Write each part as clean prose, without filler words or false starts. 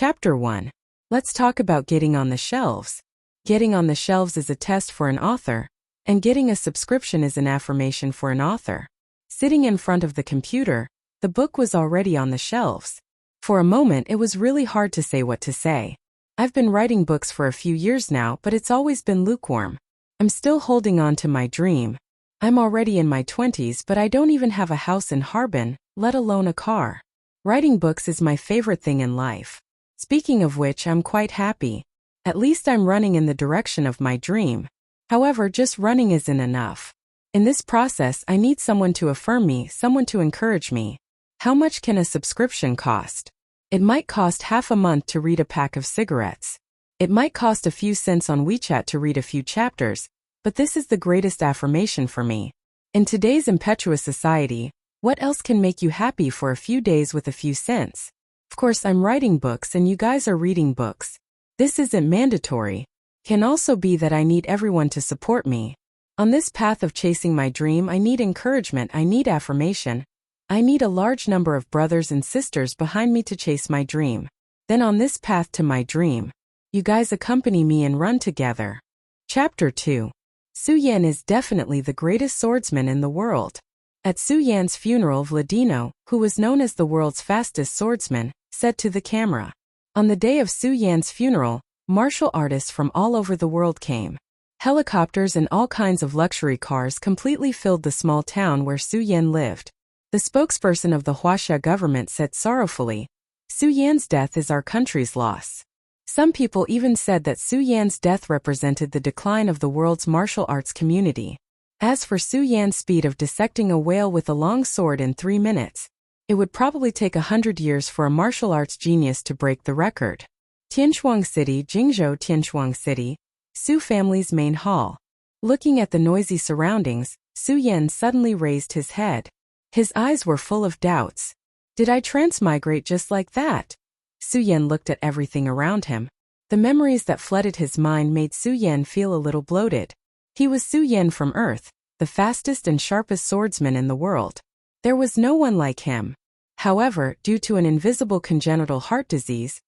Chapter 1. Let's talk about getting on the shelves. Getting on the shelves is a test for an author, and getting a subscription is an affirmation for an author. Sitting in front of the computer, the book was already on the shelves. For a moment, it was really hard to say what to say. I've been writing books for a few years now, but it's always been lukewarm. I'm still holding on to my dream. I'm already in my 20s, but I don't even have a house in Harbin, let alone a car. Writing books is my favorite thing in life. Speaking of which, I'm quite happy. At least I'm running in the direction of my dream. However, just running isn't enough. In this process, I need someone to affirm me, someone to encourage me. How much can a subscription cost? It might cost half a month to read a pack of cigarettes. It might cost a few cents on WeChat to read a few chapters, but this is the greatest affirmation for me. In today's impetuous society, what else can make you happy for a few days with a few cents? Of course, I'm writing books and you guys are reading books. This isn't mandatory. Can also be that I need everyone to support me. On this path of chasing my dream, I need encouragement, I need affirmation. I need a large number of brothers and sisters behind me to chase my dream. Then on this path to my dream, you guys accompany me and run together. Chapter 2. Su Yan is definitely the greatest swordsman in the world. At Su Yan's funeral, Vladino, who was known as the world's fastest swordsman, said to the camera. On the day of Su Yan's funeral, martial artists from all over the world came. Helicopters and all kinds of luxury cars completely filled the small town where Su Yan lived. The spokesperson of the Wuxia government said sorrowfully, "Su Yan's death is our country's loss." Some people even said that Su Yan's death represented the decline of the world's martial arts community. As for Su Yan's speed of dissecting a whale with a long sword in 3 minutes, it would probably take 100 years for a martial arts genius to break the record. Tianshuang City, Jingzhou Tianshuang City, Su family's main hall. Looking at the noisy surroundings, Su Yan suddenly raised his head. His eyes were full of doubts. Did I transmigrate just like that? Su Yan looked at everything around him. The memories that flooded his mind made Su Yan feel a little bloated. He was Su Yan from Earth, the fastest and sharpest swordsman in the world. There was no one like him. However, due to an invisible congenital heart disease,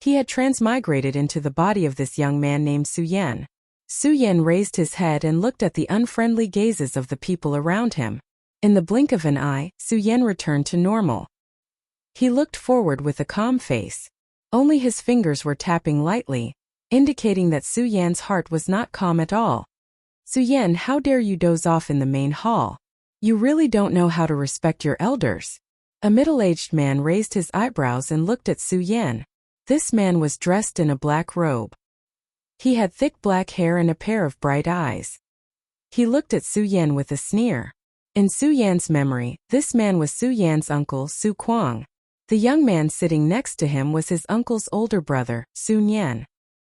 he had transmigrated into the body of this young man named Su Yan. Su Yan raised his head and looked at the unfriendly gazes of the people around him. In the blink of an eye, Su Yan returned to normal. He looked forward with a calm face. Only his fingers were tapping lightly, indicating that Su Yan's heart was not calm at all. "Su Yan, how dare you doze off in the main hall? You really don't know how to respect your elders." A middle-aged man raised his eyebrows and looked at Su Yan. This man was dressed in a black robe. He had thick black hair and a pair of bright eyes. He looked at Su Yan with a sneer. In Su Yan's memory, this man was Su Yan's uncle, Su Kuang. The young man sitting next to him was his uncle's older brother, Su Yan.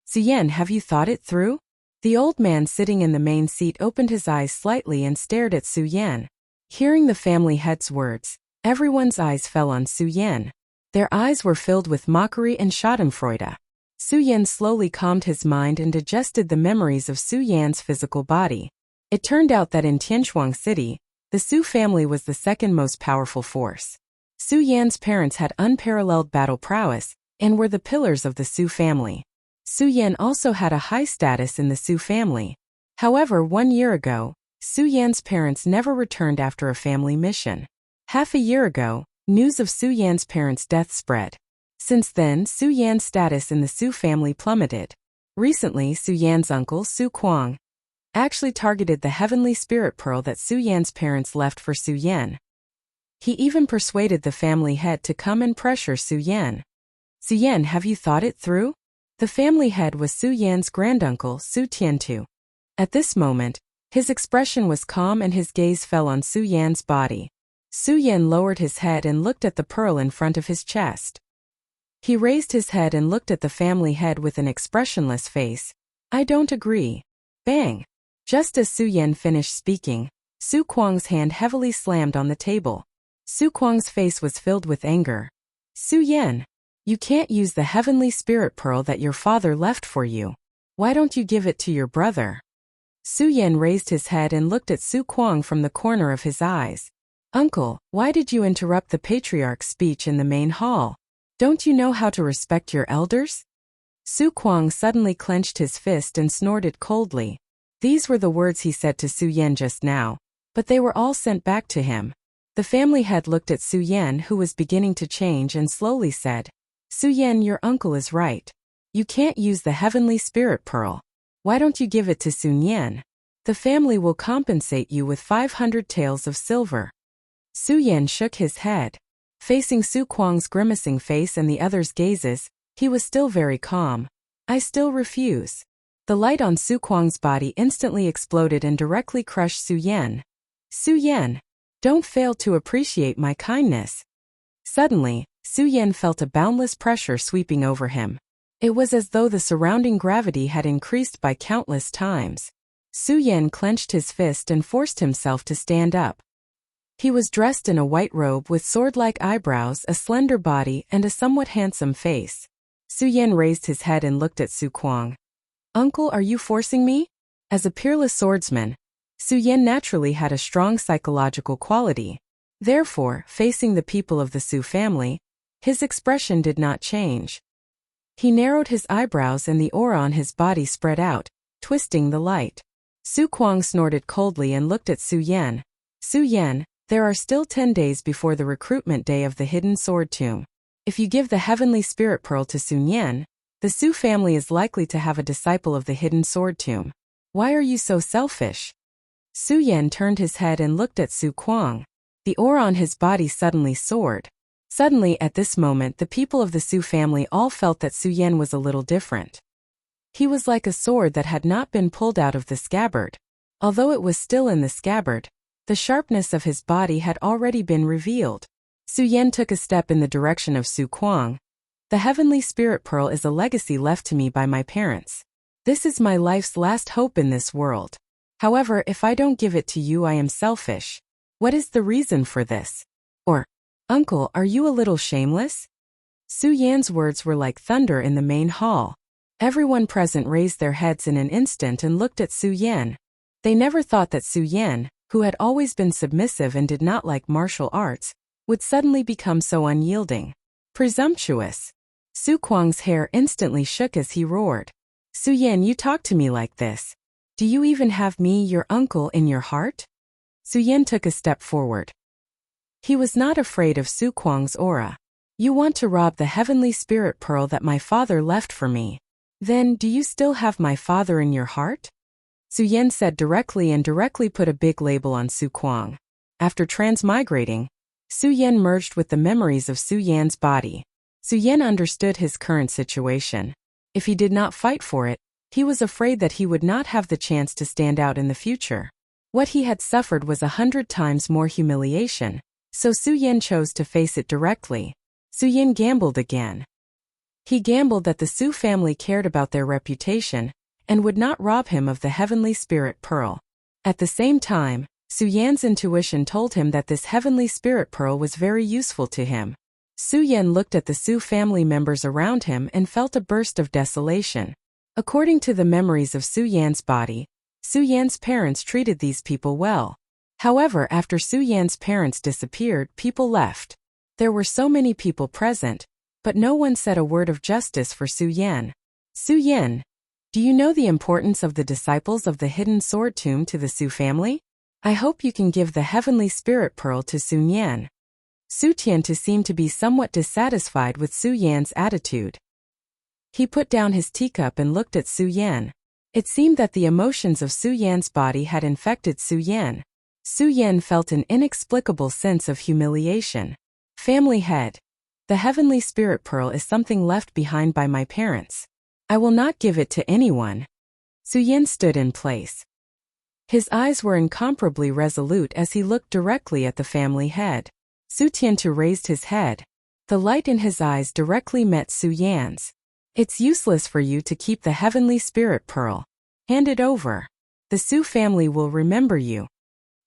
"Su Yan, have you thought it through?" The old man sitting in the main seat opened his eyes slightly and stared at Su Yan. Hearing the family head's words, everyone's eyes fell on Su Yan. Their eyes were filled with mockery and schadenfreude. Su Yan slowly calmed his mind and digested the memories of Su Yan's physical body. It turned out that in Tianshuang City, the Su family was the second most powerful force. Su Yan's parents had unparalleled battle prowess and were the pillars of the Su family. Su Yan also had a high status in the Su family. However, 1 year ago, Su Yan's parents never returned after a family mission. Half a year ago, news of Su Yan's parents' death spread. Since then, Su Yan's status in the Su family plummeted. Recently, Su Yan's uncle, Su Kuang, actually targeted the heavenly spirit pearl that Su Yan's parents left for Su Yan. He even persuaded the family head to come and pressure Su Yan. "Su Yan, have you thought it through?" The family head was Su Yan's granduncle, Su Tiantu. At this moment, his expression was calm and his gaze fell on Su Yan's body. Su Yan lowered his head and looked at the pearl in front of his chest. He raised his head and looked at the family head with an expressionless face. "I don't agree." Bang! Just as Su Yan finished speaking, Su Kuang's hand heavily slammed on the table. Su Kuang's face was filled with anger. "Su Yan, you can't use the heavenly spirit pearl that your father left for you. Why don't you give it to your brother?" Su Yan raised his head and looked at Su Kuang from the corner of his eyes. "Uncle, why did you interrupt the patriarch's speech in the main hall?" Don't you know how to respect your elders? Su Kuang suddenly clenched his fist and snorted coldly. These were the words he said to Su Yan just now, but they were all sent back to him. The family head looked at Su Yan, who was beginning to change, and slowly said, Su Yan, your uncle is right. You can't use the heavenly spirit pearl. Why don't you give it to Sun Yan? The family will compensate you with 500 taels of silver. Su Yan shook his head. Facing Su Kuang's grimacing face and the others' gazes, he was still very calm. I still refuse. The light on Su Kuang's body instantly exploded and directly crushed Su Yan. Su Yan, don't fail to appreciate my kindness. Suddenly, Su Yan felt a boundless pressure sweeping over him. It was as though the surrounding gravity had increased by countless times. Su Yan clenched his fist and forced himself to stand up. He was dressed in a white robe with sword-like eyebrows, a slender body, and a somewhat handsome face. Su Yan raised his head and looked at Su Kuang. Uncle, are you forcing me? As a peerless swordsman, Su Yan naturally had a strong psychological quality. Therefore, facing the people of the Su family, his expression did not change. He narrowed his eyebrows and the aura on his body spread out, twisting the light. Su Kuang snorted coldly and looked at Su Yan. Su Yan, there are still 10 days before the recruitment day of the Hidden Sword Tomb. If you give the Heavenly Spirit Pearl to Sun Yan, the Su family is likely to have a disciple of the Hidden Sword Tomb. Why are you so selfish? Su Yan turned his head and looked at Su Kuang. The aura on his body suddenly soared. Suddenly, at this moment, the people of the Su family all felt that Su Yan was a little different. He was like a sword that had not been pulled out of the scabbard. Although it was still in the scabbard, the sharpness of his body had already been revealed. Su Yan took a step in the direction of Su Kuang. The Heavenly Spirit Pearl is a legacy left to me by my parents. This is my life's last hope in this world. However, if I don't give it to you, I am selfish. What is the reason for this? Or, Uncle, are you a little shameless? Su Yan's words were like thunder in the main hall. Everyone present raised their heads in an instant and looked at Su Yan. They never thought that Su Yan, who had always been submissive and did not like martial arts, would suddenly become so unyielding. Presumptuous. Su Kuang's hair instantly shook as he roared. Su Yan, you talk to me like this. Do you even have me, your uncle, in your heart? Su Yan took a step forward. He was not afraid of Su Kuang's aura. You want to rob the Heavenly Spirit Pearl that my father left for me. Then, do you still have my father in your heart? Su Yan said directly and directly put a big label on Su Kuang. After transmigrating, Su Yan merged with the memories of Su Yan's body. Su Yan understood his current situation. If he did not fight for it, he was afraid that he would not have the chance to stand out in the future. What he had suffered was 100 times more humiliation, so Su Yan chose to face it directly. Su Yan gambled again. He gambled that the Su family cared about their reputation and would not rob him of the Heavenly Spirit Pearl. At the same time, Su Yan's intuition told him that this Heavenly Spirit Pearl was very useful to him. Su Yan looked at the Su family members around him and felt a burst of desolation. According to the memories of Su Yan's body, Su Yan's parents treated these people well. However, after Su Yan's parents disappeared, people left. There were so many people present, but no one said a word of justice for Su Yan. Su Yan, do you know the importance of the disciples of the Hidden Sword Tomb to the Su family? I hope you can give the Heavenly Spirit Pearl to Sun Yan. Su Tiantu seemed to be somewhat dissatisfied with Su Yan's attitude. He put down his teacup and looked at Su Yan. It seemed that the emotions of Su Yan's body had infected Su Yan. Su Yan felt an inexplicable sense of humiliation. Family head. The Heavenly Spirit Pearl is something left behind by my parents. I will not give it to anyone. Su Yan stood in place. His eyes were incomparably resolute as he looked directly at the family head. Su Tiantu raised his head. The light in his eyes directly met Su Yan's. It's useless for you to keep the Heavenly Spirit Pearl. Hand it over. The Su family will remember you.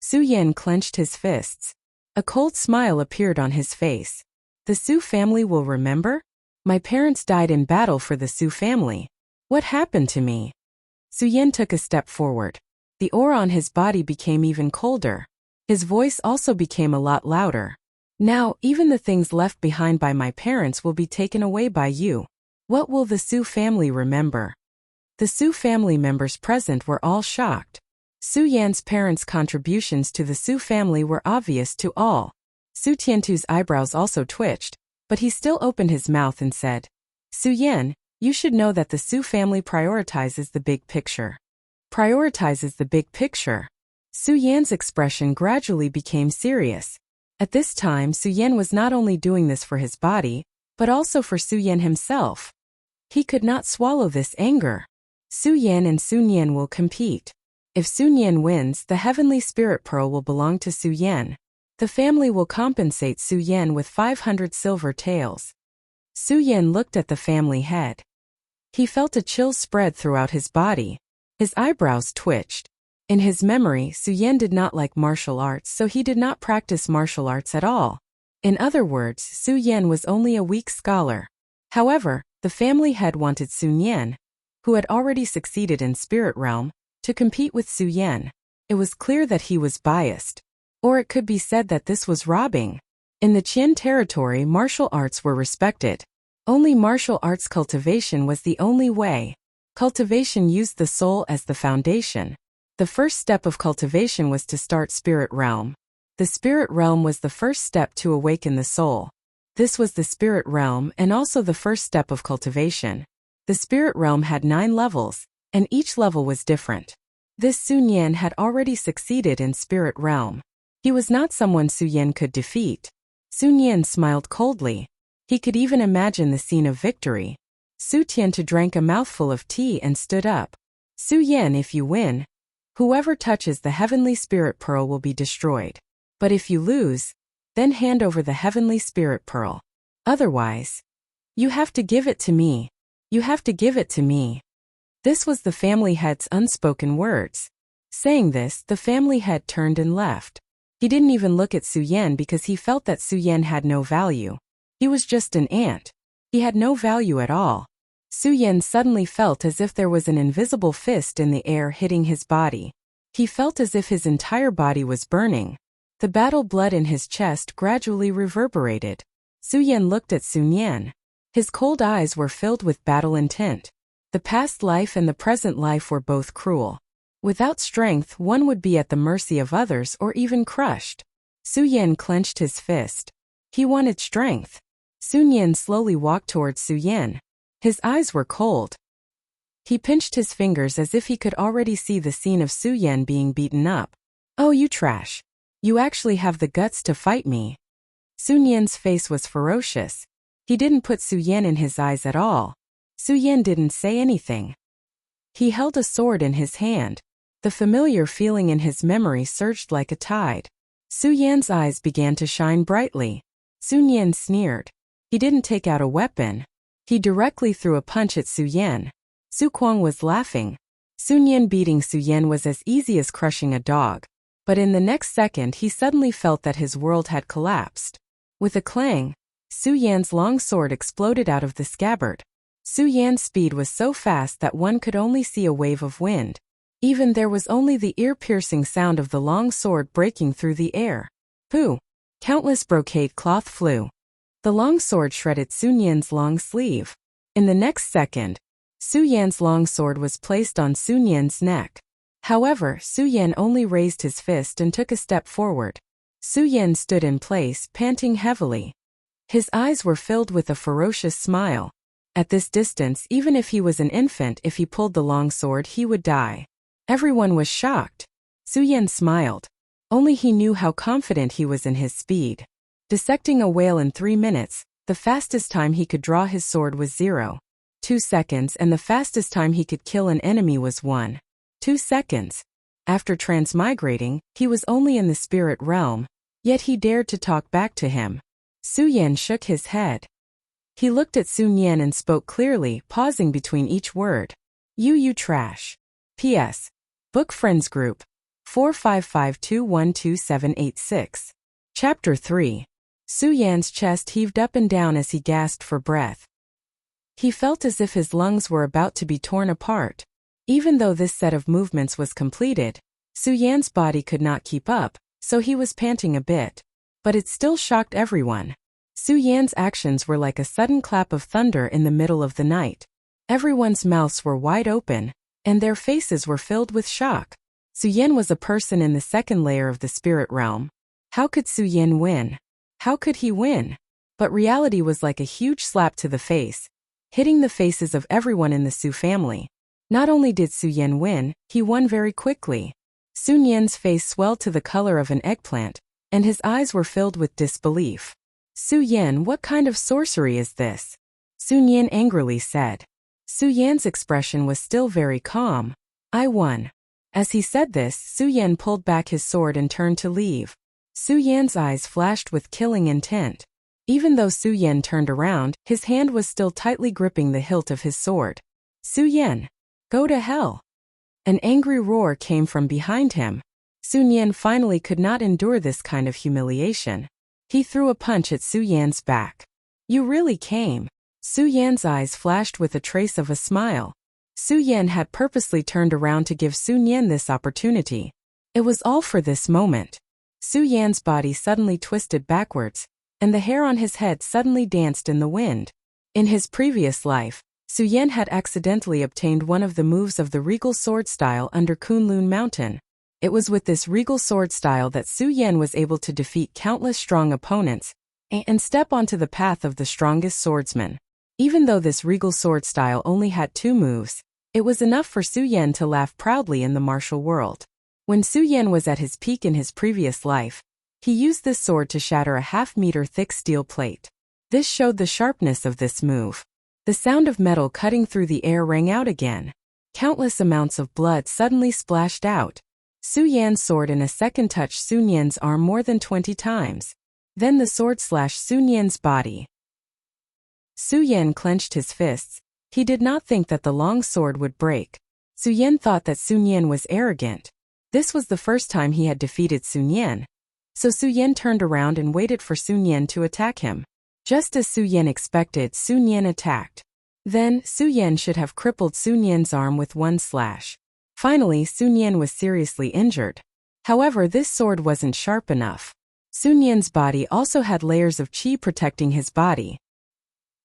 Su Yan clenched his fists. A cold smile appeared on his face. The Su family will remember? My parents died in battle for the Su family. What happened to me? Su Yan took a step forward. The aura on his body became even colder. His voice also became a lot louder. Now, even the things left behind by my parents will be taken away by you. What will the Su family remember? The Su family members present were all shocked. Su Yan's parents' contributions to the Su family were obvious to all. Su Tiantu's eyebrows also twitched, but he still opened his mouth and said, Su Yan, you should know that the Su family prioritizes the big picture. Prioritizes the big picture. Su Yan's expression gradually became serious. At this time, Su Yan was not only doing this for his body, but also for Su Yan himself. He could not swallow this anger. Su Yan and Sun Yan will compete. If Sun Yan wins, the heavenly spirit pearl will belong to Su Yan. The family will compensate Su Yan with 500 silver taels. Su Yan looked at the family head. He felt a chill spread throughout his body. His eyebrows twitched. In his memory, Su Yan did not like martial arts, so he did not practice martial arts at all. In other words, Su Yan was only a weak scholar. However, the family head wanted Sun Yan, who had already succeeded in spirit realm, to compete with Su Yan. It was clear that he was biased. Or it could be said that this was robbing. In the Qian territory, martial arts were respected. Only martial arts cultivation was the only way. Cultivation used the soul as the foundation. The first step of cultivation was to start spirit realm. The spirit realm was the first step to awaken the soul. This was the spirit realm and also the first step of cultivation. The spirit realm had 9 levels, and each level was different. This Sun Yan had already succeeded in spirit realm. He was not someone Su Yan could defeat. Sun Yan smiled coldly. He could even imagine the scene of victory. Su Tiantu drank a mouthful of tea and stood up. Su Yan, if you win, whoever touches the heavenly spirit pearl will be destroyed. But if you lose, then hand over the heavenly spirit pearl. Otherwise, you have to give it to me. You have to give it to me. This was the family head's unspoken words. Saying this, the family head turned and left. He didn't even look at Su Yan because he felt that Su Yan had no value. He was just an ant. He had no value at all. Su Yan suddenly felt as if there was an invisible fist in the air hitting his body. He felt as if his entire body was burning. The battle blood in his chest gradually reverberated. Su Yan looked at Sun Yan. His cold eyes were filled with battle intent. The past life and the present life were both cruel. Without strength, one would be at the mercy of others or even crushed. Su Yan clenched his fist. He wanted strength. Sun Yan slowly walked towards Su Yan. His eyes were cold. He pinched his fingers as if he could already see the scene of Su Yan being beaten up. Oh, you trash. You actually have the guts to fight me. Sun Yan's face was ferocious. He didn't put Su Yan in his eyes at all. Su Yan didn't say anything. He held a sword in his hand. The familiar feeling in his memory surged like a tide. Su Yan's eyes began to shine brightly. Sun Yan sneered. He didn't take out a weapon. He directly threw a punch at Su Yan. Su Kuang was laughing. Sun Yan beating Su Yan was as easy as crushing a dog. But in the next second he suddenly felt that his world had collapsed. With a clang, Su Yan's long sword exploded out of the scabbard. Su Yan's speed was so fast that one could only see a wave of wind. Even there was only the ear-piercing sound of the long sword breaking through the air. Pooh! Countless brocade cloth flew. The long sword shredded Sun Yan's long sleeve. In the next second, Su Yan's long sword was placed on Sun Yan's neck. However, Su Yan only raised his fist and took a step forward. Su Yan stood in place, panting heavily. His eyes were filled with a ferocious smile. At this distance, even if he was an infant, if he pulled the long sword, he would die. Everyone was shocked. Su Yan smiled. Only he knew how confident he was in his speed. Dissecting a whale in 3 minutes, the fastest time he could draw his sword was 0.2 seconds, and the fastest time he could kill an enemy was 1.2 seconds. After transmigrating, he was only in the spirit realm, yet he dared to talk back to him. Su Yan shook his head. He looked at Sun Yan and spoke clearly, pausing between each word. You trash. P.S. Book Friends Group. 4552122786. Chapter 3. Su Yan's chest heaved up and down as he gasped for breath. He felt as if his lungs were about to be torn apart. Even though this set of movements was completed, Su Yan's body could not keep up, so he was panting a bit. But it still shocked everyone. Su Yan's actions were like a sudden clap of thunder in the middle of the night. Everyone's mouths were wide open, and their faces were filled with shock. Su Yan was a person in the second layer of the spirit realm. How could Su Yan win? How could he win? But reality was like a huge slap to the face, hitting the faces of everyone in the Su family. Not only did Su Yan win, he won very quickly. Su Yan's face swelled to the color of an eggplant, and his eyes were filled with disbelief. Su Yan, what kind of sorcery is this? Su Yan angrily said. Su Yan's expression was still very calm. I won. As he said this, Su Yan pulled back his sword and turned to leave. Su Yan's eyes flashed with killing intent. Even though Su Yan turned around, his hand was still tightly gripping the hilt of his sword. Su Yan, go to hell. An angry roar came from behind him. Su Yan finally could not endure this kind of humiliation. He threw a punch at Su Yan's back. You really came. Su Yan's eyes flashed with a trace of a smile. Su Yan had purposely turned around to give Su Yan this opportunity. It was all for this moment. Su Yan's body suddenly twisted backwards, and the hair on his head suddenly danced in the wind. In his previous life, Su Yan had accidentally obtained one of the moves of the regal sword style under Kunlun Mountain. It was with this regal sword style that Su Yan was able to defeat countless strong opponents and step onto the path of the strongest swordsman. Even though this regal sword style only had 2 moves, it was enough for Su Yan to laugh proudly in the martial world. When Su Yan was at his peak in his previous life, he used this sword to shatter a half-meter thick steel plate. This showed the sharpness of this move. The sound of metal cutting through the air rang out again. Countless amounts of blood suddenly splashed out. Su Yan's sword in a second touched Su Yan's arm more than 20 times. Then the sword slashed Su Yan's body. Su Yan clenched his fists. He did not think that the long sword would break. Su Yan thought that Su Yan was arrogant. This was the first time he had defeated Su Yan. So Su Yan turned around and waited for Su Yan to attack him. Just as Su Yan expected, Su Yan attacked. Then, Su Yan should have crippled Su Yan's arm with one slash. Finally, Su Yan was seriously injured. However, this sword wasn't sharp enough. Su Yan's body also had layers of qi protecting his body.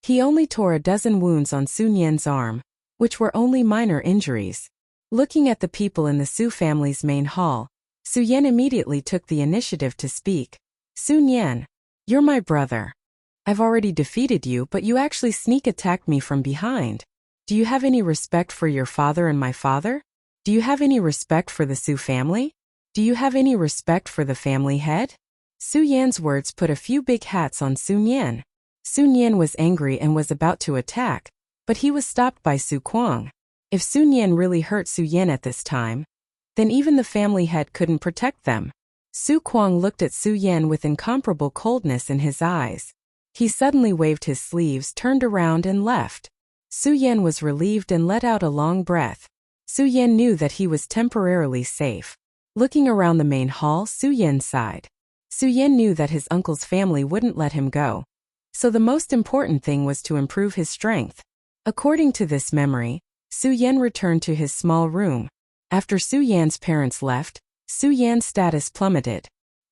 He only tore a dozen wounds on Su Yan's arm, which were only minor injuries. Looking at the people in the Su family's main hall, Su Yan immediately took the initiative to speak. Su Yan, you're my brother. I've already defeated you, but you actually sneak attacked me from behind. Do you have any respect for your father and my father? Do you have any respect for the Su family? Do you have any respect for the family head? Su Yan's words put a few big hats on Su Yan. Su Yan was angry and was about to attack, but he was stopped by Su Kuang. If Su Yan really hurt Su Yan at this time, then even the family head couldn't protect them. Su Kuang looked at Su Yan with incomparable coldness in his eyes. He suddenly waved his sleeves, turned around and left. Su Yan was relieved and let out a long breath. Su Yan knew that he was temporarily safe. Looking around the main hall, Su Yan sighed. Su Yan knew that his uncle's family wouldn't let him go. So the most important thing was to improve his strength. According to this memory, Su Yan returned to his small room. After Su Yan's parents left, Su Yan's status plummeted.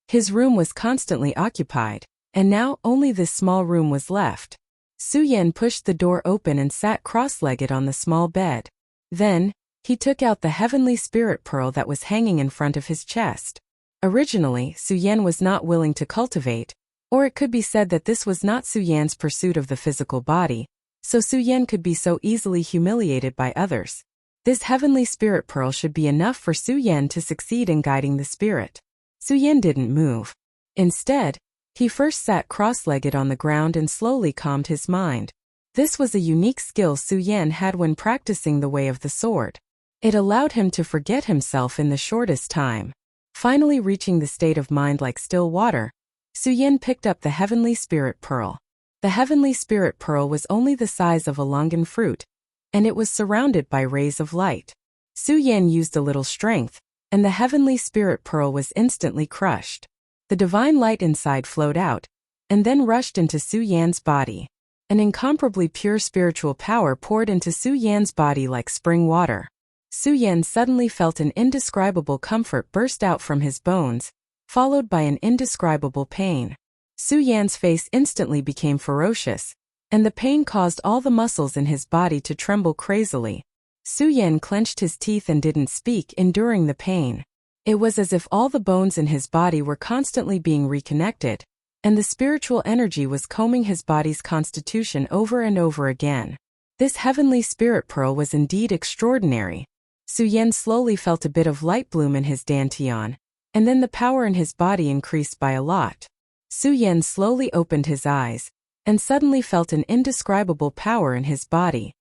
His room was constantly occupied, and now only this small room was left. Su Yan pushed the door open and sat cross-legged on the small bed. Then, he took out the heavenly spirit pearl that was hanging in front of his chest. Originally, Su Yan was not willing to cultivate, or it could be said that this was not Su Yan's pursuit of the physical body, so Su Yan could be so easily humiliated by others. This heavenly spirit pearl should be enough for Su Yan to succeed in guiding the spirit. Su Yan didn't move. Instead, he first sat cross-legged on the ground and slowly calmed his mind. This was a unique skill Su Yan had when practicing the way of the sword. It allowed him to forget himself in the shortest time. Finally reaching the state of mind like still water, Su Yan picked up the heavenly spirit pearl. The heavenly spirit pearl was only the size of a longan fruit, and it was surrounded by rays of light. Su Yan used a little strength, and the heavenly spirit pearl was instantly crushed. The divine light inside flowed out, and then rushed into Su Yan's body. An incomparably pure spiritual power poured into Su Yan's body like spring water. Su Yan suddenly felt an indescribable comfort burst out from his bones. followed by an indescribable pain. Su Yan's face instantly became ferocious, and the pain caused all the muscles in his body to tremble crazily. Su Yan clenched his teeth and didn't speak, enduring the pain. It was as if all the bones in his body were constantly being reconnected, and the spiritual energy was combing his body's constitution over and over again. This heavenly spirit pearl was indeed extraordinary. Su Yan slowly felt a bit of light bloom in his dantian, and then the power in his body increased by a lot. Su Yan slowly opened his eyes, and suddenly felt an indescribable power in his body.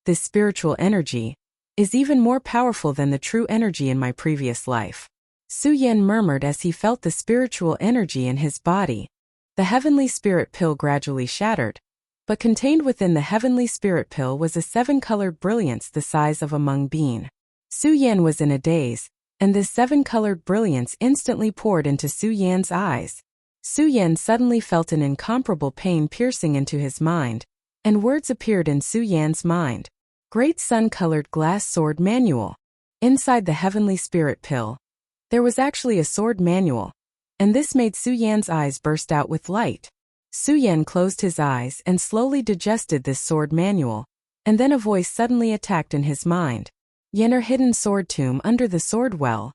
This spiritual energy is even more powerful than the true energy in my previous life. Su Yan murmured as he felt the spiritual energy in his body. The heavenly spirit pill gradually shattered, but contained within the heavenly spirit pill was a 7-colored brilliance the size of a mung bean. Su Yan was in a daze, and this 7-colored brilliance instantly poured into Su Yan's eyes. Su Yan suddenly felt an incomparable pain piercing into his mind, and words appeared in Su Yan's mind. Great sun-colored glass sword manual. Inside the heavenly spirit pill, there was actually a sword manual, and this made Su Yan's eyes burst out with light. Su Yan closed his eyes and slowly digested this sword manual, and then a voice suddenly attacked in his mind. Yener hidden sword tomb under the sword well.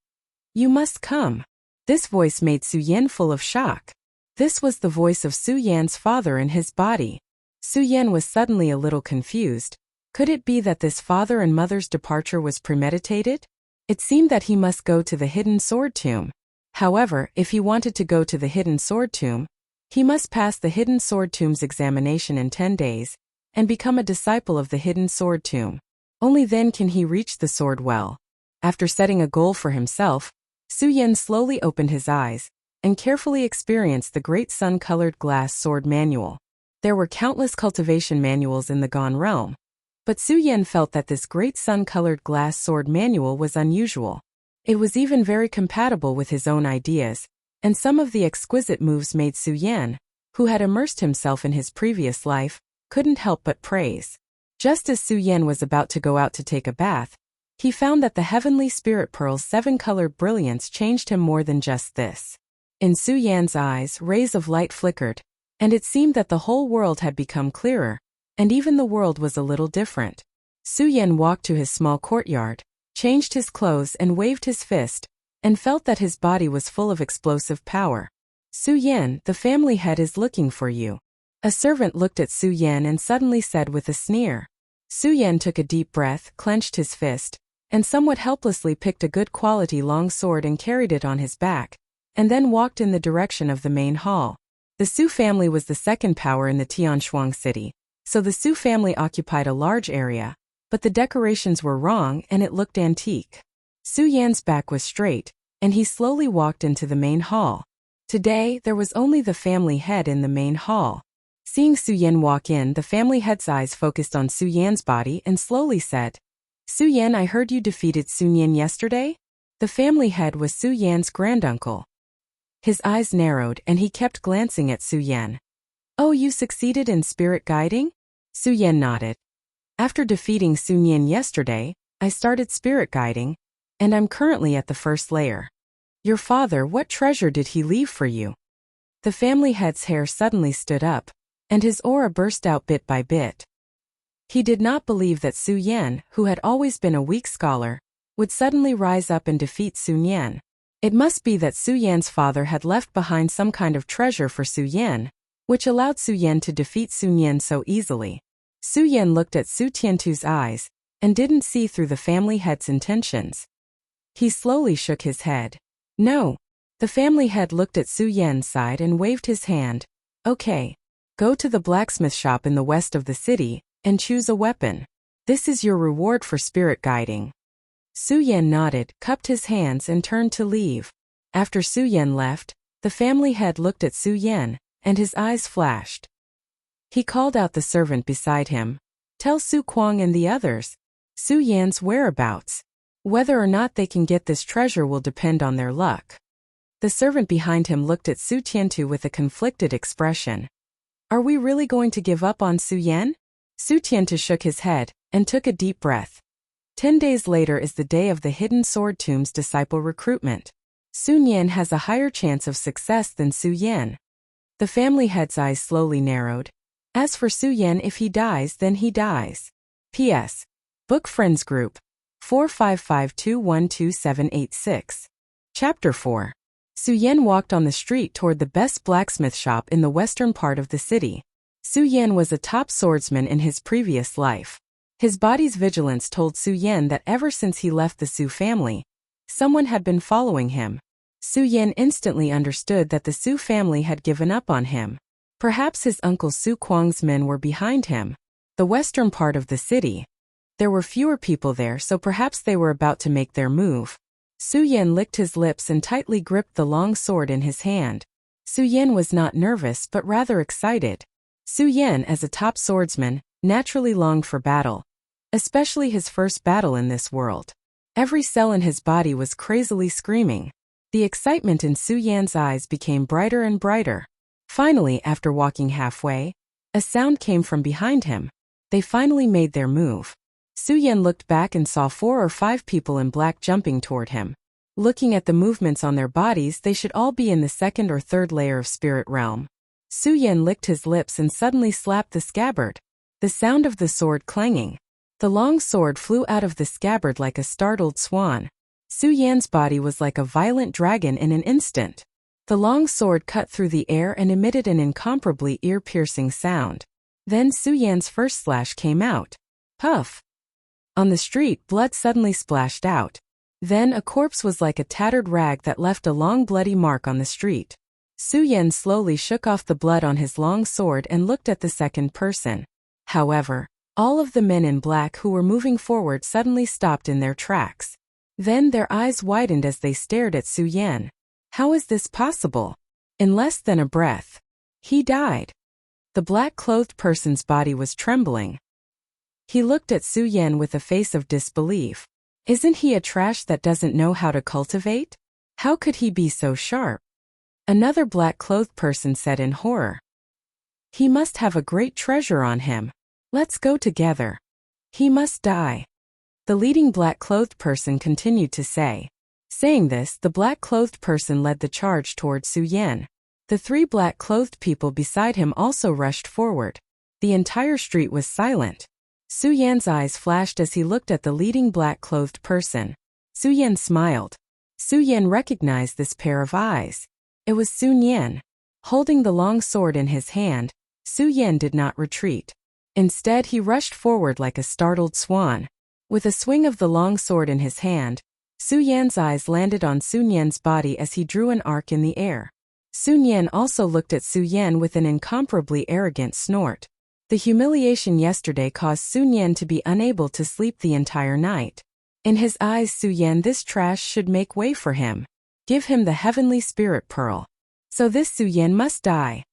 You must come. This voice made Su Yan full of shock. This was the voice of Su Yan's father in his body. Su Yan was suddenly a little confused. Could it be that this father and mother's departure was premeditated? It seemed that he must go to the hidden sword tomb. However, if he wanted to go to the hidden sword tomb, he must pass the hidden sword tomb's examination in 10 days, and become a disciple of the hidden sword tomb. Only then can he reach the sword well. After setting a goal for himself, Su Yan slowly opened his eyes, and carefully experienced the great sun-colored glass sword manual. There were countless cultivation manuals in the Gone realm, but Su Yan felt that this great sun-colored glass sword manual was unusual. It was even very compatible with his own ideas, and some of the exquisite moves made Su Yan, who had immersed himself in his previous life, couldn't help but praise. Just as Su Yan was about to go out to take a bath, he found that the heavenly spirit pearl's 7-colored brilliance changed him more than just this. In Su Yan's eyes, rays of light flickered, and it seemed that the whole world had become clearer, and even the world was a little different. Su Yan walked to his small courtyard, changed his clothes and waved his fist, and felt that his body was full of explosive power. Su Yan, the family head is looking for you. A servant looked at Su Yan and suddenly said with a sneer. Su Yan took a deep breath, clenched his fist, and somewhat helplessly picked a good quality long sword and carried it on his back, and then walked in the direction of the main hall. The Su family was the second power in the Tianshuang city, so the Su family occupied a large area, but the decorations were wrong and it looked antique. Su Yan's back was straight, and he slowly walked into the main hall. Today, there was only the family head in the main hall. Seeing Su Yan walk in, the family head's eyes focused on Su Yan's body and slowly said, Su Yan, I heard you defeated Sun Yan yesterday? The family head was Su Yan's granduncle. His eyes narrowed and he kept glancing at Su Yan. Oh, you succeeded in spirit guiding? Su Yan nodded. After defeating Sun Yan yesterday, I started spirit guiding, and I'm currently at the first layer. Your father, what treasure did he leave for you? The family head's hair suddenly stood up, and his aura burst out bit by bit. He did not believe that Su Yan, who had always been a weak scholar, would suddenly rise up and defeat Sun Yan. It must be that Su Yan's father had left behind some kind of treasure for Su Yan, which allowed Su Yan to defeat Sun Yan so easily. Su Yan looked at Su Tiantu's eyes, and didn't see through the family head's intentions. He slowly shook his head. No. The family head looked at Su Yan's side and waved his hand. Okay. Go to the blacksmith shop in the west of the city, and choose a weapon. This is your reward for spirit guiding. Su Yan nodded, cupped his hands and turned to leave. After Su Yan left, the family head looked at Su Yan, and his eyes flashed. He called out the servant beside him. Tell Su Kuang and the others Su Yan's whereabouts. Whether or not they can get this treasure will depend on their luck. The servant behind him looked at Su Tiantu with a conflicted expression. Are we really going to give up on Su Yan? Su Tiantu shook his head, and took a deep breath. 10 days later is the day of the Hidden Sword Tomb's disciple recruitment. Sun Yan has a higher chance of success than Su Yan. The family head's eyes slowly narrowed. As for Su Yan, if he dies, then he dies. P.S. Book Friends Group 455212786. Chapter 4. Su Yan walked on the street toward the best blacksmith shop in the western part of the city. Su Yan was a top swordsman in his previous life. His body's vigilance told Su Yan that ever since he left the Su family, someone had been following him. Su Yan instantly understood that the Su family had given up on him. Perhaps his uncle Su Kuang's men were behind him. The western part of the city. There were fewer people there, so perhaps they were about to make their move. Su Yan licked his lips and tightly gripped the long sword in his hand. Su Yan was not nervous but rather excited. Su Yan, as a top swordsman, naturally longed for battle. Especially his first battle in this world. Every cell in his body was crazily screaming. The excitement in Su Yan's eyes became brighter and brighter. Finally, after walking halfway, a sound came from behind him. They finally made their move. Su Yan looked back and saw 4 or 5 people in black jumping toward him. Looking at the movements on their bodies, they should all be in the 2nd or 3rd layer of spirit realm. Su Yan licked his lips and suddenly slapped the scabbard. The sound of the sword clanging. The long sword flew out of the scabbard like a startled swan. Su Yan's body was like a violent dragon in an instant. The long sword cut through the air and emitted an incomparably ear-piercing sound. Then Su Yan's first slash came out. Puff! On the street, blood suddenly splashed out. Then a corpse was like a tattered rag that left a long bloody mark on the street. Su Yan slowly shook off the blood on his long sword and looked at the second person. However, all of the men in black who were moving forward suddenly stopped in their tracks. Then their eyes widened as they stared at Su Yan. How is this possible? In less than a breath, he died. The black-clothed person's body was trembling. He looked at Su Yan with a face of disbelief. Isn't he a trash that doesn't know how to cultivate? How could he be so sharp? Another black-clothed person said in horror. He must have a great treasure on him. Let's go together. He must die. The leading black-clothed person continued to say. Saying this, the black-clothed person led the charge toward Su Yan. The 3 black-clothed people beside him also rushed forward. The entire street was silent. Su Yan's eyes flashed as he looked at the leading black-clothed person. Su Yan smiled. Su Yan recognized this pair of eyes. It was Sun Yan. Holding the long sword in his hand, Su Yan did not retreat. Instead, he rushed forward like a startled swan. With a swing of the long sword in his hand, Su Yan's eyes landed on Sun Yan's body as he drew an arc in the air. Sun Yan also looked at Su Yan with an incomparably arrogant snort. The humiliation yesterday caused Sun Yan to be unable to sleep the entire night. In his eyes, Su Yan, this trash should make way for him. Give him the heavenly spirit pearl. So this Su Yan must die.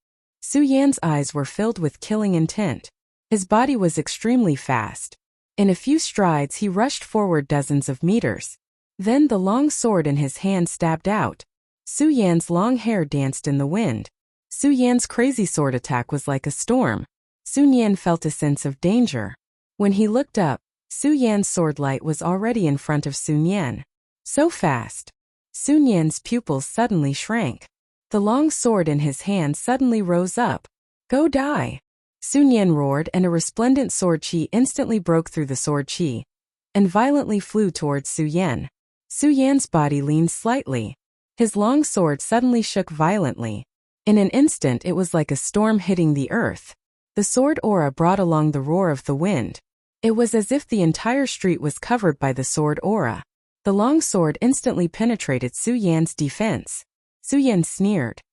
Su Yan's eyes were filled with killing intent. His body was extremely fast. In a few strides, he rushed forward dozens of meters. Then the long sword in his hand stabbed out. Su Yan's long hair danced in the wind. Su Yan's crazy sword attack was like a storm. Sun Yan felt a sense of danger. When he looked up, Su Yan's sword light was already in front of Sun Yan. So fast. Sun Yan's pupils suddenly shrank. The long sword in his hand suddenly rose up. Go die! Sun Yan roared, and a resplendent sword chi instantly broke through the sword chi and violently flew towards Su Yan. Su Yan's body leaned slightly. His long sword suddenly shook violently. In an instant, it was like a storm hitting the earth. The sword aura brought along the roar of the wind. It was as if the entire street was covered by the sword aura. The long sword instantly penetrated Su Yan's defense. Su Yan sneered.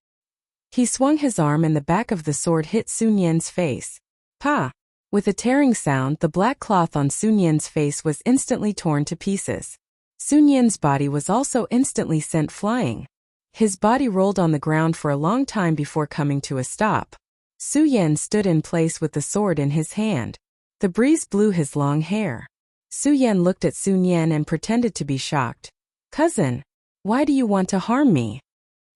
He swung his arm and the back of the sword hit Sun Yan's face. Pa! With a tearing sound, the black cloth on Sun Yan's face was instantly torn to pieces. Sun Yan's body was also instantly sent flying. His body rolled on the ground for a long time before coming to a stop. Su Yan stood in place with the sword in his hand. The breeze blew his long hair. Su Yan looked at Sun Yan and pretended to be shocked. Cousin, why do you want to harm me?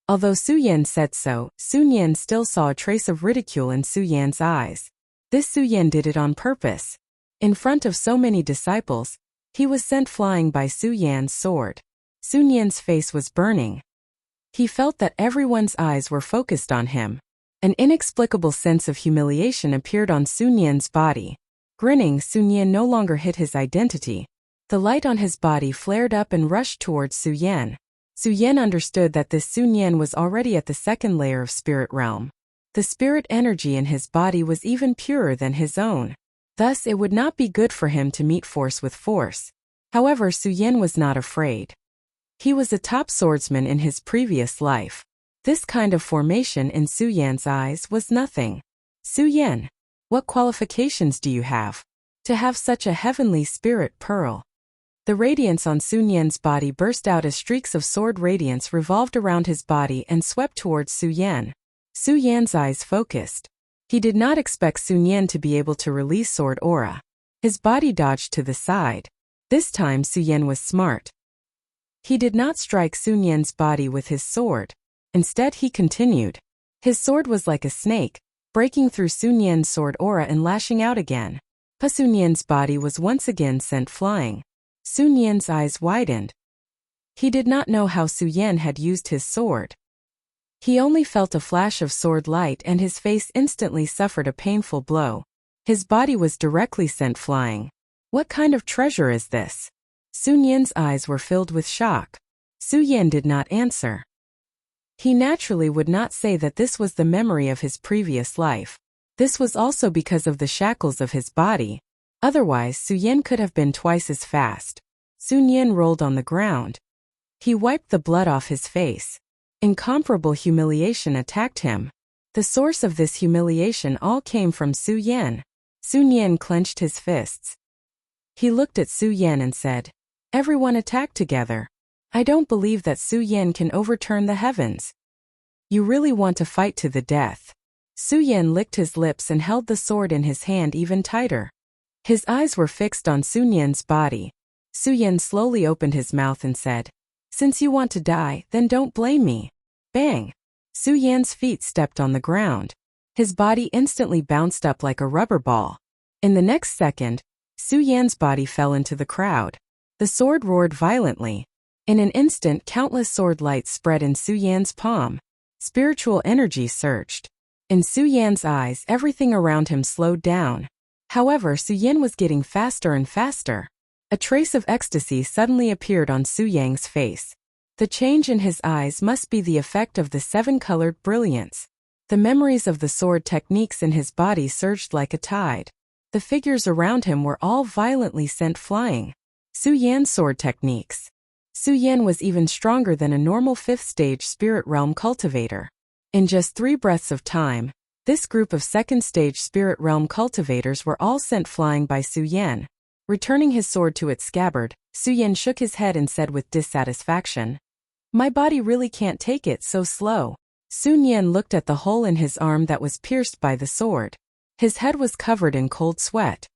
Although Su Yan said so, Sun Yan still saw a trace of ridicule in Su Yan's eyes. This Su Yan did it on purpose. In front of so many disciples, he was sent flying by Su Yan's sword. Sun Yan's face was burning. He felt that everyone's eyes were focused on him. An inexplicable sense of humiliation appeared on Sun Yan's body. Grinning, Sun Yan no longer hid his identity. The light on his body flared up and rushed towards Su Yan. Su Yan understood that this Sun Yan was already at the second layer of spirit realm. The spirit energy in his body was even purer than his own. Thus, it would not be good for him to meet force with force. However, Su Yan was not afraid. He was a top swordsman in his previous life. This kind of formation in Su Yan's eyes was nothing. Su Yan, what qualifications do you have to have such a heavenly spirit pearl? The radiance on Sun Yan's body burst out as streaks of sword radiance revolved around his body and swept towards Su Yan. Su Yan's eyes focused. He did not expect Sun Yan to be able to release sword aura. His body dodged to the side. This time Su Yan was smart. He did not strike Sun Yan's body with his sword. Instead, he continued. His sword was like a snake, breaking through Sun Yan's sword aura and lashing out again. Sun Yan's body was once again sent flying. Sun Yan's eyes widened. He did not know how Su Yan had used his sword. He only felt a flash of sword light and his face instantly suffered a painful blow. His body was directly sent flying. What kind of treasure is this? Sun Yan's eyes were filled with shock. Su Yan did not answer. He naturally would not say that this was the memory of his previous life. This was also because of the shackles of his body. Otherwise, Su Yan could have been twice as fast. Sun Yan rolled on the ground. He wiped the blood off his face. Incomparable humiliation attacked him. The source of this humiliation all came from Su Yan. Sun Yan clenched his fists. He looked at Su Yan and said, "Everyone attack together. I don't believe that Su Yan can overturn the heavens. You really want to fight to the death." Su Yan licked his lips and held the sword in his hand even tighter. His eyes were fixed on Sun Yan's body. Su Yan slowly opened his mouth and said, "Since you want to die, then don't blame me." Bang! Su Yan's feet stepped on the ground. His body instantly bounced up like a rubber ball. In the next second, Su Yan's body fell into the crowd. The sword roared violently. In an instant, countless sword lights spread in Su Yan's palm. Spiritual energy surged. In Su Yan's eyes, everything around him slowed down. However, Su Yan was getting faster and faster. A trace of ecstasy suddenly appeared on Su Yan's face. The change in his eyes must be the effect of the seven-colored brilliance. The memories of the sword techniques in his body surged like a tide. The figures around him were all violently sent flying. Su Yan's sword techniques. Su Yan was even stronger than a normal fifth-stage spirit realm cultivator. In just 3 breaths of time, this group of second-stage spirit realm cultivators were all sent flying by Su Yan. Returning his sword to its scabbard, Su Yan shook his head and said with dissatisfaction, "My body really can't take it so slow." Sun Yan looked at the hole in his arm that was pierced by the sword. His head was covered in cold sweat.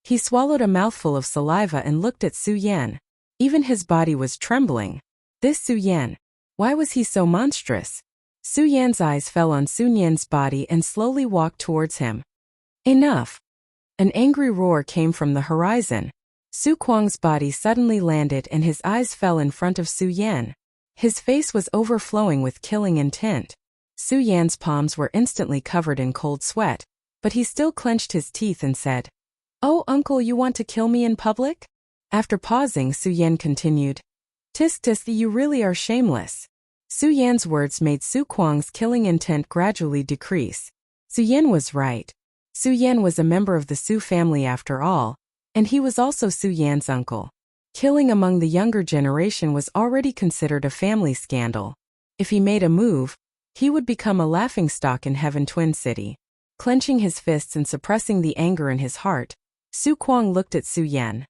He swallowed a mouthful of saliva and looked at Su Yan. Even his body was trembling. This Su Yan. Why was he so monstrous? Su Yan's eyes fell on Sun Yan's body and slowly walked towards him. Enough! An angry roar came from the horizon. Su Kuang's body suddenly landed and his eyes fell in front of Su Yan. His face was overflowing with killing intent. Su Yan's palms were instantly covered in cold sweat, but he still clenched his teeth and said, "Oh, uncle, you want to kill me in public?" After pausing, Su Yan continued, "Tisk tisk, you really are shameless." Su Yan's words made Su Kuang's killing intent gradually decrease. Su Yan was right. Su Yan was a member of the Su family after all, and he was also Su Yan's uncle. Killing among the younger generation was already considered a family scandal. If he made a move, he would become a laughingstock in Heaven Twin City. Clenching his fists and suppressing the anger in his heart, Su Kuang looked at Su Yan.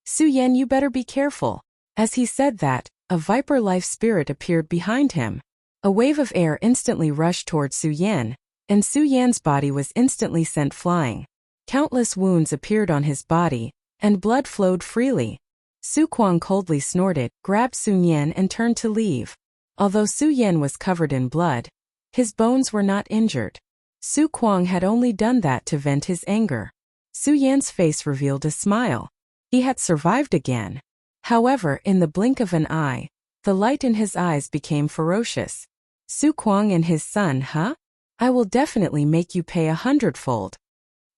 "Su Yan, you better be careful." As he said that, a viper life spirit appeared behind him. A wave of air instantly rushed towards Su Yan, and Su Yan's body was instantly sent flying. Countless wounds appeared on his body, and blood flowed freely. Su Kuang coldly snorted, grabbed Sun Yan and turned to leave. Although Su Yan was covered in blood, his bones were not injured. Su Kuang had only done that to vent his anger. Su Yan's face revealed a smile. He had survived again. However, in the blink of an eye, The light in his eyes became ferocious. Su Kuang and his son, huh? I will definitely make you pay 100-fold.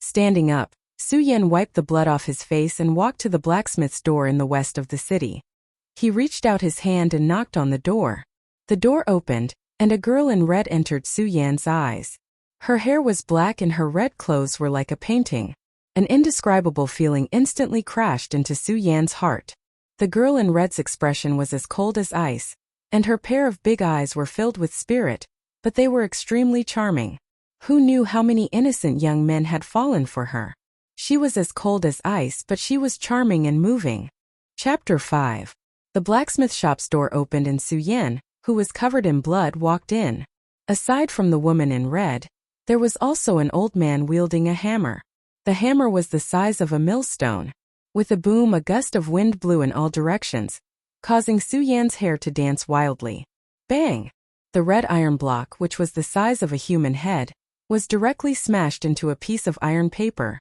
Standing up, Su Yan wiped the blood off his face and walked to the blacksmith's door in the west of the city. He reached out his hand and knocked on the door. The door opened, and a girl in red entered Su Yan's eyes. Her hair was black and her red clothes were like a painting. An indescribable feeling instantly crashed into Su Yan's heart. The girl in red's expression was as cold as ice, and her pair of big eyes were filled with spirit, but they were extremely charming. Who knew how many innocent young men had fallen for her? She was as cold as ice, but she was charming and moving. Chapter 5. The blacksmith shop's door opened and Su Yan, who was covered in blood, walked in. Aside from the woman in red, there was also an old man wielding a hammer. The hammer was the size of a millstone. With a boom, a gust of wind blew in all directions, causing Su Yan's hair to dance wildly. Bang! The red iron block, which was the size of a human head, was directly smashed into a piece of iron paper.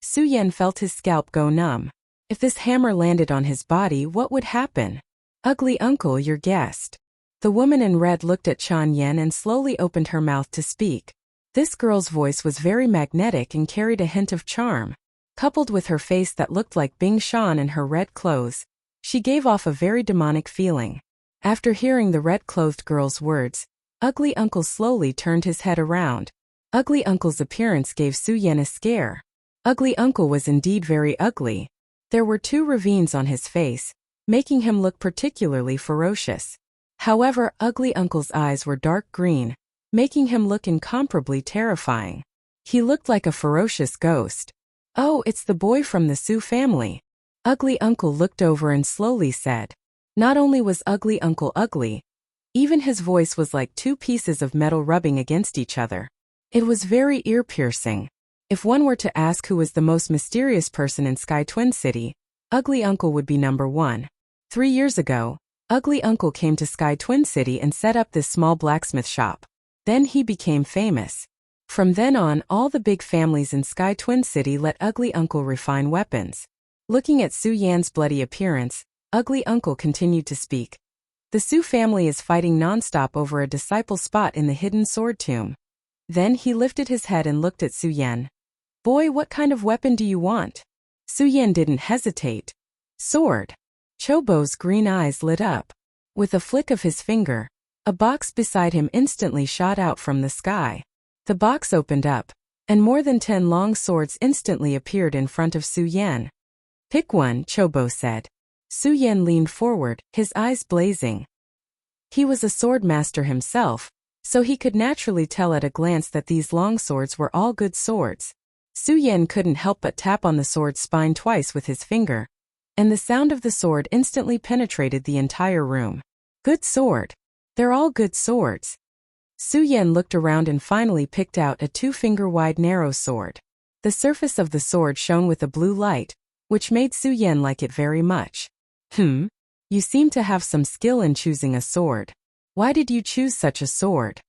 Su Yan felt his scalp go numb. If this hammer landed on his body, what would happen? Ugly uncle, your guest. The woman in red looked at Chan Yen and slowly opened her mouth to speak. This girl's voice was very magnetic and carried a hint of charm. Coupled with her face that looked like Bing Shan and her red clothes, she gave off a very demonic feeling. After hearing the red-clothed girl's words, Ugly Uncle slowly turned his head around. Ugly Uncle's appearance gave Su Yan a scare. Ugly Uncle was indeed very ugly. There were 2 ravines on his face, making him look particularly ferocious. However, Ugly Uncle's eyes were dark green, making him look incomparably terrifying. He looked like a ferocious ghost. Oh, it's the boy from the Su family. Ugly Uncle looked over and slowly said. Not only was Ugly Uncle ugly, even his voice was like 2 pieces of metal rubbing against each other. It was very ear-piercing. If one were to ask who was the most mysterious person in Sky Twin City, Ugly Uncle would be number 1. 3 years ago, Ugly Uncle came to Sky Twin City and set up this small blacksmith shop. Then he became famous. From then on, all the big families in Sky Twin City let Ugly Uncle refine weapons. Looking at Su Yan's bloody appearance, Ugly Uncle continued to speak. The Su family is fighting non-stop over a disciple spot in the hidden sword tomb. Then he lifted his head and looked at Su Yan. Boy, what kind of weapon do you want? Su Yan didn't hesitate. Sword. Chobo's green eyes lit up. With a flick of his finger, a box beside him instantly shot out from the sky. The box opened up, and more than 10 long swords instantly appeared in front of Su Yan. Pick one, Chobo said. Su Yan leaned forward, his eyes blazing. He was a sword master himself, so he could naturally tell at a glance that these long swords were all good swords. Su Yan couldn't help but tap on the sword's spine twice with his finger, and the sound of the sword instantly penetrated the entire room. Good sword. They're all good swords. Su Yan looked around and finally picked out a 2-finger-wide narrow sword. The surface of the sword shone with a blue light, which made Su Yan like it very much. You seem to have some skill in choosing a sword. Why did you choose such a sword?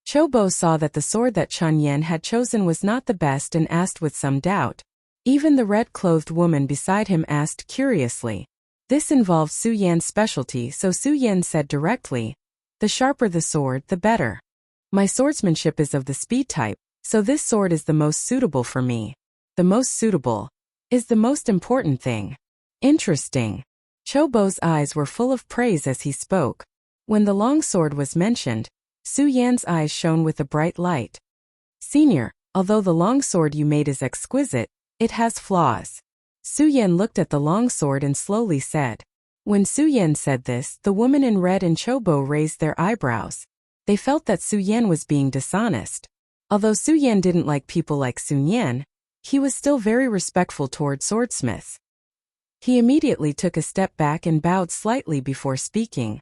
Chobo saw that the sword that Chan Yen had chosen was not the best and asked with some doubt. Even the red-clothed woman beside him asked curiously. This involved Su Yan's specialty, so Su Yan said directly, the sharper the sword, the better. My swordsmanship is of the speed type, so this sword is the most suitable for me. The most suitable is the most important thing. Interesting. Chobo's eyes were full of praise as he spoke. When the long sword was mentioned, Su Yan's eyes shone with a bright light. Senior, although the long sword you made is exquisite, it has flaws. Su Yan looked at the long sword and slowly said. When Su Yan said this, the woman in red and Chobo raised their eyebrows. They felt that Su Yan was being dishonest. Although Su Yan didn't like people like Sun Yan, he was still very respectful toward swordsmiths. He immediately took a step back and bowed slightly before speaking.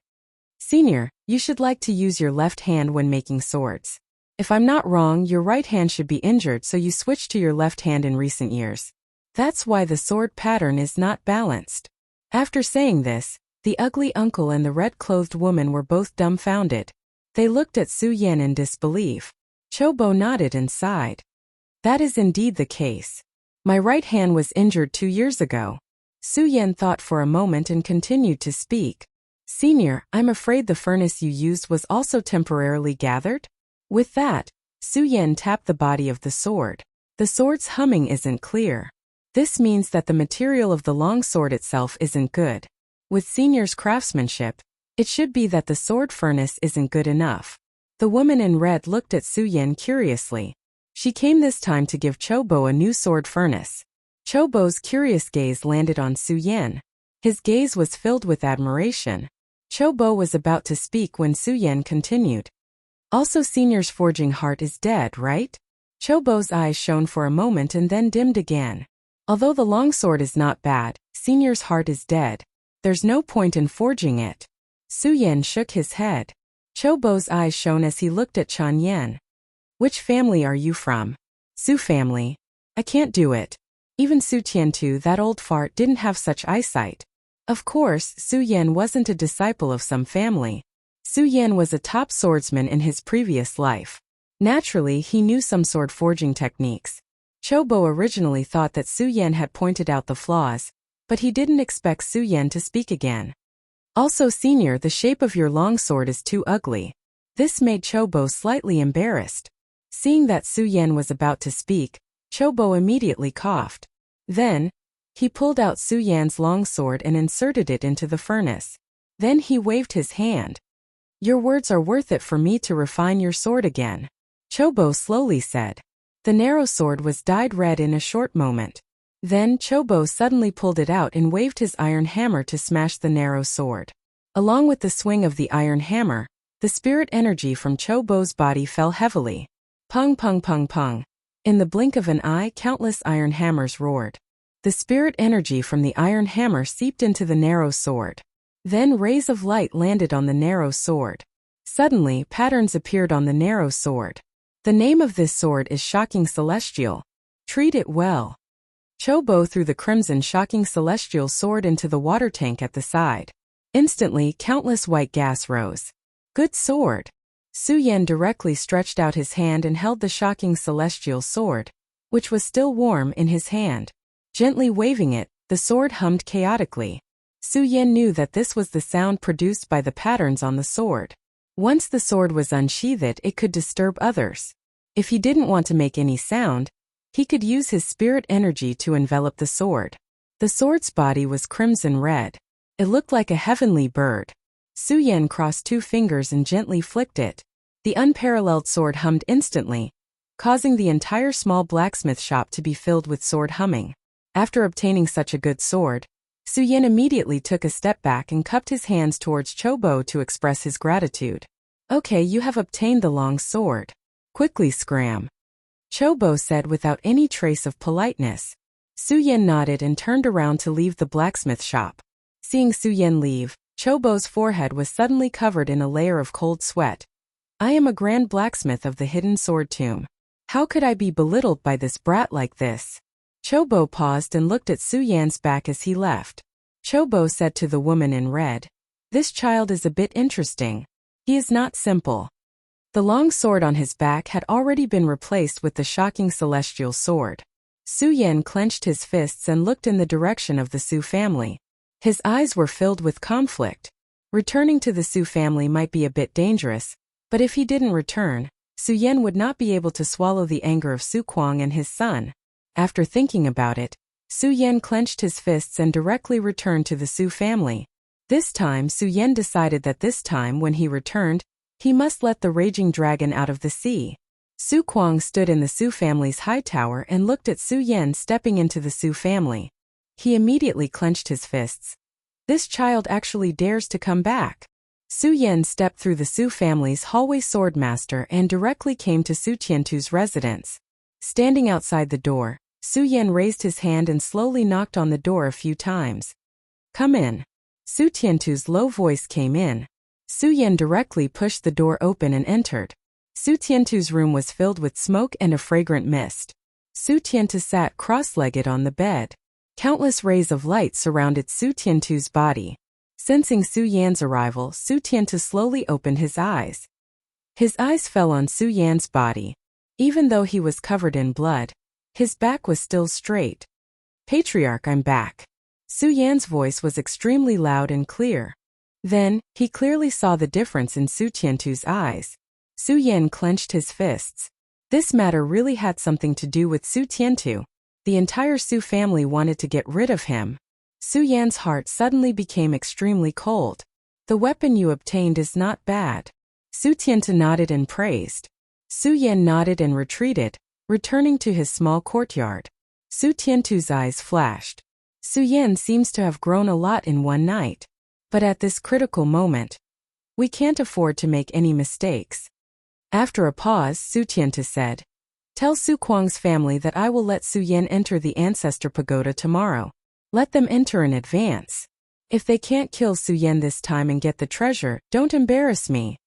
Senior, you should like to use your left hand when making swords. If I'm not wrong, your right hand should be injured, so you switched to your left hand in recent years. That's why the sword pattern is not balanced. After saying this, the ugly uncle and the red-clothed woman were both dumbfounded. They looked at Su Yan in disbelief. Chobo nodded and sighed. That is indeed the case. My right hand was injured 2 years ago. Su Yan thought for a moment and continued to speak. Senior, I'm afraid the furnace you used was also temporarily gathered? With that, Su Yan tapped the body of the sword. The sword's humming isn't clear. This means that the material of the long sword itself isn't good. With Senior's craftsmanship, it should be that the sword furnace isn't good enough. The woman in red looked at Su Yan curiously. She came this time to give Chobo a new sword furnace. Chobo's curious gaze landed on Su Yan. His gaze was filled with admiration. Chobo was about to speak when Su Yan continued. Also, Senior's forging heart is dead, right? Chobo's eyes shone for a moment and then dimmed again. Although the longsword is not bad, Senior's heart is dead. There's no point in forging it. Su Yan shook his head. Chobo's eyes shone as he looked at Chan Yan. Which family are you from? Su family. I can't do it. Even Su Tiantu, that old fart, didn't have such eyesight. Of course, Su Yan wasn't a disciple of some family. Su Yan was a top swordsman in his previous life. Naturally, he knew some sword forging techniques. Chobo originally thought that Su Yan had pointed out the flaws, but he didn't expect Su Yan to speak again. Also, Senior, the shape of your longsword is too ugly. This made Chobo slightly embarrassed. Seeing that Su Yan was about to speak, Chobo immediately coughed. Then, he pulled out Su Yan's longsword and inserted it into the furnace. Then he waved his hand. Your words are worth it for me to refine your sword again, Chobo slowly said. The narrow sword was dyed red in a short moment. Then Chobo suddenly pulled it out and waved his iron hammer to smash the narrow sword. Along with the swing of the iron hammer, the spirit energy from Chobo's body fell heavily. Pung pung pung pung. In the blink of an eye, countless iron hammers roared. The spirit energy from the iron hammer seeped into the narrow sword. Then rays of light landed on the narrow sword. Suddenly, patterns appeared on the narrow sword. The name of this sword is Shocking Celestial. Treat it well. Chobo threw the crimson Shocking Celestial sword into the water tank at the side. Instantly, countless white gas rose. Good sword. Su Yan directly stretched out his hand and held the Shocking Celestial sword, which was still warm, in his hand. Gently waving it, the sword hummed chaotically. Su Yan knew that this was the sound produced by the patterns on the sword. Once the sword was unsheathed, it could disturb others. If he didn't want to make any sound, he could use his spirit energy to envelop the sword. The sword's body was crimson red. It looked like a heavenly bird. Su Yan crossed two fingers and gently flicked it. The unparalleled sword hummed instantly, causing the entire small blacksmith shop to be filled with sword humming. After obtaining such a good sword, Su Yan immediately took a step back and cupped his hands towards Chobo to express his gratitude. Okay, you have obtained the long sword. Quickly scram. Chobo said without any trace of politeness. Su Yan nodded and turned around to leave the blacksmith shop. Seeing Su Yan leave, Chobo's forehead was suddenly covered in a layer of cold sweat. I am a grand blacksmith of the hidden sword tomb. How could I be belittled by this brat like this? Chobo paused and looked at Su Yan's back as he left. Chobo said to the woman in red, this child is a bit interesting. He is not simple. The long sword on his back had already been replaced with the Shocking Celestial sword. Su Yan clenched his fists and looked in the direction of the Su family. His eyes were filled with conflict. Returning to the Su family might be a bit dangerous, but if he didn't return, Su Yan would not be able to swallow the anger of Su Kuang and his son. After thinking about it, Su Yan clenched his fists and directly returned to the Su family. This time, Su Yan decided that this time when he returned, he must let the raging dragon out of the sea. Su Kuang stood in the Su family's high tower and looked at Su Yan stepping into the Su family. He immediately clenched his fists. This child actually dares to come back. Su Yan stepped through the Su family's hallway swordmaster and directly came to Su Tiantu's residence. Standing outside the door, Su Yan raised his hand and slowly knocked on the door a few times. Come in. Su Tiantu's low voice came in. Su Yan directly pushed the door open and entered. Su Tiantu's room was filled with smoke and a fragrant mist. Su Tiantu sat cross-legged on the bed. Countless rays of light surrounded Su Tiantu's body. Sensing Su Yan's arrival, Su Tiantu slowly opened his eyes. His eyes fell on Su Yan's body. Even though he was covered in blood, his back was still straight. Patriarch, I'm back. Su Yan's voice was extremely loud and clear. Then, he clearly saw the difference in Su Tiantu's eyes. Su Yan clenched his fists. This matter really had something to do with Su Tiantu. The entire Su family wanted to get rid of him. Su Yan's heart suddenly became extremely cold. The weapon you obtained is not bad. Su Tiantu nodded and praised. Su Yan nodded and retreated, returning to his small courtyard. Su Tiantu's eyes flashed. Su Yan seems to have grown a lot in one night. But at this critical moment, we can't afford to make any mistakes. After a pause, Su Tiantu said, "Tell Su Kuang's family that I will let Su Yan enter the Ancestor Pagoda tomorrow. Let them enter in advance. If they can't kill Su Yan this time and get the treasure, don't embarrass me."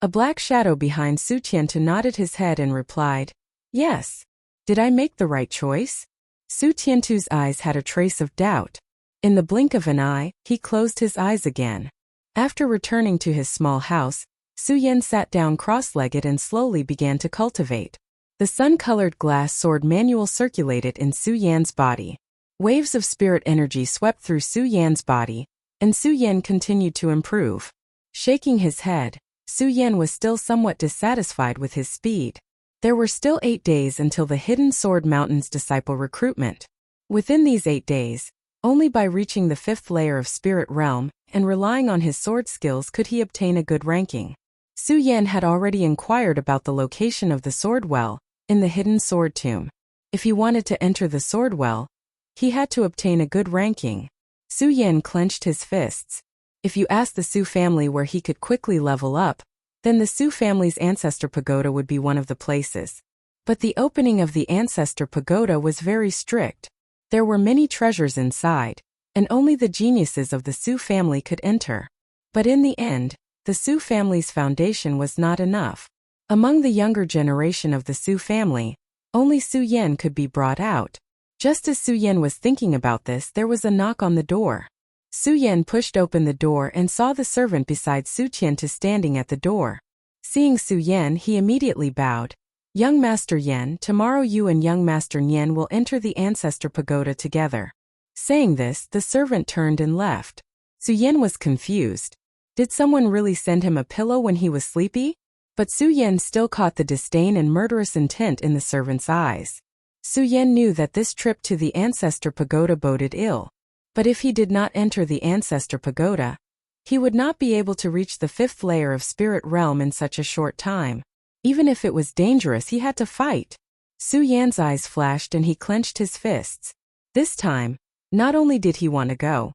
A black shadow behind Su Tiantu nodded his head and replied, "Yes. Did I make the right choice?" Su Tiantu's eyes had a trace of doubt. In the blink of an eye, he closed his eyes again. After returning to his small house, Su Yan sat down cross-legged and slowly began to cultivate. The sun-colored glass sword manual circulated in Su Yan's body. Waves of spirit energy swept through Su Yan's body, and Su Yan continued to improve. Shaking his head, Su Yan was still somewhat dissatisfied with his speed. There were still 8 days until the Hidden Sword Mountain's disciple recruitment. Within these 8 days, only by reaching the 5th layer of Spirit Realm and relying on his sword skills could he obtain a good ranking. Su Yan had already inquired about the location of the Sword Well, in the Hidden Sword Tomb. If he wanted to enter the Sword Well, he had to obtain a good ranking. Su Yan clenched his fists. If you asked the Su family where he could quickly level up, then the Su family's Ancestor Pagoda would be one of the places. But the opening of the Ancestor Pagoda was very strict. There were many treasures inside, and only the geniuses of the Su family could enter. But in the end, the Su family's foundation was not enough. Among the younger generation of the Su family, only Su Yan could be brought out. Just as Su Yan was thinking about this, there was a knock on the door. Su Yan pushed open the door and saw the servant beside Su Tiantu standing at the door. Seeing Su Yan, he immediately bowed. "Young Master Yan, tomorrow you and Young Master Yan will enter the Ancestor Pagoda together." Saying this, the servant turned and left. Su Yan was confused. Did someone really send him a pillow when he was sleepy? But Su Yan still caught the disdain and murderous intent in the servant's eyes. Su Yan knew that this trip to the Ancestor Pagoda boded ill. But if he did not enter the Ancestor Pagoda, he would not be able to reach the 5th layer of Spirit Realm in such a short time. Even if it was dangerous, he had to fight. Su Yan's eyes flashed and he clenched his fists. This time, not only did he want to go,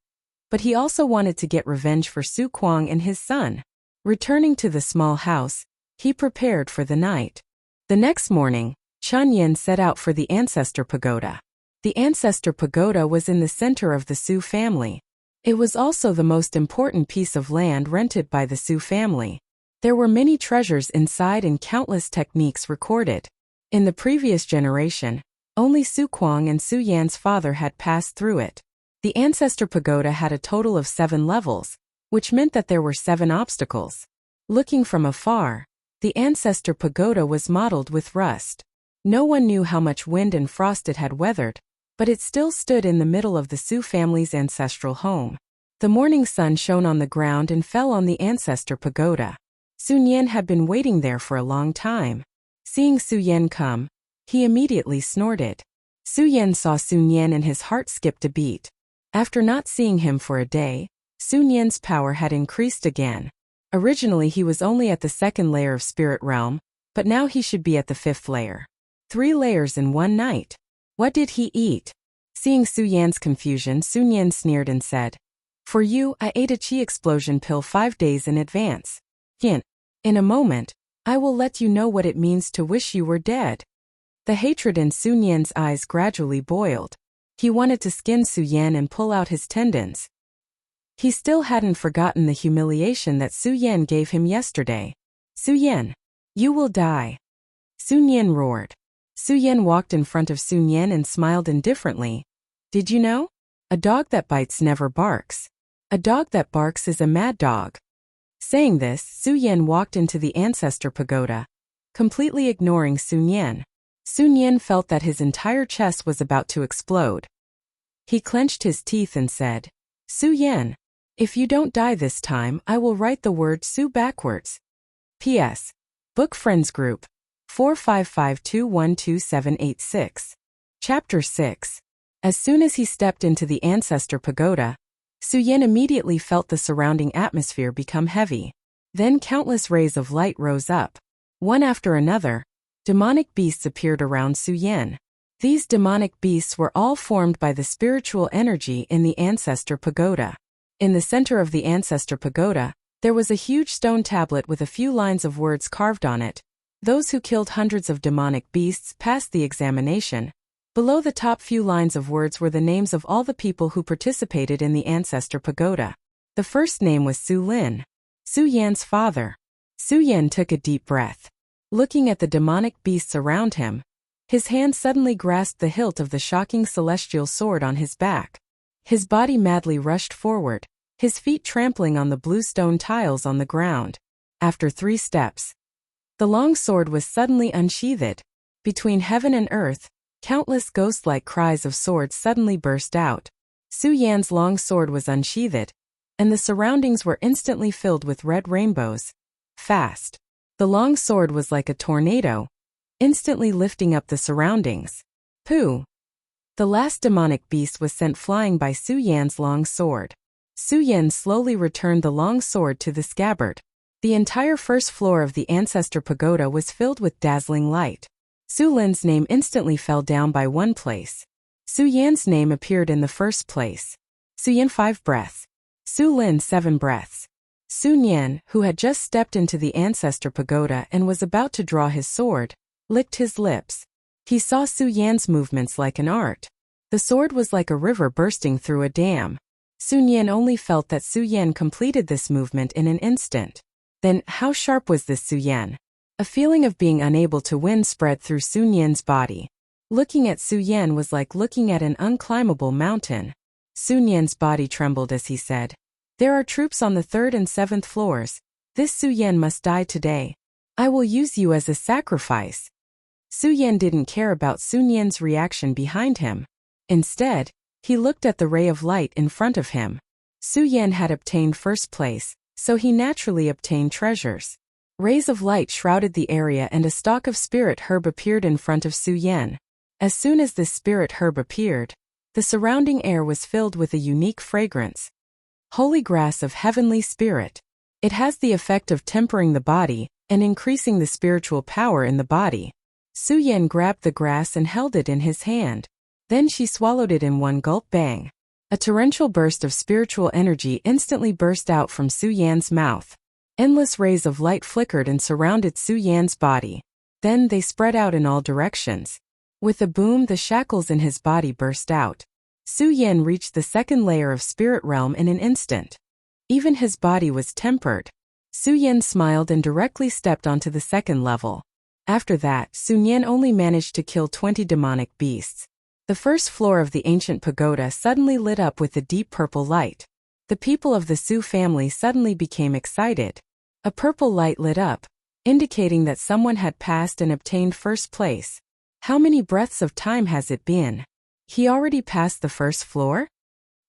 but he also wanted to get revenge for Su Kuang and his son. Returning to the small house, he prepared for the night. The next morning, Chun Yin set out for the Ancestor Pagoda. The Ancestor Pagoda was in the center of the Su family. It was also the most important piece of land rented by the Su family. There were many treasures inside and countless techniques recorded. In the previous generation, only Su Kuang and Su Yan's father had passed through it. The Ancestor Pagoda had a total of 7 levels, which meant that there were 7 obstacles. Looking from afar, the Ancestor Pagoda was mottled with rust. No one knew how much wind and frost it had weathered, but it still stood in the middle of the Su family's ancestral home. The morning sun shone on the ground and fell on the Ancestor Pagoda. Sun Yan had been waiting there for a long time. Seeing Su Yan come, he immediately snorted. Su Yan saw Sun Yan and his heart skipped a beat. After not seeing him for a day, Sun Yan's power had increased again. Originally he was only at the 2nd layer of Spirit Realm, but now he should be at the 5th layer. 3 layers in one night. What did he eat? Seeing Su Yan's confusion, Sun Yan sneered and said, "For you, I ate a chi explosion pill 5 days in advance. Yin. In a moment, I will let you know what it means to wish you were dead." The hatred in Sun Yan's eyes gradually boiled. He wanted to skin Su Yan and pull out his tendons. He still hadn't forgotten the humiliation that Su Yan gave him yesterday. "Su Yan, you will die." Sun Yan roared. Su Yan walked in front of Sun Yan and smiled indifferently. "Did you know? A dog that bites never barks. A dog that barks is a mad dog." Saying this, Su Yan walked into the Ancestor Pagoda, completely ignoring Sun Yan. Sun Yan felt that his entire chest was about to explode. He clenched his teeth and said, "Su Yan, If you don't die this time, I will write the word Su backwards. P.S. Book Friends Group 455212786. Chapter 6. As soon as he stepped into the Ancestor Pagoda, Su Yin immediately felt the surrounding atmosphere become heavy. Then countless rays of light rose up. One after another, demonic beasts appeared around Su Yin. These demonic beasts were all formed by the spiritual energy in the Ancestor Pagoda. In the center of the Ancestor Pagoda, there was a huge stone tablet with a few lines of words carved on it. Those who killed hundreds of demonic beasts passed the examination. Below the top few lines of words were the names of all the people who participated in the Ancestor Pagoda. The first name was Su Lin, Su Yan's father. Su Yan took a deep breath. Looking at the demonic beasts around him, his hand suddenly grasped the hilt of the shocking celestial sword on his back. His body madly rushed forward, his feet trampling on the blue stone tiles on the ground. After 3 steps, the long sword was suddenly unsheathed. Between heaven and earth, countless ghost-like cries of swords suddenly burst out. Su Yan's long sword was unsheathed, and the surroundings were instantly filled with red rainbows. Fast. The long sword was like a tornado, instantly lifting up the surroundings. Pooh! The last demonic beast was sent flying by Su Yan's long sword. Su Yan slowly returned the long sword to the scabbard. The entire first floor of the Ancestor Pagoda was filled with dazzling light. Su Lin's name instantly fell down by 1 place. Su Yan's name appeared in the first place. Su Yan 5 breaths. Su Lin 7 breaths. Sun Yan, who had just stepped into the Ancestor Pagoda and was about to draw his sword, licked his lips. He saw Su Yan's movements like an art. The sword was like a river bursting through a dam. Sun Yan only felt that Su Yan completed this movement in an instant. Then, how sharp was this Su Yan? A feeling of being unable to win spread through Sun Yan's body. Looking at Su Yan was like looking at an unclimbable mountain. Sun Yan's body trembled as he said, "There are troops on the 3rd and 7th floors. This Su Yan must die today. I will use you as a sacrifice." Su Yan didn't care about Sun Yan's reaction behind him. Instead, he looked at the ray of light in front of him. Su Yan had obtained first place, so he naturally obtained treasures. Rays of light shrouded the area and a stalk of spirit herb appeared in front of Su Yan. As soon as this spirit herb appeared, the surrounding air was filled with a unique fragrance. Holy grass of heavenly spirit. It has the effect of tempering the body and increasing the spiritual power in the body. Su Yan grabbed the grass and held it in his hand. Then she swallowed it in one gulp. Bang! A torrential burst of spiritual energy instantly burst out from Su Yan's mouth. Endless rays of light flickered and surrounded Su Yan's body. Then they spread out in all directions. With a boom, the shackles in his body burst out. Su Yan reached the 2nd layer of spirit realm in an instant. Even his body was tempered. Su Yan smiled and directly stepped onto the 2nd level. After that, Sun Yan only managed to kill 20 demonic beasts. The first floor of the ancient pagoda suddenly lit up with a deep purple light. The people of the Su family suddenly became excited. A purple light lit up, indicating that someone had passed and obtained first place. How many breaths of time has it been? He already passed the first floor?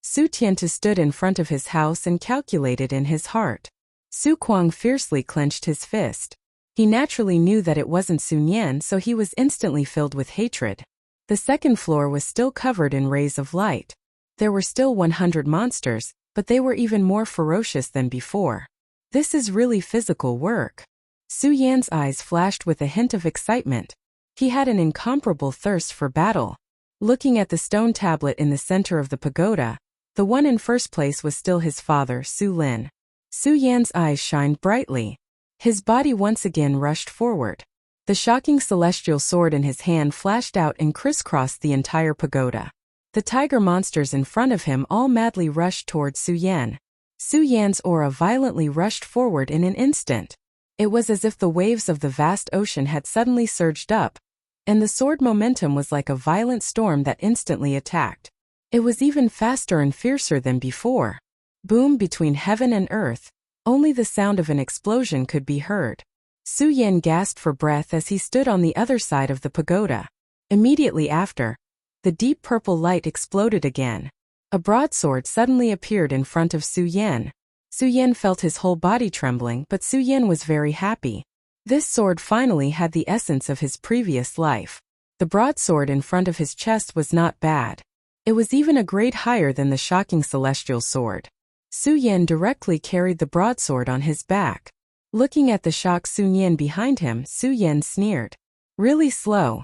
Su Tiantu stood in front of his house and calculated in his heart. Su Kuang fiercely clenched his fist. He naturally knew that it wasn't Sun Yan, so he was instantly filled with hatred. The 2nd floor was still covered in rays of light. There were still 100 monsters, but they were even more ferocious than before. This is really physical work. Su Yan's eyes flashed with a hint of excitement. He had an incomparable thirst for battle. Looking at the stone tablet in the center of the pagoda, the one in first place was still his father, Su Lin. Su Yan's eyes shined brightly. His body once again rushed forward. The shocking celestial sword in his hand flashed out and crisscrossed the entire pagoda. The tiger monsters in front of him all madly rushed towards Su Yan. Su Yan's aura violently rushed forward in an instant. It was as if the waves of the vast ocean had suddenly surged up, and the sword momentum was like a violent storm that instantly attacked. It was even faster and fiercer than before. Boom! Between heaven and earth, only the sound of an explosion could be heard. Su Yan gasped for breath as he stood on the other side of the pagoda. Immediately after, the deep purple light exploded again. A broadsword suddenly appeared in front of Su Yan. Su Yan felt his whole body trembling, but Su Yan was very happy. This sword finally had the essence of his previous life. The broadsword in front of his chest was not bad. It was even a grade higher than the shocking celestial sword. Su Yan directly carried the broadsword on his back. Looking at the shocked Sun Yan behind him, Su Yan sneered. Really slow.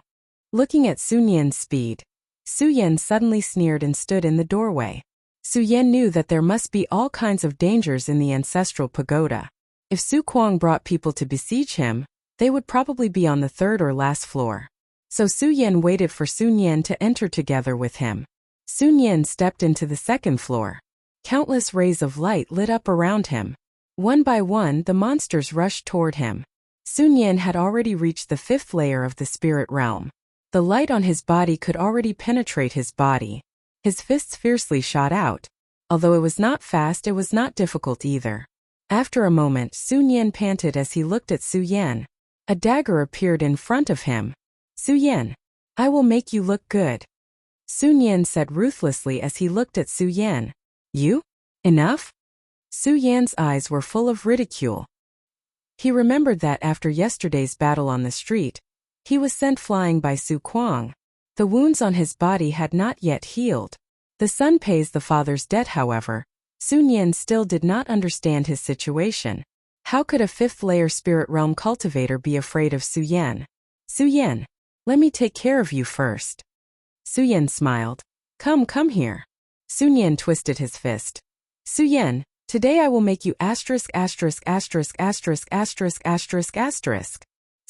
Looking at Sun Yan's speed, Su Yan suddenly sneered and stood in the doorway. Su Yan knew that there must be all kinds of dangers in the ancestral pagoda. If Su Kuang brought people to besiege him, they would probably be on the third or last floor. So Su Yan waited for Sun Yan to enter together with him. Sun Yan stepped into the second floor. Countless rays of light lit up around him. One by one, the monsters rushed toward him. Sun Yan had already reached the 5th layer of the spirit realm. The light on his body could already penetrate his body. His fists fiercely shot out. Although it was not fast, it was not difficult either. After a moment, Sun Yan panted as he looked at Su Yan. A dagger appeared in front of him. Su Yan, I will make you look good. Sun Yan said ruthlessly as he looked at Su Yan. You? Enough? Su Yan's eyes were full of ridicule. He remembered that after yesterday's battle on the street, he was sent flying by Su Kuang. The wounds on his body had not yet healed. The son pays the father's debt, however. Sun Yan still did not understand his situation. How could a 5th layer spirit realm cultivator be afraid of Su Yan? Su Yan, let me take care of you first. Su Yan smiled. Come here. Sun Yan twisted his fist. Su Yan, today I will make you asterisk.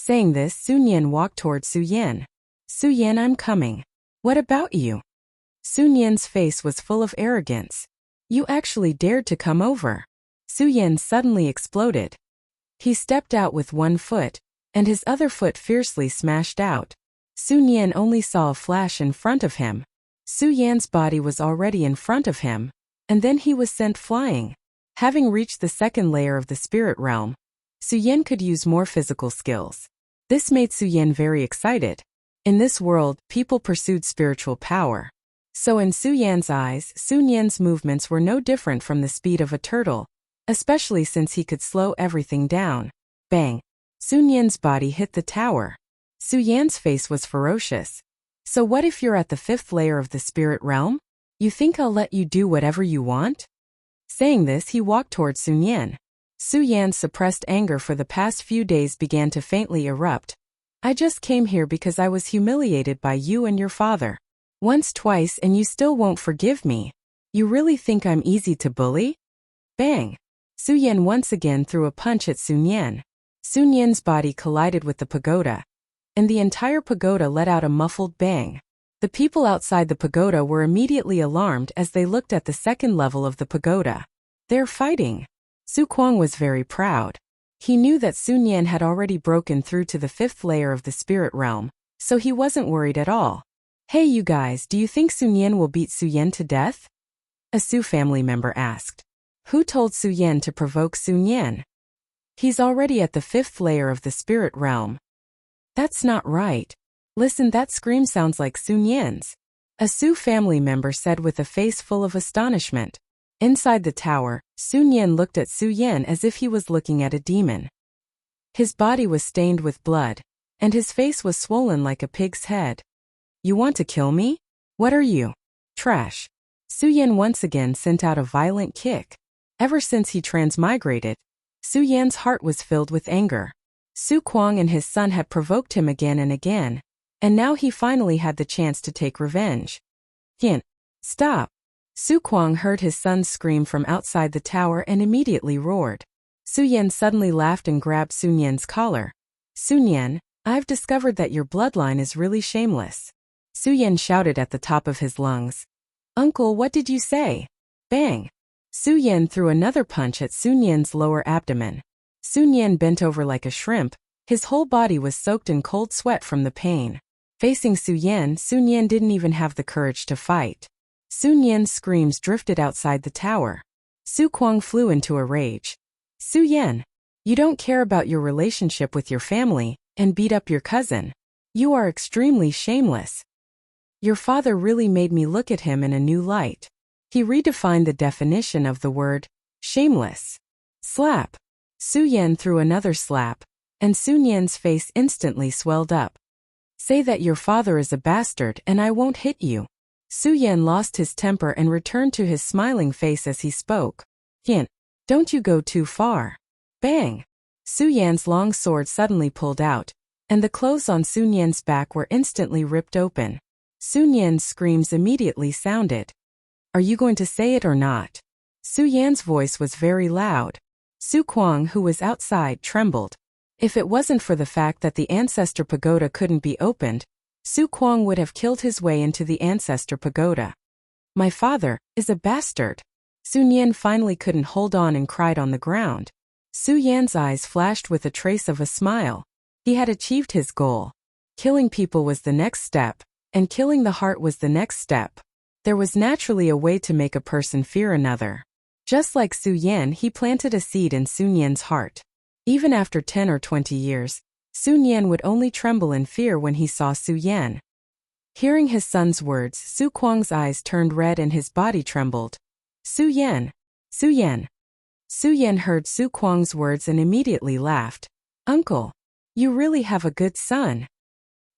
Saying this, Sun Yan walked toward Su Yan. Su Yan, I'm coming. What about you? Sun Yan's face was full of arrogance. You actually dared to come over. Su Yan suddenly exploded. He stepped out with one foot, and his other foot fiercely smashed out. Sun Yan only saw a flash in front of him. Su Yan's body was already in front of him, and then he was sent flying. Having reached the 2nd layer of the spirit realm, Su Yan could use more physical skills. This made Su Yan very excited. In this world, people pursued spiritual power. So in Su Yan's eyes, Sun Yan's movements were no different from the speed of a turtle, especially since he could slow everything down. Bang! Sun Yan's body hit the tower. Su Yan's face was ferocious. So what if you're at the 5th layer of the spirit realm? You think I'll let you do whatever you want? Saying this, he walked toward Sun Yan. Su Yan's suppressed anger for the past few days began to faintly erupt. I just came here because I was humiliated by you and your father. Once, twice, and you still won't forgive me. You really think I'm easy to bully? Bang! Su Yan once again threw a punch at Sun Yan. Sun Yan's body collided with the pagoda, and the entire pagoda let out a muffled bang. The people outside the pagoda were immediately alarmed as they looked at the 2nd level of the pagoda. They're fighting. Su Kuang was very proud. He knew that Sun Yan had already broken through to the 5th layer of the spirit realm, so he wasn't worried at all. Hey you guys, do you think Sun Yan will beat Su Yan to death? A Su family member asked. Who told Su Yan to provoke Sun Yan? He's already at the 5th layer of the spirit realm. That's not right. Listen, that scream sounds like Sun Yan's. A Su family member said with a face full of astonishment. Inside the tower, Sun Yan looked at Su Yan as if he was looking at a demon. His body was stained with blood, and his face was swollen like a pig's head. You want to kill me? What are you? Trash. Su Yan once again sent out a violent kick. Ever since he transmigrated, Su Yan's heart was filled with anger. Su Kuang and his son had provoked him again and again, and now he finally had the chance to take revenge. Yan, stop. Su Kuang heard his son scream from outside the tower and immediately roared. Su Yan suddenly laughed and grabbed Sun Yan's collar. Sun Yan, I've discovered that your bloodline is really shameless. Su Yan shouted at the top of his lungs. Uncle, what did you say? Bang! Su Yan threw another punch at Sun Yan's lower abdomen. Sun Yan bent over like a shrimp. His whole body was soaked in cold sweat from the pain. Facing Sun Yan didn't even have the courage to fight. Sun Yan's screams drifted outside the tower. Su Kuang flew into a rage. Su Yan, you don't care about your relationship with your family, and beat up your cousin. You are extremely shameless. Your father really made me look at him in a new light. He redefined the definition of the word shameless. Slap. Su Yan threw another slap, and Sun Yan's face instantly swelled up. Say that your father is a bastard and I won't hit you. Su Yan lost his temper and returned to his smiling face as he spoke. Yan, don't you go too far. Bang! Su Yan's long sword suddenly pulled out, and the clothes on Sun Yan's back were instantly ripped open. Sun Yan's screams immediately sounded. Are you going to say it or not? Su Yan's voice was very loud. Su Kuang, who was outside, trembled. If it wasn't for the fact that the Ancestor Pagoda couldn't be opened, Su Kuang would have killed his way into the Ancestor Pagoda. My father is a bastard. Sun Yan finally couldn't hold on and cried on the ground. Su Yan's eyes flashed with a trace of a smile. He had achieved his goal. Killing people was the next step, and killing the heart was the next step. There was naturally a way to make a person fear another. Just like Su Yan, he planted a seed in Sun Yan's heart. Even after 10 or 20 years, Sun Yan would only tremble in fear when he saw Su Yan. Hearing his son's words, Su Kuang's eyes turned red and his body trembled. Su Yan! Su Yan! Su Yan heard Su Kuang's words and immediately laughed. Uncle, you really have a good son.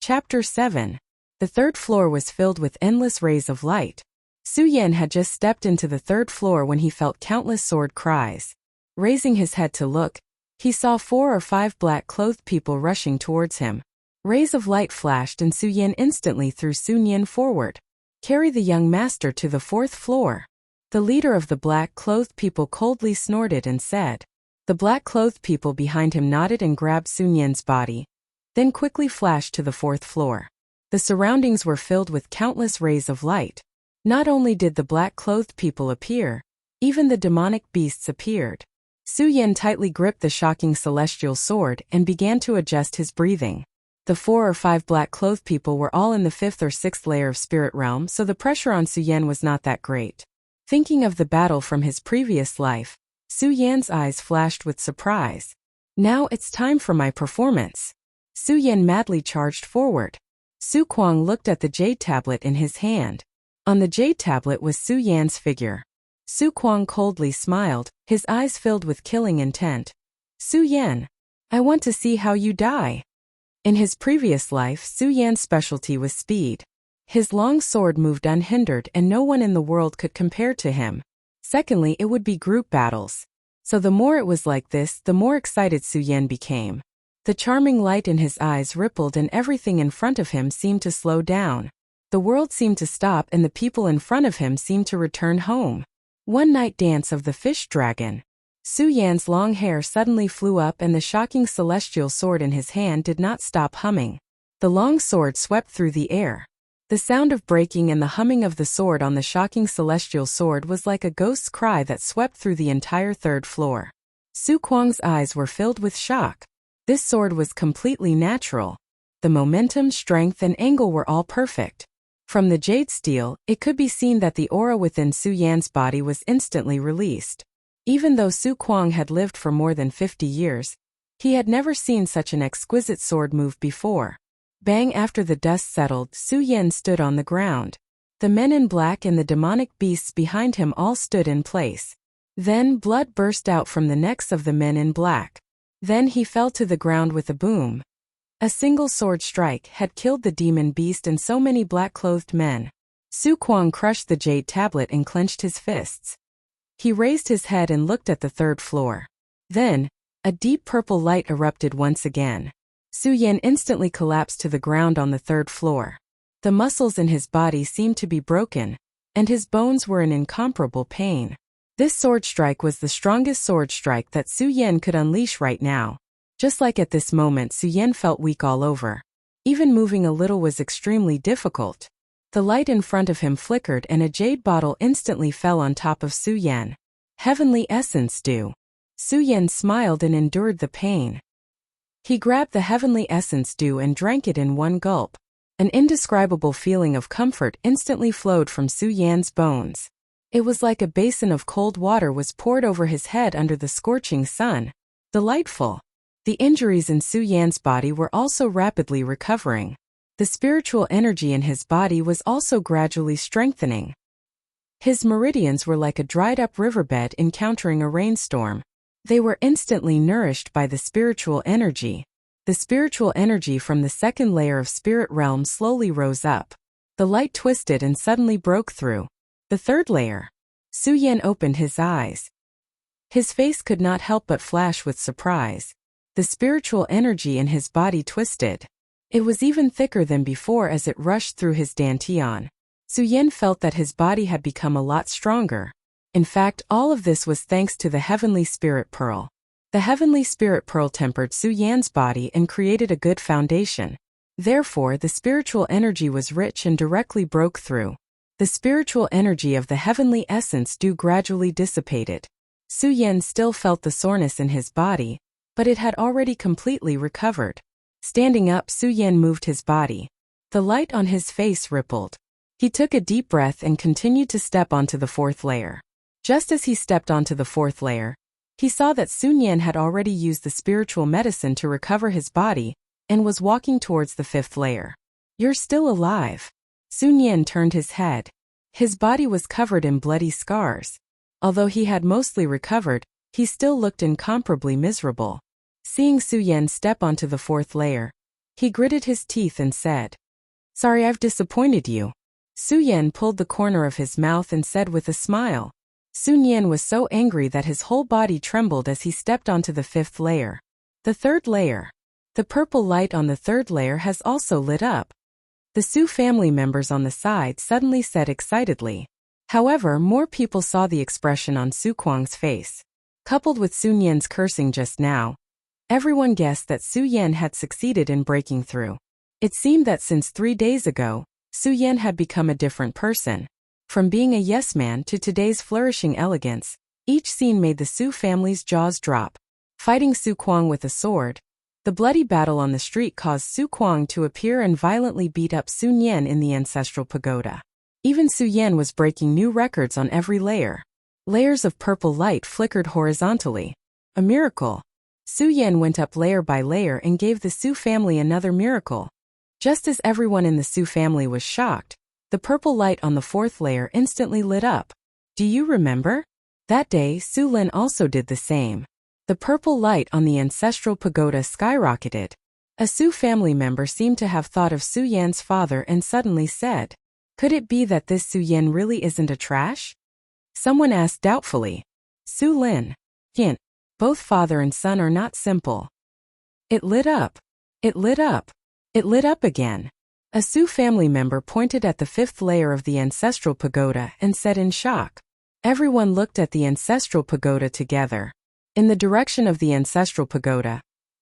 Chapter 7. The third floor was filled with endless rays of light. Su Yan had just stepped into the third floor when he felt countless sword cries. Raising his head to look, he saw 4 or 5 black-clothed people rushing towards him. Rays of light flashed and Su Yan instantly threw Sun Yan forward. Carry the young master to the 4th floor. The leader of the black-clothed people coldly snorted and said. The black-clothed people behind him nodded and grabbed Sun Yan's body, then quickly flashed to the 4th floor. The surroundings were filled with countless rays of light. Not only did the black-clothed people appear, even the demonic beasts appeared. Su Yan tightly gripped the shocking celestial sword and began to adjust his breathing. The 4 or 5 black-clothed people were all in the 5th or 6th layer of spirit realm, so the pressure on Su Yan was not that great. Thinking of the battle from his previous life, Su Yan's eyes flashed with surprise. Now it's time for my performance. Su Yan madly charged forward. Su Kuang looked at the jade tablet in his hand. On the jade tablet was Su Yan's figure. Su Kuang coldly smiled, his eyes filled with killing intent. Su Yan, I want to see how you die. In his previous life, Su Yan's specialty was speed. His long sword moved unhindered and no one in the world could compare to him. Secondly, it would be group battles. So the more it was like this, the more excited Su Yan became. The charming light in his eyes rippled and everything in front of him seemed to slow down. The world seemed to stop and the people in front of him seemed to return home. One night dance of the fish dragon. Su Yan's long hair suddenly flew up and the shocking celestial sword in his hand did not stop humming. The long sword swept through the air. The sound of breaking and the humming of the sword on the shocking celestial sword was like a ghost's cry that swept through the entire 3rd floor. Su Kuang's eyes were filled with shock. This sword was completely natural. The momentum, strength, and angle were all perfect. From the jade steel, it could be seen that the aura within Su Yan's body was instantly released. Even though Su Kuang had lived for more than 50 years, he had never seen such an exquisite sword move before. Bang! After the dust settled, Su Yan stood on the ground. The men in black and the demonic beasts behind him all stood in place. Then blood burst out from the necks of the men in black. Then he fell to the ground with a boom. A single sword strike had killed the demon beast and so many black-clothed men. Su Kuang crushed the jade tablet and clenched his fists. He raised his head and looked at the 3rd floor. Then, a deep purple light erupted once again. Su Yan instantly collapsed to the ground on the 3rd floor. The muscles in his body seemed to be broken, and his bones were in incomparable pain. This sword strike was the strongest sword strike that Su Yan could unleash right now. Just like at this moment, Su Yan felt weak all over. Even moving a little was extremely difficult. The light in front of him flickered and a jade bottle instantly fell on top of Su Yan. Heavenly essence dew. Su Yan smiled and endured the pain. He grabbed the heavenly essence dew and drank it in one gulp. An indescribable feeling of comfort instantly flowed from Su Yan's bones. It was like a basin of cold water was poured over his head under the scorching sun. Delightful. The injuries in Su Yan's body were also rapidly recovering. The spiritual energy in his body was also gradually strengthening. His meridians were like a dried-up riverbed encountering a rainstorm. They were instantly nourished by the spiritual energy. The spiritual energy from the second layer of spirit realm slowly rose up. The light twisted and suddenly broke through. The third layer. Su Yan opened his eyes. His face could not help but flash with surprise. The spiritual energy in his body twisted. It was even thicker than before as it rushed through his dantian. Su Yan felt that his body had become a lot stronger. In fact, all of this was thanks to the Heavenly Spirit Pearl. The Heavenly Spirit Pearl tempered Su Yan's body and created a good foundation. Therefore, the spiritual energy was rich and directly broke through. The spiritual energy of the heavenly essence gradually dissipated. Su Yan still felt the soreness in his body, but it had already completely recovered. Standing up, Su Yan moved his body. The light on his face rippled. He took a deep breath and continued to step onto the fourth layer. Just as he stepped onto the fourth layer, he saw that Su Yan had already used the spiritual medicine to recover his body and was walking towards the fifth layer. "You're still alive." Su Yan turned his head. His body was covered in bloody scars. Although he had mostly recovered, he still looked incomparably miserable. Seeing Su Yan step onto the fourth layer, he gritted his teeth and said, "Sorry I've disappointed you." Su Yan pulled the corner of his mouth and said with a smile. Su Yan was so angry that his whole body trembled as he stepped onto the fifth layer. The third layer. The purple light on the third layer has also lit up. The Su family members on the side suddenly said excitedly. However, more people saw the expression on Su Kuang's face. Coupled with Su Yan's cursing just now, everyone guessed that Su Yan had succeeded in breaking through. It seemed that since 3 days ago, Su Yan had become a different person. From being a yes-man to today's flourishing elegance, each scene made the Su family's jaws drop. Fighting Su Kuang with a sword, the bloody battle on the street caused Su Kuang to appear and violently beat up Su Yan in the ancestral pagoda. Even Su Yan was breaking new records on every layer. Layers of purple light flickered horizontally. A miracle. Su Yan went up layer by layer and gave the Su family another miracle. Just as everyone in the Su family was shocked, the purple light on the fourth layer instantly lit up. Do you remember? That day, Su Lin also did the same. The purple light on the ancestral pagoda skyrocketed. A Su family member seemed to have thought of Su Yan's father and suddenly said, "Could it be that this Su Yan really isn't a trash?" Someone asked doubtfully. Su Lin. Hint. Both father and son are not simple. It lit up. It lit up. It lit up again. A Su family member pointed at the fifth layer of the ancestral pagoda and said in shock. Everyone looked at the ancestral pagoda together. In the direction of the ancestral pagoda,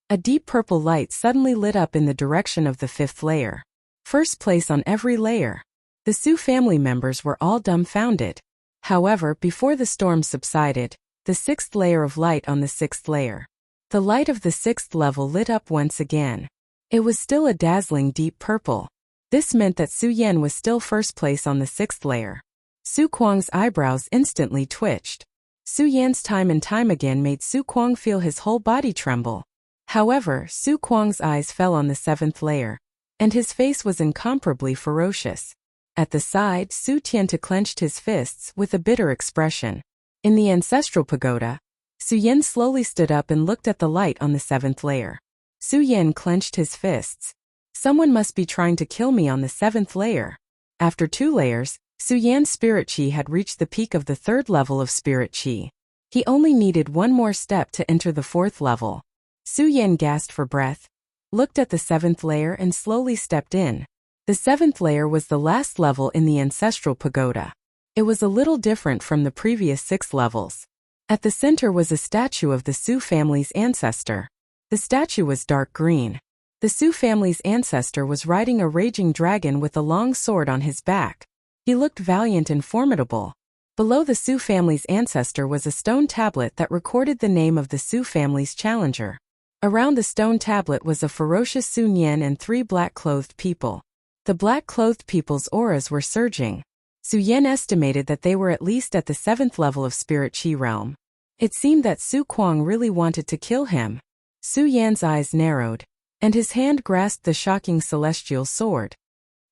a deep purple light suddenly lit up in the direction of the fifth layer. First place on every layer. The Su family members were all dumbfounded. However, before the storm subsided, the sixth layer of light on the sixth layer. The light of the sixth level lit up once again. It was still a dazzling deep purple. This meant that Su Yan was still first place on the sixth layer. Su Kuang's eyebrows instantly twitched. Su Yan's time and time again made Su Kuang feel his whole body tremble. However, Su Kuang's eyes fell on the seventh layer, and his face was incomparably ferocious. At the side, Su Tianta clenched his fists with a bitter expression. In the ancestral pagoda, Su Yan slowly stood up and looked at the light on the seventh layer. Su Yan clenched his fists. Someone must be trying to kill me on the seventh layer. After 2 layers, Su Yan's spirit chi had reached the peak of the third level of spirit chi. He only needed one more step to enter the fourth level. Su Yan gasped for breath, looked at the seventh layer and slowly stepped in. The seventh layer was the last level in the ancestral pagoda. It was a little different from the previous 6 levels. At the center was a statue of the Su family's ancestor. The statue was dark green. The Su family's ancestor was riding a raging dragon with a long sword on his back. He looked valiant and formidable. Below the Su family's ancestor was a stone tablet that recorded the name of the Su family's challenger. Around the stone tablet was a ferocious Su Nian and 3 black-clothed people. The black-clothed people's auras were surging. Su Yan estimated that they were at least at the 7th level of Spirit Chi realm. It seemed that Su Kuang really wanted to kill him. Su Yan's eyes narrowed, and his hand grasped the shocking celestial sword.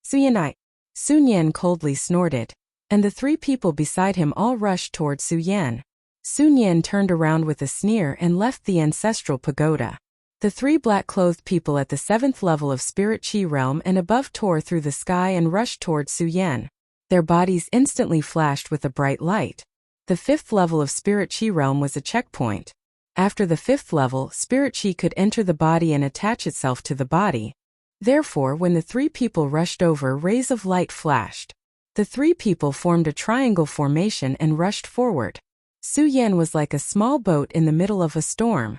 Su Yan coldly snorted. and the three people beside him all rushed toward Su Yan. Sun Yan turned around with a sneer and left the ancestral pagoda. The three black-clothed people at the 7th level of Spirit Chi realm and above tore through the sky and rushed toward Su Yan. Their bodies instantly flashed with a bright light. The 5th level of Spirit Chi realm was a checkpoint. After the 5th level, Spirit Chi could enter the body and attach itself to the body. Therefore, when the three people rushed over, rays of light flashed. The three people formed a triangle formation and rushed forward. Su Yan was like a small boat in the middle of a storm.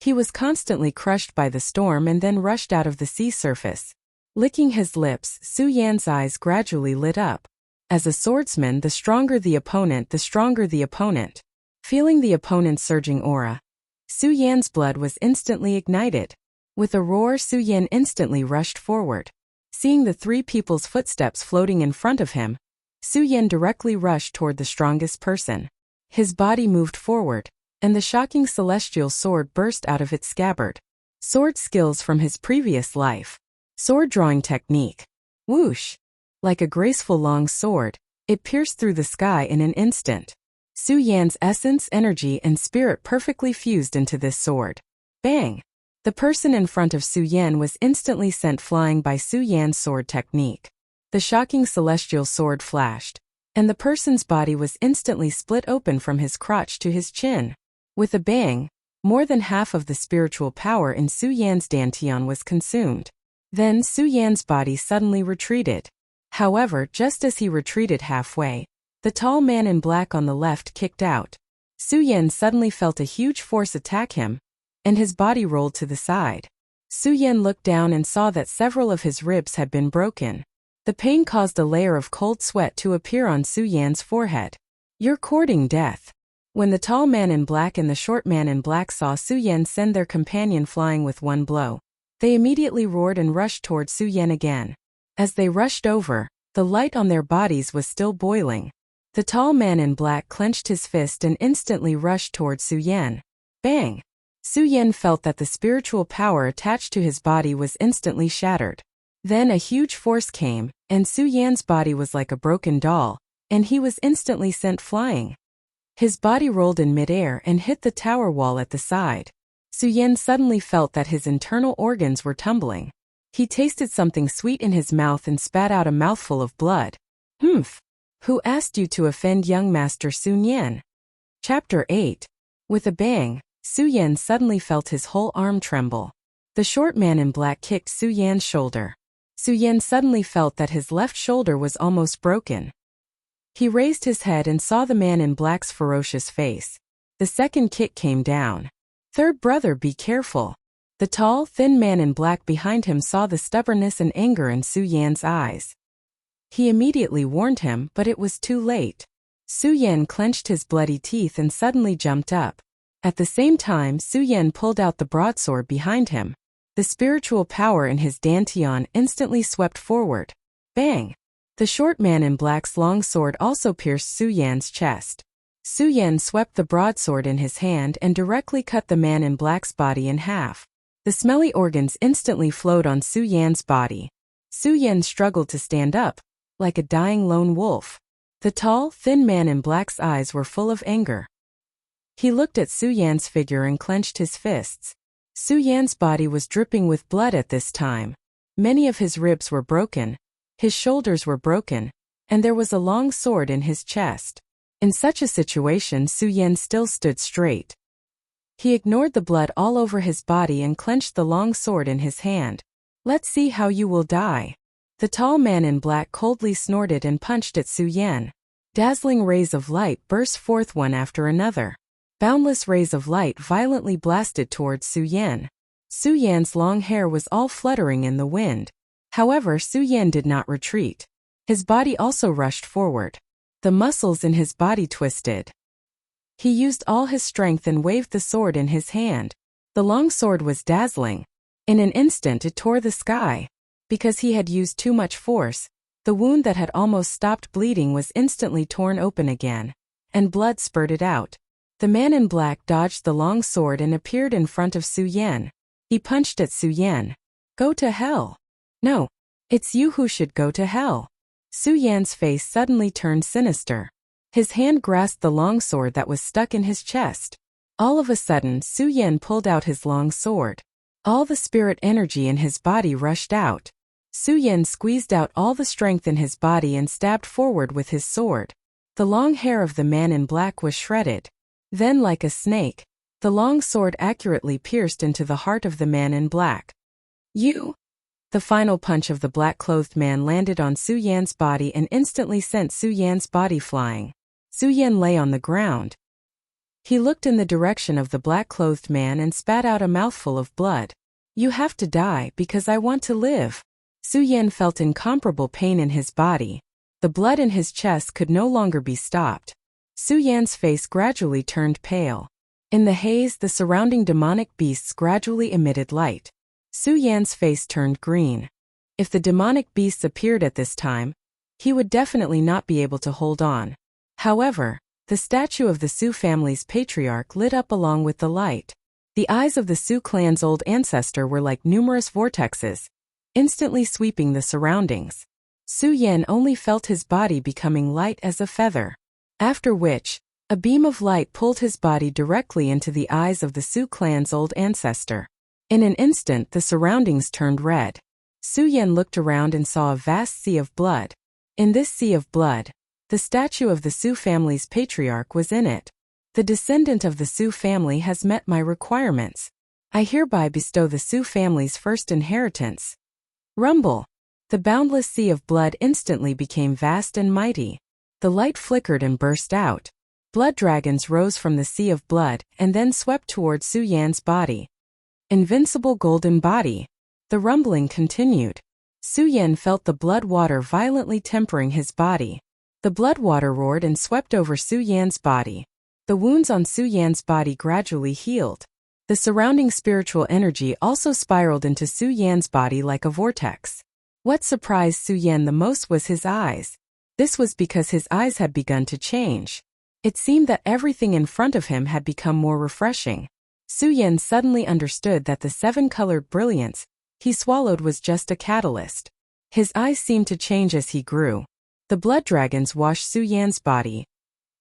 He was constantly crushed by the storm and then rushed out of the sea surface. Licking his lips, Su Yan's eyes gradually lit up. As a swordsman, the stronger the opponent, the stronger the opponent. Feeling the opponent's surging aura, Su Yan's blood was instantly ignited. With a roar, Su Yan instantly rushed forward. Seeing the three people's footsteps floating in front of him, Su Yan directly rushed toward the strongest person. His body moved forward, and the shocking celestial sword burst out of its scabbard. Sword skills from his previous life. Sword drawing technique. Whoosh! Like a graceful long sword, it pierced through the sky in an instant. Su Yan's essence, energy, and spirit perfectly fused into this sword. Bang! The person in front of Su Yan was instantly sent flying by Su Yan's sword technique. The shocking celestial sword flashed, and the person's body was instantly split open from his crotch to his chin. With a bang, more than half of the spiritual power in Su Yan's dantian was consumed. Then Su Yan's body suddenly retreated. However, just as he retreated halfway, the tall man in black on the left kicked out. Su Yan suddenly felt a huge force attack him, and his body rolled to the side. Su Yan looked down and saw that several of his ribs had been broken. The pain caused a layer of cold sweat to appear on Su Yan's forehead. "You're courting death." When the tall man in black and the short man in black saw Su Yan send their companion flying with one blow, they immediately roared and rushed toward Su Yan again. As they rushed over, the light on their bodies was still boiling. The tall man in black clenched his fist and instantly rushed toward Su Yan. Bang! Su Yan felt that the spiritual power attached to his body was instantly shattered. Then a huge force came, and Su Yan's body was like a broken doll, and he was instantly sent flying. His body rolled in midair and hit the tower wall at the side. Su Yan suddenly felt that his internal organs were tumbling. He tasted something sweet in his mouth and spat out a mouthful of blood. "Humph! Who asked you to offend young Master Sun Yan?" Chapter 8. With a bang, Su Yan suddenly felt his whole arm tremble. The short man in black kicked Su Yan's shoulder. Su Yan suddenly felt that his left shoulder was almost broken. He raised his head and saw the man in black's ferocious face. The second kick came down. "Third brother, be careful." The tall, thin man in black behind him saw the stubbornness and anger in Su Yan's eyes. He immediately warned him, but it was too late. Su Yan clenched his bloody teeth and suddenly jumped up. At the same time, Su Yan pulled out the broadsword behind him. The spiritual power in his dantian instantly swept forward. Bang! The short man in black's long sword also pierced Su Yan's chest. Su Yan swept the broadsword in his hand and directly cut the man in black's body in half. The smelly organs instantly flowed on Su Yan's body. Su Yan struggled to stand up, like a dying lone wolf. The tall, thin man in black's eyes were full of anger. He looked at Su Yan's figure and clenched his fists. Su Yan's body was dripping with blood at this time. Many of his ribs were broken, his shoulders were broken, and there was a long sword in his chest. In such a situation, Su Yan still stood straight. He ignored the blood all over his body and clenched the long sword in his hand. "Let's see how you will die." The tall man in black coldly snorted and punched at Su Yan. Dazzling rays of light burst forth one after another. Boundless rays of light violently blasted towards Su Yan. Su Yan's long hair was all fluttering in the wind. However, Su Yan did not retreat. His body also rushed forward. The muscles in his body twisted. He used all his strength and waved the sword in his hand. The long sword was dazzling. In an instant it tore the sky. Because he had used too much force, the wound that had almost stopped bleeding was instantly torn open again, and blood spurted out. The man in black dodged the long sword and appeared in front of Su Yan. He punched at Su Yan. "Go to hell." "No, it's you who should go to hell." Su Yan's face suddenly turned sinister. His hand grasped the long sword that was stuck in his chest. All of a sudden, Su Yan pulled out his long sword. All the spirit energy in his body rushed out. Su Yan squeezed out all the strength in his body and stabbed forward with his sword. The long hair of the man in black was shredded. Then, like a snake, the long sword accurately pierced into the heart of the man in black. You! The final punch of the black-clothed man landed on Su Yan's body and instantly sent Su Yan's body flying. Su Yan lay on the ground. He looked in the direction of the black-clothed man and spat out a mouthful of blood. You have to die because I want to live. Su Yan felt incomparable pain in his body. The blood in his chest could no longer be stopped. Su Yan's face gradually turned pale. In the haze, the surrounding demonic beasts gradually emitted light. Su Yan's face turned green. If the demonic beasts appeared at this time, he would definitely not be able to hold on. However, the statue of the Su family's patriarch lit up along with the light. The eyes of the Su clan's old ancestor were like numerous vortexes, instantly sweeping the surroundings. Su Yan only felt his body becoming light as a feather. After which, a beam of light pulled his body directly into the eyes of the Su clan's old ancestor. In an instant, the surroundings turned red. Su Yan looked around and saw a vast sea of blood. In this sea of blood, the statue of the Su family's patriarch was in it. The descendant of the Su family has met my requirements. I hereby bestow the Su family's first inheritance. Rumble! The boundless sea of blood instantly became vast and mighty. The light flickered and burst out. Blood dragons rose from the sea of blood and then swept toward Su Yan's body. Invincible golden body. The rumbling continued. Su Yan felt the blood water violently tempering his body. The blood water roared and swept over Su Yan's body. The wounds on Su Yan's body gradually healed. The surrounding spiritual energy also spiraled into Su Yan's body like a vortex. What surprised Su Yan the most was his eyes. This was because his eyes had begun to change. It seemed that everything in front of him had become more refreshing. Su Yan suddenly understood that the seven-colored brilliance he swallowed was just a catalyst. His eyes seemed to change as he grew. The blood dragons washed Su Yan's body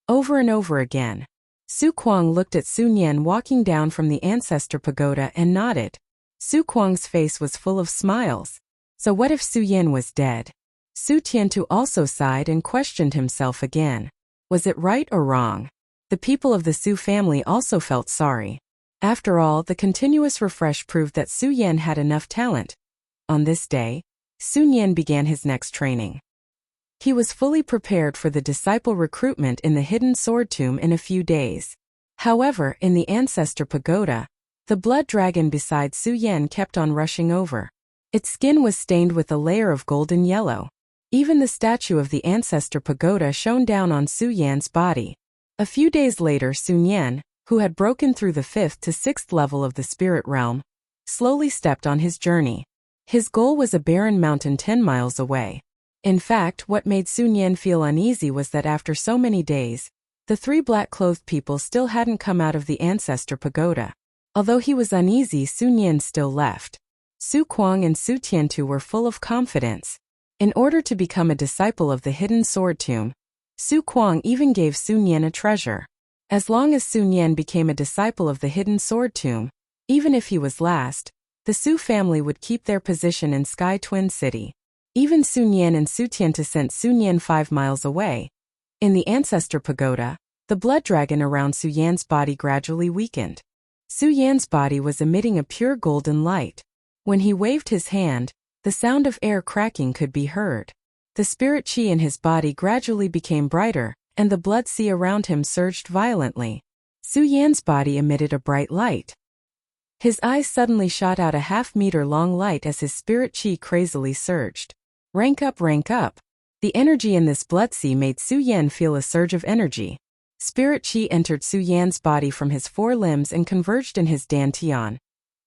over and over again. Su Kuang looked at Su Yan walking down from the ancestor pagoda and nodded. Su Kuang's face was full of smiles. So what if Su Yan was dead? Su Tiantu also sighed and questioned himself again. Was it right or wrong? The people of the Su family also felt sorry. After all, the continuous refresh proved that Su Yan had enough talent. On this day, Sun Yan began his next training. He was fully prepared for the disciple recruitment in the hidden sword tomb in a few days. However, in the ancestor pagoda, the blood dragon beside Su Yan kept on rushing over. Its skin was stained with a layer of golden yellow. Even the statue of the ancestor pagoda shone down on Su Yan's body. A few days later, Sun Yan, who had broken through the 5th to 6th level of the spirit realm, slowly stepped on his journey. His goal was a barren mountain 10 miles away. In fact, what made Sun Yan feel uneasy was that after so many days, the 3 black-clothed people still hadn't come out of the ancestor pagoda. Although he was uneasy, Sun Yan still left. Su Kuang and Su Tiantu were full of confidence. In order to become a disciple of the hidden sword tomb, Su Kuang even gave Sun Yan a treasure. As long as Sun Yan became a disciple of the hidden sword tomb, even if he was last, the Su family would keep their position in Sky Twin City. Even Sun Yan and Su Tiantu sent Sun Yan 5 miles away. In the ancestor pagoda, the blood dragon around Su Yan's body gradually weakened. Su Yan's body was emitting a pure golden light. When he waved his hand, the sound of air cracking could be heard. The spirit chi in his body gradually became brighter, and the blood sea around him surged violently. Su Yan's body emitted a bright light. His eyes suddenly shot out a half-meter-long light as his spirit chi crazily surged. Rank up, rank up. The energy in this blood sea made Su Yan feel a surge of energy. Spirit chi entered Su Yan's body from his 4 limbs and converged in his dantian,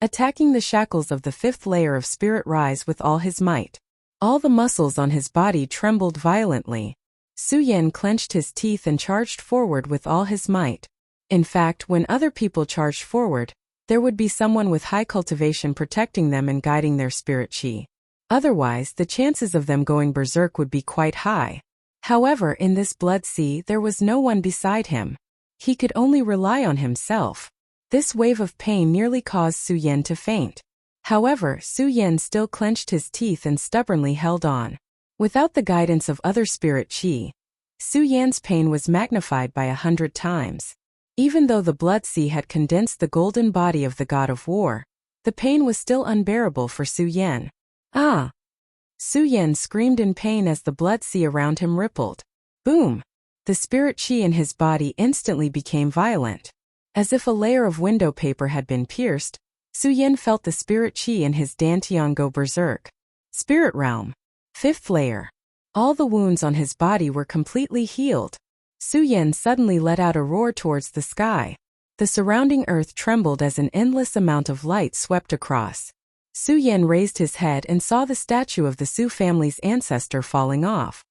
attacking the shackles of the 5th layer of spirit rise with all his might. All the muscles on his body trembled violently. Su Yan clenched his teeth and charged forward with all his might. In fact, when other people charged forward, there would be someone with high cultivation protecting them and guiding their spirit chi. Otherwise, the chances of them going berserk would be quite high. However, in this blood sea there was no one beside him. He could only rely on himself. This wave of pain nearly caused Su Yan to faint. However, Su Yan still clenched his teeth and stubbornly held on. Without the guidance of other spirit qi, Su Yan's pain was magnified by 100 times. Even though the blood sea had condensed the golden body of the god of war, the pain was still unbearable for Su Yan. Ah! Su Yan screamed in pain as the blood sea around him rippled. Boom! The spirit qi in his body instantly became violent. As if a layer of window paper had been pierced, Su Yan felt the spirit qi in his dantian go berserk. Spirit realm. 5th layer. All the wounds on his body were completely healed. Su Yan suddenly let out a roar towards the sky. The surrounding earth trembled as an endless amount of light swept across. Su Yan raised his head and saw the statue of the Su family's ancestor falling off.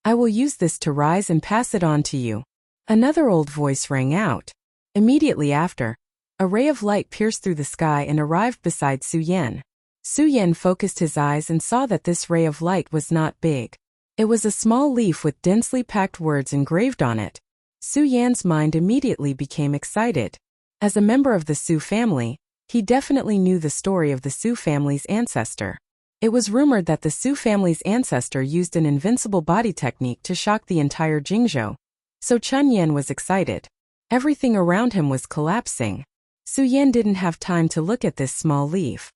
I will use this to rise and pass it on to you. Another old voice rang out. Immediately after, a ray of light pierced through the sky and arrived beside Su Yan. Su Yan focused his eyes and saw that this ray of light was not big. It was a small leaf with densely packed words engraved on it. Su Yan's mind immediately became excited. As a member of the Su family, he definitely knew the story of the Su family's ancestor. It was rumored that the Su family's ancestor used an invincible body technique to shock the entire Jingzhou. So Chun Yan was excited. Everything around him was collapsing. Su Yan didn't have time to look at this small leaf.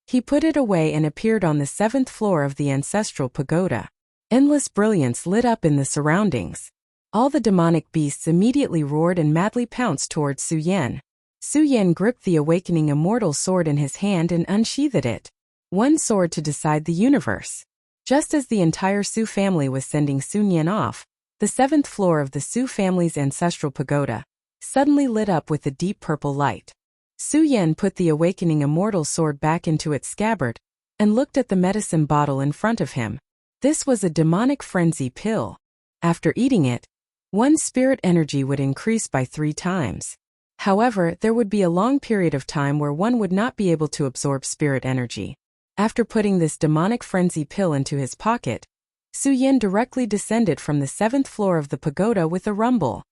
He put it away and appeared on the 7th floor of the ancestral pagoda. Endless brilliance lit up in the surroundings. All the demonic beasts immediately roared and madly pounced towards Su Yan. Su Yan gripped the awakening immortal sword in his hand and unsheathed it. One sword to decide the universe. Just as the entire Su family was sending Sun Yan off, the 7th floor of the Su family's ancestral pagoda suddenly lit up with a deep purple light. Su Yan put the awakening immortal sword back into its scabbard and looked at the medicine bottle in front of him. This was a demonic frenzy pill. After eating it, one's spirit energy would increase by 3 times. However, there would be a long period of time where one would not be able to absorb spirit energy. After putting this demonic frenzy pill into his pocket, Su Yan directly descended from the 7th floor of the pagoda with a rumble.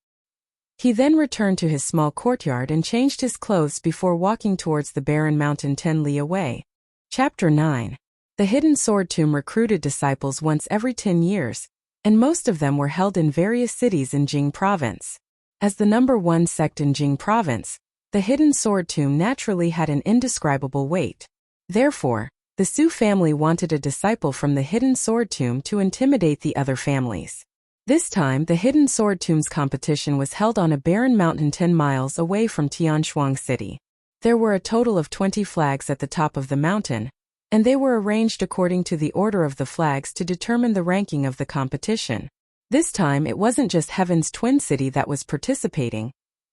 He then returned to his small courtyard and changed his clothes before walking towards the barren mountain 10 li away. Chapter 9. The Hidden Sword Tomb recruited disciples once every 10 years, and most of them were held in various cities in Jing Province. As the number 1 sect in Jing Province, the Hidden Sword Tomb naturally had an indescribable weight. Therefore, the Su family wanted a disciple from the Hidden Sword Tomb to intimidate the other families. This time, the Hidden Sword Tomb's competition was held on a barren mountain 10 miles away from Tianshuang City. There were a total of 20 flags at the top of the mountain, and they were arranged according to the order of the flags to determine the ranking of the competition. This time, it wasn't just Heaven's Twin City that was participating.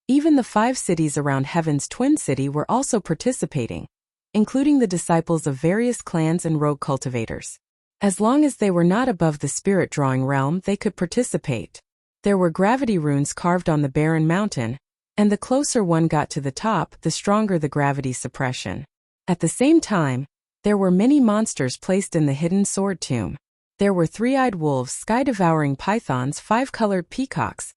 Even the 5 cities around Heaven's Twin City were also participating, including the disciples of various clans and rogue cultivators. As long as they were not above the spirit drawing realm, they could participate. There were gravity runes carved on the barren mountain, and the closer one got to the top, the stronger the gravity suppression. At the same time, there were many monsters placed in the Hidden Sword Tomb. There were 3-eyed wolves, sky-devouring pythons, 5-colored peacocks.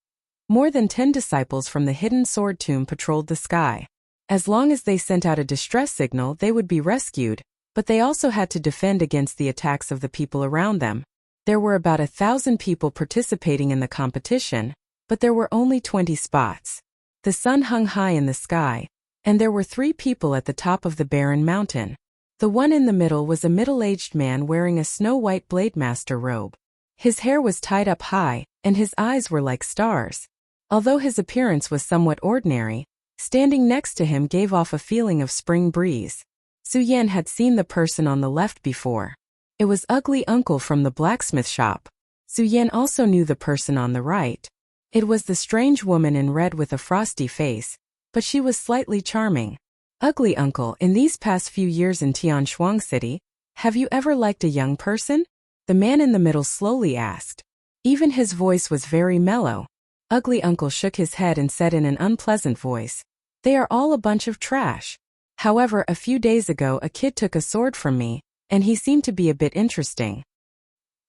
More than 10 disciples from the Hidden Sword Tomb patrolled the sky. As long as they sent out a distress signal, they would be rescued, but they also had to defend against the attacks of the people around them. There were about 1,000 people participating in the competition, but there were only 20 spots. The sun hung high in the sky, and there were 3 people at the top of the barren mountain. The one in the middle was a middle-aged man wearing a snow-white Blademaster robe. His hair was tied up high, and his eyes were like stars. Although his appearance was somewhat ordinary, standing next to him gave off a feeling of spring breeze. Su Yan had seen the person on the left before. It was Ugly Uncle from the blacksmith shop. Su Yan also knew the person on the right. It was the strange woman in red with a frosty face, but she was slightly charming. Ugly Uncle, in these past few years in Tianshuang City, have you ever liked a young person? The man in the middle slowly asked. Even his voice was very mellow. Ugly Uncle shook his head and said in an unpleasant voice, "They are all a bunch of trash. However, a few days ago a kid took a sword from me, and he seemed to be a bit interesting.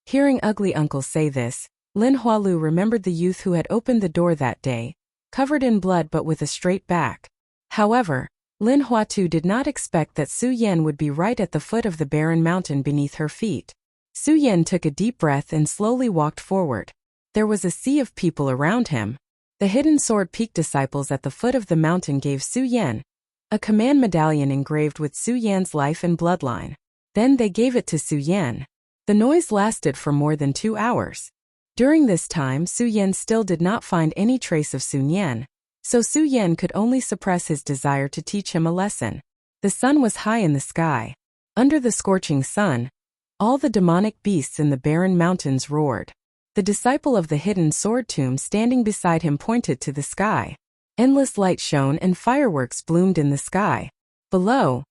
Hearing Ugly Uncle say this, Lin Hualu remembered the youth who had opened the door that day, covered in blood but with a straight back. However, Lin Huatu did not expect that Su Yan would be right at the foot of the barren mountain beneath her feet. Su Yan took a deep breath and slowly walked forward. There was a sea of people around him. The hidden sword peak disciples at the foot of the mountain gave Su Yan a command medallion engraved with Su Yan's life and bloodline. Then they gave it to Su Yan. The noise lasted for more than 2 hours. During this time, Su Yan still did not find any trace of Sun Yan, so Su Yan could only suppress his desire to teach him a lesson. The sun was high in the sky. Under the scorching sun, all the demonic beasts in the barren mountains roared. The disciple of the hidden sword tomb standing beside him pointed to the sky. Endless light shone and fireworks bloomed in the sky. Below,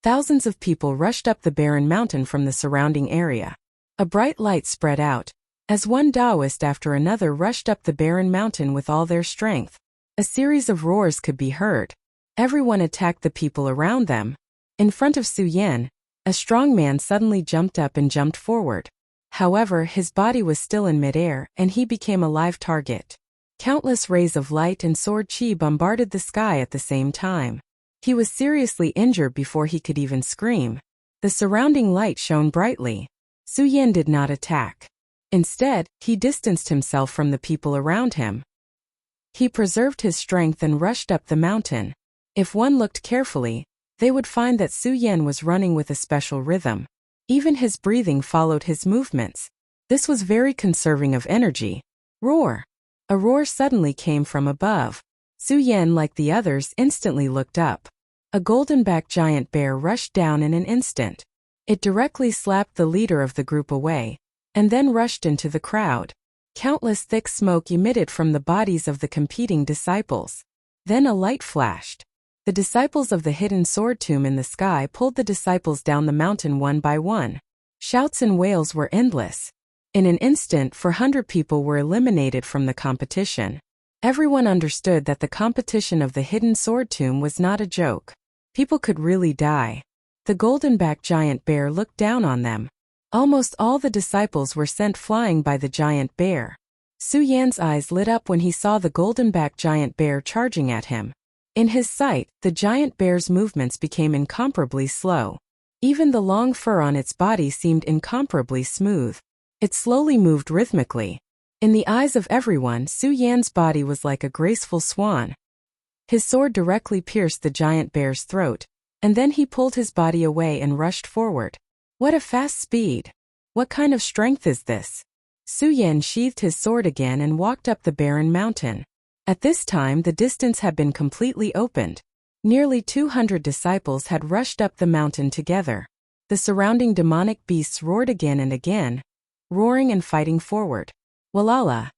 thousands of people rushed up the barren mountain from the surrounding area. A bright light spread out, as one Taoist after another rushed up the barren mountain with all their strength. A series of roars could be heard. Everyone attacked the people around them. In front of Su Yan, a strong man suddenly jumped up and jumped forward. However, his body was still in midair, and he became a live target. Countless rays of light and sword chi bombarded the sky at the same time. He was seriously injured before he could even scream. The surrounding light shone brightly. Su Yan did not attack. Instead, he distanced himself from the people around him. He preserved his strength and rushed up the mountain. If one looked carefully, they would find that Su Yan was running with a special rhythm. Even his breathing followed his movements. This was very conserving of energy. Roar! A roar suddenly came from above. Su Yan, like the others, instantly looked up. A golden-backed giant bear rushed down in an instant. It directly slapped the leader of the group away, and then rushed into the crowd. Countless thick smoke emitted from the bodies of the competing disciples. Then a light flashed. The disciples of the hidden sword tomb in the sky pulled the disciples down the mountain one by one. Shouts and wails were endless. In an instant, 400 people were eliminated from the competition. Everyone understood that the competition of the hidden sword tomb was not a joke. People could really die. The golden-backed giant bear looked down on them. Almost all the disciples were sent flying by the giant bear. Su Yan's eyes lit up when he saw the golden-backed giant bear charging at him. In his sight, the giant bear's movements became incomparably slow. Even the long fur on its body seemed incomparably smooth. It slowly moved rhythmically. In the eyes of everyone, Su Yan's body was like a graceful swan. His sword directly pierced the giant bear's throat, and then he pulled his body away and rushed forward. What a fast speed! What kind of strength is this? Su Yan sheathed his sword again and walked up the barren mountain. At this time, the distance had been completely opened. Nearly 200 disciples had rushed up the mountain together. The surrounding demonic beasts roared again and again, roaring and fighting forward. Walala!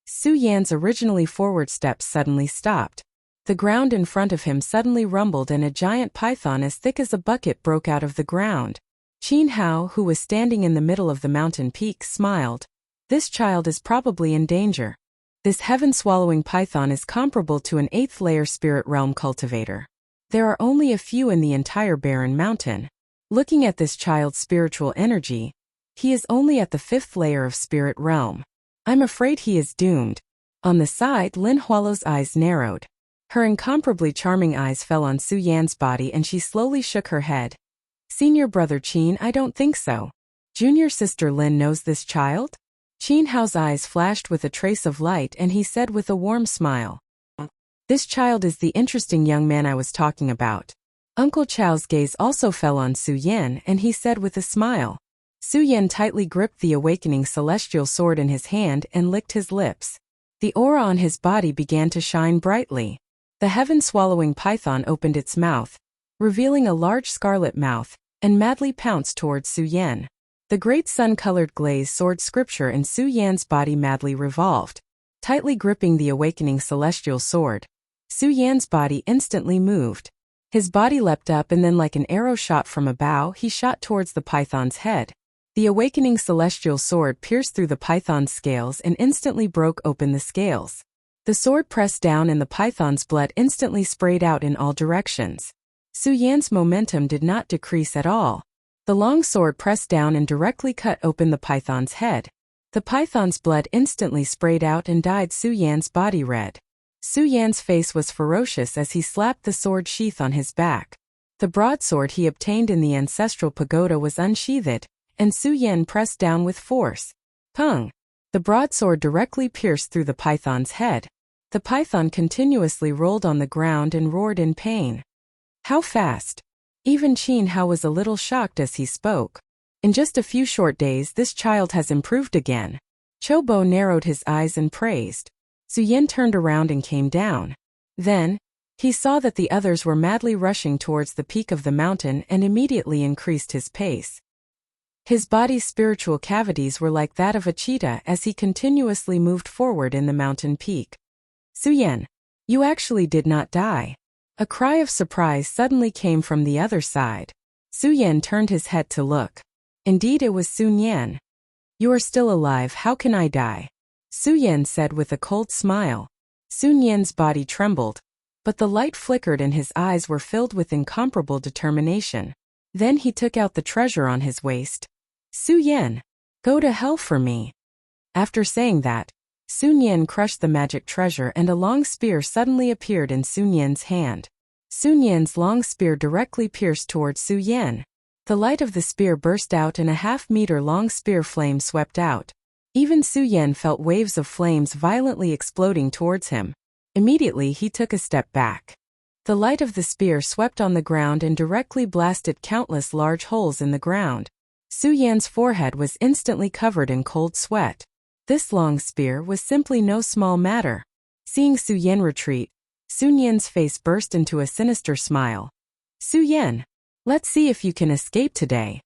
Su Yan's originally forward steps suddenly stopped. The ground in front of him suddenly rumbled and a giant python as thick as a bucket broke out of the ground. Qin Hao, who was standing in the middle of the mountain peak, smiled. This child is probably in danger. This heaven-swallowing python is comparable to an 8th-layer spirit realm cultivator. There are only a few in the entire barren mountain. Looking at this child's spiritual energy, he is only at the 5th layer of spirit realm. I'm afraid he is doomed. On the side, Lin Hualo's eyes narrowed. Her incomparably charming eyes fell on Su Yan's body and she slowly shook her head. Senior brother Qin, I don't think so. Junior sister Lin knows this child? Qin Hao's eyes flashed with a trace of light and he said with a warm smile. This child is the interesting young man I was talking about. Uncle Chao's gaze also fell on Su Yan and he said with a smile. Su Yan tightly gripped the awakening celestial sword in his hand and licked his lips. The aura on his body began to shine brightly. The heaven-swallowing python opened its mouth, revealing a large scarlet mouth, and madly pounced towards Su Yan. The great sun-colored glaze sword scripture in Su Yan's body madly revolved. Tightly gripping the awakening celestial sword, Su Yan's body instantly moved. His body leapt up and then like an arrow shot from a bow, he shot towards the python's head. The awakening celestial sword pierced through the python's scales and instantly broke open the scales. The sword pressed down and the python's blood instantly sprayed out in all directions. Su Yan's momentum did not decrease at all. The long sword pressed down and directly cut open the python's head. The python's blood instantly sprayed out and dyed Su Yan's body red. Su Yan's face was ferocious as he slapped the sword sheath on his back. The broadsword he obtained in the ancestral pagoda was unsheathed, and Su Yan pressed down with force. Pung! The broadsword directly pierced through the python's head. The python continuously rolled on the ground and roared in pain. How fast! Even Qin Hao was a little shocked as he spoke. In just a few short days this child has improved again. Qiu Bo narrowed his eyes and praised. Su Yan turned around and came down. Then, he saw that the others were madly rushing towards the peak of the mountain and immediately increased his pace. His body's spiritual cavities were like that of a cheetah as he continuously moved forward in the mountain peak. Su Yan, you actually did not die. A cry of surprise suddenly came from the other side. Su Yan turned his head to look. Indeed, it was Sun Yan. You are still alive, how can I die? Su Yan said with a cold smile. Sun Yan's body trembled, but the light flickered and his eyes were filled with incomparable determination. Then he took out the treasure on his waist. Su Yan, go to hell for me. After saying that, Sun Yan crushed the magic treasure and a long spear suddenly appeared in Sun Yan's hand. Sun Yan's long spear directly pierced towards Su Yan. The light of the spear burst out and a half-meter-long spear flame swept out. Even Su Yan felt waves of flames violently exploding towards him. Immediately he took a step back. The light of the spear swept on the ground and directly blasted countless large holes in the ground. Su Yan's forehead was instantly covered in cold sweat. This long spear was simply no small matter. Seeing Su Yan retreat, Sun Yan's face burst into a sinister smile. Su Yan, let's see if you can escape today.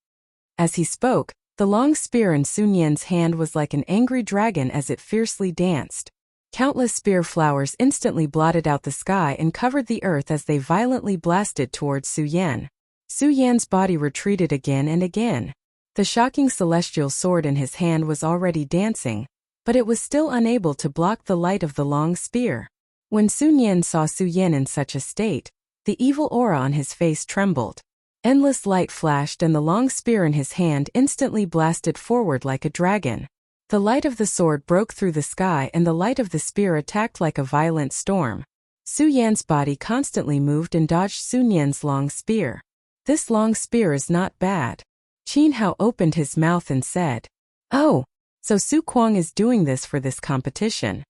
As he spoke, the long spear in Sun Yan's hand was like an angry dragon as it fiercely danced. Countless spear flowers instantly blotted out the sky and covered the earth as they violently blasted towards Su Yan. Su Yan's body retreated again and again. The shocking celestial sword in his hand was already dancing, but it was still unable to block the light of the long spear. When Sun Yan saw Su Yan in such a state, the evil aura on his face trembled. Endless light flashed and the long spear in his hand instantly blasted forward like a dragon. The light of the sword broke through the sky and the light of the spear attacked like a violent storm. Su Yan's body constantly moved and dodged Sun Yan's long spear. This long spear is not bad. Qin Hao opened his mouth and said, "Oh, so Su Kuang is doing this for this competition."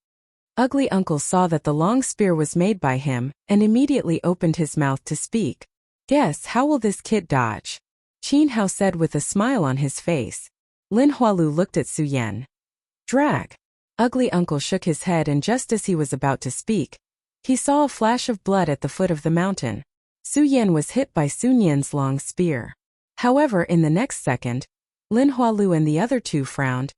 Ugly Uncle saw that the long spear was made by him and immediately opened his mouth to speak. "Guess how will this kid dodge?" Qin Hao said with a smile on his face. Lin Hualu looked at Su Yan. "Drag." Ugly Uncle shook his head and just as he was about to speak, he saw a flash of blood at the foot of the mountain. Su Yan was hit by Sun Yan's long spear. However, in the next second, Lin Hualu and the other two frowned.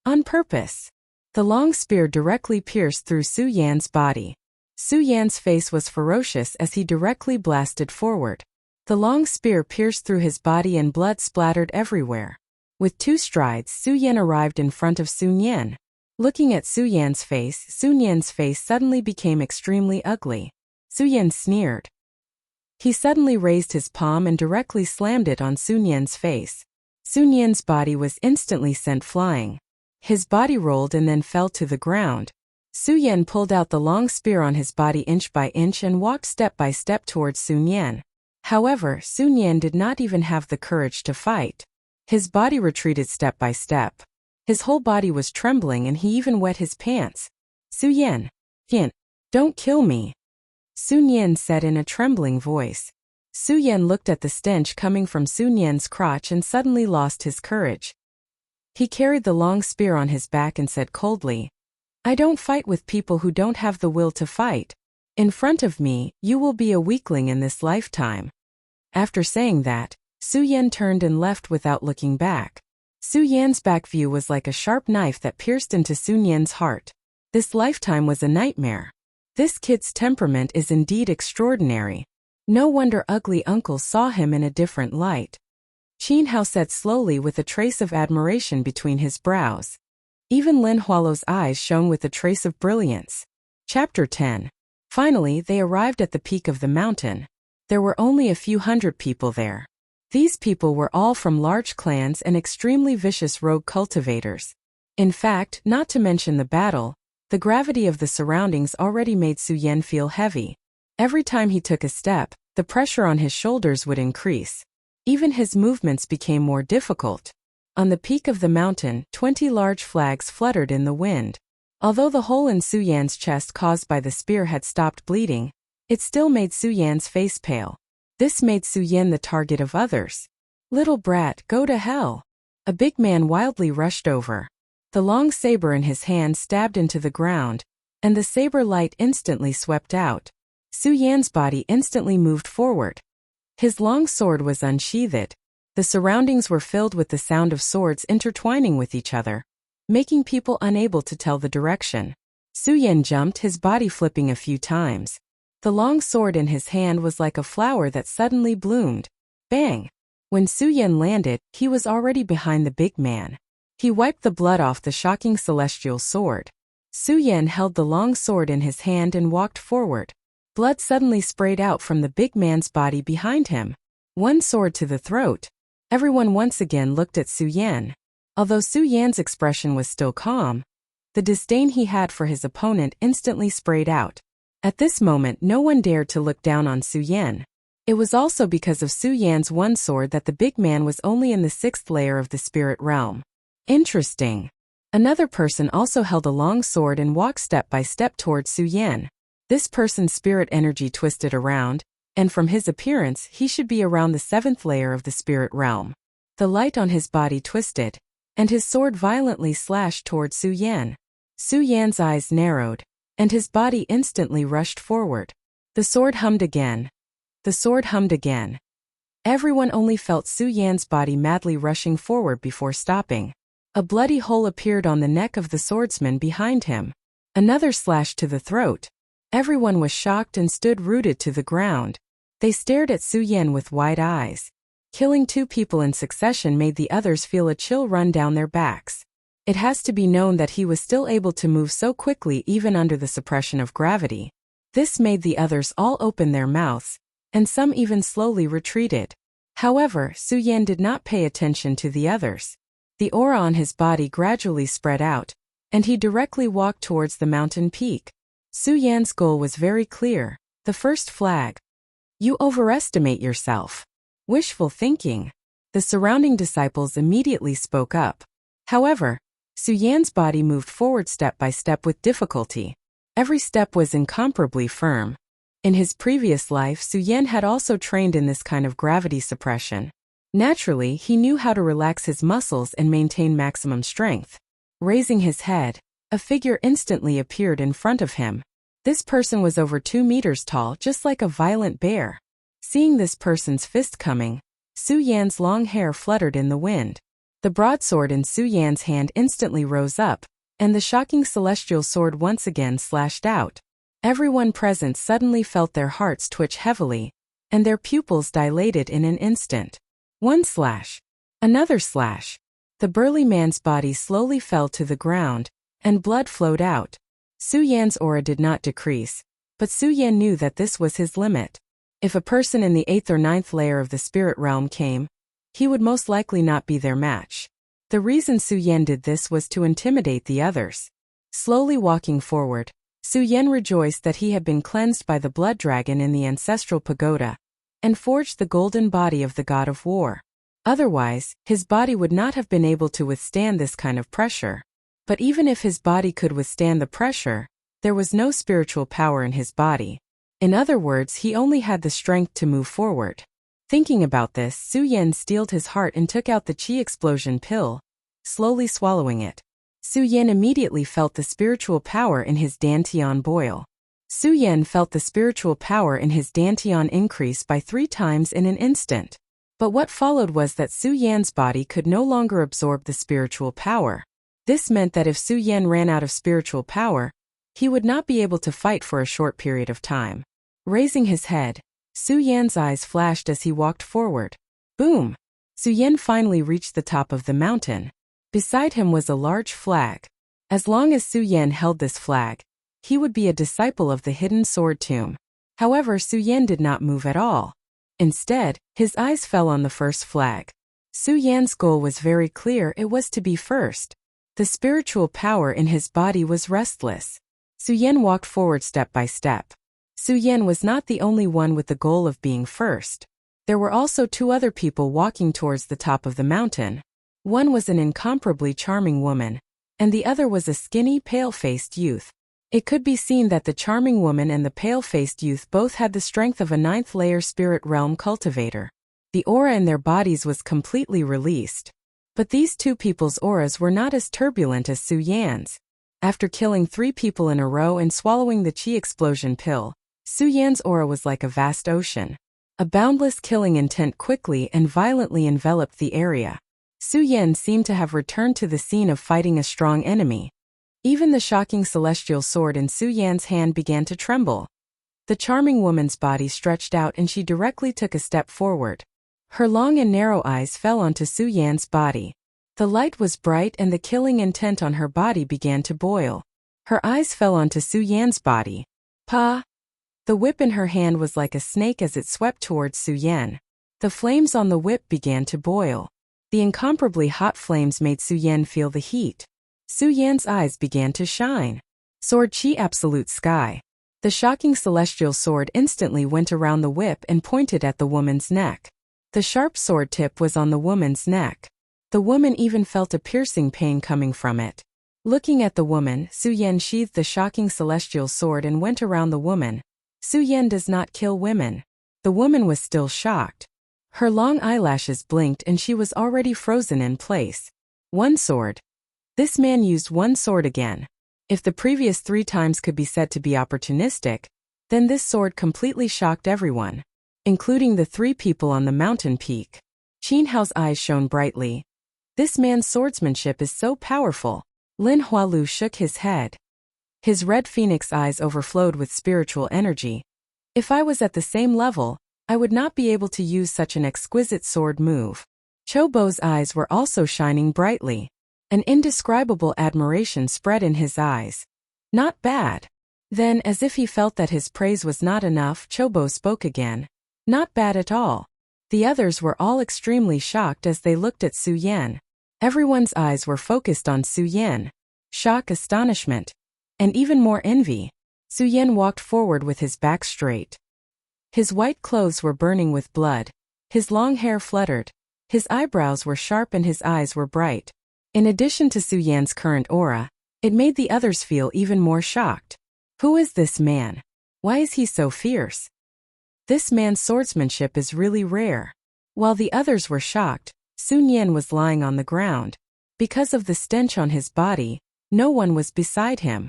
On purpose. The long spear directly pierced through Su Yan's body. Su Yan's face was ferocious as he directly blasted forward. The long spear pierced through his body and blood splattered everywhere. With 2 strides, Su Yan arrived in front of Sun Yan. Looking at Sun Yan's face suddenly became extremely ugly. Su Yan sneered. He suddenly raised his palm and directly slammed it on Sun Yan's face. Sun Yan's body was instantly sent flying. His body rolled and then fell to the ground. Su Yan pulled out the long spear on his body inch by inch and walked step by step towards Sun Yan. However, Sun Yan did not even have the courage to fight. His body retreated step by step. His whole body was trembling and he even wet his pants. Su Yan, don't kill me. Sun Yan said in a trembling voice. Su Yan looked at the stench coming from Sun Yan's crotch and suddenly lost his courage. He carried the long spear on his back and said coldly, "I don't fight with people who don't have the will to fight. In front of me, you will be a weakling in this lifetime." After saying that, Su Yan turned and left without looking back. Su Yan's back view was like a sharp knife that pierced into Sun Yan's heart. This lifetime was a nightmare. This kid's temperament is indeed extraordinary. No wonder Ugly Uncle saw him in a different light. Qin Hao said slowly with a trace of admiration between his brows. Even Lin Hualu's eyes shone with a trace of brilliance. Chapter 10. Finally, they arrived at the peak of the mountain. There were only a few hundred people there. These people were all from large clans and extremely vicious rogue cultivators. In fact, not to mention the battle, the gravity of the surroundings already made Su Yan feel heavy. Every time he took a step, the pressure on his shoulders would increase. Even his movements became more difficult. On the peak of the mountain, 20 large flags fluttered in the wind. Although the hole in Su Yan's chest caused by the spear had stopped bleeding, it still made Su Yan's face pale. This made Su Yan the target of others. "Little brat, go to hell!" A big man wildly rushed over. The long saber in his hand stabbed into the ground, and the saber light instantly swept out. Su Yan's body instantly moved forward. His long sword was unsheathed. The surroundings were filled with the sound of swords intertwining with each other, making people unable to tell the direction. Su Yan jumped, his body flipping a few times. The long sword in his hand was like a flower that suddenly bloomed. Bang! When Su Yan landed, he was already behind the big man. He wiped the blood off the shocking celestial sword. Su Yan held the long sword in his hand and walked forward. Blood suddenly sprayed out from the big man's body behind him. One sword to the throat. Everyone once again looked at Su Yan. Although Su Yan's expression was still calm, the disdain he had for his opponent instantly sprayed out. At this moment, no one dared to look down on Su Yan. It was also because of Su Yan's one sword that the big man was only in the 6th layer of the spirit realm. Interesting. Another person also held a long sword and walked step by step towards Su Yan. This person's spirit energy twisted around, and from his appearance, he should be around the 7th layer of the spirit realm. The light on his body twisted, and his sword violently slashed towards Su Yan. Su Yan's eyes narrowed, and his body instantly rushed forward. The sword hummed again. The sword hummed again. Everyone only felt Su Yan's body madly rushing forward before stopping. A bloody hole appeared on the neck of the swordsman behind him. Another slash to the throat. Everyone was shocked and stood rooted to the ground. They stared at Su Yan with wide eyes. Killing 2 people in succession made the others feel a chill run down their backs. It has to be known that he was still able to move so quickly even under the suppression of gravity. This made the others all open their mouths, and some even slowly retreated. However, Su Yan did not pay attention to the others. The aura on his body gradually spread out, and he directly walked towards the mountain peak. Su Yan's goal was very clear: the first flag. "You overestimate yourself." Wishful thinking. The surrounding disciples immediately spoke up. However, Su Yan's body moved forward step by step with difficulty. Every step was incomparably firm. In his previous life, Su Yan had also trained in this kind of gravity suppression. Naturally, he knew how to relax his muscles and maintain maximum strength. Raising his head, a figure instantly appeared in front of him. This person was over 2 meters tall, just like a violent bear. Seeing this person's fist coming, Su Yan's long hair fluttered in the wind. The broadsword in Su Yan's hand instantly rose up, and the shocking celestial sword once again slashed out. Everyone present suddenly felt their hearts twitch heavily, and their pupils dilated in an instant. One slash. Another slash. The burly man's body slowly fell to the ground, and blood flowed out. Su Yan's aura did not decrease, but Su Yan knew that this was his limit. If a person in the 8th or 9th layer of the spirit realm came, he would most likely not be their match. The reason Su Yan did this was to intimidate the others. Slowly walking forward, Su Yan rejoiced that he had been cleansed by the blood dragon in the ancestral pagoda, and forged the golden body of the god of war. Otherwise, his body would not have been able to withstand this kind of pressure. But even if his body could withstand the pressure, there was no spiritual power in his body. In other words, he only had the strength to move forward. Thinking about this, Su Yan steeled his heart and took out the chi explosion pill, slowly swallowing it. Su Yan immediately felt the spiritual power in his dantian boil. Su Yan felt the spiritual power in his dantian increase by 3 times in an instant. But what followed was that Su Yan's body could no longer absorb the spiritual power. This meant that if Su Yan ran out of spiritual power, he would not be able to fight for a short period of time. Raising his head, Su Yan's eyes flashed as he walked forward. Boom! Su Yan finally reached the top of the mountain. Beside him was a large flag. As long as Su Yan held this flag, he would be a disciple of the hidden sword tomb. However, Su Yan did not move at all. Instead, his eyes fell on the first flag. Su Yan's goal was very clear, it was to be first. The spiritual power in his body was restless. Su Yan walked forward step by step. Su Yan was not the only one with the goal of being first. There were also 2 other people walking towards the top of the mountain. One was an incomparably charming woman, and the other was a skinny, pale-faced youth. It could be seen that the charming woman and the pale-faced youth both had the strength of a 9th-layer spirit realm cultivator. The aura in their bodies was completely released. But these 2 people's auras were not as turbulent as Su Yan's. After killing 3 people in a row and swallowing the chi explosion pill, Su Yan's aura was like a vast ocean. A boundless killing intent quickly and violently enveloped the area. Su Yan seemed to have returned to the scene of fighting a strong enemy. Even the shocking celestial sword in Su Yan's hand began to tremble. The charming woman's body stretched out and she directly took a step forward. Her long and narrow eyes fell onto Su Yan's body. The light was bright and the killing intent on her body began to boil. Her eyes fell onto Su Yan's body. Pa! The whip in her hand was like a snake as it swept towards Su Yan. The flames on the whip began to boil. The incomparably hot flames made Su Yan feel the heat. Su Yan's eyes began to shine. Sword Chi Absolute Sky. The shocking celestial sword instantly went around the whip and pointed at the woman's neck. The sharp sword tip was on the woman's neck. The woman even felt a piercing pain coming from it. Looking at the woman, Su Yan sheathed the shocking celestial sword and went around the woman. Su Yan does not kill women. The woman was still shocked. Her long eyelashes blinked and she was already frozen in place. 1 sword. This man used 1 sword again. If the previous 3 times could be said to be opportunistic, then this sword completely shocked everyone, including the 3 people on the mountain peak. Qin Hao's eyes shone brightly. This man's swordsmanship is so powerful. Lin Hualu shook his head. His red phoenix eyes overflowed with spiritual energy. If I was at the same level, I would not be able to use such an exquisite sword move. Cho Bo's eyes were also shining brightly. An indescribable admiration spread in his eyes. Not bad. Then, as if he felt that his praise was not enough, Cho Bo spoke again. Not bad at all. The others were all extremely shocked as they looked at Su Yan. Everyone's eyes were focused on Su Yan. Shock, astonishment, and even more envy. Su Yan walked forward with his back straight. His white clothes were burning with blood. His long hair fluttered. His eyebrows were sharp and his eyes were bright. In addition to Su Yan's current aura, it made the others feel even more shocked. Who is this man? Why is he so fierce? This man's swordsmanship is really rare. While the others were shocked, Sun Yan was lying on the ground. Because of the stench on his body, no one was beside him.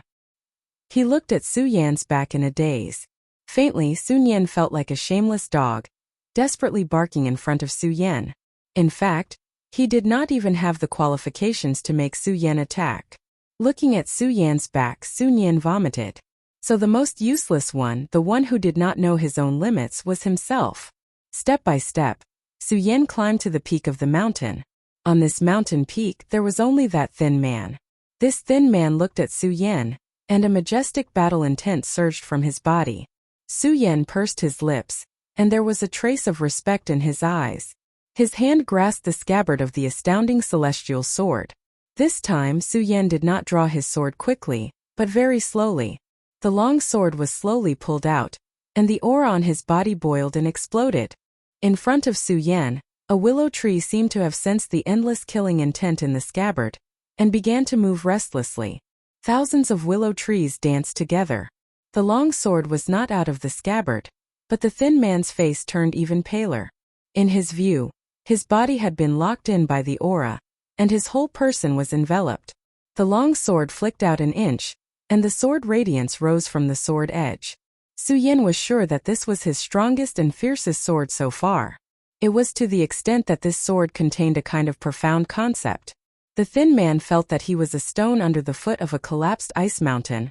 He looked at Su Yan's back in a daze. Faintly, Sun Yan felt like a shameless dog, desperately barking in front of Su Yan. In fact, he did not even have the qualifications to make Su Yan attack. Looking at Su Yan's back, Sun Yan vomited. So the most useless one, the one who did not know his own limits, was himself. Step by step, Su Yan climbed to the peak of the mountain. On this mountain peak, there was only that thin man. This thin man looked at Su Yan, and a majestic battle intent surged from his body. Su Yan pursed his lips, and there was a trace of respect in his eyes. His hand grasped the scabbard of the astounding celestial sword. This time, Su Yan did not draw his sword quickly, but very slowly. The long sword was slowly pulled out, and the aura on his body boiled and exploded. In front of Su Yan, a willow tree seemed to have sensed the endless killing intent in the scabbard, and began to move restlessly. Thousands of willow trees danced together. The long sword was not out of the scabbard, but the thin man's face turned even paler. In his view, his body had been locked in by the aura, and his whole person was enveloped. The long sword flicked out an inch, and the sword radiance rose from the sword edge. Su Yan was sure that this was his strongest and fiercest sword so far. It was to the extent that this sword contained a kind of profound concept. The thin man felt that he was a stone under the foot of a collapsed ice mountain,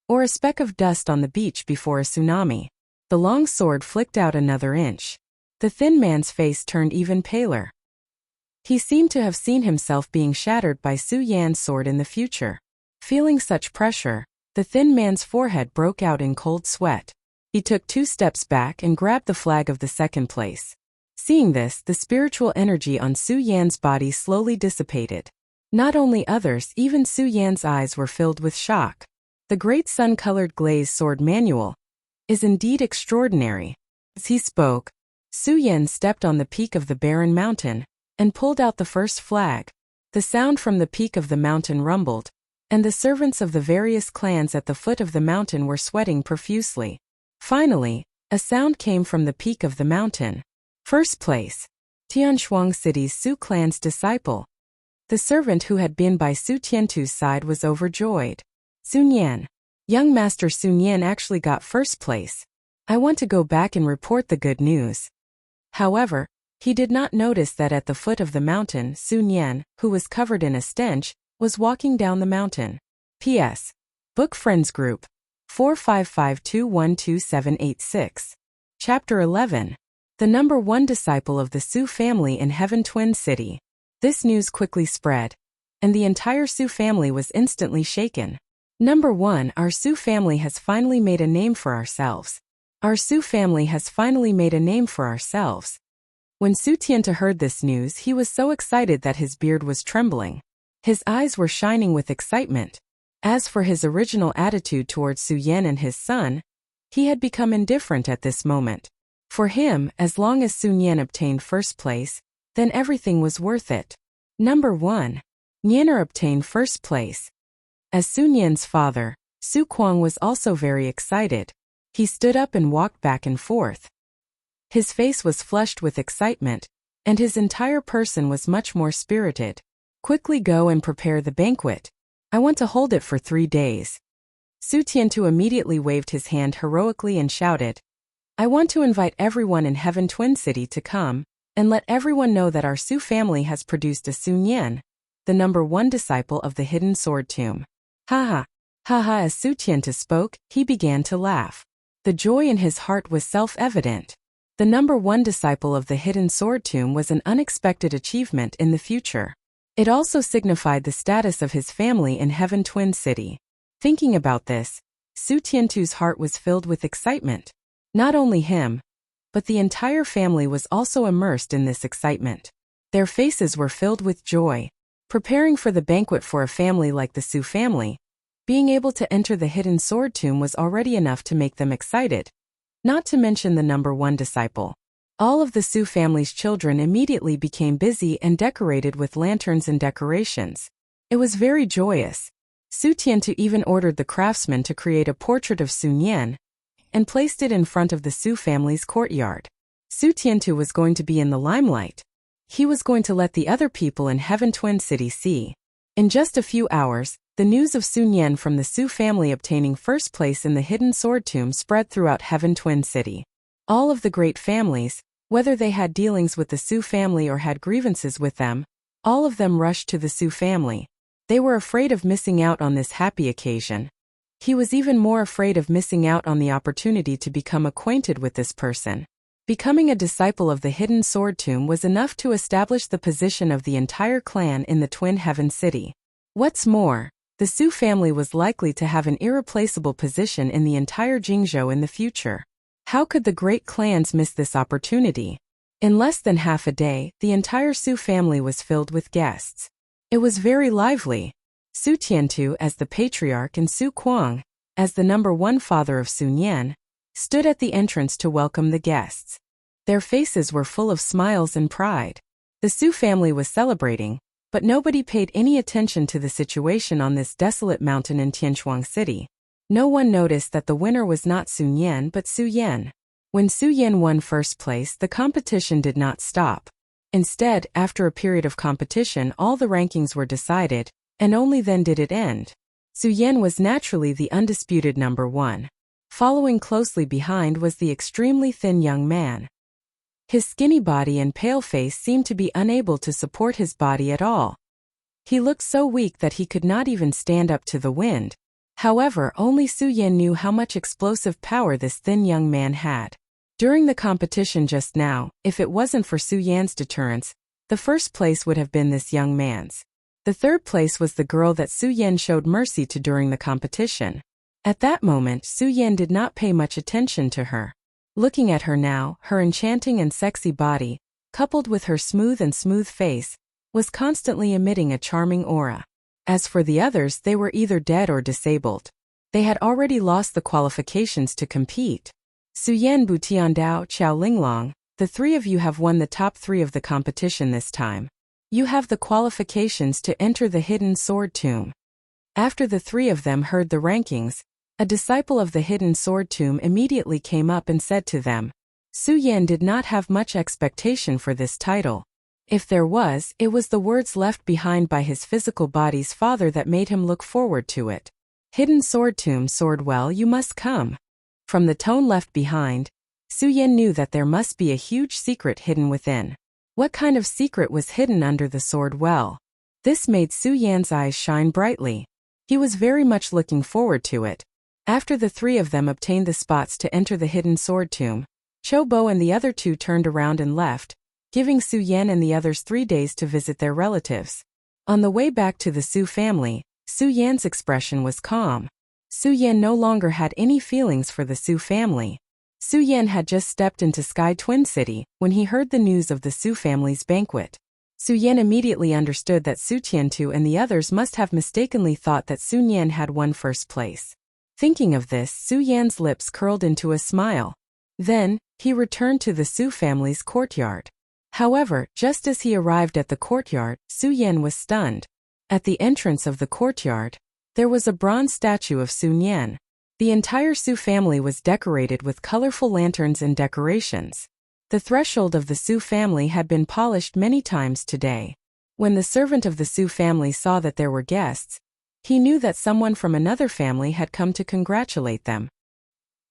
or a speck of dust on the beach before a tsunami. The long sword flicked out another inch. The thin man's face turned even paler. He seemed to have seen himself being shattered by Su Yan's sword in the future. Feeling such pressure, the thin man's forehead broke out in cold sweat. He took 2 steps back and grabbed the flag of the second place. Seeing this, the spiritual energy on Su Yan's body slowly dissipated. Not only others, even Su Yan's eyes were filled with shock. The great sun-colored glazed sword manual is indeed extraordinary. As he spoke, Su Yan stepped on the peak of the barren mountain and pulled out the first flag. The sound from the peak of the mountain rumbled, and the servants of the various clans at the foot of the mountain were sweating profusely. Finally, a sound came from the peak of the mountain. First place. Tianshuang City's Su clan's disciple. The servant who had been by Su Tiantu's side was overjoyed. Sun Yan. Young Master Sun Yan actually got first place. I want to go back and report the good news. However, he did not notice that at the foot of the mountain, Sun Yan, who was covered in a stench, was walking down the mountain. P.S. Book Friends Group. 455212786. Chapter 11. The number 1 disciple of the Su family in Heaven Twin City. This news quickly spread, and the entire Su family was instantly shaken. Number 1, our Su family has finally made a name for ourselves. Our Su family has finally made a name for ourselves. When Su Tiantu heard this news, he was so excited that his beard was trembling. His eyes were shining with excitement. As for his original attitude towards Su Yan and his son, he had become indifferent at this moment. For him, as long as Sun Yan obtained first place, then everything was worth it. Number 1. Nyaner obtained first place. As Sun Yan's father, Su Kuang was also very excited. He stood up and walked back and forth. His face was flushed with excitement, and his entire person was much more spirited. Quickly go and prepare the banquet. I want to hold it for 3 days. Su Tiantu immediately waved his hand heroically and shouted, I want to invite everyone in Heaven Twin City to come, and let everyone know that our Su family has produced a Sun Yan, the number 1 disciple of the hidden sword tomb. Ha ha. As Su Tiantu spoke, he began to laugh. The joy in his heart was self-evident. The number 1 disciple of the hidden sword tomb was an unexpected achievement in the future. It also signified the status of his family in Heaven Twin City. Thinking about this, Su Tiantu's heart was filled with excitement. Not only him, but the entire family was also immersed in this excitement. Their faces were filled with joy. Preparing for the banquet for a family like the Su family, being able to enter the hidden sword tomb was already enough to make them excited. Not to mention the number 1 disciple. All of the Su family's children immediately became busy and decorated with lanterns and decorations. It was very joyous. Su Tiantu even ordered the craftsman to create a portrait of Sun Yan and placed it in front of the Su family's courtyard. Su Tiantu was going to be in the limelight. He was going to let the other people in Heaven Twin City see. In just a few hours, the news of Sun Yan from the Su family obtaining first place in the hidden sword tomb spread throughout Heaven Twin City. All of the great families, whether they had dealings with the Su family or had grievances with them, all of them rushed to the Su family. They were afraid of missing out on this happy occasion. He was even more afraid of missing out on the opportunity to become acquainted with this person. Becoming a disciple of the hidden sword tomb was enough to establish the position of the entire clan in the Twin Heaven City. What's more, the Su family was likely to have an irreplaceable position in the entire Jingzhou in the future. How could the great clans miss this opportunity? In less than half a day, the entire Su family was filled with guests. It was very lively. Su Tiantu as the patriarch and Su Kuang, as the number 1 father of Sun Yan, stood at the entrance to welcome the guests. Their faces were full of smiles and pride. The Su family was celebrating, but nobody paid any attention to the situation on this desolate mountain in Tianshuang City. No one noticed that the winner was not Sun Yan but Su Yan. When Su Yan won first place, the competition did not stop. Instead, after a period of competition, all the rankings were decided, and only then did it end. Su Yan was naturally the undisputed number 1. Following closely behind was the extremely thin young man. His skinny body and pale face seemed to be unable to support his body at all. He looked so weak that he could not even stand up to the wind. However, only Su Yan knew how much explosive power this thin young man had. During the competition just now, if it wasn't for Su Yan's deterrence, the first place would have been this young man's. The third place was the girl that Su Yan showed mercy to during the competition. At that moment, Su Yan did not pay much attention to her. Looking at her now, her enchanting and sexy body, coupled with her smooth face, was constantly emitting a charming aura. As for the others, they were either dead or disabled. They had already lost the qualifications to compete. Su Yan, Bu Tiandao, Qiao Linglong, the three of you have won the top 3 of the competition this time. You have the qualifications to enter the Hidden Sword Tomb. After the 3 of them heard the rankings, a disciple of the Hidden Sword Tomb immediately came up and said to them, Su Yan did not have much expectation for this title. If there was, it was the words left behind by his physical body's father that made him look forward to it. Hidden Sword Tomb, sword well, you must come. From the tone left behind, Su Yan knew that there must be a huge secret hidden within. What kind of secret was hidden under the sword well? This made Su Yan's eyes shine brightly. He was very much looking forward to it. After the 3 of them obtained the spots to enter the Hidden Sword Tomb, Qiu Bo and the other 2 turned around and left, giving Su Yan and the others 3 days to visit their relatives. On the way back to the Su family, Su Yan's expression was calm. Su Yan no longer had any feelings for the Su family. Su Yan had just stepped into Sky Twin City when he heard the news of the Su family's banquet. Su Yan immediately understood that Su Tiantu and the others must have mistakenly thought that Sun Yan had won first place. Thinking of this, Su Yan's lips curled into a smile. Then, he returned to the Su family's courtyard. However, just as he arrived at the courtyard, Su Yan was stunned. At the entrance of the courtyard, there was a bronze statue of Sun Yan. The entire Su family was decorated with colorful lanterns and decorations. The threshold of the Su family had been polished many times today. When the servant of the Su family saw that there were guests, he knew that someone from another family had come to congratulate them.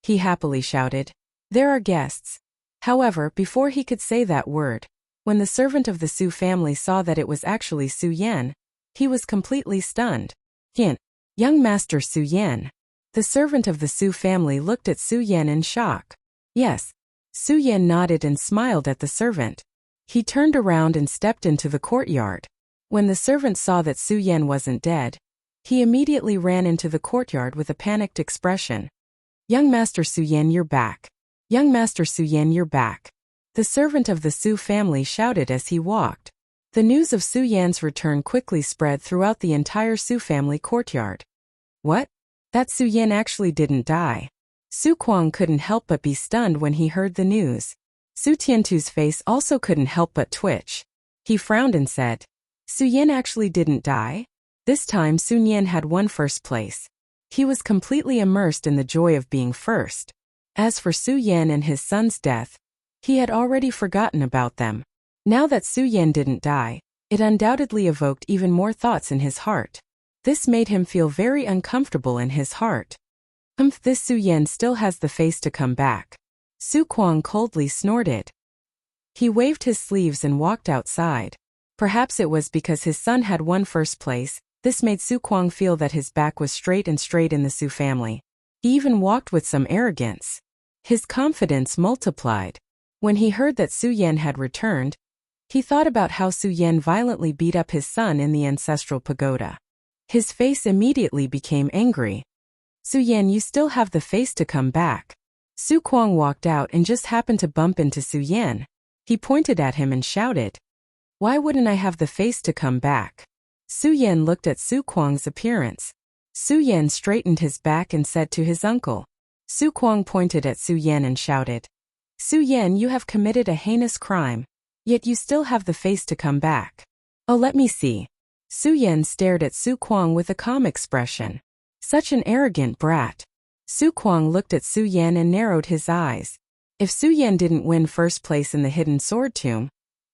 He happily shouted, "There are guests." However, before he could say that word, when the servant of the Su family saw that it was actually Su Yan, he was completely stunned. "Yan, young master Su Yan." The servant of the Su family looked at Su Yan in shock. "Yes." Su Yan nodded and smiled at the servant. He turned around and stepped into the courtyard. When the servant saw that Su Yan wasn't dead, he immediately ran into the courtyard with a panicked expression. "Young master Su Yan, you're back. Young master Su Yan, you're back." The servant of the Su family shouted as he walked. The news of Su Yan's return quickly spread throughout the entire Su family courtyard. What? That Su Yan actually didn't die. Su Kuang couldn't help but be stunned when he heard the news. Su Tiantu's face also couldn't help but twitch. He frowned and said, "Su Yan actually didn't die?" This time Sun Yan had won first place. He was completely immersed in the joy of being first. As for Su Yan and his son's death, he had already forgotten about them. Now that Su Yan didn't die, it undoubtedly evoked even more thoughts in his heart. This made him feel very uncomfortable in his heart. This Su Yan still has the face to come back." Su Kuang coldly snorted. He waved his sleeves and walked outside. Perhaps it was because his son had won first place. This made Su Kuang feel that his back was straight in the Su family. He even walked with some arrogance. His confidence multiplied. When he heard that Su Yan had returned, he thought about how Su Yan violently beat up his son in the ancestral pagoda. His face immediately became angry. "Su Yan, you still have the face to come back." Su Kuang walked out and just happened to bump into Su Yan. He pointed at him and shouted, "Why wouldn't I have the face to come back?" Su Yan looked at Su Kuang's appearance. Su Yan straightened his back and said to his uncle. Su Kuang pointed at Su Yan and shouted, "Su Yan, you have committed a heinous crime, yet you still have the face to come back." "Oh, let me see." Su Yan stared at Su Kuang with a calm expression. Such an arrogant brat. Su Kuang looked at Su Yan and narrowed his eyes. If Su Yan didn't win first place in the Hidden Sword Tomb,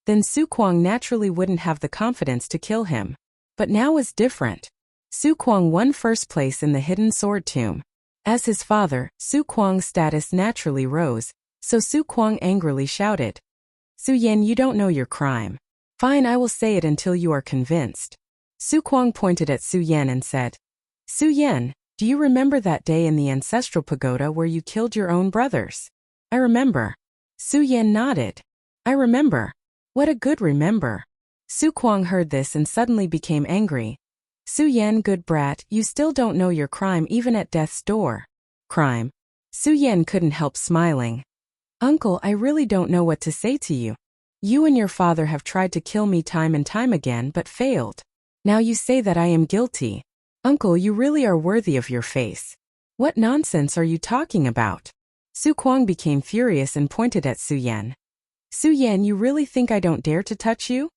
then Su Kuang naturally wouldn't have the confidence to kill him. But now was different. Su Kuang won first place in the Hidden Sword Tomb. As his father, Su Kuang's status naturally rose, so Su Kuang angrily shouted, "Su Yan, you don't know your crime. Fine, I will say it until you are convinced." Su Kuang pointed at Su Yan and said, "Su Yan, do you remember that day in the ancestral pagoda where you killed your own brothers?" "I remember." Su Yan nodded. "I remember. What a good remember." Su Kuang heard this and suddenly became angry. Su Yan, good brat, you still don't know your crime even at death's door. Crime? Su Yan couldn't help smiling. Uncle, I really don't know what to say to you. You and your father have tried to kill me time and time again but failed. Now you say that I am guilty. Uncle, you really are worthy of your face. What nonsense are you talking about? Su Kuang became furious and pointed at Su Yan. Su Yan, you really think I don't dare to touch you?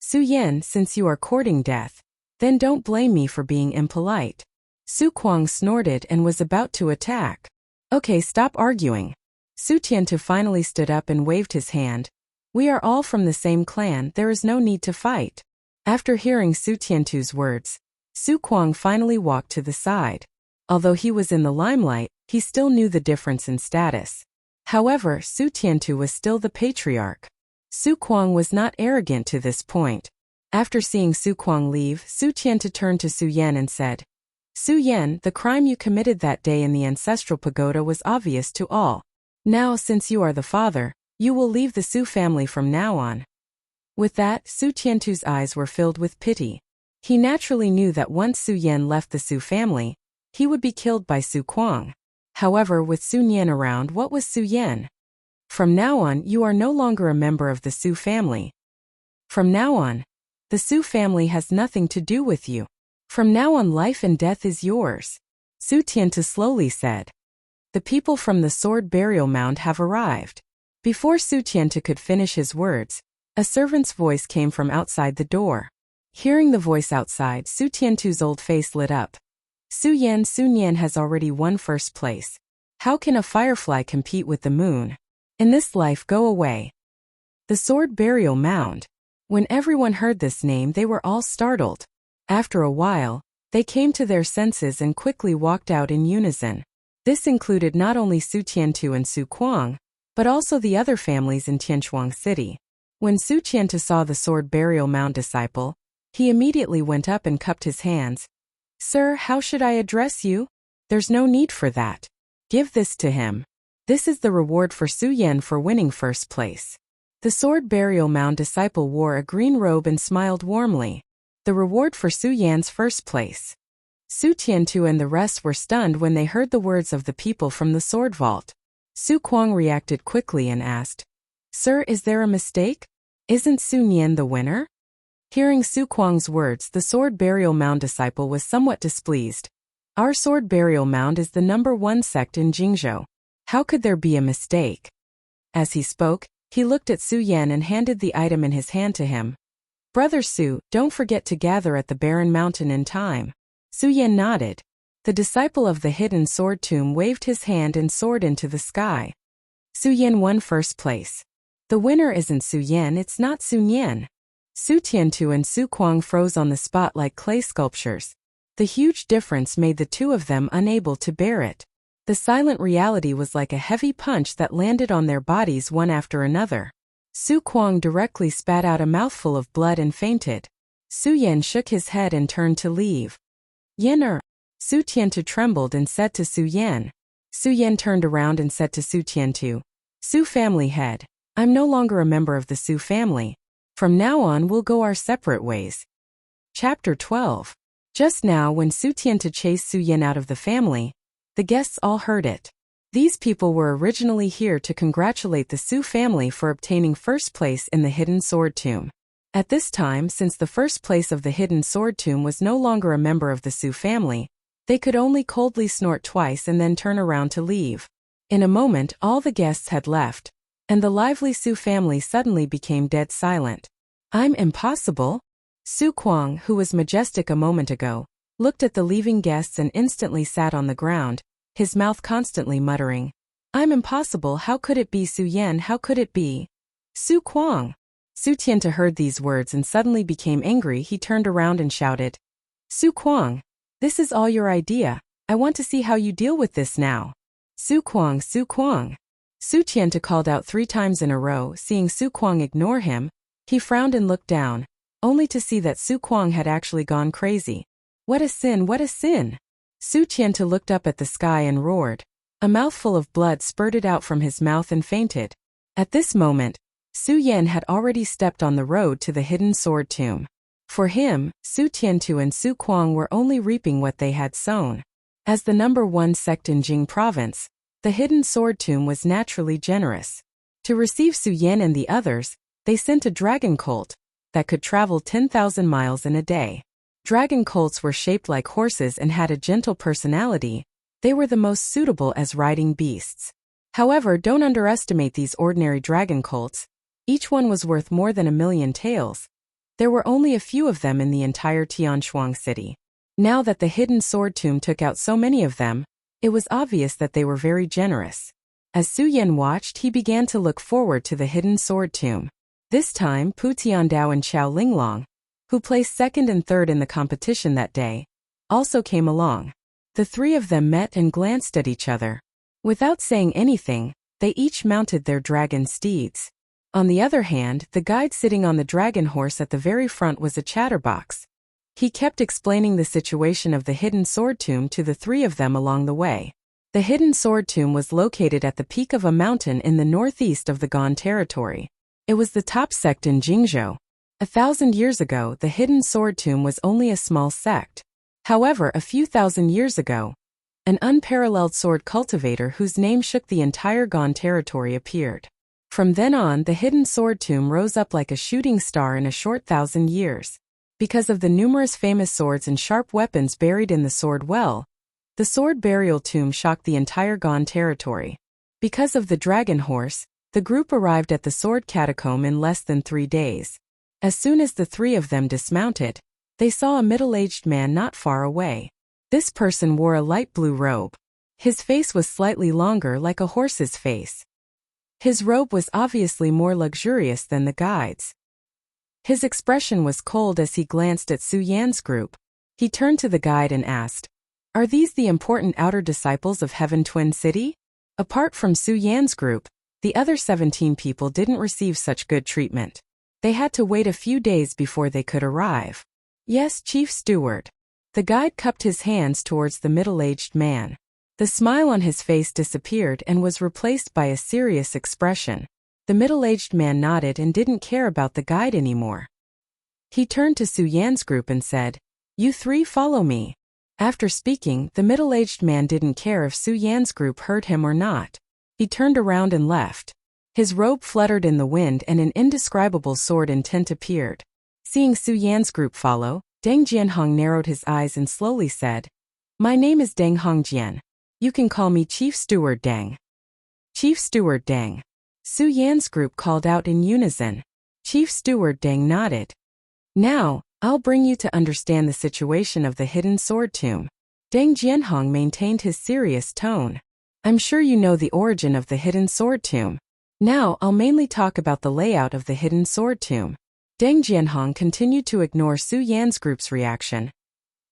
Su Yan, since you are courting death, then don't blame me for being impolite. Su Kuang snorted and was about to attack. Okay, stop arguing. Su Tiantu finally stood up and waved his hand. We are all from the same clan, there is no need to fight. After hearing Su Tiantu's words, Su Kuang finally walked to the side. Although he was in the limelight, he still knew the difference in status. However, Su Tiantu was still the patriarch. Su Kuang was not arrogant to this point. After seeing Su Kuang leave, Su Tiantu turned to Su Yan and said, Su Yan, the crime you committed that day in the ancestral pagoda was obvious to all. Now, since you are the father, you will leave the Su family from now on. With that, Su Tiantu's eyes were filled with pity. He naturally knew that once Su Yan left the Su family, he would be killed by Su Kuang. However, with Su Yan around, what was Su Yan? From now on, you are no longer a member of the Su family. From now on, the Su family has nothing to do with you. From now on, life and death is yours. Su Tiantu slowly said. The people from the sword burial mound have arrived. Before Su Tiantu could finish his words, a servant's voice came from outside the door. Hearing the voice outside, Su Tiantu's old face lit up. Sun Yan has already won first place. How can a firefly compete with the moon? In this life, go away. The sword burial mound. When everyone heard this name, they were all startled. After a while, they came to their senses and quickly walked out in unison. This included not only Su Tiantu and Su Kuang, but also the other families in Tianchuang City. When Su Tiantu saw the sword burial mound disciple, he immediately went up and cupped his hands. Sir, how should I address you? There's no need for that. Give this to him. This is the reward for Su Yan for winning first place. The sword burial mound disciple wore a green robe and smiled warmly. The reward for Su Yan's first place. Su Tiantu and the rest were stunned when they heard the words of the people from the sword vault. Su Kuang reacted quickly and asked, Sir, is there a mistake? Isn't Su Yan the winner? Hearing Su Kuang's words, the sword burial mound disciple was somewhat displeased. Our sword burial mound is the #1 sect in Jingzhou. How could there be a mistake? As he spoke, he looked at Su Yan and handed the item in his hand to him. Brother Su, don't forget to gather at the barren mountain in time. Su Yan nodded. The disciple of the hidden sword tomb waved his hand and soared into the sky. Su Yan won first place. The winner isn't Su Yan, it's not Sun Yan. Su Tiantu and Su Kuang froze on the spot like clay sculptures. The huge difference made the two of them unable to bear it. The silent reality was like a heavy punch that landed on their bodies one after another. Su Kuang directly spat out a mouthful of blood and fainted. Su Yan shook his head and turned to leave. Yan Su Tiantu trembled and said to Su Yan. Su Yan turned around and said to Su Tiantu, Su family head, I'm no longer a member of the Su family. From now on we'll go our separate ways. Chapter 12. Just now when Su Tiantu chased Su Yan out of the family, the guests all heard it. These people were originally here to congratulate the Su family for obtaining first place in the hidden sword tomb. At this time, since the first place of the hidden sword tomb was no longer a member of the Su family, they could only coldly snort twice and then turn around to leave. In a moment, all the guests had left, and the lively Su family suddenly became dead silent. I'm impossible? Su Kuang, who was majestic a moment ago, looked at the leaving guests and instantly sat on the ground, his mouth constantly muttering, I'm impossible, how could it be Su Yan, how could it be? Su Kuang. Su Tiantu heard these words and suddenly became angry. He turned around and shouted, Su Kuang, this is all your idea, I want to see how you deal with this now. Su Kuang, Su Kuang. Su Tiantu called out 3 times in a row. Seeing Su Kuang ignore him, he frowned and looked down, only to see that Su Kuang had actually gone crazy. What a sin, what a sin! Su Tiantu looked up at the sky and roared. A mouthful of blood spurted out from his mouth and fainted. At this moment, Su Yan had already stepped on the road to the hidden sword tomb. For him, Su Tiantu and Su Kuang were only reaping what they had sown. As the number one sect in Jing province, the hidden sword tomb was naturally generous. To receive Su Yan and the others, they sent a dragon colt that could travel 10,000 miles in a day. Dragon colts were shaped like horses and had a gentle personality. They were the most suitable as riding beasts. However, don't underestimate these ordinary dragon colts. Each one was worth more than 1,000,000 taels. There were only a few of them in the entire Tianshuang city. Now that the hidden sword tomb took out so many of them, it was obvious that they were very generous. As Su Yan watched, he began to look forward to the hidden sword tomb. This time, Pu Tiandao and Qiao Linglong, who placed second and third in the competition that day, also came along. The three of them met and glanced at each other. Without saying anything, they each mounted their dragon steeds. On the other hand, the guide sitting on the dragon horse at the very front was a chatterbox. He kept explaining the situation of the hidden sword tomb to the three of them along the way. The hidden sword tomb was located at the peak of a mountain in the northeast of the Gan territory. It was the top sect in Jingzhou. 1,000 years ago, the hidden sword tomb was only a small sect. However, a few thousand years ago, an unparalleled sword cultivator whose name shook the entire Gan territory appeared. From then on, the hidden sword tomb rose up like a shooting star in a short 1,000 years. Because of the numerous famous swords and sharp weapons buried in the sword well, the sword burial tomb shocked the entire Gan territory. Because of the dragon horse, the group arrived at the sword catacomb in less than 3 days. As soon as the three of them dismounted, they saw a middle-aged man not far away. This person wore a light blue robe. His face was slightly longer, like a horse's face. His robe was obviously more luxurious than the guide's. His expression was cold as he glanced at Su Yan's group. He turned to the guide and asked, "Are these the important outer disciples of Heaven Twin City?" Apart from Su Yan's group, the other 17 people didn't receive such good treatment. They had to wait a few days before they could arrive. "Yes, Chief Steward." The guide cupped his hands towards the middle-aged man. The smile on his face disappeared and was replaced by a serious expression. The middle-aged man nodded and didn't care about the guide anymore. He turned to Su Yan's group and said, "You three follow me." After speaking, the middle-aged man didn't care if Su Yan's group heard him or not. He turned around and left. His robe fluttered in the wind and an indescribable sword intent appeared. Seeing Su Yan's group follow, Deng Jianhong narrowed his eyes and slowly said, "My name is Deng Hongjian. You can call me Chief Steward Deng." "Chief Steward Deng." Su Yan's group called out in unison. Chief Steward Deng nodded. "Now, I'll bring you to understand the situation of the hidden sword tomb." Deng Jianhong maintained his serious tone. "I'm sure you know the origin of the hidden sword tomb. Now, I'll mainly talk about the layout of the hidden sword tomb." Deng Jianhong continued to ignore Su Yan's group's reaction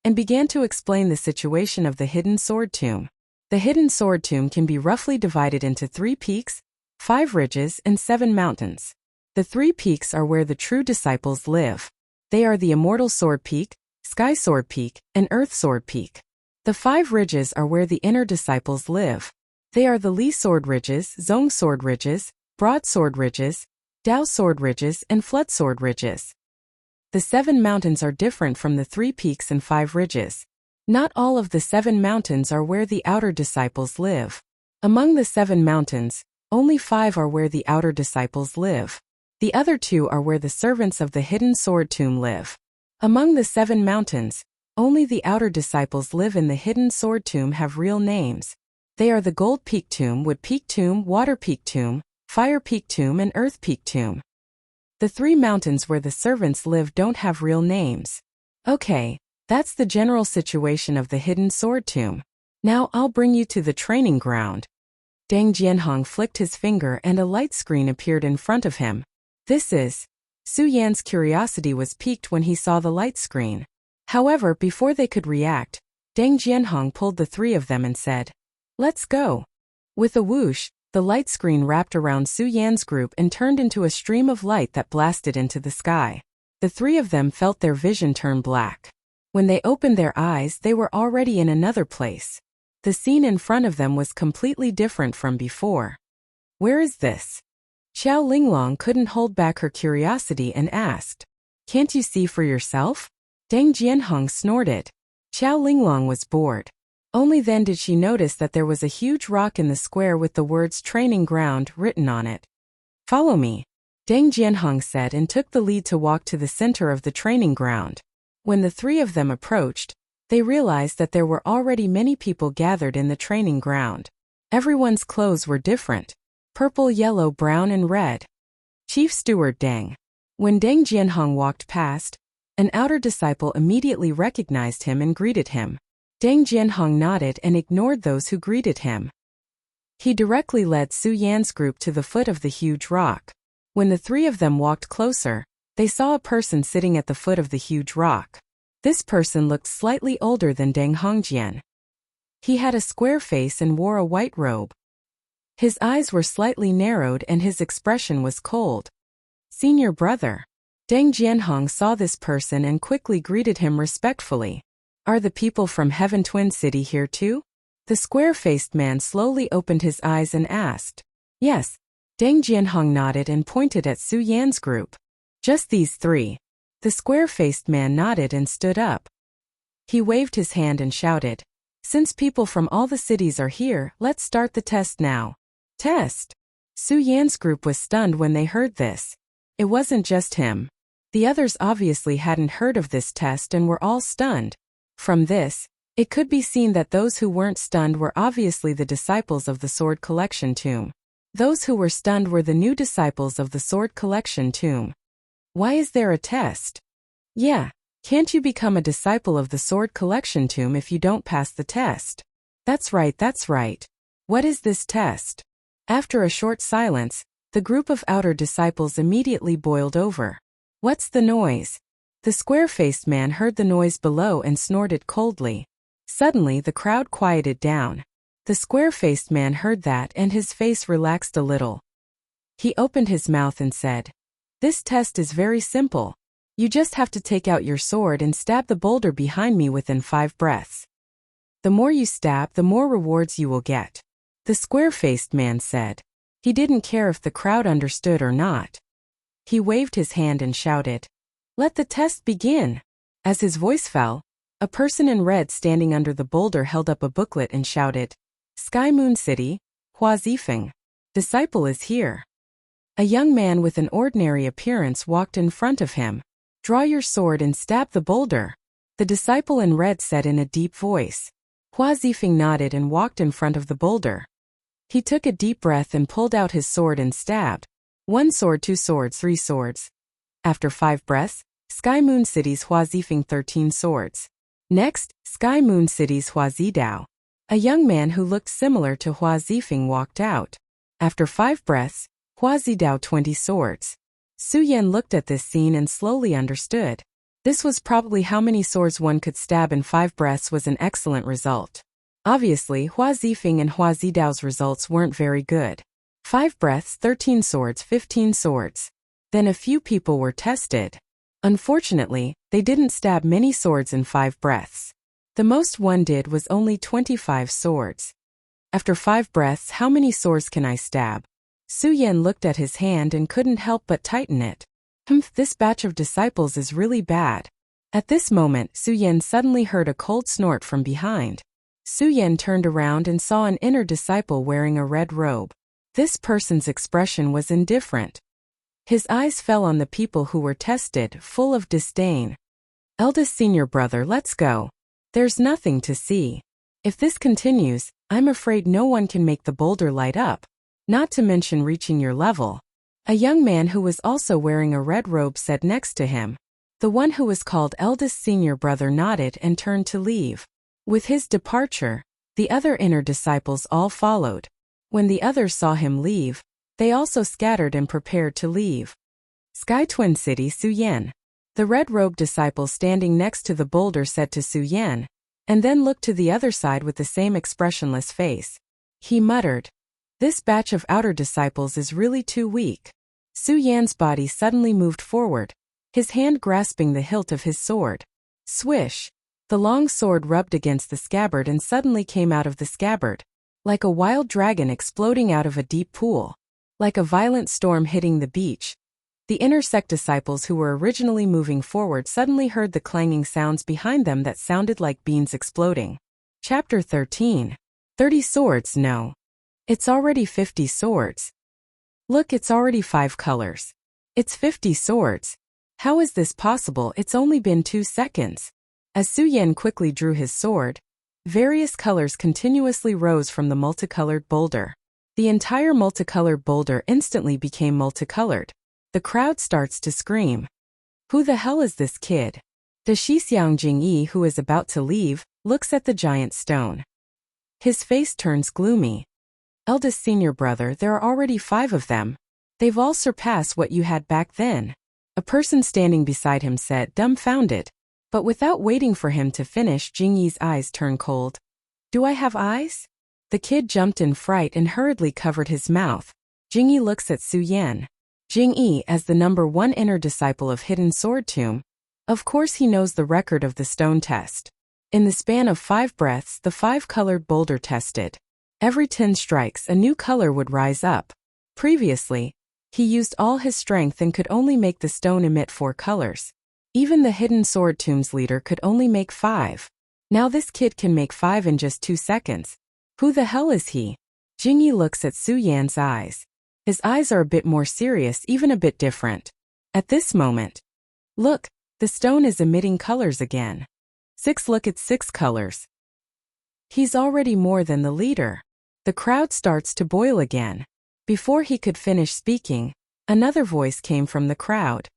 and began to explain the situation of the hidden sword tomb. The hidden sword tomb can be roughly divided into 3 peaks, 5 ridges, and 7 mountains. The 3 peaks are where the true disciples live. They are the Immortal Sword Peak, Sky Sword Peak, and Earth Sword Peak. The 5 ridges are where the inner disciples live. They are the Li Sword Ridges, Zong Sword Ridges, Broad Sword Ridges, Dao Sword Ridges, and Flood Sword Ridges. The 7 mountains are different from the 3 peaks and 5 ridges. Not all of the 7 mountains are where the outer disciples live. Among the 7 mountains, only 5 are where the outer disciples live. The other 2 are where the servants of the hidden sword tomb live. Among the 7 mountains, only the outer disciples live in the hidden sword tomb have real names. They are the Gold Peak Tomb, Wood Peak Tomb, Water Peak Tomb, Fire Peak Tomb, and Earth Peak Tomb. The 3 mountains where the servants live don't have real names. Okay, that's the general situation of the hidden sword tomb. Now I'll bring you to the training ground. Deng Jianhong flicked his finger and a light screen appeared in front of him. This is... Su Yan's curiosity was piqued when he saw the light screen. However, before they could react, Deng Jianhong pulled the 3 of them and said, "Let's go." With a whoosh, the light screen wrapped around Su Yan's group and turned into a stream of light that blasted into the sky. The 3 of them felt their vision turn black. When they opened their eyes, they were already in another place. The scene in front of them was completely different from before. "Where is this?" Qiao Linglong couldn't hold back her curiosity and asked. Can't you see for yourself? Deng Jianhong snorted. Xiao Linglong was bored. Only then did she notice that there was a huge rock in the square with the words training ground written on it. Follow me, Deng Jianhong said and took the lead to walk to the center of the training ground. When the three of them approached, they realized that there were already many people gathered in the training ground. Everyone's clothes were different: purple, yellow, brown, and red. Chief Steward Deng. When Deng Jianhong walked past, an outer disciple immediately recognized him and greeted him. Deng Jianhong nodded and ignored those who greeted him. He directly led Su Yan's group to the foot of the huge rock. When the three of them walked closer, they saw a person sitting at the foot of the huge rock. This person looked slightly older than Deng Hongjian. He had a square face and wore a white robe. His eyes were slightly narrowed and his expression was cold. Senior brother. Deng Jianhong saw this person and quickly greeted him respectfully. Are the people from Heaven Twin City here too? The square-faced man slowly opened his eyes and asked. Yes. Deng Jianhong nodded and pointed at Su Yan's group. Just these three. The square-faced man nodded and stood up. He waved his hand and shouted. Since people from all the cities are here, let's start the test now. Test? Su Yan's group was stunned when they heard this. It wasn't just him. The others obviously hadn't heard of this test and were all stunned. From this, it could be seen that those who weren't stunned were obviously the disciples of the Sword Collection Tomb. Those who were stunned were the new disciples of the Sword Collection Tomb. Why is there a test? Yeah, can't you become a disciple of the Sword Collection Tomb if you don't pass the test? That's right, that's right. What is this test? After a short silence, the group of outer disciples immediately boiled over. What's the noise? The square-faced man heard the noise below and snorted coldly. Suddenly the crowd quieted down. The square-faced man heard that and his face relaxed a little. He opened his mouth and said, This test is very simple. You just have to take out your sword and stab the boulder behind me within 5 breaths. The more you stab, the more rewards you will get. The square-faced man said. He didn't care if the crowd understood or not. He waved his hand and shouted, Let the test begin. As his voice fell, a person in red standing under the boulder held up a booklet and shouted, Sky Moon City, Hua Zifeng. Disciple is here. A young man with an ordinary appearance walked in front of him. Draw your sword and stab the boulder. The disciple in red said in a deep voice. Hua Zifeng nodded and walked in front of the boulder. He took a deep breath and pulled out his sword and stabbed. 1 sword, 2 swords, 3 swords. After 5 breaths, Sky Moon City's Hua Zifeng 13 swords. Next, Sky Moon City's Hua Zidao. A young man who looked similar to Hua Zifeng walked out. After 5 breaths, Hua Zidao 20 swords. Su Yan looked at this scene and slowly understood. This was probably how many swords one could stab in 5 breaths was an excellent result. Obviously, Hua Zifeng and Hua Zidao's results weren't very good. 5 breaths, 13 swords, 15 swords. Then a few people were tested. Unfortunately, they didn't stab many swords in 5 breaths. The most one did was only 25 swords. After 5 breaths, how many swords can I stab? Su Yan looked at his hand and couldn't help but tighten it. This batch of disciples is really bad. At this moment, Su Yan suddenly heard a cold snort from behind. Su Yan turned around and saw an inner disciple wearing a red robe. This person's expression was indifferent. His eyes fell on the people who were tested, full of disdain. Eldest senior brother, let's go. There's nothing to see. If this continues, I'm afraid no one can make the boulder light up. Not to mention reaching your level. A young man who was also wearing a red robe said next to him. The one who was called eldest senior brother nodded and turned to leave. With his departure, the other inner disciples all followed. When the others saw him leave, they also scattered and prepared to leave. Sky Twin City, Su Yan. The red-robed disciple standing next to the boulder said to Su Yan, and then looked to the other side with the same expressionless face. He muttered, This batch of outer disciples is really too weak. Su Yan's body suddenly moved forward, his hand grasping the hilt of his sword. Swish! The long sword rubbed against the scabbard and suddenly came out of the scabbard, like a wild dragon exploding out of a deep pool, like a violent storm hitting the beach. The inner sect disciples who were originally moving forward suddenly heard the clanging sounds behind them that sounded like beans exploding. Chapter 13. 30 swords? No. It's already 50 swords. Look, it's already 5 colors. It's 50 swords. How is this possible? It's only been 2 seconds. As Su Yan quickly drew his sword, various colors continuously rose from the multicolored boulder. The entire multicolored boulder instantly became multicolored. The crowd starts to scream. Who the hell is this kid? The Shixiang Jingyi, who is about to leave, looks at the giant stone. His face turns gloomy. Eldest senior brother, there are already 5 of them. They've all surpassed what you had back then. A person standing beside him said, dumbfounded. But without waiting for him to finish, Jingyi's eyes turn cold. Do I have eyes? The kid jumped in fright and hurriedly covered his mouth. Jingyi looks at Su Yan. Jingyi, as the number 1 inner disciple of Hidden Sword Tomb, of course he knows the record of the stone test. In the span of 5 breaths, the 5-colored boulder tested. Every 10 strikes, a new color would rise up. Previously, he used all his strength and could only make the stone emit 4 colors. Even the Hidden Sword Tomb's leader could only make 5. Now this kid can make 5 in just 2 seconds. Who the hell is he? Jingyi looks at Su Yan's eyes. His eyes are a bit more serious, even a bit different. At this moment, look, the stone is emitting colors again. 6, look, it's 6 colors. He's already more than the leader. The crowd starts to boil again. Before he could finish speaking, another voice came from the crowd.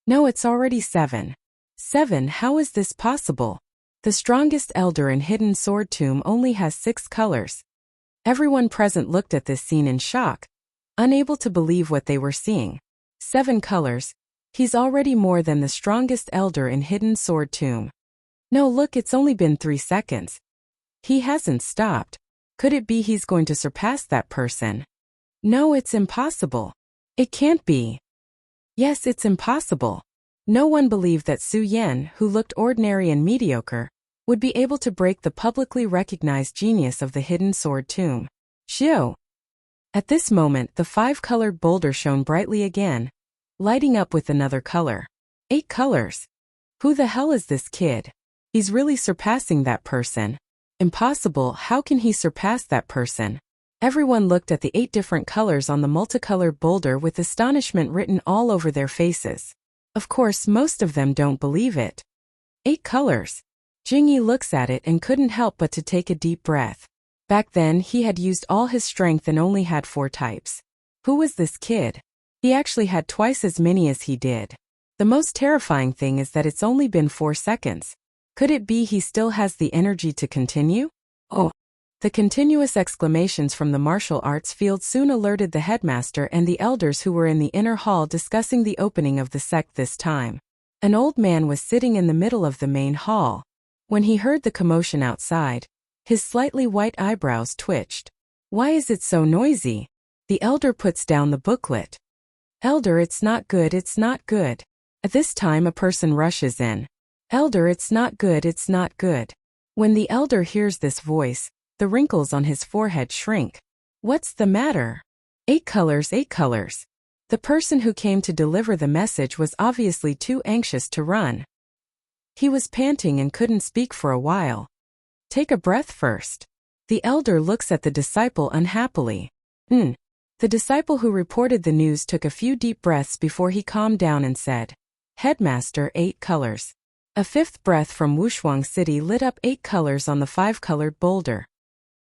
No, it's already 7. 7, how is this possible? The strongest elder in Hidden Sword Tomb only has 6 colors. Everyone present looked at this scene in shock, unable to believe what they were seeing. 7 colors. He's already more than the strongest elder in Hidden Sword Tomb. No, look, it's only been 3 seconds. He hasn't stopped. Could it be he's going to surpass that person? No, it's impossible. It can't be. Yes, it's impossible. No one believed that Su Yan, who looked ordinary and mediocre, would be able to break the publicly recognized genius of the Hidden Sword Tomb. Xiu. At this moment, the 5-colored boulder shone brightly again, lighting up with another color. 8 colors. Who the hell is this kid? He's really surpassing that person. Impossible, how can he surpass that person? Everyone looked at the 8 different colors on the multicolored boulder with astonishment written all over their faces. Of course, most of them don't believe it. 8 colors. Jingyi looks at it and couldn't help but to take a deep breath. Back then, he had used all his strength and only had 4 types. Who was this kid? He actually had twice as many as he did. The most terrifying thing is that it's only been 4 seconds. Could it be he still has the energy to continue? Oh! The continuous exclamations from the martial arts field soon alerted the headmaster and the elders who were in the inner hall discussing the opening of the sect this time. An old man was sitting in the middle of the main hall. When he heard the commotion outside, his slightly white eyebrows twitched. Why is it so noisy? The elder puts down the booklet. Elder, it's not good, it's not good. At this time a person rushes in. Elder, it's not good, it's not good. When the elder hears this voice, the wrinkles on his forehead shrink. What's the matter? 8 colors, 8 colors. The person who came to deliver the message was obviously too anxious to run. He was panting and couldn't speak for a while. Take a breath first. The elder looks at the disciple unhappily. The disciple who reported the news took a few deep breaths before he calmed down and said, Headmaster, 8 colors. A 5th breath from Wushuang City lit up 8 colors on the 5-colored boulder.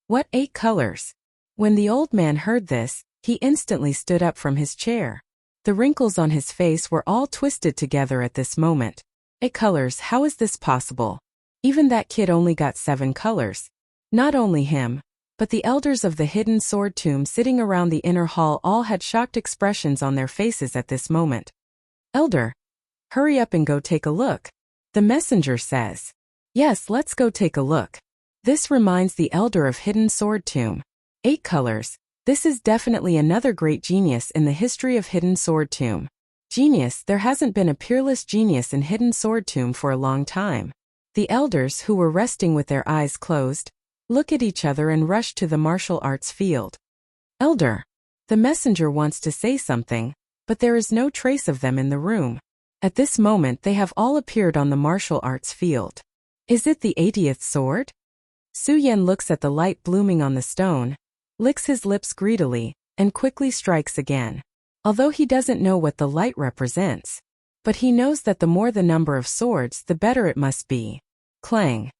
What 8 colors? When the old man heard this, he instantly stood up from his chair. The wrinkles on his face were all twisted together at this moment. 8 colors, how is this possible? Even that kid only got 7 colors. Not only him, but the elders of the Hidden Sword Tomb sitting around the inner hall all had shocked expressions on their faces at this moment. Elder, hurry up and go take a look. The messenger says. Yes, let's go take a look. This reminds the elder of Hidden Sword Tomb. 8 colors. This is definitely another great genius in the history of Hidden Sword Tomb. Genius, there hasn't been a peerless genius in Hidden Sword Tomb for a long time. The elders, who were resting with their eyes closed, look at each other and rush to the martial arts field. Elder, the messenger wants to say something, but there is no trace of them in the room. At this moment they have all appeared on the martial arts field. Is it the 80th sword? Su Yan looks at the light blooming on the stone, licks his lips greedily, and quickly strikes again. Although he doesn't know what the light represents, but he knows that the more the number of swords, the better it must be. Clang.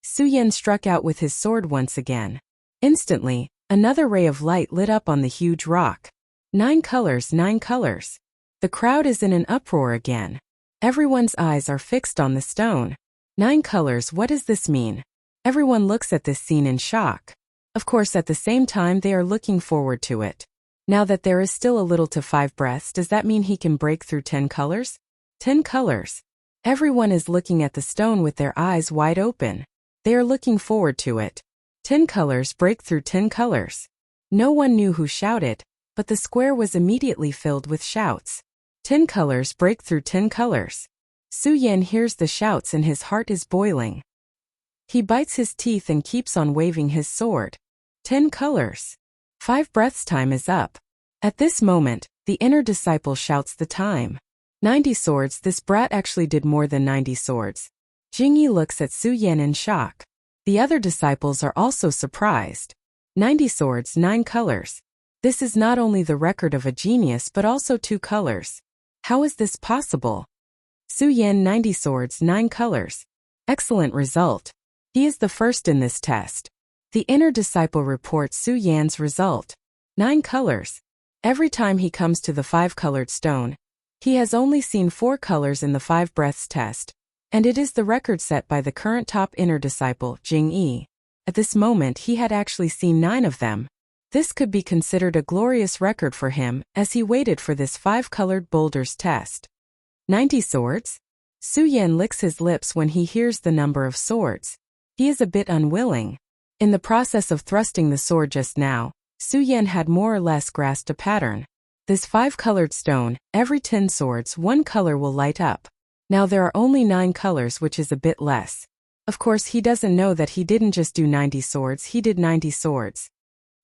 Su Yan struck out with his sword once again. Instantly, another ray of light lit up on the huge rock. 9 colors, 9 colors. The crowd is in an uproar again. Everyone's eyes are fixed on the stone. 9 colors, what does this mean? Everyone looks at this scene in shock. Of course, at the same time they are looking forward to it. Now that there is still a little to 5 breaths, does that mean he can break through 10 colors? 10 colors. Everyone is looking at the stone with their eyes wide open. They are looking forward to it. 10 colors, break through 10 colors. No one knew who shouted, but the square was immediately filled with shouts. 10 colors, break through 10 colors. Su Yan hears the shouts and his heart is boiling. He bites his teeth and keeps on waving his sword. 10 colors. 5 breaths, time is up. At this moment, the inner disciple shouts the time. 90 swords, this brat actually did more than 90 swords. Jingyi looks at Su Yan in shock. The other disciples are also surprised. 90 swords, 9 colors. This is not only the record of a genius but also 2 colors. How is this possible? Su Yan 90 swords, 9 colors. Excellent result. He is the first in this test. The inner disciple reports Su Yan's result. 9 colors. Every time he comes to the 5-colored stone, he has only seen 4 colors in the 5 breaths test, and it is the record set by the current top inner disciple, Jing Yi. At this moment he had actually seen 9 of them. This could be considered a glorious record for him, as he waited for this 5-colored boulders test. 90 swords? Su Yan licks his lips when he hears the number of swords. He is a bit unwilling. In the process of thrusting the sword just now, Su Yan had more or less grasped a pattern. This 5-colored stone, every 10 swords, 1 color will light up. Now there are only 9 colors, which is a bit less. Of course he doesn't know that he didn't just do 90 swords, he did 90 swords.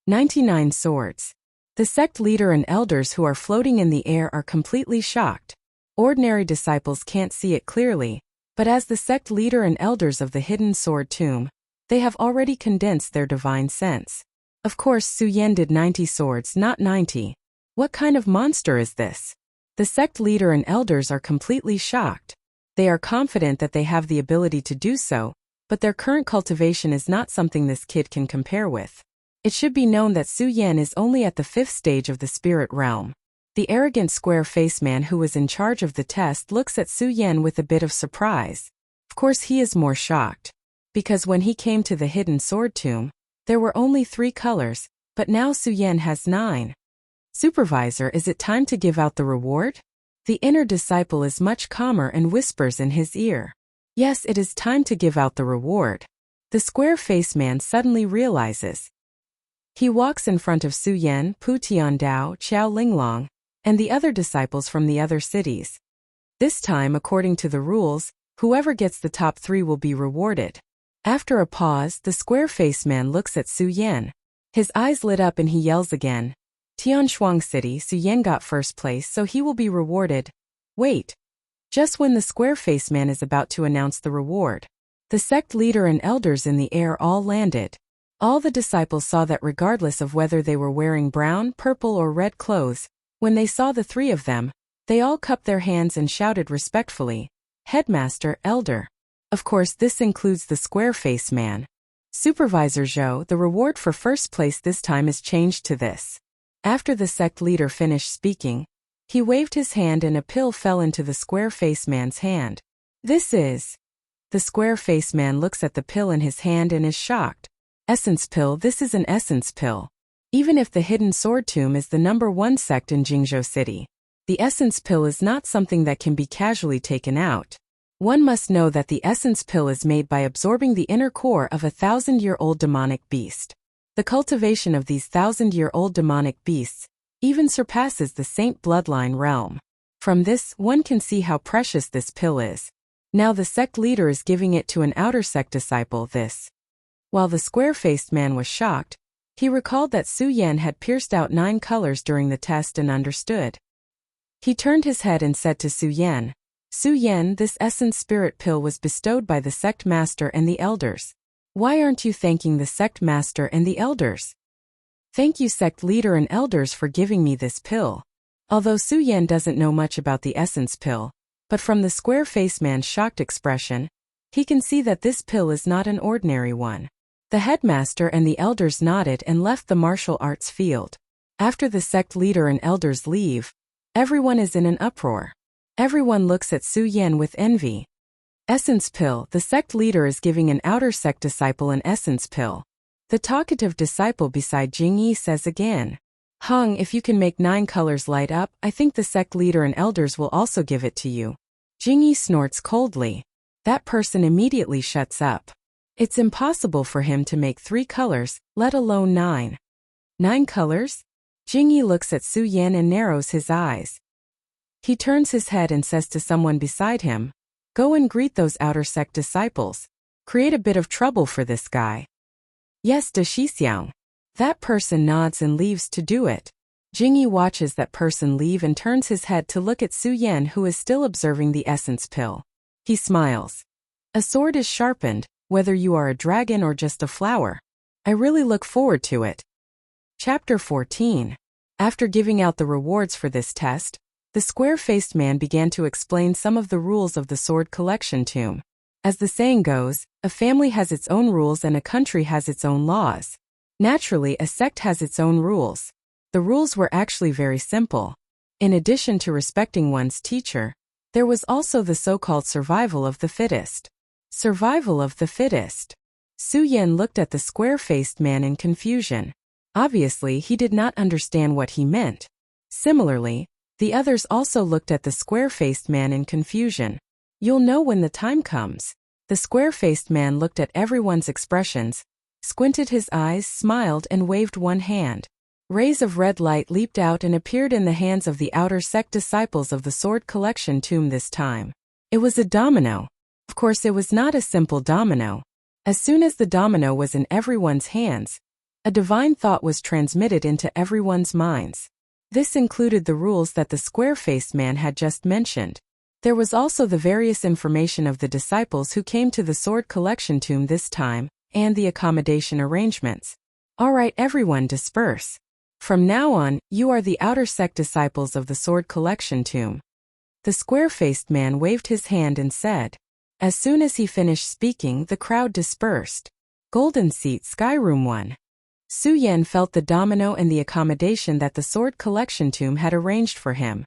99 swords. The sect leader and elders who are floating in the air are completely shocked. Ordinary disciples can't see it clearly, but as the sect leader and elders of the hidden sword tomb, they have already condensed their divine sense. Of course Su Yan did 90 swords, not 90. What kind of monster is this? The sect leader and elders are completely shocked. They are confident that they have the ability to do so, but their current cultivation is not something this kid can compare with. It should be known that Su Yan is only at the 5th stage of the spirit realm. The arrogant square-faced man who was in charge of the test looks at Su Yan with a bit of surprise. Of course he is more shocked. Because when he came to the hidden sword tomb, there were only 3 colors, but now Su Yan has 9. Supervisor, is it time to give out the reward? The inner disciple is much calmer and whispers in his ear. Yes, it is time to give out the reward. The square-faced man suddenly realizes. He walks in front of Su Yan, Pu Tiandao, Qiao Linglong, and the other disciples from the other cities. This time, according to the rules, whoever gets the top 3 will be rewarded. After a pause, the square-faced man looks at Su Yan. His eyes lit up and he yells again. Tianshuang City, Su Yan got first place, so he will be rewarded. Wait. Just when the square-faced man is about to announce the reward, the sect leader and elders in the air all landed. All the disciples saw that regardless of whether they were wearing brown, purple or red clothes, when they saw the 3 of them, they all cupped their hands and shouted respectfully, "Headmaster, Elder." Of course this includes the square-faced man. Supervisor Zhou, the reward for first place this time is changed to this. After the sect leader finished speaking, he waved his hand and a pill fell into the square-faced man's hand. This is... The square-faced man looks at the pill in his hand and is shocked. Essence pill, this is an essence pill. Even if the hidden sword tomb is the #1 sect in Jingzhou City, the essence pill is not something that can be casually taken out. One must know that the essence pill is made by absorbing the inner core of a 1,000-year-old demonic beast. The cultivation of these 1,000-year-old demonic beasts even surpasses the saint bloodline realm. From this, one can see how precious this pill is. Now the sect leader is giving it to an outer sect disciple, this. While the square-faced man was shocked, he recalled that Su Yan had pierced out 9 colors during the test and understood. He turned his head and said to Su Yan, Su Yan, this essence spirit pill was bestowed by the sect master and the elders. Why aren't you thanking the sect master and the elders? Thank you sect leader and elders for giving me this pill. Although Su Yan doesn't know much about the essence pill, but from the square-faced man's shocked expression, he can see that this pill is not an ordinary one. The headmaster and the elders nodded and left the martial arts field. After the sect leader and elders leave, everyone is in an uproar. Everyone looks at Su Yan with envy. Essence pill. The sect leader is giving an outer sect disciple an essence pill. The talkative disciple beside Jingyi says again, Hung, if you can make 9 colors light up, I think the sect leader and elders will also give it to you. Jingyi snorts coldly. That person immediately shuts up. It's impossible for him to make 3 colors, let alone 9. 9 colors? Jingyi looks at Su Yan and narrows his eyes. He turns his head and says to someone beside him, Go and greet those outer sect disciples. Create a bit of trouble for this guy. Yes, De Shixiang. That person nods and leaves to do it. Jingyi watches that person leave and turns his head to look at Su Yan, who is still observing the essence pill. He smiles. A sword is sharpened, whether you are a dragon or just a flower. I really look forward to it. Chapter 14. After giving out the rewards for this test, the square-faced man began to explain some of the rules of the sword collection tomb. As the saying goes, a family has its own rules and a country has its own laws. Naturally, a sect has its own rules. The rules were actually very simple. In addition to respecting one's teacher, there was also the so-called survival of the fittest. Survival of the fittest. Su Yan looked at the square-faced man in confusion. Obviously, he did not understand what he meant. Similarly, the others also looked at the square-faced man in confusion. You'll know when the time comes. The square-faced man looked at everyone's expressions, squinted his eyes, smiled, and waved one hand. Rays of red light leaped out and appeared in the hands of the outer sect disciples of the sword collection tomb this time. It was a domino. Of course, it was not a simple domino. As soon as the domino was in everyone's hands, a divine thought was transmitted into everyone's minds. This included the rules that the square-faced man had just mentioned. There was also the various information of the disciples who came to the sword collection tomb this time, and the accommodation arrangements. All right, everyone disperse. From now on, you are the outer sect disciples of the sword collection tomb. The square-faced man waved his hand and said. As soon as he finished speaking, the crowd dispersed. Golden seat, Sky Room 1. Su Yan felt the domino and the accommodation that the sword collection tomb had arranged for him.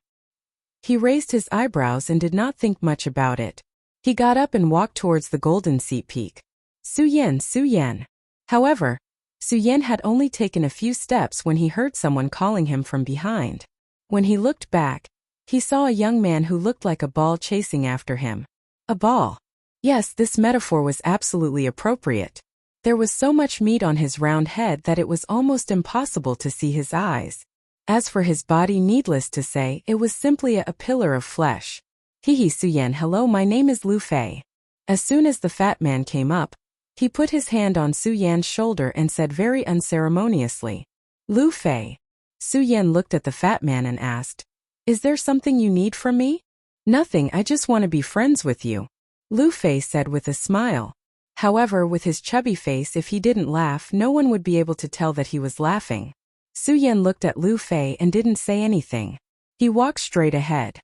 He raised his eyebrows and did not think much about it. He got up and walked towards the golden seat peak. Su Yan, Su Yan. However, Su Yan had only taken a few steps when he heard someone calling him from behind. When he looked back, he saw a young man who looked like a ball chasing after him. A ball. Yes, this metaphor was absolutely appropriate. There was so much meat on his round head that it was almost impossible to see his eyes. As for his body, needless to say, it was simply a pillar of flesh. Hihi Su Yan, hello, my name is Lu Fei. As soon as the fat man came up, he put his hand on Su Yan's shoulder and said very unceremoniously, Lu Fei. Su Yan looked at the fat man and asked, Is there something you need from me? Nothing, I just want to be friends with you. Lu Fei said with a smile. However, with his chubby face, if he didn't laugh, no one would be able to tell that he was laughing. Su Yan looked at Lu Fei and didn't say anything. He walked straight ahead.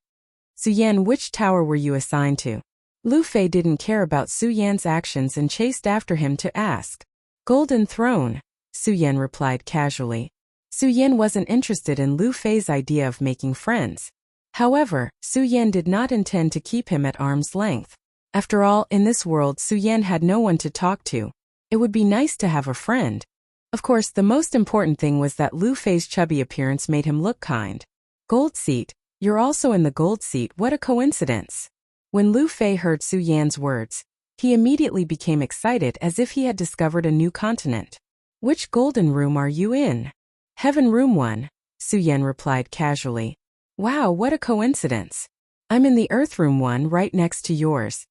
Su Yan, which tower were you assigned to? Lu Fei didn't care about Su Yan's actions and chased after him to ask. Golden Throne, Su Yan replied casually. Su Yan wasn't interested in Lu Fei's idea of making friends. However, Su Yan did not intend to keep him at arm's length. After all, in this world, Su Yan had no one to talk to. It would be nice to have a friend. Of course, the most important thing was that Lu Fei's chubby appearance made him look kind. Gold seat, you're also in the gold seat, what a coincidence. When Lu Fei heard Su Yan's words, he immediately became excited as if he had discovered a new continent. Which golden room are you in? Heaven Room 1, Su Yan replied casually. Wow, what a coincidence. I'm in the Earth Room 1 right next to yours.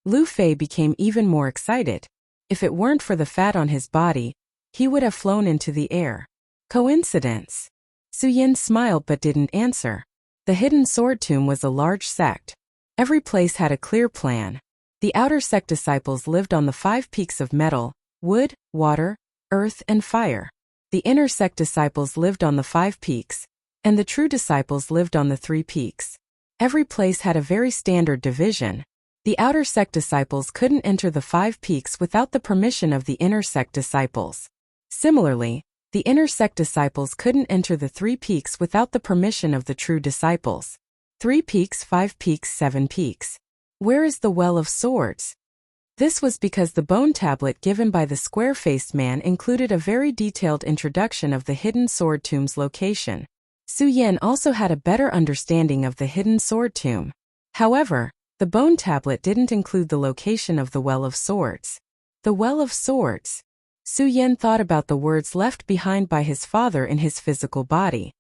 Lu Fei became even more excited. If it weren't for the fat on his body, he would have flown into the air. Coincidence. Su Yan smiled but didn't answer. The hidden sword tomb was a large sect. Every place had a clear plan. The outer sect disciples lived on the 5 peaks of metal, wood, water, earth, and fire. The inner sect disciples lived on the 5 peaks, and the true disciples lived on the 3 peaks. Every place had a very standard division. The outer sect disciples couldn't enter the 5 peaks without the permission of the inner sect disciples. Similarly, the inner sect disciples couldn't enter the 3 peaks without the permission of the true disciples. 3 peaks, 5 peaks, 7 peaks. Where is the Well of Swords? This was because the bone tablet given by the square-faced man included a very detailed introduction of the hidden sword tomb's location. Su Yan also had a better understanding of the hidden sword tomb. However, the bone tablet didn't include the location of the Well of Swords. The Well of Swords. Su Yan thought about the words left behind by his father in his physical body.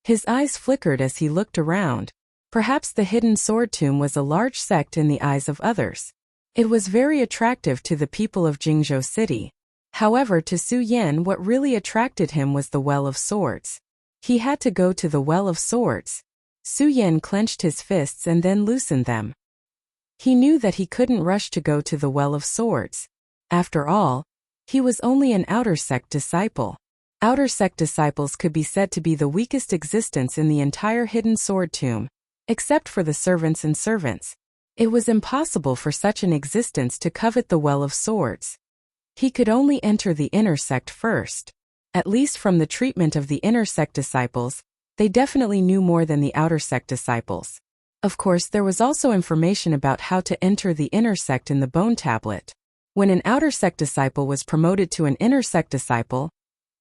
His eyes flickered as he looked around. Perhaps the hidden sword tomb was a large sect in the eyes of others. It was very attractive to the people of Jingzhou City. However, to Su Yan, what really attracted him was the Well of Swords. He had to go to the Well of Swords. Su Yan clenched his fists and then loosened them. He knew that he couldn't rush to go to the Well of Swords. After all, he was only an outer sect disciple. Outer sect disciples could be said to be the weakest existence in the entire hidden sword tomb, except for the servants and servants. It was impossible for such an existence to covet the Well of Swords. He could only enter the inner sect first. At least from the treatment of the inner sect disciples, they definitely knew more than the outer sect disciples. Of course, there was also information about how to enter the inner sect in the bone tablet. When an outer sect disciple was promoted to an inner sect disciple,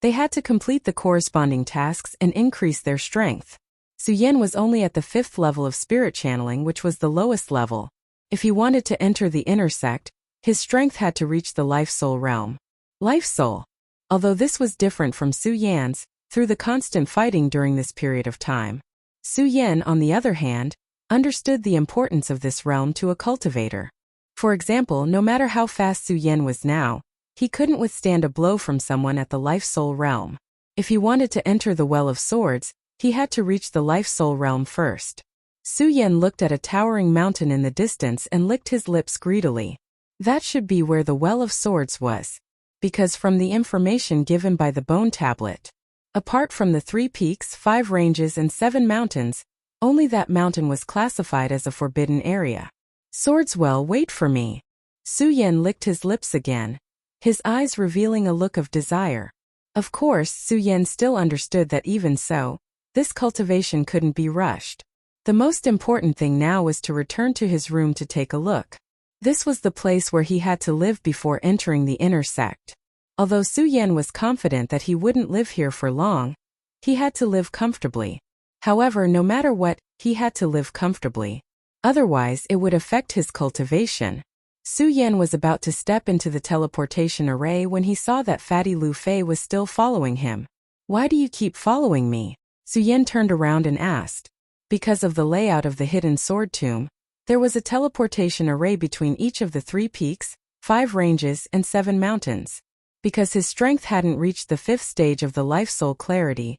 they had to complete the corresponding tasks and increase their strength. Su Yan was only at the 5th level of spirit channeling, which was the lowest level. If he wanted to enter the inner sect, his strength had to reach the life soul realm. Life soul. Although this was different from Su Yan's, through the constant fighting during this period of time. Su Yan, on the other hand, understood the importance of this realm to a cultivator. For example, no matter how fast Su Yan was now, he couldn't withstand a blow from someone at the life soul realm. If he wanted to enter the Well of Swords, he had to reach the life soul realm first. Su Yan looked at a towering mountain in the distance and licked his lips greedily. That should be where the Well of Swords was. Because from the information given by the bone tablet, apart from the 3 peaks, 5 ranges and 7 mountains, only that mountain was classified as a forbidden area. Swordswell, wait for me. Su Yan licked his lips again, his eyes revealing a look of desire. Of course, Su Yan still understood that even so, this cultivation couldn't be rushed. The most important thing now was to return to his room to take a look. This was the place where he had to live before entering the inner sect. Although Su Yan was confident that he wouldn't live here for long, he had to live comfortably. However, no matter what, he had to live comfortably. Otherwise, it would affect his cultivation. Su Yan was about to step into the teleportation array when he saw that Fatty Lu Fei was still following him. Why do you keep following me? Su Yan turned around and asked. Because of the layout of the hidden sword tomb, there was a teleportation array between each of the 3 peaks, 5 ranges, and 7 mountains. Because his strength hadn't reached the 5th stage of the life soul clarity,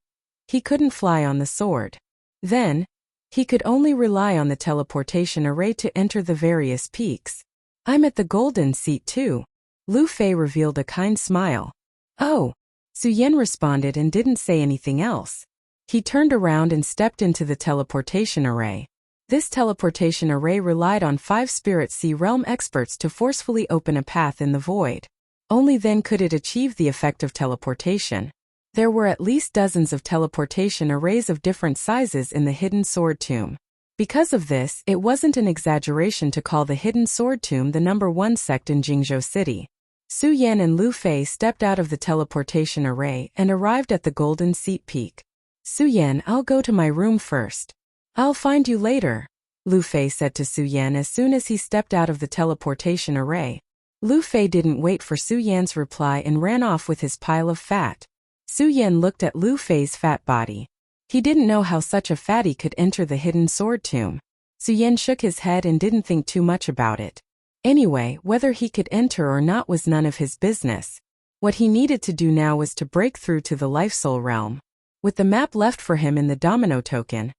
he couldn't fly on the sword. Then, he could only rely on the teleportation array to enter the various peaks. I'm at the golden seat too. Lu Fei revealed a kind smile. Oh. Su Yan responded and didn't say anything else. He turned around and stepped into the teleportation array. This teleportation array relied on 5 Spirit Sea Realm experts to forcefully open a path in the void. Only then could it achieve the effect of teleportation. There were at least dozens of teleportation arrays of different sizes in the hidden sword tomb. Because of this, it wasn't an exaggeration to call the hidden sword tomb the #1 sect in Jingzhou City. Su Yan and Lu Fei stepped out of the teleportation array and arrived at the Golden Seat Peak. Su Yan, I'll go to my room first. I'll find you later, Lu Fei said to Su Yan as soon as he stepped out of the teleportation array. Lu Fei didn't wait for Su Yan's reply and ran off with his pile of fat. Su Yan looked at Lu Fei's fat body. He didn't know how such a fatty could enter the hidden sword tomb. Su Yan shook his head and didn't think too much about it. Anyway, whether he could enter or not was none of his business. What he needed to do now was to break through to the life soul realm. With the map left for him in the domino token,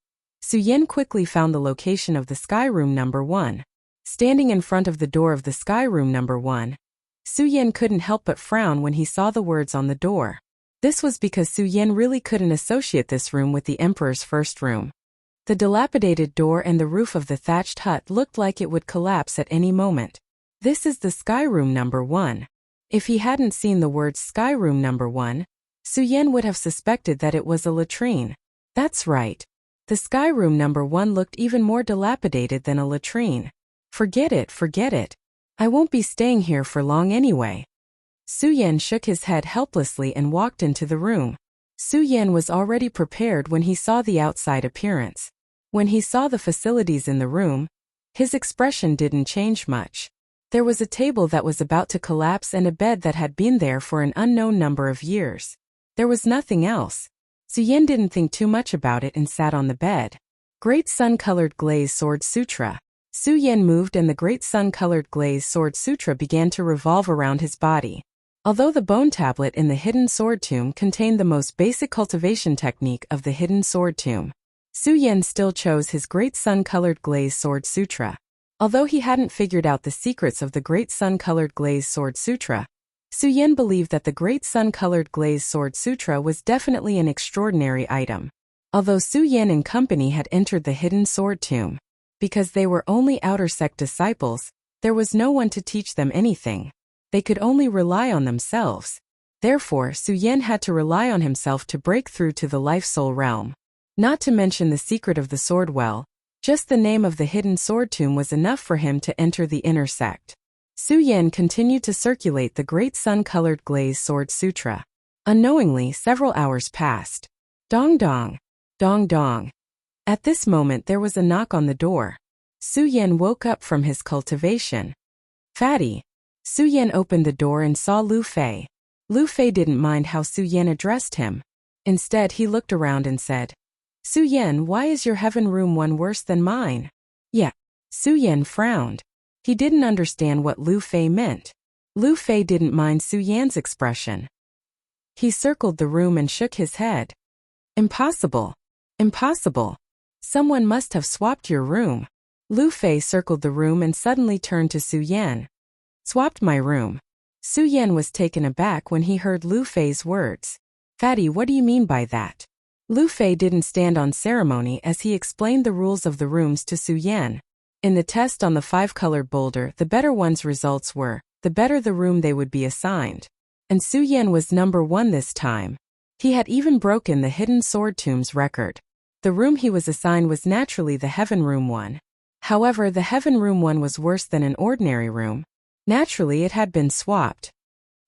Su Yan quickly found the location of the sky room number 1. Standing in front of the door of the sky room number 1, Su Yan couldn't help but frown when he saw the words on the door. This was because Su Yan really couldn't associate this room with the Emperor's first room. The dilapidated door and the roof of the thatched hut looked like it would collapse at any moment. This is the sky room number 1. If he hadn't seen the words sky room number 1, Su Yan would have suspected that it was a latrine. That's right. The sky room number 1 looked even more dilapidated than a latrine. Forget it. I won't be staying here for long anyway. Su Yan shook his head helplessly and walked into the room. Su Yan was already prepared when he saw the outside appearance. When he saw the facilities in the room, his expression didn't change much. There was a table that was about to collapse and a bed that had been there for an unknown number of years. There was nothing else. Su Yan didn't think too much about it and sat on the bed. Great sun-colored glaze sword sutra. Su Yan moved and the great sun-colored glaze sword sutra began to revolve around his body. Although the bone tablet in the hidden sword tomb contained the most basic cultivation technique of the hidden sword tomb, Su Yan still chose his great sun-colored glaze sword sutra. Although he hadn't figured out the secrets of the great sun-colored glaze sword sutra, Su Yan believed that the great sun-colored glaze sword sutra was definitely an extraordinary item. Although Su Yan and company had entered the hidden sword tomb, because they were only outer sect disciples, there was no one to teach them anything. They could only rely on themselves. Therefore, Su Yan had to rely on himself to break through to the life-soul realm. Not to mention the secret of the sword well, just the name of the hidden sword tomb was enough for him to enter the inner sect. Su Yan continued to circulate the great sun-colored glaze sword sutra. Unknowingly, several hours passed. Dong dong. Dong dong. At this moment there was a knock on the door. Su Yan woke up from his cultivation. Fatty. Su Yan opened the door and saw Lu Fei. Lu Fei didn't mind how Su Yan addressed him. Instead he looked around and said, Su Yan, why is your heaven room one worse than mine? Yeah. Su Yan frowned. He didn't understand what Lu Fei meant. Lu Fei didn't mind Su Yan's expression. He circled the room and shook his head. Impossible. Impossible. Someone must have swapped your room. Lu Fei circled the room and suddenly turned to Su Yan. Swapped my room. Su Yan was taken aback when he heard Lu Fei's words. Fatty, what do you mean by that? Lu Fei didn't stand on ceremony as he explained the rules of the rooms to Su Yan. In the test on the 5-colored boulder, the better one's results were, the better the room they would be assigned. And Su Yan was number 1 this time. He had even broken the hidden sword tomb's record. The room he was assigned was naturally the heaven room 1. However, the heaven room 1 was worse than an ordinary room. Naturally, it had been swapped.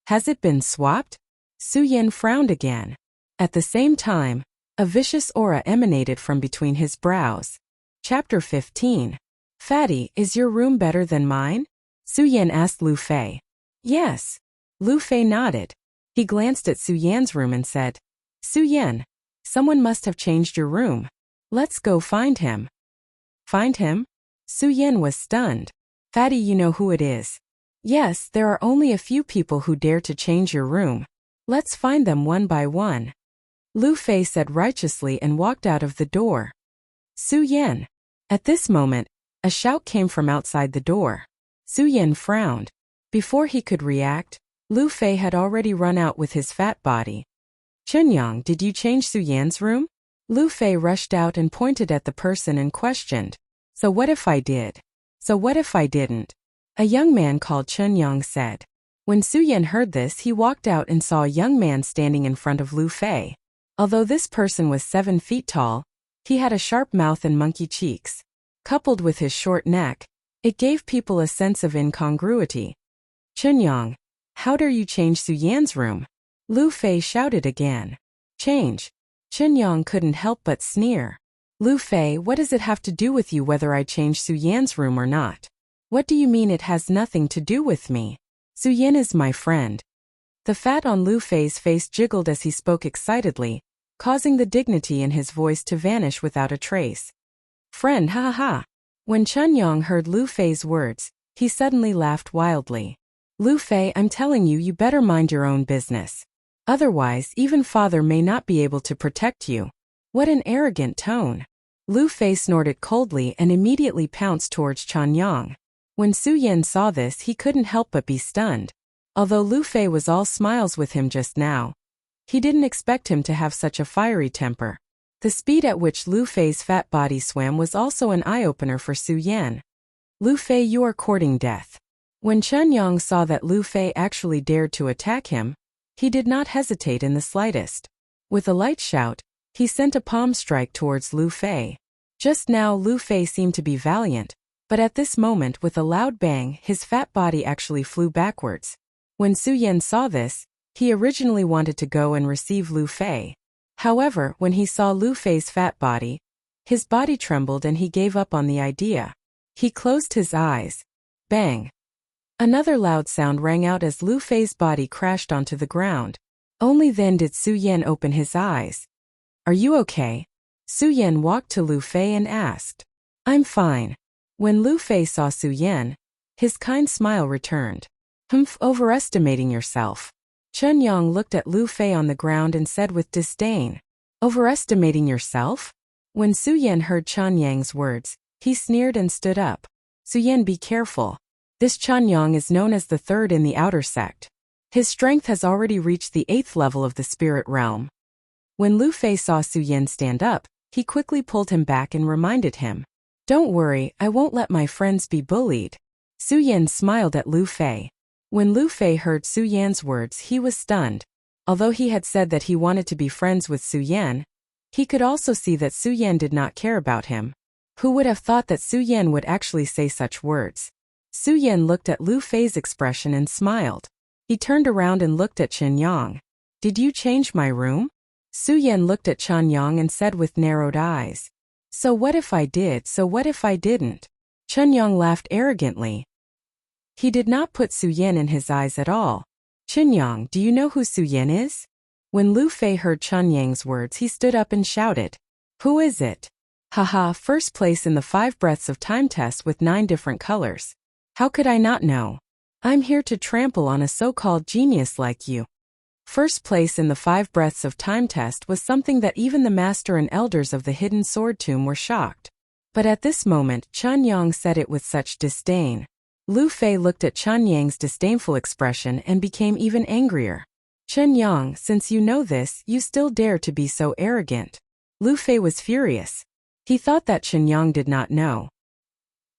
Has it been swapped? Su Yan frowned again. At the same time, a vicious aura emanated from between his brows. Chapter 15. Fatty, is your room better than mine? Su Yan asked Lu Fei. Yes. Lu Fei nodded. He glanced at Su Yan's room and said, Su Yan, someone must have changed your room. Let's go find him. Find him? Su Yan was stunned. Fatty, you know who it is. Yes, there are only a few people who dare to change your room. Let's find them one by one. Lu Fei said righteously and walked out of the door. Su Yan. At this moment, a shout came from outside the door. Su Yan frowned. Before he could react, Lu Fei had already run out with his fat body. Chunyang, did you change Su Yan's room? Lu Fei rushed out and pointed at the person and questioned. So what if I did? So what if I didn't? A young man called Chunyang said. When Su Yan heard this, he walked out and saw a young man standing in front of Lu Fei. Although this person was 7 feet tall, he had a sharp mouth and monkey cheeks. Coupled with his short neck, it gave people a sense of incongruity. Chunyang, how dare you change Su Yan's room? Lu Fei shouted again. Change. Chunyang couldn't help but sneer. Lu Fei, what does it have to do with you whether I change Su Yan's room or not? What do you mean it has nothing to do with me? Su Yan is my friend. The fat on Lu Fei's face jiggled as he spoke excitedly, causing the dignity in his voice to vanish without a trace. Friend, ha ha ha. When Chunyang heard Lu Fei's words, he suddenly laughed wildly. Lu Fei, I'm telling you, you better mind your own business. Otherwise, even father may not be able to protect you. What an arrogant tone. Lu Fei snorted coldly and immediately pounced towards Chen Yang. When Su Yan saw this, he couldn't help but be stunned. Although Lu Fei was all smiles with him just now, he didn't expect him to have such a fiery temper. The speed at which Lu Fei's fat body swam was also an eye-opener for Su Yan. Lu Fei, you are courting death. When Chen Yang saw that Lu Fei actually dared to attack him, he did not hesitate in the slightest. With a light shout, he sent a palm strike towards Lu Fei. Just now Lu Fei seemed to be valiant, but at this moment with a loud bang his fat body actually flew backwards. When Su Yan saw this, he originally wanted to go and receive Lu Fei. However, when he saw Lu Fei's fat body, his body trembled and he gave up on the idea. He closed his eyes. Bang! Another loud sound rang out as Lu Fei's body crashed onto the ground. Only then did Su Yan open his eyes. Are you okay? Su Yan walked to Lu Fei and asked. I'm fine. When Lu Fei saw Su Yan, his kind smile returned. Overestimating yourself. Chen Yang looked at Lu Fei on the ground and said with disdain. Overestimating yourself? When Su Yan heard Chen Yang's words, he sneered and stood up. Su Yan, be careful. This Chen Yang is known as the third in the outer sect. His strength has already reached the 8th level of the spirit realm. When Lu Fei saw Su Yan stand up, he quickly pulled him back and reminded him. Don't worry, I won't let my friends be bullied. Su Yan smiled at Lu Fei. When Lu Fei heard Su Yan's words, he was stunned. Although he had said that he wanted to be friends with Su Yan, he could also see that Su Yan did not care about him. Who would have thought that Su Yan would actually say such words? Su Yan looked at Lu Fei's expression and smiled. He turned around and looked at Chen Yang. Did you change my room? Su Yan looked at Chen Yang and said with narrowed eyes. So what if I did, so what if I didn't? Chen Yang laughed arrogantly. He did not put Su Yan in his eyes at all. Chen Yang, do you know who Su Yan is? When Lu Fei heard Chen Yang's words, he stood up and shouted. Who is it? Haha, first place in the 5 breaths of time test with 9 different colors. How could I not know? I'm here to trample on a so-called genius like you. First place in the 5 breaths of time test was something that even the master and elders of the hidden sword tomb were shocked. But at this moment, Chen Yang said it with such disdain. Lu Fei looked at Chen Yang's disdainful expression and became even angrier. Chen Yang, since you know this, you still dare to be so arrogant. Lu Fei was furious. He thought that Chen Yang did not know.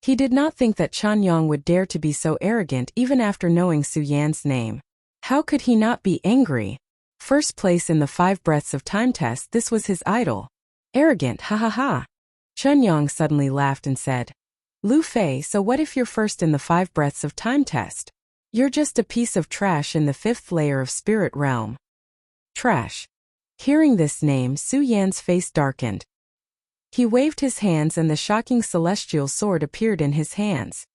He did not think that Chen Yang would dare to be so arrogant even after knowing Su Yan's name. How could he not be angry? First place in the 5 breaths of time test, this was his idol. Arrogant, ha ha ha. Chen Yang suddenly laughed and said, Lu Fei, so what if you're first in the 5 breaths of time test? You're just a piece of trash in the 5th layer of spirit realm. Trash. Hearing this name, Su Yan's face darkened. He waved his hands and the shocking celestial sword appeared in his hands.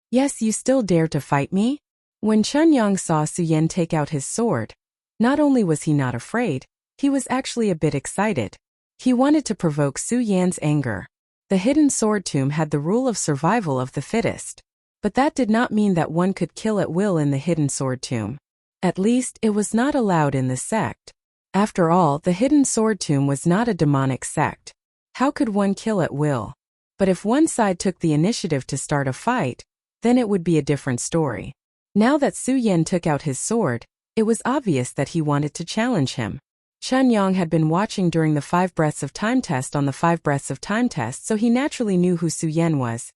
Yes, you still dare to fight me? When Chen Yang saw Su Yan take out his sword, not only was he not afraid, he was actually a bit excited. He wanted to provoke Su Yan's anger. The hidden sword tomb had the rule of survival of the fittest. But that did not mean that one could kill at will in the hidden sword tomb. At least, it was not allowed in the sect. After all, the hidden sword tomb was not a demonic sect. How could one kill at will? But if one side took the initiative to start a fight, then it would be a different story. Now that Su Yan took out his sword, it was obvious that he wanted to challenge him. Chen Yang had been watching during the 5 breaths of time test on the 5 breaths of time test, so he naturally knew who Su Yan was.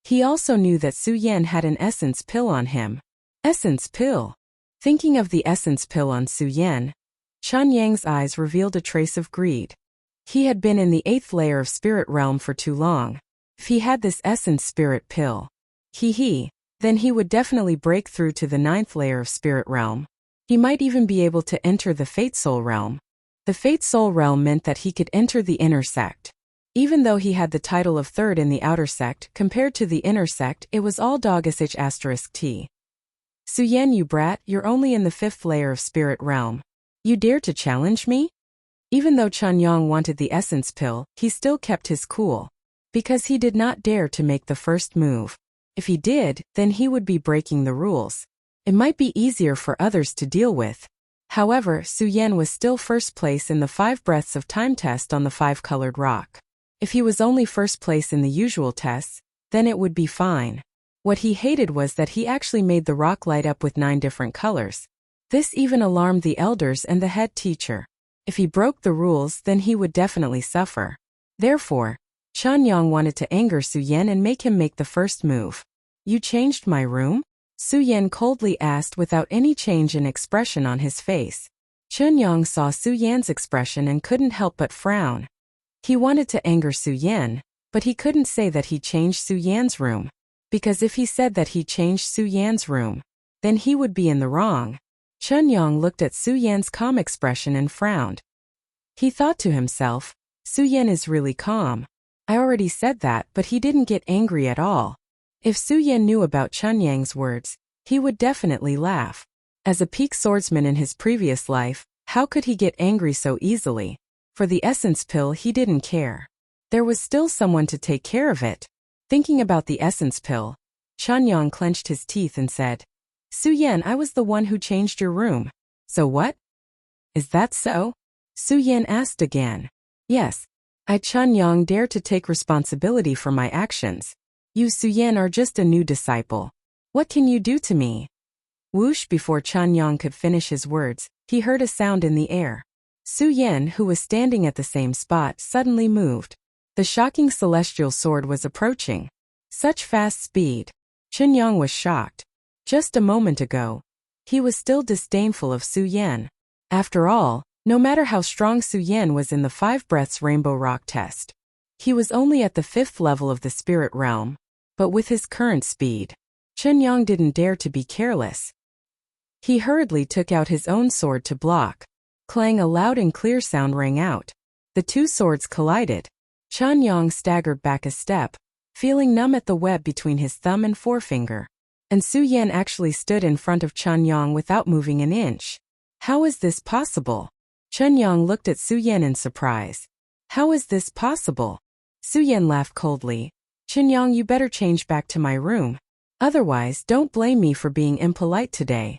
He also knew that Su Yan had an essence pill on him. Essence pill. Thinking of the essence pill on Su Yan, Chen Yang's eyes revealed a trace of greed. He had been in the 8th layer of spirit realm for too long. If he had this essence spirit pill, then he would definitely break through to the 9th layer of spirit realm. He might even be able to enter the Fate Soul realm. The Fate Soul realm meant that he could enter the inner sect. Even though he had the title of 3rd in the outer sect, compared to the inner sect, it was all dog *T. Su Yan, you brat, you're only in the 5th layer of spirit realm. You dare to challenge me? Even though Chen Yang wanted the essence pill, he still kept his cool. Because he did not dare to make the first move. If he did, then he would be breaking the rules. It might be easier for others to deal with. However, Su Yan was still first place in the 5 breaths of time test on the 5-colored rock. If he was only first place in the usual tests, then it would be fine. What he hated was that he actually made the rock light up with 9 different colors. This even alarmed the elders and the head teacher. If he broke the rules, then he would definitely suffer. Therefore, Chunyang wanted to anger Su Yan and make him make the first move. "You changed my room?" Su Yan coldly asked without any change in expression on his face. Chunyang saw Su Yan's expression and couldn't help but frown. He wanted to anger Su Yan, but he couldn't say that he changed Su Yan's room. Because if he said that he changed Su Yan's room, then he would be in the wrong. Chunyang looked at Su Yan's calm expression and frowned. He thought to himself, Su Yan is really calm. I already said that, but he didn't get angry at all. If Su Yan knew about Chunyang's words, he would definitely laugh. As a peak swordsman in his previous life, how could he get angry so easily? For the essence pill, he didn't care. There was still someone to take care of it. Thinking about the essence pill, Chunyang clenched his teeth and said, Su Yan, I was the one who changed your room. So what? Is that so? Su Yan asked again. Yes. I Chunyang dare to take responsibility for my actions. You Su Yan are just a new disciple. What can you do to me? Whoosh! Before Chunyang could finish his words, he heard a sound in the air. Su Yan, who was standing at the same spot, suddenly moved. The shocking celestial sword was approaching. Such fast speed. Chunyang was shocked. Just a moment ago, he was still disdainful of Su Yan. After all, no matter how strong Su Yan was in the 5 breaths Rainbow Rock test, he was only at the 5th level of the spirit realm. But with his current speed, Chunyang didn't dare to be careless. He hurriedly took out his own sword to block. Clang! A loud and clear sound rang out. The 2 swords collided. Chunyang staggered back a step, feeling numb at the web between his thumb and forefinger. And Su Yan actually stood in front of Chunyang without moving an inch. How is this possible? Chunyang looked at Su Yan in surprise. How is this possible? Su Yan laughed coldly. Chunyang, you better change back to my room. Otherwise, don't blame me for being impolite today.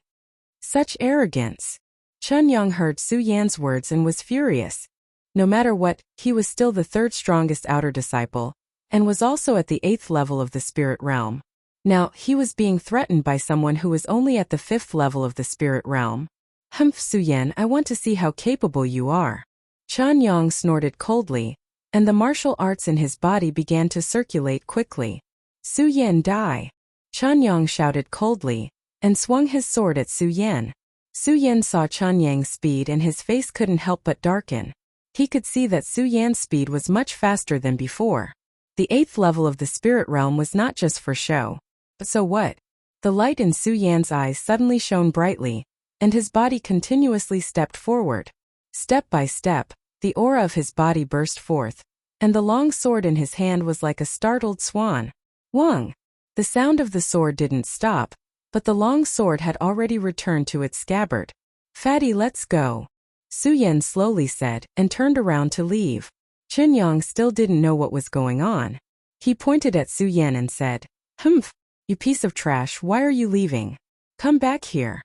Such arrogance. Chunyang heard Su Yan's words and was furious. No matter what, he was still the 3rd strongest outer disciple, and was also at the 8th level of the spirit realm. Now, he was being threatened by someone who was only at the 5th level of the spirit realm. Humph, Su Yan, I want to see how capable you are. Chunyang snorted coldly, and the martial arts in his body began to circulate quickly. Su Yan, die! Chunyang shouted coldly, and swung his sword at Su Yan. Su Yan saw Chunyang's speed and his face couldn't help but darken. He could see that Su Yan's speed was much faster than before. The 8th level of the spirit realm was not just for show. But so what? The light in Su Yan's eyes suddenly shone brightly, and his body continuously stepped forward. Step by step, the aura of his body burst forth, and the long sword in his hand was like a startled swan. Wang! The sound of the sword didn't stop, but the long sword had already returned to its scabbard. Fatty, let's go. Su Yan slowly said, and turned around to leave. Chunyang still didn't know what was going on. He pointed at Su Yan and said, Humph! You piece of trash, why are you leaving? Come back here.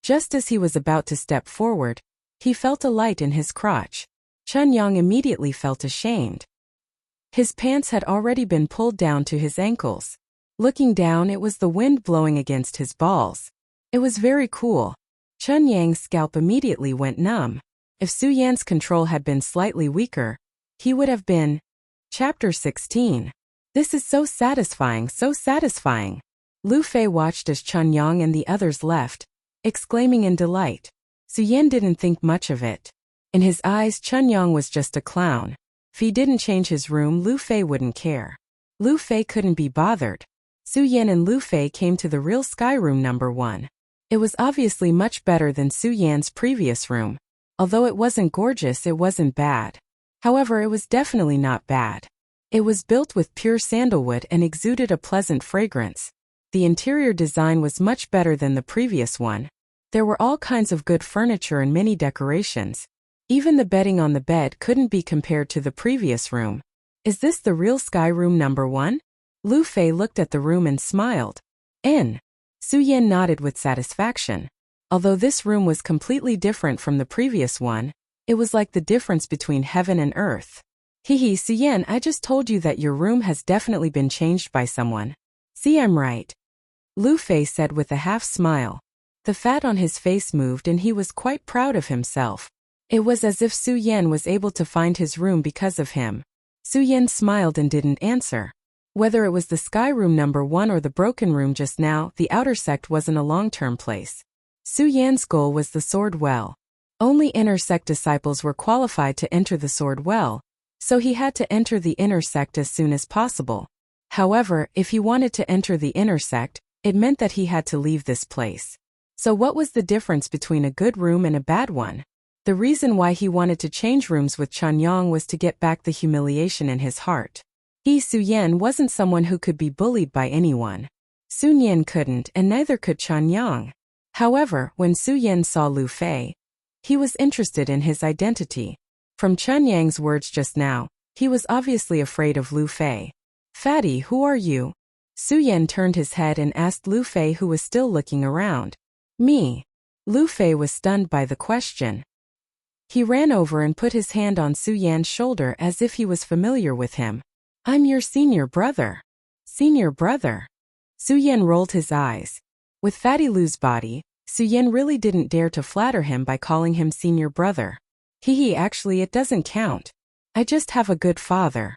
Just as he was about to step forward, he felt a light in his crotch. Chunyang immediately felt ashamed. His pants had already been pulled down to his ankles. Looking down, it was the wind blowing against his balls. It was very cool. Chunyang's scalp immediately went numb. If Su Yan's control had been slightly weaker, he would have been. Chapter 16. This is so satisfying, so satisfying. Lu Fei watched as Chunyang and the others left, exclaiming in delight. Su Yan didn't think much of it. In his eyes, Chunyang was just a clown. If he didn't change his room, Lu Fei wouldn't care. Lu Fei couldn't be bothered. Su Yan and Lu Fei came to the real sky room number 1. It was obviously much better than Su Yan's previous room. Although it wasn't gorgeous, it wasn't bad. However, it was definitely not bad. It was built with pure sandalwood and exuded a pleasant fragrance. The interior design was much better than the previous one. There were all kinds of good furniture and many decorations. Even the bedding on the bed couldn't be compared to the previous room. Is this the real sky room number 1? Lu Fei looked at the room and smiled. Su Yan nodded with satisfaction. Although this room was completely different from the previous one, it was like the difference between heaven and earth. Hehe, Suyen, I just told you that your room has definitely been changed by someone. See, I'm right. Lu Fei said with a half smile. The fat on his face moved and he was quite proud of himself. It was as if Su Yan was able to find his room because of him. Su Yan smiled and didn't answer. Whether it was the Sky Room number 1 or the Broken Room just now, the outer sect wasn't a long-term place. Su Yan's goal was the Sword Well. Only inner sect disciples were qualified to enter the Sword Well, so he had to enter the inner sect as soon as possible. However, if he wanted to enter the inner sect, it meant that he had to leave this place. So what was the difference between a good room and a bad one? The reason why he wanted to change rooms with Chanyang was to get back the humiliation in his heart. Su Yan wasn't someone who could be bullied by anyone. Sun Yan couldn't, and neither could Chanyang. However, when Su Yan saw Lu Fei, he was interested in his identity. From Chanyang's words just now, he was obviously afraid of Lu Fei. Fatty, who are you? Su Yan turned his head and asked Lu Fei, who was still looking around. Me. Lu Fei was stunned by the question. He ran over and put his hand on Su Yan's shoulder as if he was familiar with him. I'm your senior brother. Senior brother. Su Yan rolled his eyes. With Fatty Lu's body, Su Yan really didn't dare to flatter him by calling him senior brother. Actually it doesn't count. I just have a good father.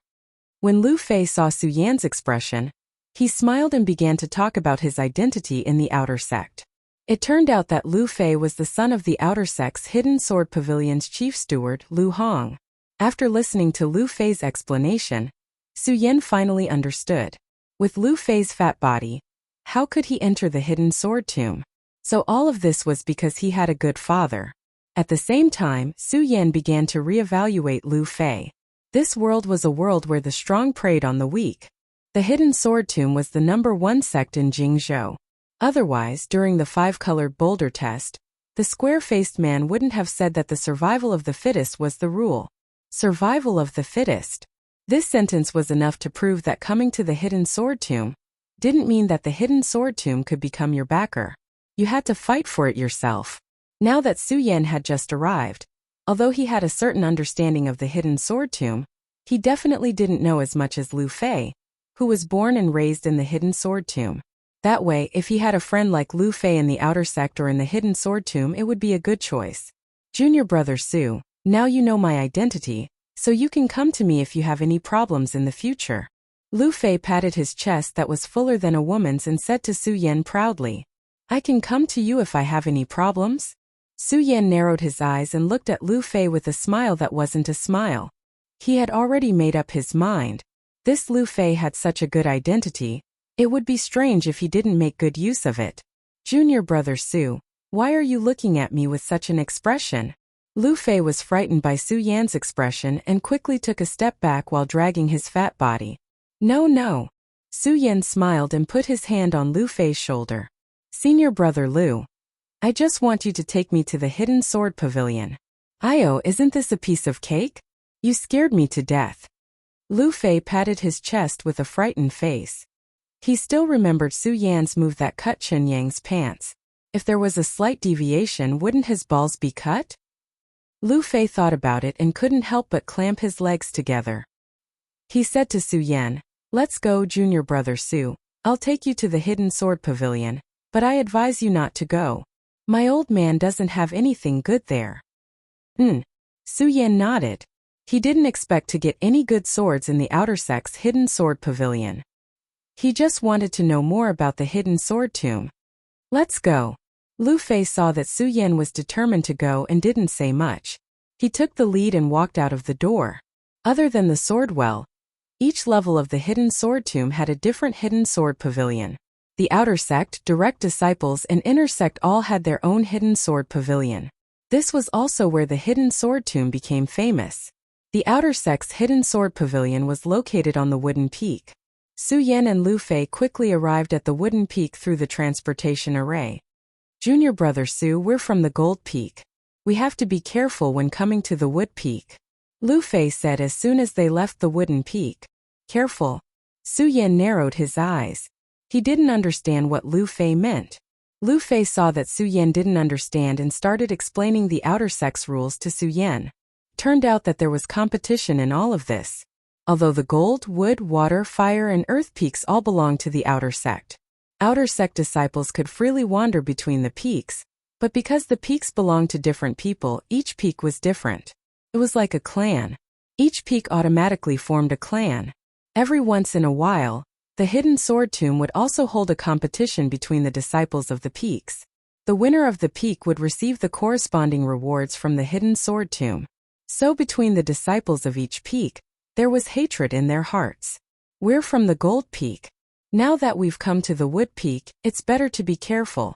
When Lu Fei saw Su Yan's expression, he smiled and began to talk about his identity in the outer sect. It turned out that Lu Fei was the son of the outer sect's Hidden Sword Pavilion's chief steward, Lu Hong. After listening to Lu Fei's explanation, Su Yan finally understood. With Lu Fei's fat body, how could he enter the Hidden Sword Tomb? So all of this was because he had a good father. At the same time, Su Yan began to reevaluate Lu Fei. This world was a world where the strong preyed on the weak. The Hidden Sword Tomb was the #1 sect in Jingzhou. Otherwise, during the 5-colored boulder test, the square-faced man wouldn't have said that the survival of the fittest was the rule. Survival of the fittest. This sentence was enough to prove that coming to the Hidden Sword Tomb didn't mean that the Hidden Sword Tomb could become your backer. You had to fight for it yourself. Now that Su Yan had just arrived, although he had a certain understanding of the Hidden Sword Tomb, he definitely didn't know as much as Lu Fei, who was born and raised in the Hidden Sword Tomb. That way, if he had a friend like Lu Fei in the outer sect or in the Hidden Sword Tomb, it would be a good choice. Junior brother Su, now you know my identity, so you can come to me if you have any problems in the future. Lu Fei patted his chest that was fuller than a woman's and said to Su Yan proudly, I can come to you if I have any problems? Su Yan narrowed his eyes and looked at Lu Fei with a smile that wasn't a smile. He had already made up his mind. This Lu Fei had such a good identity, it would be strange if he didn't make good use of it. Junior brother Su, why are you looking at me with such an expression? Lu Fei was frightened by Su Yan's expression and quickly took a step back while dragging his fat body. No. Su Yan smiled and put his hand on Lu Fei's shoulder. Senior brother Lu, I just want you to take me to the Hidden Sword Pavilion. Isn't this a piece of cake? You scared me to death. Lu Fei patted his chest with a frightened face. He still remembered Su Yan's move that cut Chen Yang's pants. If there was a slight deviation, wouldn't his balls be cut? Lu Fei thought about it and couldn't help but clamp his legs together. He said to Su Yan, Let's go, junior brother Su. I'll take you to the Hidden Sword Pavilion, but I advise you not to go. My old man doesn't have anything good there. Su Yan nodded. He didn't expect to get any good swords in the outer sect's Hidden Sword Pavilion. He just wanted to know more about the Hidden Sword Tomb. Let's go. Lu Fei saw that Su Yan was determined to go and didn't say much. He took the lead and walked out of the door. Other than the sword well, each level of the Hidden Sword Tomb had a different Hidden Sword Pavilion. The outer sect, direct disciples, and inner sect all had their own Hidden Sword Pavilion. This was also where the Hidden Sword Tomb became famous. The outer sect's Hidden Sword Pavilion was located on the wooden peak. Su Yan and Lu Fei quickly arrived at the wooden peak through the transportation array. Junior brother Su, we're from the Gold Peak. We have to be careful when coming to the Wood Peak. Lu Fei said as soon as they left the wooden peak. Careful. Su Yan narrowed his eyes. He didn't understand what Lu Fei meant. Lu Fei saw that Su Yan didn't understand and started explaining the outer sect's rules to Su Yan. Turned out that there was competition in all of this. Although the gold, wood, water, fire, and earth peaks all belonged to the outer sect. Outer sect disciples could freely wander between the peaks, but because the peaks belonged to different people, each peak was different. It was like a clan. Each peak automatically formed a clan. Every once in a while, the hidden sword tomb would also hold a competition between the disciples of the peaks. The winner of the peak would receive the corresponding rewards from the hidden sword tomb. So between the disciples of each peak, there was hatred in their hearts. We're from the gold peak. Now that we've come to the wood peak, it's better to be careful.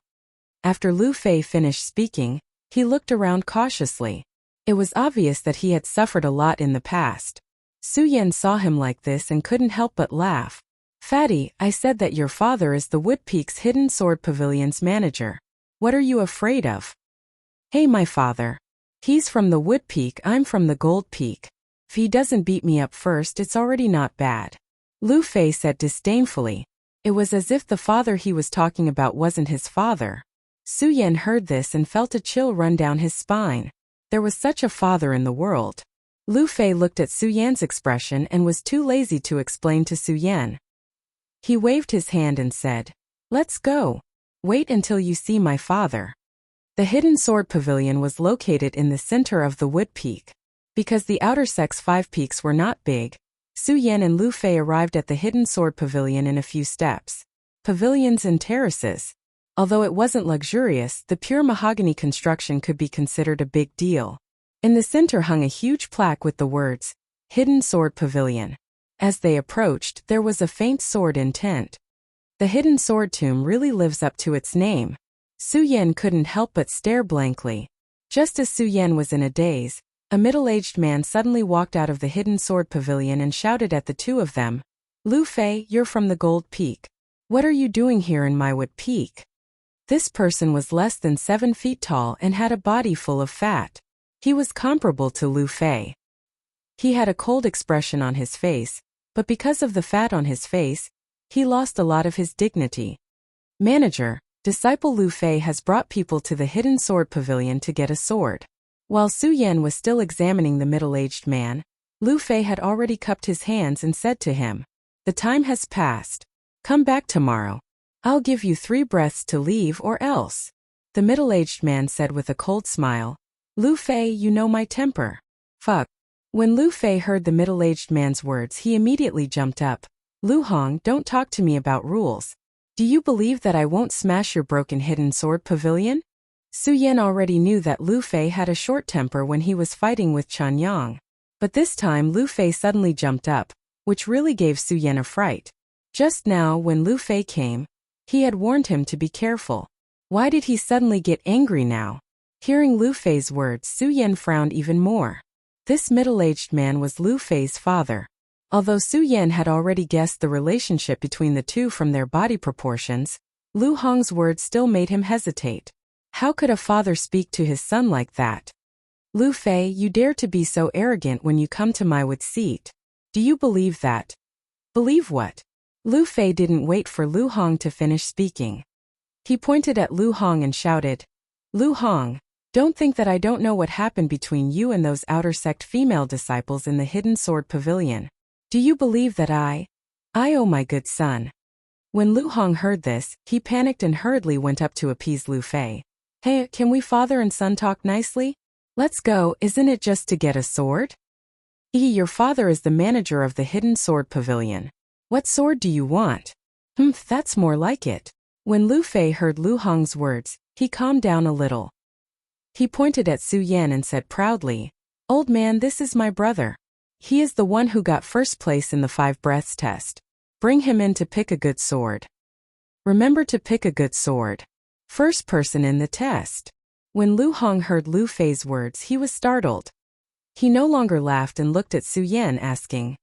After Lu Fei finished speaking, he looked around cautiously. It was obvious that he had suffered a lot in the past. Su Yan saw him like this and couldn't help but laugh. Fatty, I said that your father is the Wood Peak's Hidden Sword Pavilion's manager. What are you afraid of? Hey, my father. He's from the Wood Peak, I'm from the Gold Peak. If he doesn't beat me up first, it's already not bad. Lu Fei said disdainfully. It was as if the father he was talking about wasn't his father. Su Yan heard this and felt a chill run down his spine. There was such a father in the world. Lu Fei looked at Su Yan's expression and was too lazy to explain to Su Yan. He waved his hand and said, "Let's go. Wait until you see my father." The Hidden Sword Pavilion was located in the center of the Wood Peak. Because the outer sect's 5 peaks were not big, Su Yan and Lu Fei arrived at the Hidden Sword Pavilion in a few steps. Pavilions and terraces. Although it wasn't luxurious, the pure mahogany construction could be considered a big deal. In the center hung a huge plaque with the words, Hidden Sword Pavilion. As they approached, there was a faint sword in tint. The Hidden Sword Tomb really lives up to its name. Su Yan couldn't help but stare blankly. Just as Su Yan was in a daze, a middle-aged man suddenly walked out of the Hidden Sword Pavilion and shouted at the two of them, "Lu Fei, you're from the Gold Peak. What are you doing here in my Wood Peak?" This person was less than 7 feet tall and had a body full of fat. He was comparable to Lu Fei. He had a cold expression on his face, but because of the fat on his face, he lost a lot of his dignity. Manager, disciple Lu Fei has brought people to the Hidden Sword Pavilion to get a sword. While Su Yan was still examining the middle-aged man, Lu Fei had already cupped his hands and said to him, "The time has passed. Come back tomorrow. I'll give you 3 breaths to leave or else." The middle-aged man said with a cold smile, "Lu Fei, you know my temper. Fuck." When Lu Fei heard the middle-aged man's words, he immediately jumped up. "Lu Hong, don't talk to me about rules. Do you believe that I won't smash your broken Hidden Sword Pavilion?" Su Yan already knew that Lu Fei had a short temper when he was fighting with Chen Yang. But this time Lu Fei suddenly jumped up, which really gave Su Yan a fright. Just now, when Lu Fei came, he had warned him to be careful. Why did he suddenly get angry now? Hearing Lu Fei's words, Su Yan frowned even more. This middle-aged man was Lu Fei's father. Although Su Yan had already guessed the relationship between the two from their body proportions, Lu Hong's words still made him hesitate. How could a father speak to his son like that? "Lu Fei, you dare to be so arrogant when you come to my Wood seat. Do you believe that?" "Believe what?" Lu Fei didn't wait for Lu Hong to finish speaking. He pointed at Lu Hong and shouted, "Lu Hong, don't think that I don't know what happened between you and those outer sect female disciples in the Hidden Sword Pavilion. Do you believe that I oh my good son." When Lu Hong heard this, he panicked and hurriedly went up to appease Lu Fei. "Hey, can we father and son talk nicely? Let's go, isn't it just to get a sword?" Your father is the manager of the Hidden Sword Pavilion. What sword do you want?" That's more like it." When Lu Fei heard Lu Hong's words, he calmed down a little. He pointed at Su Yan and said proudly, "Old man, this is my brother. He is the one who got first place in the 5 breaths test. Bring him in to pick a good sword. Remember to pick a good sword. First person in the test." When Lu Hong heard Lu Fei's words, he was startled. He no longer laughed and looked at Su Yan asking,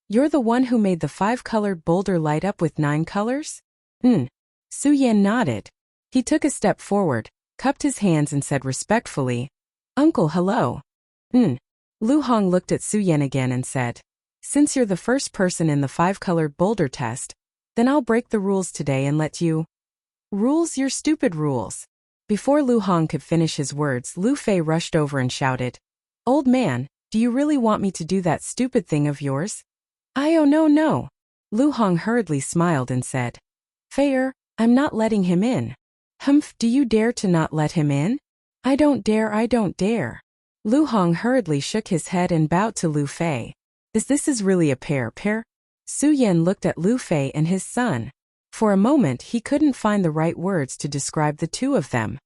"You're the one who made the 5-colored boulder light up with 9 colors? Su Yan nodded. He took a step forward, cupped his hands and said respectfully, "Uncle, hello." Lu Hong looked at Su Yan again and said, "Since you're the first person in the 5-colored boulder test, then I'll break the rules today and let you." "Rules? Your stupid rules." Before Lu Hong could finish his words, Lu Fei rushed over and shouted, "Old man, Do you really want me to do that stupid thing of yours? Oh no. Lu Hong hurriedly smiled and said. Fair, I'm not letting him in. Humph, do you dare to not let him in? I don't dare. Lu Hong hurriedly shook his head and bowed to Lu Fei. This is really a pair? Su Yan looked at Lu Fei and his son. For a moment he couldn't find the right words to describe the two of them.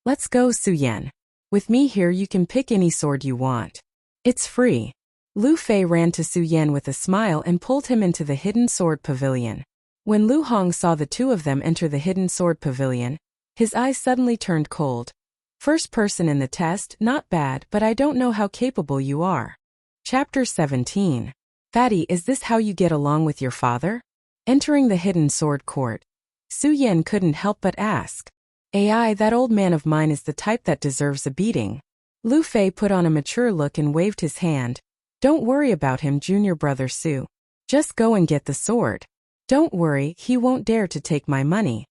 Let's go, Su Yan. With me here you can pick any sword you want. It's free. Lu Fei ran to Su Yan with a smile and pulled him into the hidden sword pavilion. When Lu Hong saw the two of them enter the hidden sword pavilion, his eyes suddenly turned cold. First person in the test, not bad, but I don't know how capable you are. Chapter 17. Fatty, is this how you get along with your father? Entering the hidden sword court, Su Yan couldn't help but ask. Ai, that old man of mine is the type that deserves a beating. Lu Fei put on a mature look and waved his hand. Don't worry about him, junior brother Su. Just go and get the sword. Don't worry, he won't dare to take my money.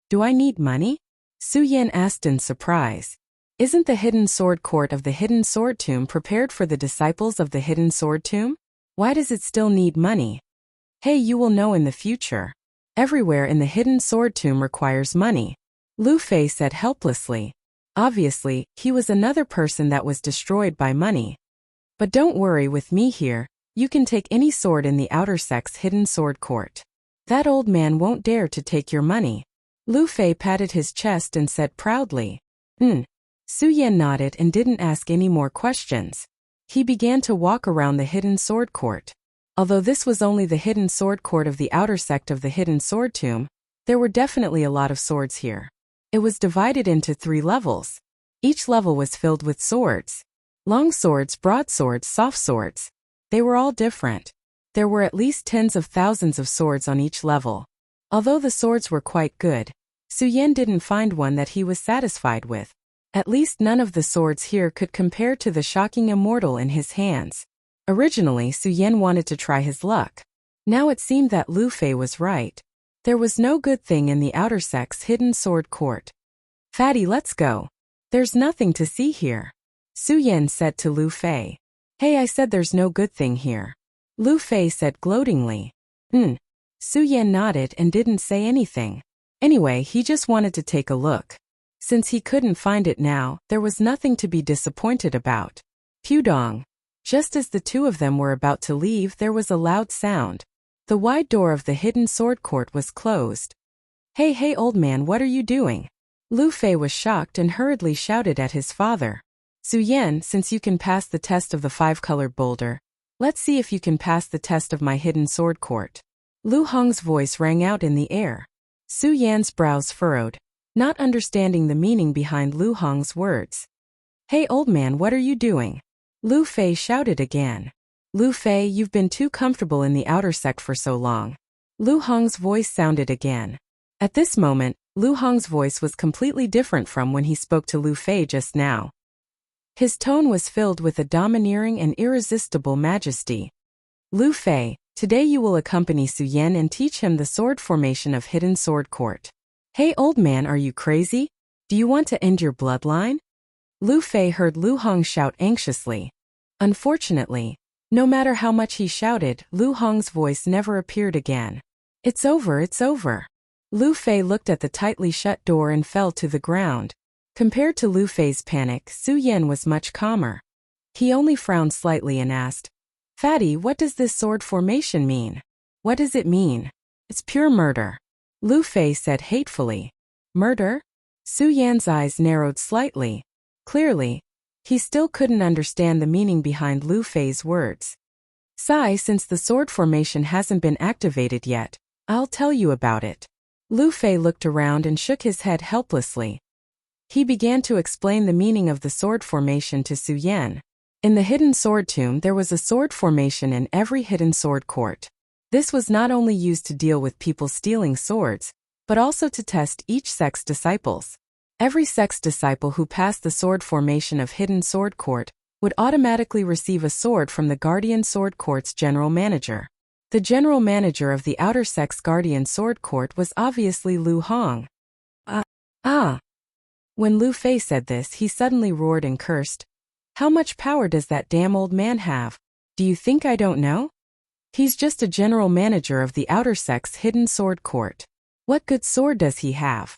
Do I need money? Su Yan asked in surprise. Isn't the hidden sword court of the hidden sword tomb prepared for the disciples of the hidden sword tomb? Why does it still need money? Hey, you will know in the future. Everywhere in the hidden sword tomb requires money. Lu Fei said helplessly. Obviously, he was another person that was destroyed by money. But don't worry, with me here, you can take any sword in the outer sect's hidden sword court. That old man won't dare to take your money. Lu Fei patted his chest and said proudly. Su Yan nodded and didn't ask any more questions. He began to walk around the hidden sword court. Although this was only the hidden sword court of the outer sect of the hidden sword tomb, there were definitely a lot of swords here. It was divided into 3 levels. Each level was filled with swords. Long swords, broadswords, soft swords. They were all different. There were at least tens of thousands of swords on each level. Although the swords were quite good, Su Yan didn't find one that he was satisfied with. At least none of the swords here could compare to the shocking Immortal in his hands. Originally, Su Yan wanted to try his luck. Now it seemed that Lu Fei was right. There was no good thing in the outer sect's hidden sword court. Fatty, let's go. There's nothing to see here. Su Yan said to Lu Fei. Hey, I said there's no good thing here. Lu Fei said gloatingly. Su Yan nodded and didn't say anything. Anyway, he just wanted to take a look. Since he couldn't find it now, there was nothing to be disappointed about. Pudong. Just as the two of them were about to leave, there was a loud sound. The wide door of the hidden sword court was closed. Hey, old man, what are you doing? Lu Fei was shocked and hurriedly shouted at his father. Su Yan, since you can pass the test of the 5-colored boulder, let's see if you can pass the test of my hidden sword court. Lu Hong's voice rang out in the air. Su Yan's brows furrowed, not understanding the meaning behind Lu Hong's words. Hey, old man, what are you doing? Lu Fei shouted again. Lu Fei, you've been too comfortable in the outer sect for so long. Lu Hong's voice sounded again. At this moment, Lu Hong's voice was completely different from when he spoke to Lu Fei just now. His tone was filled with a domineering and irresistible majesty. Lu Fei, today you will accompany Su Yan and teach him the sword formation of Hidden Sword Court. Hey, old man, are you crazy? Do you want to end your bloodline? Lu Fei heard Lu Hong shout anxiously. Unfortunately, no matter how much he shouted, Lu Hong's voice never appeared again. It's over. Lu Fei looked at the tightly shut door and fell to the ground. Compared to Lu Fei's panic, Su Yan was much calmer. He only frowned slightly and asked, Fatty, what does this sword formation mean? What does it mean? It's pure murder. Lu Fei said hatefully. Murder? Su Yan's eyes narrowed slightly. Clearly, he still couldn't understand the meaning behind Lu Fei's words. Since the sword formation hasn't been activated yet, I'll tell you about it. Lu Fei looked around and shook his head helplessly. He began to explain the meaning of the sword formation to Su Yan. In the hidden sword tomb, there was a sword formation in every hidden sword court. This was not only used to deal with people stealing swords, but also to test each sect's disciples. Every sect's disciple who passed the sword formation of Hidden Sword Court would automatically receive a sword from the Guardian Sword Court's general manager. The general manager of the outer sect's Guardian Sword Court was obviously Lu Hong. When Lu Fei said this, he suddenly roared and cursed. How much power does that damn old man have? Do you think I don't know? He's just a general manager of the Outer Sect's hidden sword court. What good sword does he have?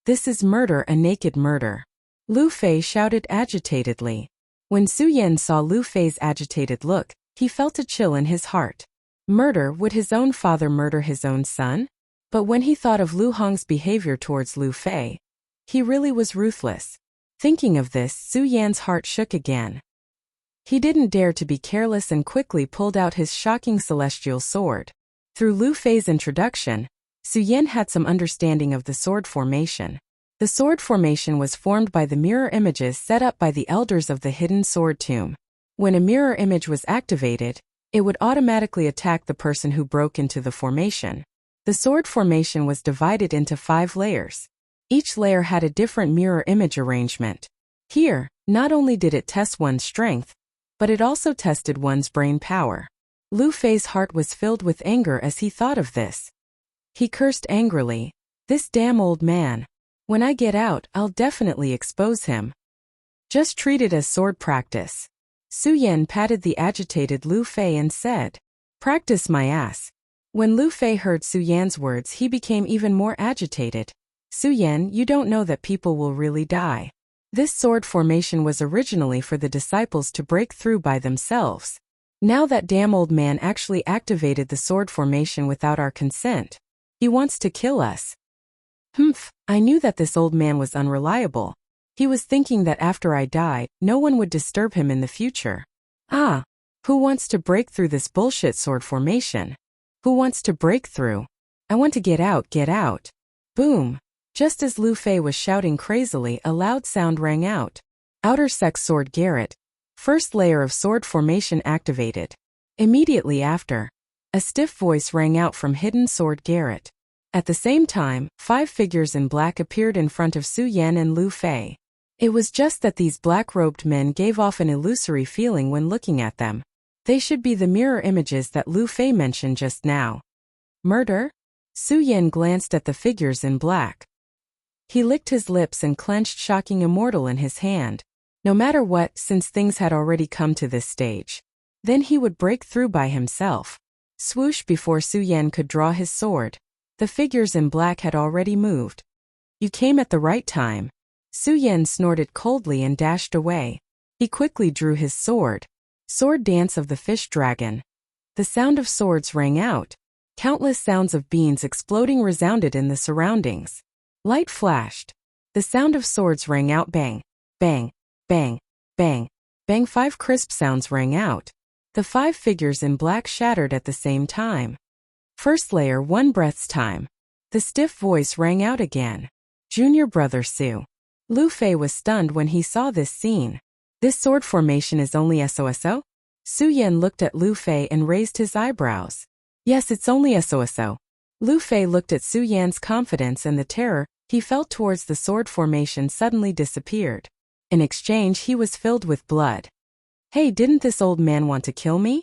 This is murder, a naked murder. Lu Fei shouted agitatedly. When Su Yan saw Lu Fei's agitated look, he felt a chill in his heart. Murder? Would his own father murder his own son? But when he thought of Lu Hong's behavior towards Lu Fei, he really was ruthless. Thinking of this, Su Yan's heart shook again. He didn't dare to be careless and quickly pulled out his shocking celestial sword. Through Lu Fei's introduction, Su Yan had some understanding of the sword formation. The sword formation was formed by the mirror images set up by the elders of the hidden sword tomb. When a mirror image was activated, it would automatically attack the person who broke into the formation. The sword formation was divided into 5 layers. Each layer had a different mirror image arrangement. Here, not only did it test one's strength, but it also tested one's brain power. Lu Fei's heart was filled with anger as he thought of this. He cursed angrily. This damn old man. When I get out, I'll definitely expose him. Just treat it as sword practice. Su Yan patted the agitated Lu Fei and said, "Practice my ass." When Lu Fei heard Su Yan's words, he became even more agitated. Su Yan, you don't know that people will really die. This sword formation was originally for the disciples to break through by themselves. Now that damn old man actually activated the sword formation without our consent. He wants to kill us. I knew that this old man was unreliable. He was thinking that after I die, no one would disturb him in the future. Who wants to break through this bullshit sword formation? Who wants to break through? I want to get out, get out. Boom. Just as Lu Fei was shouting crazily, a loud sound rang out. Outer Sect Sword Garret. First layer of sword formation activated. Immediately after, a stiff voice rang out from hidden sword Garret. At the same time, 5 figures in black appeared in front of Su Yan and Lu Fei. It was just that these black-robed men gave off an illusory feeling when looking at them. They should be the mirror images that Lu Fei mentioned just now. Murder? Su Yan glanced at the figures in black. He licked his lips and clenched shocking Immortal in his hand. No matter what, since things had already come to this stage. Then he would break through by himself. Swoosh, before Su Yan could draw his sword. The figures in black had already moved. You came at the right time. Su Yan snorted coldly and dashed away. He quickly drew his sword. Sword dance of the fish dragon. The sound of swords rang out. Countless sounds of beans exploding resounded in the surroundings. Light flashed. The sound of swords rang out. Bang, bang, bang, bang, bang. 5 crisp sounds rang out. The 5 figures in black shattered at the same time. First layer, 1 breath's time. The stiff voice rang out again. Junior brother Su. Lu Fei was stunned when he saw this scene. This sword formation is only SOSO? Su Yan looked at Lu Fei and raised his eyebrows. Yes, it's only SOSO. Lu Fei looked at Su Yan's confidence, and the terror he felt towards the sword formation suddenly disappeared. In exchange, he was filled with blood. Hey, didn't this old man want to kill me?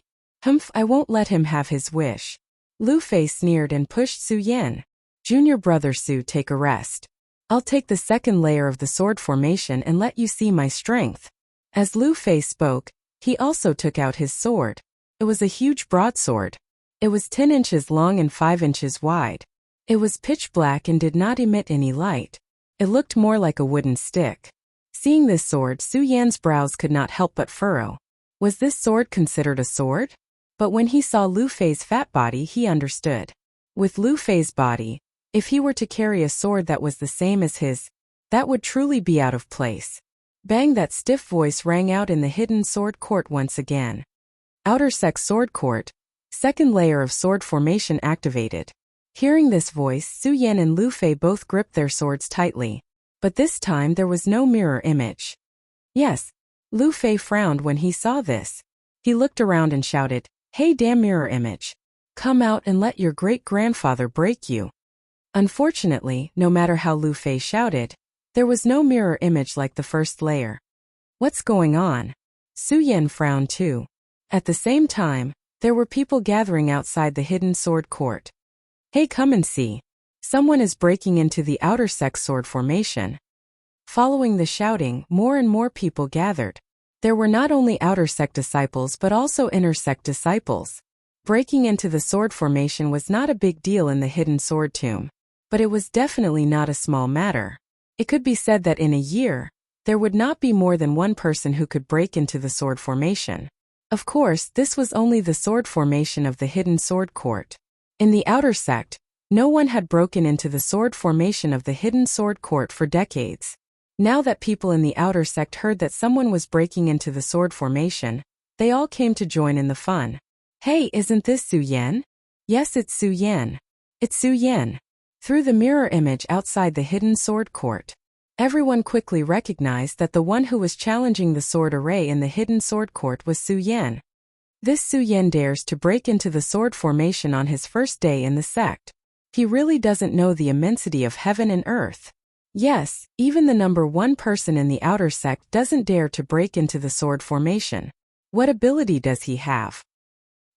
I won't let him have his wish. Lu Fei sneered and pushed Su Yan. Junior brother Su, take a rest. I'll take the second layer of the sword formation and let you see my strength. As Lu Fei spoke, he also took out his sword. It was a huge broadsword. It was 10 inches long and 5 inches wide. It was pitch black and did not emit any light. It looked more like a wooden stick. Seeing this sword, Su Yan's brows could not help but furrow. Was this sword considered a sword? But when he saw Lu Fei's fat body, he understood. With Lu Fei's body, if he were to carry a sword that was the same as his, that would truly be out of place. Bang! That stiff voice rang out in the hidden sword court once again. Outer Sect Sword Court. Second layer of sword formation activated. Hearing this voice, Su Yan and Lu Fei both gripped their swords tightly. But this time there was no mirror image. Yes. Lu Fei frowned when he saw this. He looked around and shouted, "Hey damn mirror image. Come out and let your great-grandfather break you." Unfortunately, no matter how Lu Fei shouted, there was no mirror image like the first layer. What's going on? Su Yan frowned too. At the same time, there were people gathering outside the hidden sword court. Hey, come and see. Someone is breaking into the Outer Sect sword formation. Following the shouting, more and more people gathered. There were not only outer sect disciples but also inner sect disciples. Breaking into the sword formation was not a big deal in the hidden sword tomb, but it was definitely not a small matter. It could be said that in a year, there would not be more than one person who could break into the sword formation. Of course, this was only the sword formation of the hidden sword court. In the outer sect, no one had broken into the sword formation of the hidden sword court for decades. Now that people in the outer sect heard that someone was breaking into the sword formation, they all came to join in the fun. Hey, isn't this Su Yan? Yes, it's Su Yan. It's Su Yan. Through the mirror image outside the hidden sword court, everyone quickly recognized that the one who was challenging the sword array in the hidden sword court was Su Yan. This Su Yan dares to break into the sword formation on his first day in the sect. He really doesn't know the immensity of heaven and earth. Yes, even the number one person in the outer sect doesn't dare to break into the sword formation. What ability does he have?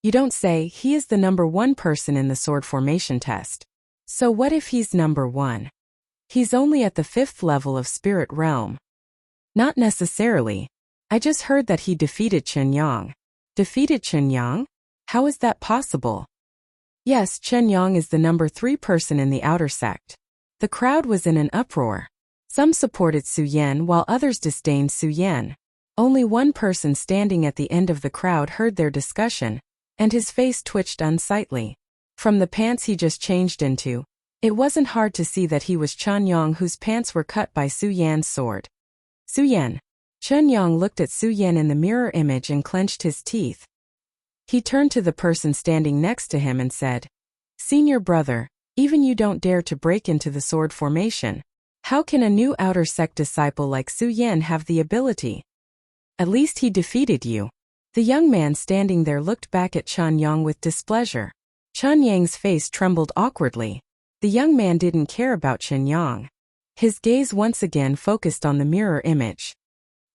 You don't say. He is the number one person in the sword formation test. So what if he's number one? He's only at the 5th level of spirit realm. Not necessarily. I just heard that he defeated Chen Yang. Defeated Chen Yang? How is that possible? Yes, Chen Yang is the number 3 person in the outer sect. The crowd was in an uproar. Some supported Su Yan while others disdained Su Yan. Only one person standing at the end of the crowd heard their discussion, and his face twitched unsightly. From the pants he just changed into, it wasn't hard to see that he was Chen Yang, whose pants were cut by Su Yan's sword. Su Yan. Chen Yang looked at Su Yan in the mirror image and clenched his teeth. He turned to the person standing next to him and said, "Senior brother, even you don't dare to break into the sword formation. How can a new outer sect disciple like Su Yan have the ability? At least he defeated you." The young man standing there looked back at Chen Yang with displeasure. Chen Yang's face trembled awkwardly. The young man didn't care about Chen Yang. His gaze once again focused on the mirror image.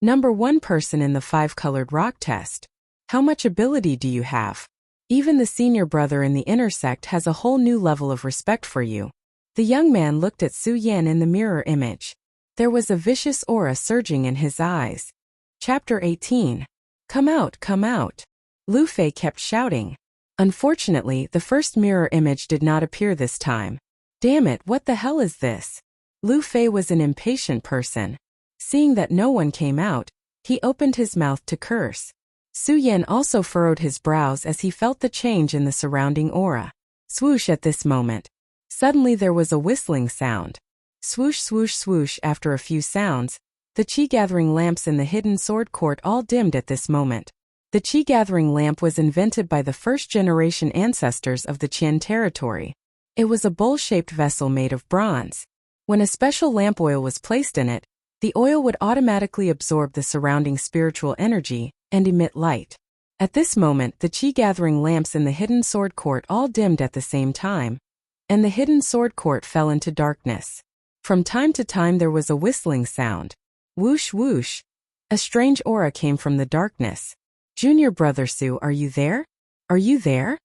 Number one person in the 5-colored rock test. How much ability do you have? Even the senior brother in the inner sect has a whole new level of respect for you. The young man looked at Su Yan in the mirror image. There was a vicious aura surging in his eyes. Chapter 18. Come out, come out. Lu Fei kept shouting. Unfortunately, the first mirror image did not appear this time. Damn it, what the hell is this? Lu Fei was an impatient person. Seeing that no one came out, he opened his mouth to curse. Su Yan also furrowed his brows as he felt the change in the surrounding aura. Swoosh at this moment. Suddenly there was a whistling sound. Swoosh, swoosh, swoosh. After a few sounds, the chi-gathering lamps in the hidden sword court all dimmed at this moment. The chi-gathering lamp was invented by the first-generation ancestors of the Qian territory. It was a bowl-shaped vessel made of bronze. When a special lamp oil was placed in it, the oil would automatically absorb the surrounding spiritual energy and emit light. At this moment, the chi-gathering lamps in the hidden sword court all dimmed at the same time, and the hidden sword court fell into darkness. From time to time there was a whistling sound. Whoosh whoosh. A strange aura came from the darkness. Junior brother Su, are you there? Are you there?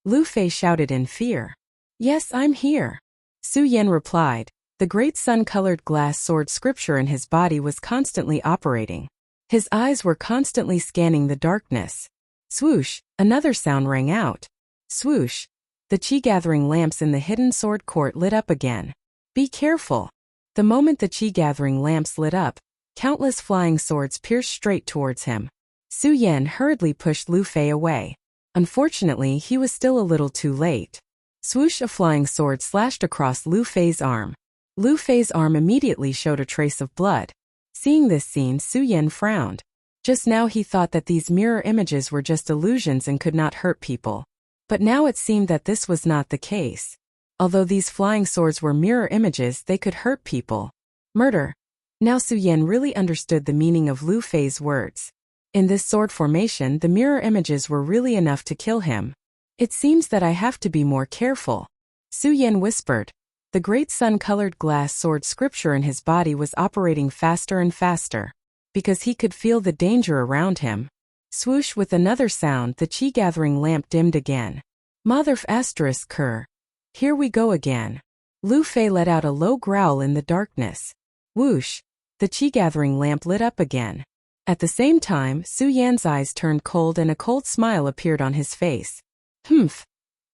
Lu Fei shouted in fear. Yes, I'm here. Su Yan replied. The great sun-colored glass sword scripture in his body was constantly operating. His eyes were constantly scanning the darkness. Swoosh, another sound rang out. Swoosh. The chi-gathering lamps in the hidden sword court lit up again. Be careful. The moment the chi-gathering lamps lit up, countless flying swords pierced straight towards him. Su Yan hurriedly pushed Lu Fei away. Unfortunately, he was still a little too late. Swoosh, a flying sword slashed across Lu Fei's arm. Lu Fei's arm immediately showed a trace of blood. Seeing this scene, Su Yan frowned. Just now he thought that these mirror images were just illusions and could not hurt people. But now it seemed that this was not the case. Although these flying swords were mirror images, they could hurt people. Murder. Now Su Yan really understood the meaning of Lu Fei's words. In this sword formation, the mirror images were really enough to kill him. It seems that I have to be more careful. Su Yan whispered. The great sun-colored glass sword scripture in his body was operating faster and faster, because he could feel the danger around him. Swoosh, with another sound, the chi-gathering lamp dimmed again. Motherf asterisk cur. Here we go again. Lu Fei let out a low growl in the darkness. Whoosh. The chi-gathering lamp lit up again. At the same time, Su Yan's eyes turned cold and a cold smile appeared on his face. Humph.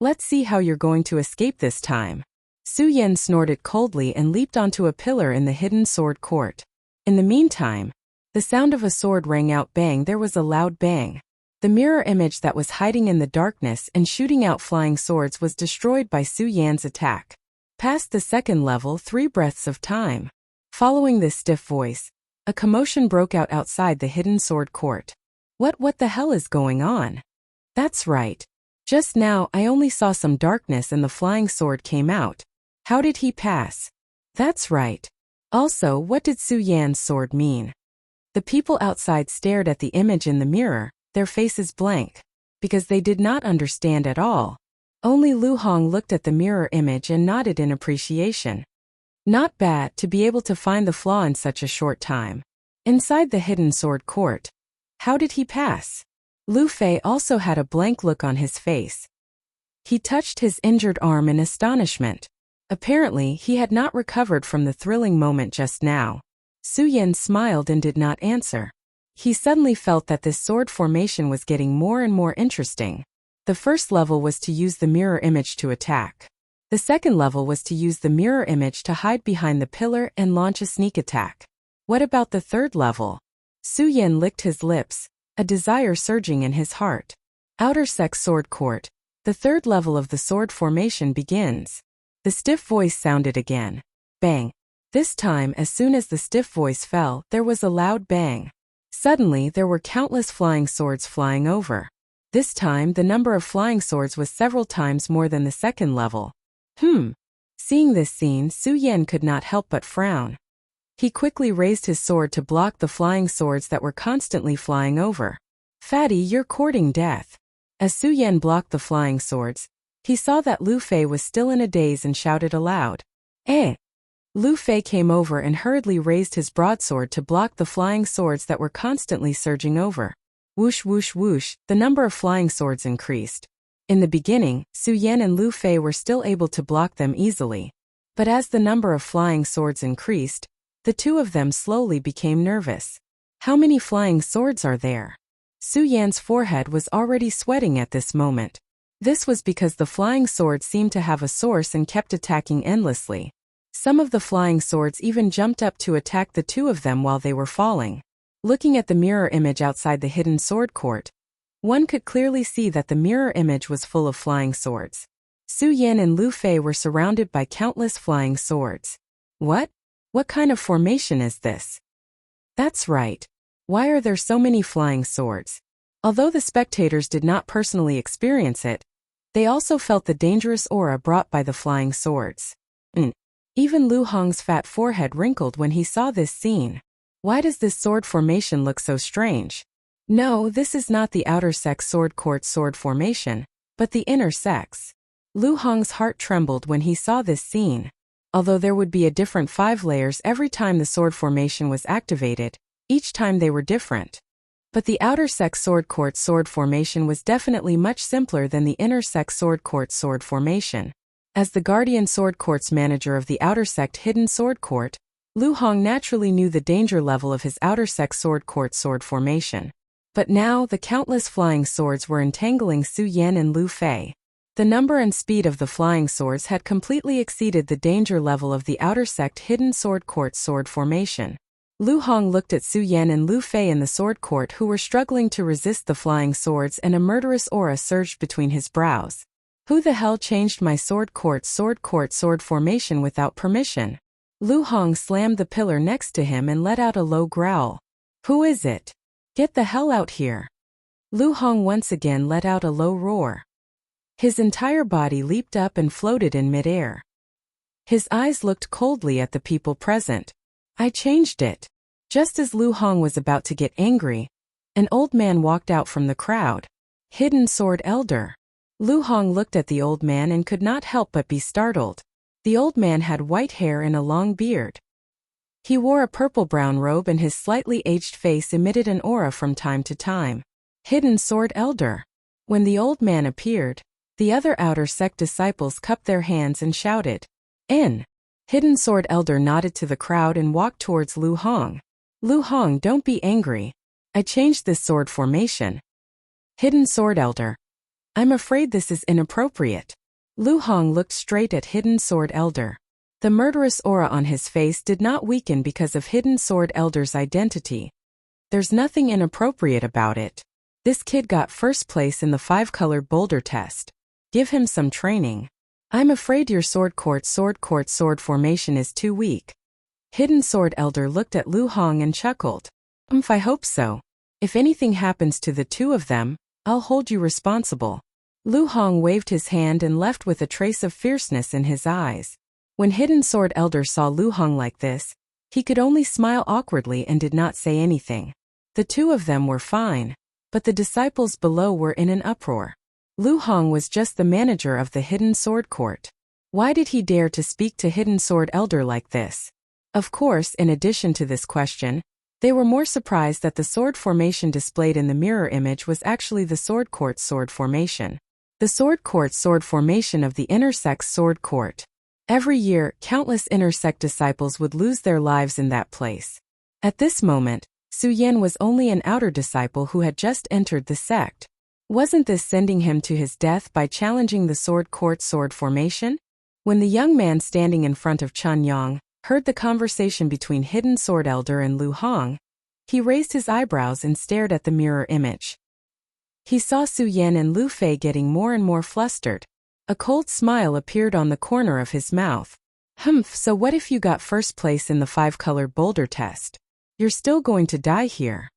Let's see how you're going to escape this time. Su Yan snorted coldly and leaped onto a pillar in the hidden sword court. In the meantime, the sound of a sword rang out. Bang! There was a loud bang. The mirror image that was hiding in the darkness and shooting out flying swords was destroyed by Su Yan's attack. Past the second level, 3 breaths of time. Following this stiff voice, a commotion broke out outside the hidden sword court. What the hell is going on? That's right. Just now I only saw some darkness and the flying sword came out. How did he pass? That's right. Also, what did Su Yan's sword mean? The people outside stared at the image in the mirror, their faces blank, because they did not understand at all. Only Lu Hong looked at the mirror image and nodded in appreciation. Not bad to be able to find the flaw in such a short time. Inside the hidden sword court. How did he pass? Lu Fei also had a blank look on his face. He touched his injured arm in astonishment. Apparently, he had not recovered from the thrilling moment just now. Su Yan smiled and did not answer. He suddenly felt that this sword formation was getting more and more interesting. The first level was to use the mirror image to attack. The second level was to use the mirror image to hide behind the pillar and launch a sneak attack. What about the third level? Su Yan licked his lips, a desire surging in his heart. Outer Sex Sword Court. The third level of the sword formation begins. The stiff voice sounded again. Bang. This time, as soon as the stiff voice fell, there was a loud bang. Suddenly, there were countless flying swords flying over. This time, the number of flying swords was several times more than the second level. Seeing this scene, Su Yan could not help but frown. He quickly raised his sword to block the flying swords that were constantly flying over. Fatty, you're courting death. As Su Yan blocked the flying swords, he saw that Lu Fei was still in a daze and shouted aloud. Eh! Lu Fei came over and hurriedly raised his broadsword to block the flying swords that were constantly surging over. Whoosh whoosh whoosh, the number of flying swords increased. In the beginning, Su Yan and Lu Fei were still able to block them easily. But as the number of flying swords increased, the two of them slowly became nervous. How many flying swords are there? Su Yan's forehead was already sweating at this moment. This was because the flying swords seemed to have a source and kept attacking endlessly. Some of the flying swords even jumped up to attack the two of them while they were falling. Looking at the mirror image outside the hidden sword court, one could clearly see that the mirror image was full of flying swords. Su Yan and Lu Fei were surrounded by countless flying swords. What? What kind of formation is this? That's right. Why are there so many flying swords? Although the spectators did not personally experience it, they also felt the dangerous aura brought by the flying swords. Even Lu Hong's fat forehead wrinkled when he saw this scene. Why does this sword formation look so strange? No, this is not the outer sex sword court sword formation, but the inner sex. Lu Hong's heart trembled when he saw this scene. Although there would be a different 5 layers every time the sword formation was activated, each time they were different. But the outer sex sword court sword formation was definitely much simpler than the inner sex sword court sword formation. As the guardian sword court's manager of the outer sect hidden sword court, Lu Hong naturally knew the danger level of his outer sex sword court sword formation. But now the countless flying swords were entangling Su Yan and Lu Fei. The number and speed of the flying swords had completely exceeded the danger level of the outer sect hidden sword court sword formation. Lu Hong looked at Su Yan and Lu Fei in the sword court who were struggling to resist the flying swords, and a murderous aura surged between his brows. Who the hell changed my sword court sword formation without permission? Lu Hong slammed the pillar next to him and let out a low growl. Who is it? Get the hell out here. Lu Hong once again let out a low roar. His entire body leaped up and floated in midair. His eyes looked coldly at the people present. I changed it. Just as Lu Hong was about to get angry, an old man walked out from the crowd. Hidden Sword Elder. Lu Hong looked at the old man and could not help but be startled. The old man had white hair and a long beard. He wore a purple-brown robe and his slightly aged face emitted an aura from time to time. Hidden Sword Elder. When the old man appeared, the other outer sect disciples cupped their hands and shouted, "In!" Hidden Sword Elder nodded to the crowd and walked towards Lu Hong. Lu Hong, don't be angry. I changed this sword formation. Hidden Sword Elder. I'm afraid this is inappropriate. Lu Hong looked straight at Hidden Sword Elder. The murderous aura on his face did not weaken because of Hidden Sword Elder's identity. There's nothing inappropriate about it. This kid got first place in the 5-colored boulder test. Give him some training. I'm afraid your sword sword formation is too weak. Hidden Sword Elder looked at Lu Hong and chuckled. I hope so. If anything happens to the two of them, I'll hold you responsible. Lu Hong waved his hand and left with a trace of fierceness in his eyes. When Hidden Sword Elder saw Lu Hong like this, he could only smile awkwardly and did not say anything. The two of them were fine, but the disciples below were in an uproar. Lu Hong was just the manager of the Hidden Sword Court. Why did he dare to speak to Hidden Sword Elder like this? Of course, in addition to this question, they were more surprised that the sword formation displayed in the mirror image was actually the Sword Court's sword formation. The Sword Court's sword formation of the Intersect Sword Court. Every year, countless Intersect disciples would lose their lives in that place. At this moment, Su Yan was only an outer disciple who had just entered the sect. Wasn't this sending him to his death by challenging the Sword Court's sword formation? When the young man standing in front of Chun Yang heard the conversation between Hidden Sword Elder and Lu Hong, he raised his eyebrows and stared at the mirror image. He saw Su Yan and Lu Fei getting more and more flustered. A cold smile appeared on the corner of his mouth. So what if you got first place in the 5-colored boulder test? You're still going to die here.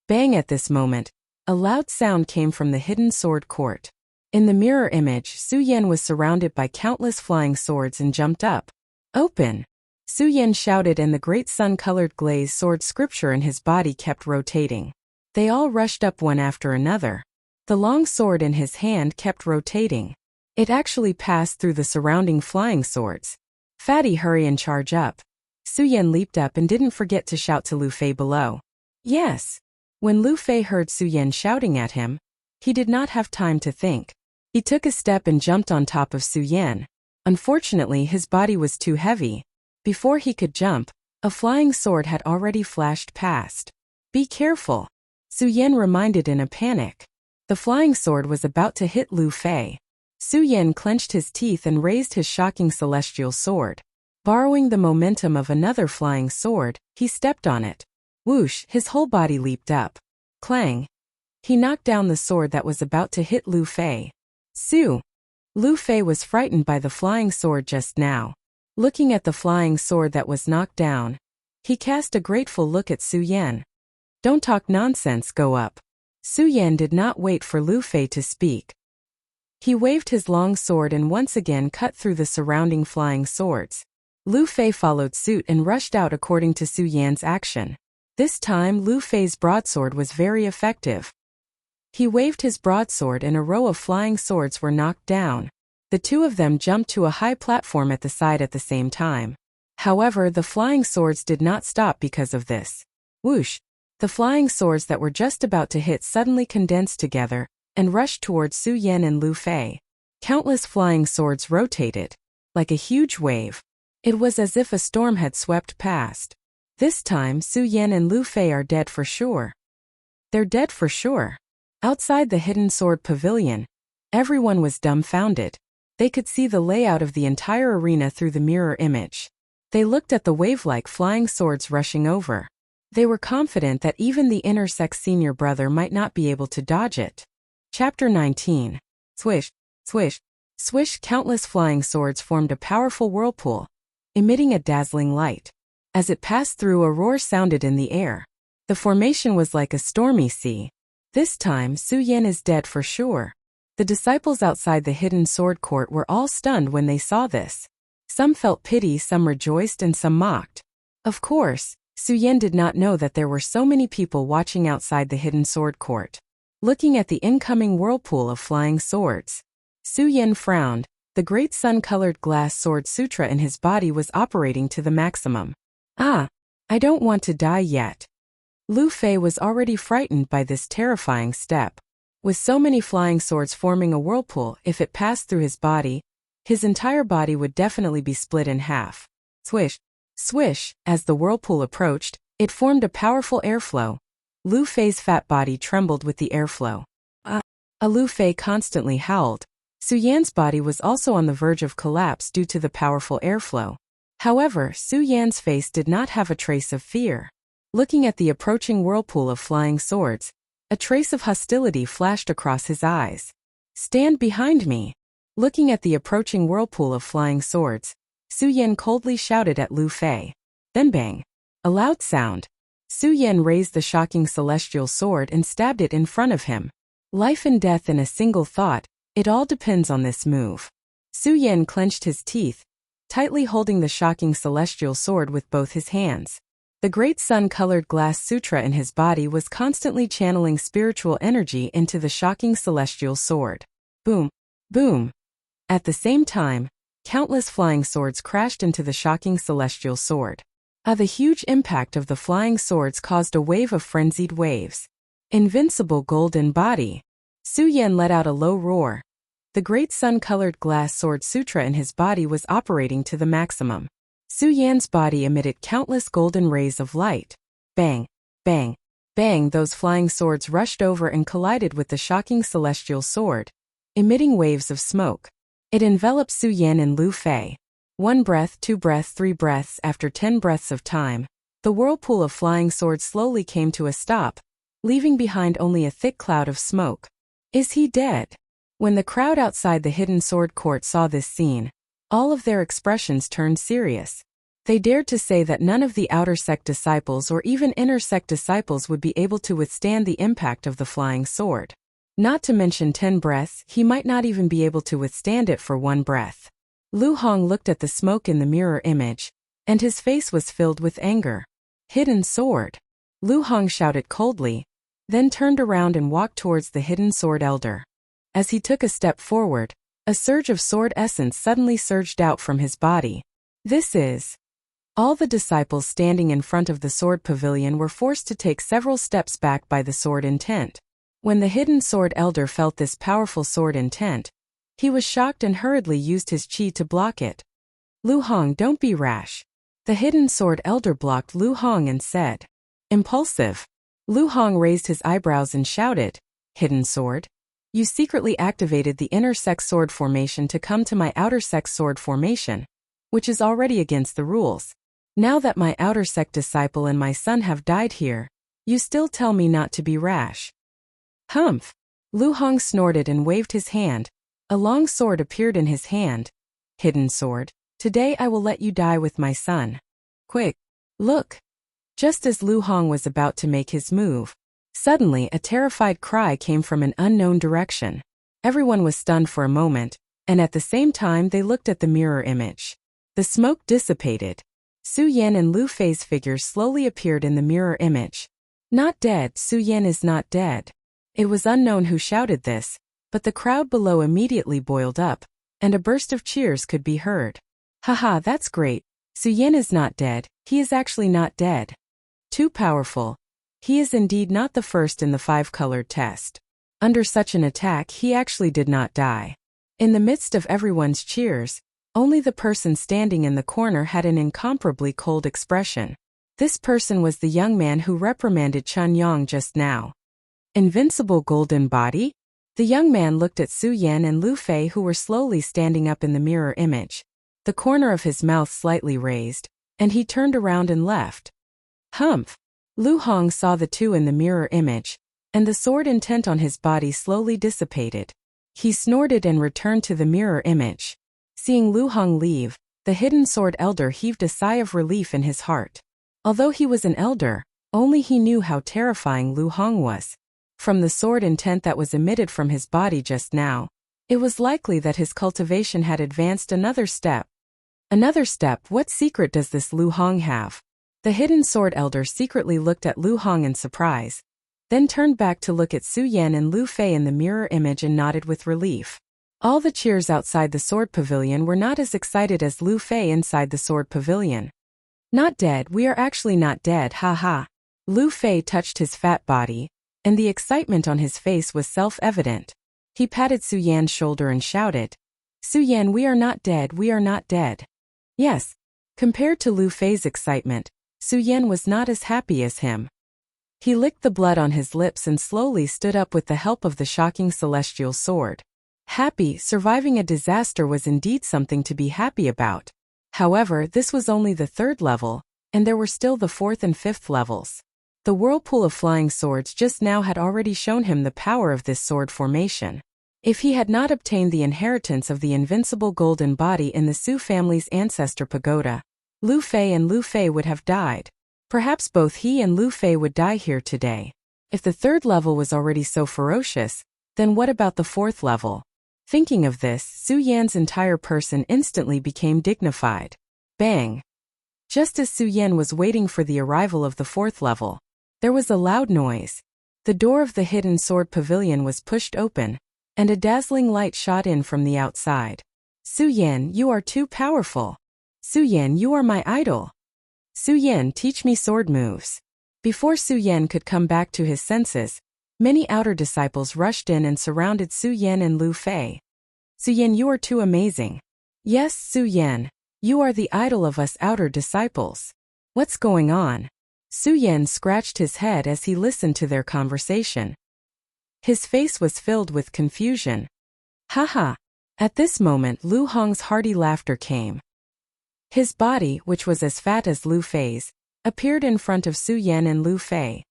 Bang! At this moment, a loud sound came from the Hidden Sword Court. In the mirror image, Su Yan was surrounded by countless flying swords and jumped up. Open! Su Yan shouted, and the great sun-colored glazed sword scripture in his body kept rotating. They all rushed up one after another. The long sword in his hand kept rotating. It actually passed through the surrounding flying swords. Fatty, hurry and charge up. Su Yan leaped up and didn't forget to shout to Lu Fei below. Yes. When Lu Fei heard Su Yan shouting at him, he did not have time to think. He took a step and jumped on top of Su Yan. Unfortunately, his body was too heavy. Before he could jump, a flying sword had already flashed past. Be careful, Su Yan reminded in a panic. The flying sword was about to hit Lu Fei. Su Yan clenched his teeth and raised his shocking celestial sword. Borrowing the momentum of another flying sword, he stepped on it. Whoosh! His whole body leaped up. Clang! He knocked down the sword that was about to hit Lu Fei. Su! Lu Fei was frightened by the flying sword just now. Looking at the flying sword that was knocked down, he cast a grateful look at Su Yan. Don't talk nonsense, go up. Su Yan did not wait for Lu Fei to speak. He waved his long sword and once again cut through the surrounding flying swords. Lu Fei followed suit and rushed out according to Su Yan's action. This time Lu Fei's broadsword was very effective. He waved his broadsword and a row of flying swords were knocked down. The two of them jumped to a high platform at the side at the same time. However, the flying swords did not stop because of this. Whoosh! The flying swords that were just about to hit suddenly condensed together and rushed towards Su Yan and Lu Fei. Countless flying swords rotated like a huge wave. It was as if a storm had swept past. This time, Su Yan and Lu Fei are dead for sure. They're dead for sure. Outside the Hidden Sword Pavilion, everyone was dumbfounded. They could see the layout of the entire arena through the mirror image. They looked at the wave-like flying swords rushing over. They were confident that even the Intersect senior brother might not be able to dodge it. Chapter 19. Swish, swish, swish. Countless flying swords formed a powerful whirlpool, emitting a dazzling light. As it passed through, a roar sounded in the air. The formation was like a stormy sea. This time, Su Yan is dead for sure. The disciples outside the Hidden Sword Court were all stunned when they saw this. Some felt pity, some rejoiced, and some mocked. Of course, Su Yan did not know that there were so many people watching outside the Hidden Sword Court. Looking at the incoming whirlpool of flying swords, Su Yan frowned. The great sun-colored glass sword sutra in his body was operating to the maximum. I don't want to die yet. Lu Fei was already frightened by this terrifying step. With so many flying swords forming a whirlpool, if it passed through his body, his entire body would definitely be split in half. Swish, swish, as the whirlpool approached, it formed a powerful airflow. Lu Fei's fat body trembled with the airflow. Lu Fei constantly howled. Su Yan's body was also on the verge of collapse due to the powerful airflow. However, Su Yan's face did not have a trace of fear. Looking at the approaching whirlpool of flying swords, a trace of hostility flashed across his eyes. "Stand behind me!" Looking at the approaching whirlpool of flying swords, Su Yan coldly shouted at Lu Fei. Then bang! A loud sound. Su Yan raised the shocking celestial sword and stabbed it in front of him. Life and death in a single thought, it all depends on this move. Su Yan clenched his teeth, tightly holding the shocking celestial sword with both his hands. The great sun-colored glass sutra in his body was constantly channeling spiritual energy into the shocking celestial sword. Boom! Boom! At the same time, countless flying swords crashed into the shocking celestial sword. The huge impact of the flying swords caused a wave of frenzied waves. Invincible golden body. Su Yan let out a low roar. The great sun-colored glass sword sutra in his body was operating to the maximum. Su Yan's body emitted countless golden rays of light. Bang! Bang! Bang! Those flying swords rushed over and collided with the shocking celestial sword, emitting waves of smoke. It enveloped Su Yan and Lu Fei. 1 breath, 2 breaths, 3 breaths. After 10 breaths of time, the whirlpool of flying swords slowly came to a stop, leaving behind only a thick cloud of smoke. Is he dead? When the crowd outside the hidden sword court saw this scene, all of their expressions turned serious. They dared to say that none of the outer sect disciples or even inner sect disciples would be able to withstand the impact of the flying sword. Not to mention 10 breaths, he might not even be able to withstand it for 1 breath. Lu Hong looked at the smoke in the mirror image, and his face was filled with anger. Hidden sword. Lu Hong shouted coldly, then turned around and walked towards the hidden sword elder. As he took a step forward, a surge of sword essence suddenly surged out from his body. This is... All the disciples standing in front of the sword pavilion were forced to take several steps back by the sword intent. When the hidden sword elder felt this powerful sword intent, he was shocked and hurriedly used his chi to block it. Lu Hong, don't be rash. The hidden sword elder blocked Lu Hong and said. Impulsive. Lu Hong raised his eyebrows and shouted, Hidden sword? You secretly activated the inner sect sword formation to come to my outer sect sword formation, which is already against the rules. Now that my outer sect disciple and my son have died here, you still tell me not to be rash. Humph! Lu Hong snorted and waved his hand. A long sword appeared in his hand. Hidden sword, today I will let you die with my son. Quick! Look! Just as Lu Hong was about to make his move, suddenly a terrified cry came from an unknown direction. Everyone was stunned for a moment, and at the same time they looked at the mirror image. The smoke dissipated. Su Yan and Lu Fei's figures slowly appeared in the mirror image. Not dead, Su Yan is not dead. It was unknown who shouted this, but the crowd below immediately boiled up, and a burst of cheers could be heard. Haha, that's great. Su Yan is not dead, he is actually not dead. Too powerful. He is indeed not the first in the 5-colored test. Under such an attack he actually did not die. In the midst of everyone's cheers, only the person standing in the corner had an incomparably cold expression. This person was the young man who reprimanded Chun Yang just now. Invincible golden body? The young man looked at Su Yan and Lu Fei, who were slowly standing up in the mirror image. The corner of his mouth slightly raised, and he turned around and left. Humph! Lu Hong saw the two in the mirror image, and the sword intent on his body slowly dissipated. He snorted and returned to the mirror image. Seeing Lu Hong leave, the hidden sword elder heaved a sigh of relief in his heart. Although he was an elder, only he knew how terrifying Lu Hong was. From the sword intent that was emitted from his body just now, it was likely that his cultivation had advanced another step. Another step? What secret does this Lu Hong have? The hidden sword elder secretly looked at Lu Hong in surprise, then turned back to look at Su Yan and Lu Fei in the mirror image and nodded with relief. All the cheers outside the sword pavilion were not as excited as Lu Fei inside the sword pavilion. Not dead, we are actually not dead, haha. Lu Fei touched his fat body, and the excitement on his face was self-evident. He patted Su Yan's shoulder and shouted, Su Yan, we are not dead, we are not dead. Yes, compared to Lu Fei's excitement, Su Yan was not as happy as him. He licked the blood on his lips and slowly stood up with the help of the shocking celestial sword. Happy, surviving a disaster was indeed something to be happy about. However, this was only the 3rd level, and there were still the 4th and 5th levels. The whirlpool of flying swords just now had already shown him the power of this sword formation. If he had not obtained the inheritance of the invincible golden body in the Su family's ancestor pagoda, Lu Fei and Lu Fei would have died. Perhaps both he and Lu Fei would die here today. If the 3rd level was already so ferocious, then what about the 4th level? Thinking of this, Su Yan's entire person instantly became dignified. Bang! Just as Su Yan was waiting for the arrival of the 4th level, there was a loud noise. The door of the hidden sword pavilion was pushed open, and a dazzling light shot in from the outside. Su Yan, you are too powerful. Su Yan, you are my idol. Su Yan, teach me sword moves. Before Su Yan could come back to his senses, many outer disciples rushed in and surrounded Su Yan and Lu Fei. Su Yan, you are too amazing. Yes, Su Yan, you are the idol of us outer disciples. What's going on? Su Yan scratched his head as he listened to their conversation. His face was filled with confusion. Haha! At this moment Lu Hong's hearty laughter came. His body, which was as fat as Lu Fei's, appeared in front of Su Yan and Lu Fei.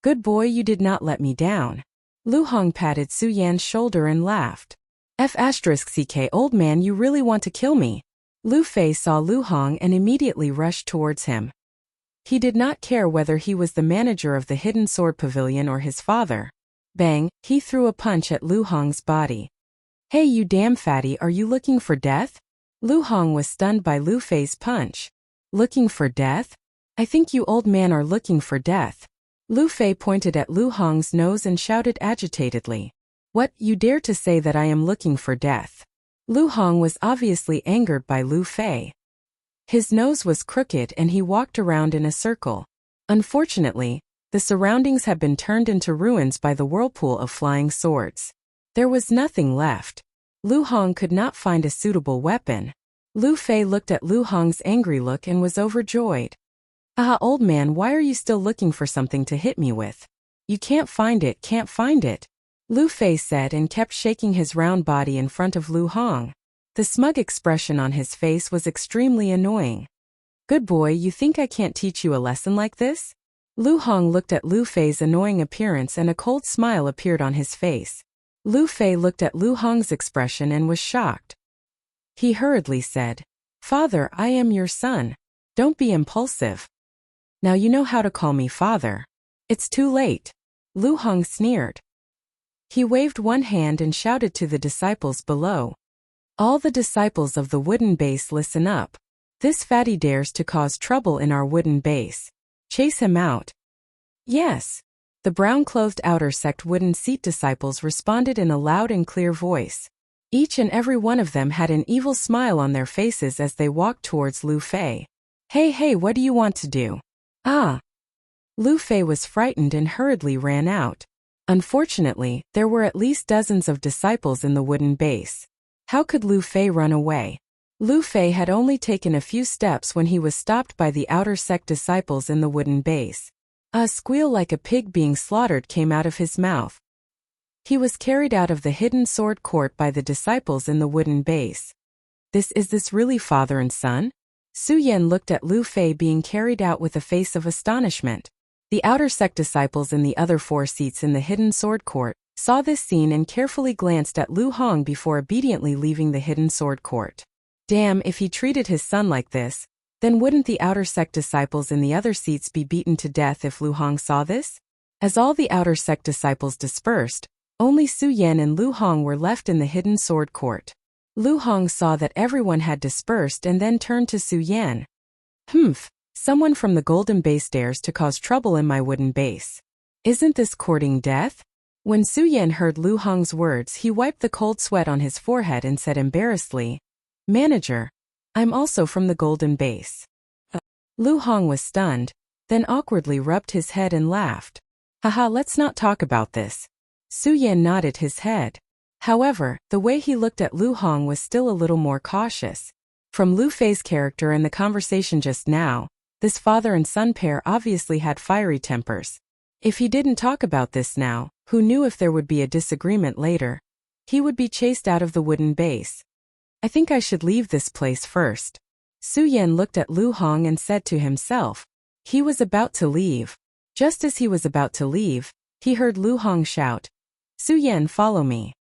Good boy, you did not let me down. Lu Hong patted Su Yan's shoulder and laughed. F***ck, old man, you really want to kill me. Lu Fei saw Lu Hong and immediately rushed towards him. He did not care whether he was the manager of the hidden sword pavilion or his father. Bang, he threw a punch at Lu Hong's body. Hey you damn fatty, are you looking for death? Lu Hong was stunned by Lu Fei's punch. Looking for death? I think you old man are looking for death. Lu Fei pointed at Lu Hong's nose and shouted agitatedly. What, you dare to say that I am looking for death? Lu Hong was obviously angered by Lu Fei. His nose was crooked and he walked around in a circle. Unfortunately, the surroundings had been turned into ruins by the whirlpool of flying swords. There was nothing left. Lu Hong could not find a suitable weapon. Lu Fei looked at Lu Hong's angry look and was overjoyed. Ah, old man, why are you still looking for something to hit me with? You can't find it, can't find it. Lu Fei said and kept shaking his round body in front of Lu Hong. The smug expression on his face was extremely annoying. Good boy, you think I can't teach you a lesson like this? Lu Hong looked at Lu Fei's annoying appearance and a cold smile appeared on his face. Lu Fei looked at Lu Hong's expression and was shocked. He hurriedly said, Father, I am your son. Don't be impulsive. Now you know how to call me father. It's too late. Lu Hong sneered. He waved one hand and shouted to the disciples below. All the disciples of the wooden base, listen up. This fatty dares to cause trouble in our wooden base. Chase him out. Yes. The brown-clothed outer sect wooden seat disciples responded in a loud and clear voice. Each and every one of them had an evil smile on their faces as they walked towards Lu Fei. Hey, what do you want to do? Ah! Lu Fei was frightened and hurriedly ran out. Unfortunately, there were at least dozens of disciples in the wooden base. How could Lu Fei run away? Lu Fei had only taken a few steps when he was stopped by the outer sect disciples in the wooden base. A squeal like a pig being slaughtered came out of his mouth. He was carried out of the hidden sword court by the disciples in the wooden base. Is this really father and son? Su Yan looked at Lu Fei being carried out with a face of astonishment. The outer sect disciples in the other 4 seats in the hidden sword court saw this scene and carefully glanced at Lu Hong before obediently leaving the hidden sword court. Damn, if he treated his son like this, then wouldn't the outer sect disciples in the other seats be beaten to death if Lu Hong saw this? As all the outer sect disciples dispersed, only Su Yan and Lu Hong were left in the hidden sword court. Lu Hong saw that everyone had dispersed and then turned to Su Yan. Humph, someone from the golden base dares to cause trouble in my wooden base. Isn't this courting death? When Su Yan heard Lu Hong's words, he wiped the cold sweat on his forehead and said embarrassedly, Manager, I'm also from the golden base. Lu Hong was stunned, then awkwardly rubbed his head and laughed. Haha, let's not talk about this. Su Yan nodded his head. However, the way he looked at Lu Hong was still a little more cautious. From Lu Fei's character and the conversation just now, this father and son pair obviously had fiery tempers. If he didn't talk about this now, who knew if there would be a disagreement later? He would be chased out of the wooden base. I think I should leave this place first. Su Yan looked at Lu Hong and said to himself. He was about to leave. Just as he was about to leave, he heard Lu Hong shout, Su Yan, follow me.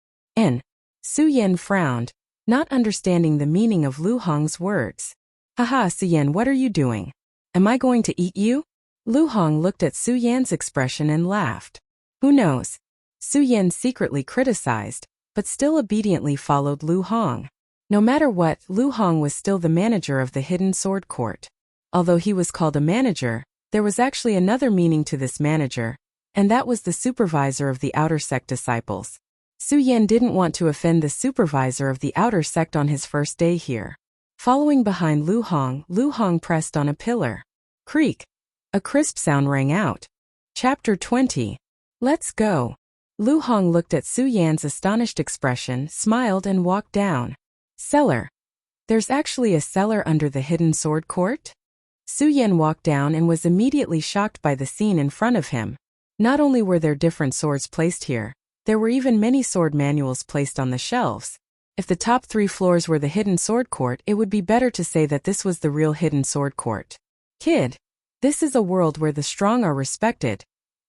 Su Yan frowned, not understanding the meaning of Lu Hong's words. Haha, Su Yan, what are you doing? Am I going to eat you? Lu Hong looked at Su Yan's expression and laughed. Who knows? Su Yan secretly criticized, but still obediently followed Lu Hong. No matter what, Lu Hong was still the manager of the Hidden Sword Court. Although he was called a manager, there was actually another meaning to this manager, and that was the supervisor of the outer sect disciples. Su Yan didn't want to offend the supervisor of the outer sect on his first day here. Following behind Lu Hong pressed on a pillar. Creak! A crisp sound rang out. Chapter 20. Let's go. Lu Hong looked at Su Yan's astonished expression, smiled and walked down. Cellar. There's actually a cellar under the Hidden Sword Court? Su Yan walked down and was immediately shocked by the scene in front of him. Not only were there different swords placed here, there were even many sword manuals placed on the shelves. If the top 3 floors were the Hidden Sword Court, it would be better to say that this was the real Hidden Sword Court. Kid, this is a world where the strong are respected.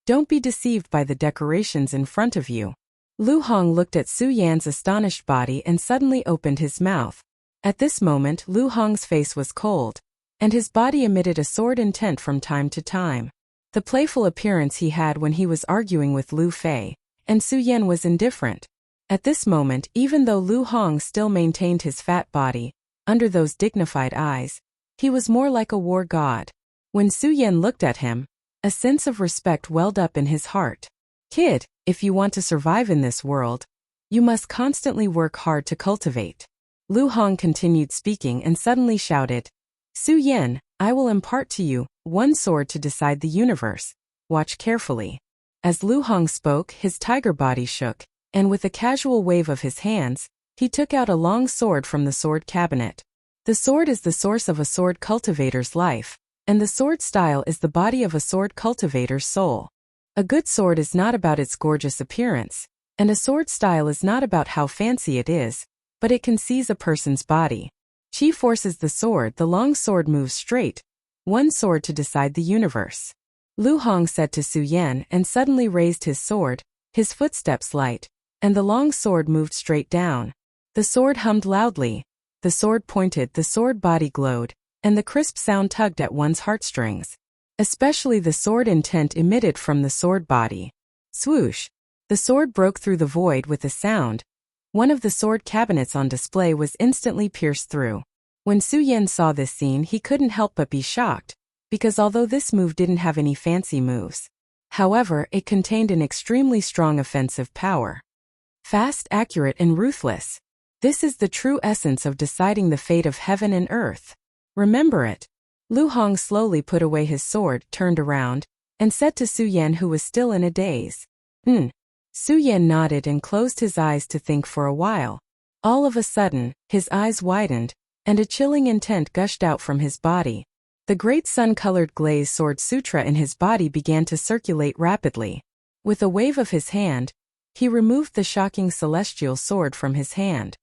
Don't be deceived by the decorations in front of you. Lu Hong looked at Su Yan's astonished body and suddenly opened his mouth. At this moment, Lu Hong's face was cold, and his body emitted a sword intent from time to time. The playful appearance he had when he was arguing with Lu Fei, and Su Yan was indifferent. At this moment, even though Lu Hong still maintained his fat body, under those dignified eyes, he was more like a war god. When Su Yan looked at him, a sense of respect welled up in his heart. Kid, if you want to survive in this world, you must constantly work hard to cultivate. Lu Hong continued speaking and suddenly shouted, Su Yan, I will impart to you one sword to decide the universe. Watch carefully. As Lu Hong spoke, his tiger body shook, and with a casual wave of his hands, he took out a long sword from the sword cabinet. The sword is the source of a sword cultivator's life, and the sword style is the body of a sword cultivator's soul. A good sword is not about its gorgeous appearance, and a sword style is not about how fancy it is, but it can seize a person's body. Qi forces the sword, the long sword moves straight. One sword to decide the universe. Lu Hong said to Su Yan and suddenly raised his sword, his footsteps light, and the long sword moved straight down. The sword hummed loudly. The sword pointed, the sword body glowed, and the crisp sound tugged at one's heartstrings. Especially the sword intent emitted from the sword body. Swoosh! The sword broke through the void with a sound. One of the sword cabinets on display was instantly pierced through. When Su Yan saw this scene, he couldn't help but be shocked, because although this move didn't have any fancy moves, however, it contained an extremely strong offensive power. Fast, accurate, and ruthless. This is the true essence of deciding the fate of heaven and earth. Remember it. Lu Hong slowly put away his sword, turned around, and said to Su Yan, who was still in a daze. Su Yan nodded and closed his eyes to think for a while. All of a sudden, his eyes widened, and a chilling intent gushed out from his body. The great sun-colored glaze sword sutra in his body began to circulate rapidly. With a wave of his hand, he removed the shocking celestial sword from his hand.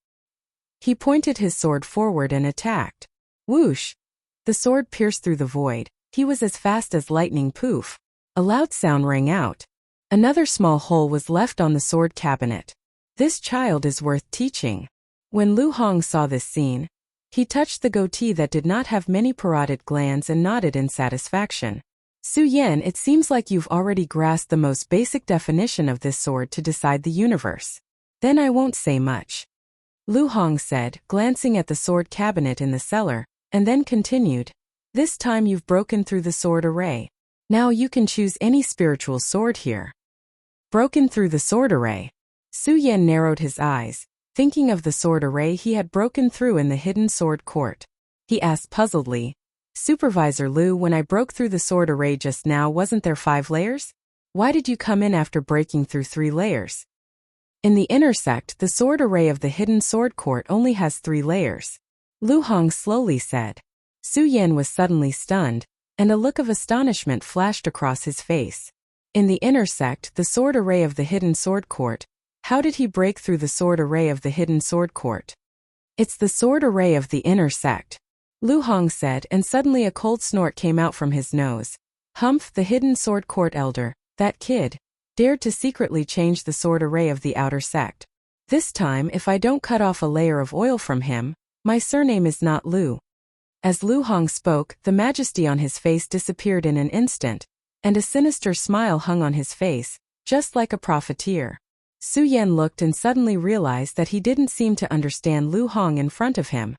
He pointed his sword forward and attacked. Whoosh! The sword pierced through the void. He was as fast as lightning. Poof! A loud sound rang out. Another small hole was left on the sword cabinet. This child is worth teaching. When Lu Hong saw this scene, he touched the goatee that did not have many parotid glands and nodded in satisfaction. Su Yan, it seems like you've already grasped the most basic definition of this sword to decide the universe. Then I won't say much. Lu Hong said, glancing at the sword cabinet in the cellar, and then continued. This time you've broken through the sword array. Now you can choose any spiritual sword here. Broken through the sword array. Su Yan narrowed his eyes, thinking of the sword array he had broken through in the Hidden Sword Court. He asked puzzledly, Supervisor Lu, when I broke through the sword array just now, wasn't there 5 layers? Why did you come in after breaking through 3 layers? In the inner sect, the sword array of the Hidden Sword Court only has 3 layers. Lu Hong slowly said. Su Yan was suddenly stunned, and a look of astonishment flashed across his face. In the inner sect, the sword array of the hidden sword court. How did he break through the sword array of the hidden sword court? It's the sword array of the inner sect, Lu Hong said, and suddenly a cold snort came out from his nose. Humph, the hidden sword court elder, that kid, dared to secretly change the sword array of the outer sect. This time, if I don't cut off a layer of oil from him, my surname is not Lu. As Lu Hong spoke, the majesty on his face disappeared in an instant, and a sinister smile hung on his face, just like a profiteer. Su Yan looked and suddenly realized that he didn't seem to understand Lu Hong in front of him.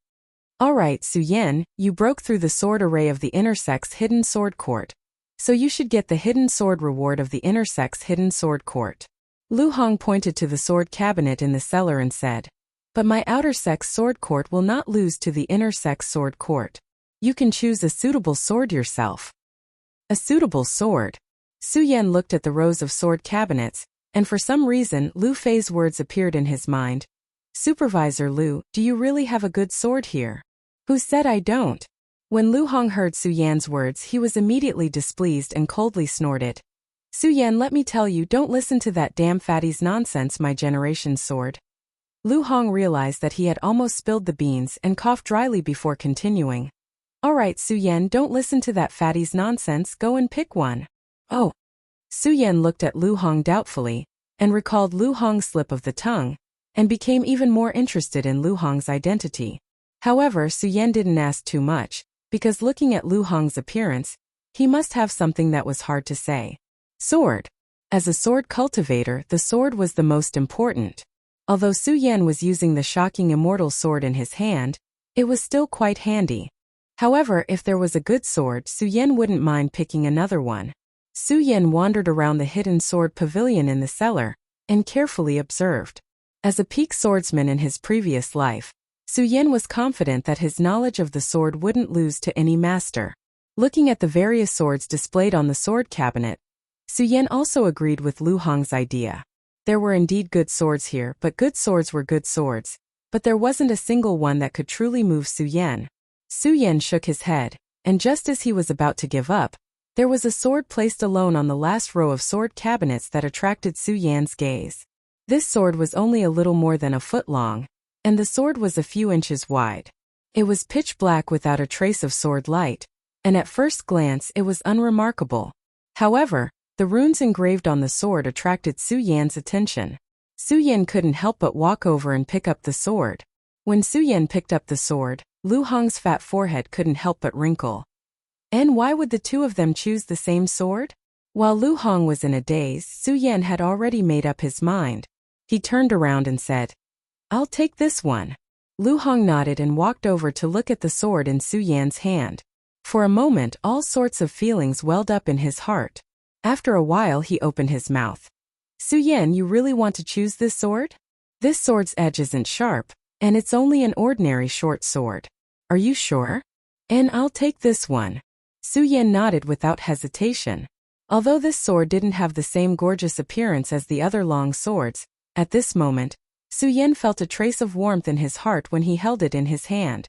All right, Su Yan, you broke through the sword array of the inner sect's hidden sword court. So you should get the hidden sword reward of the inner sect's hidden sword court. Lu Hong pointed to the sword cabinet in the cellar and said, but my outer sect's sword court will not lose to the inner sect's sword court. You can choose a suitable sword yourself. A suitable sword. Su Yan looked at the rows of sword cabinets, and for some reason Lu Fei's words appeared in his mind. Supervisor Lu, do you really have a good sword here? Who said I don't? When Lu Hong heard Su Yan's words, he was immediately displeased and coldly snorted. Su Yan, let me tell you, don't listen to that damn fatty's nonsense, my generation's sword. Lu Hong realized that he had almost spilled the beans and coughed dryly before continuing. All right, Su Yan, don't listen to that fatty's nonsense, go and pick one. Oh. Su Yan looked at Lu Hong doubtfully, and recalled Lu Hong's slip of the tongue, and became even more interested in Lu Hong's identity. However, Su Yan didn't ask too much, because looking at Lu Hong's appearance, he must have something that was hard to say. Sword. As a sword cultivator, the sword was the most important. Although Su Yan was using the shocking immortal sword in his hand, it was still quite handy. However, if there was a good sword, Su Yan wouldn't mind picking another one. Su Yan wandered around the hidden sword pavilion in the cellar, and carefully observed. As a peak swordsman in his previous life, Su Yan was confident that his knowledge of the sword wouldn't lose to any master. Looking at the various swords displayed on the sword cabinet, Su Yan also agreed with Lu Hong's idea. There were indeed good swords here, but good swords were good swords. But there wasn't a single one that could truly move Su Yan. Su Yan shook his head, and just as he was about to give up, there was a sword placed alone on the last row of sword cabinets that attracted Su Yan's gaze. This sword was only a little more than a foot long, and the sword was a few inches wide. It was pitch black without a trace of sword light, and at first glance it was unremarkable. However, the runes engraved on the sword attracted Su Yan's attention. Su Yan couldn't help but walk over and pick up the sword. When Su Yan picked up the sword, Lu Hong's fat forehead couldn't help but wrinkle. And why would the two of them choose the same sword? While Lu Hong was in a daze, Su Yan had already made up his mind. He turned around and said, I'll take this one. Lu Hong nodded and walked over to look at the sword in Su Yan's hand. For a moment, all sorts of feelings welled up in his heart. After a while, he opened his mouth. Su Yan, you really want to choose this sword? This sword's edge isn't sharp, and it's only an ordinary short sword. Are you sure? And I'll take this one. Su Yan nodded without hesitation. Although this sword didn't have the same gorgeous appearance as the other long swords, at this moment, Su Yan felt a trace of warmth in his heart when he held it in his hand.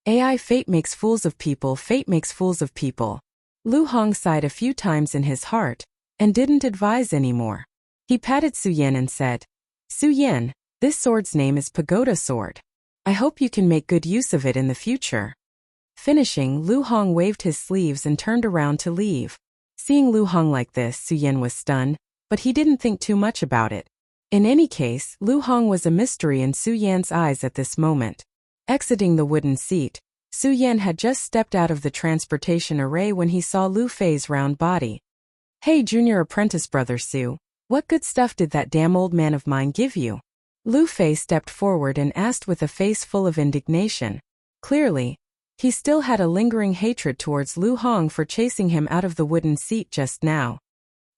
AI, fate makes fools of people, fate makes fools of people. Lu Hong sighed a few times in his heart, and didn't advise anymore. He patted Su Yan and said, Su Yan, this sword's name is Pagoda Sword. I hope you can make good use of it in the future. Finishing, Lu Hong waved his sleeves and turned around to leave. Seeing Lu Hong like this, Su Yan was stunned, but he didn't think too much about it. In any case, Lu Hong was a mystery in Su Yan's eyes at this moment. Exiting the wooden seat, Su Yan had just stepped out of the transportation array when he saw Lu Fei's round body. Hey, junior apprentice brother Su, what good stuff did that damn old man of mine give you? Lu Fei stepped forward and asked with a face full of indignation. Clearly, he still had a lingering hatred towards Lu Hong for chasing him out of the wooden seat just now.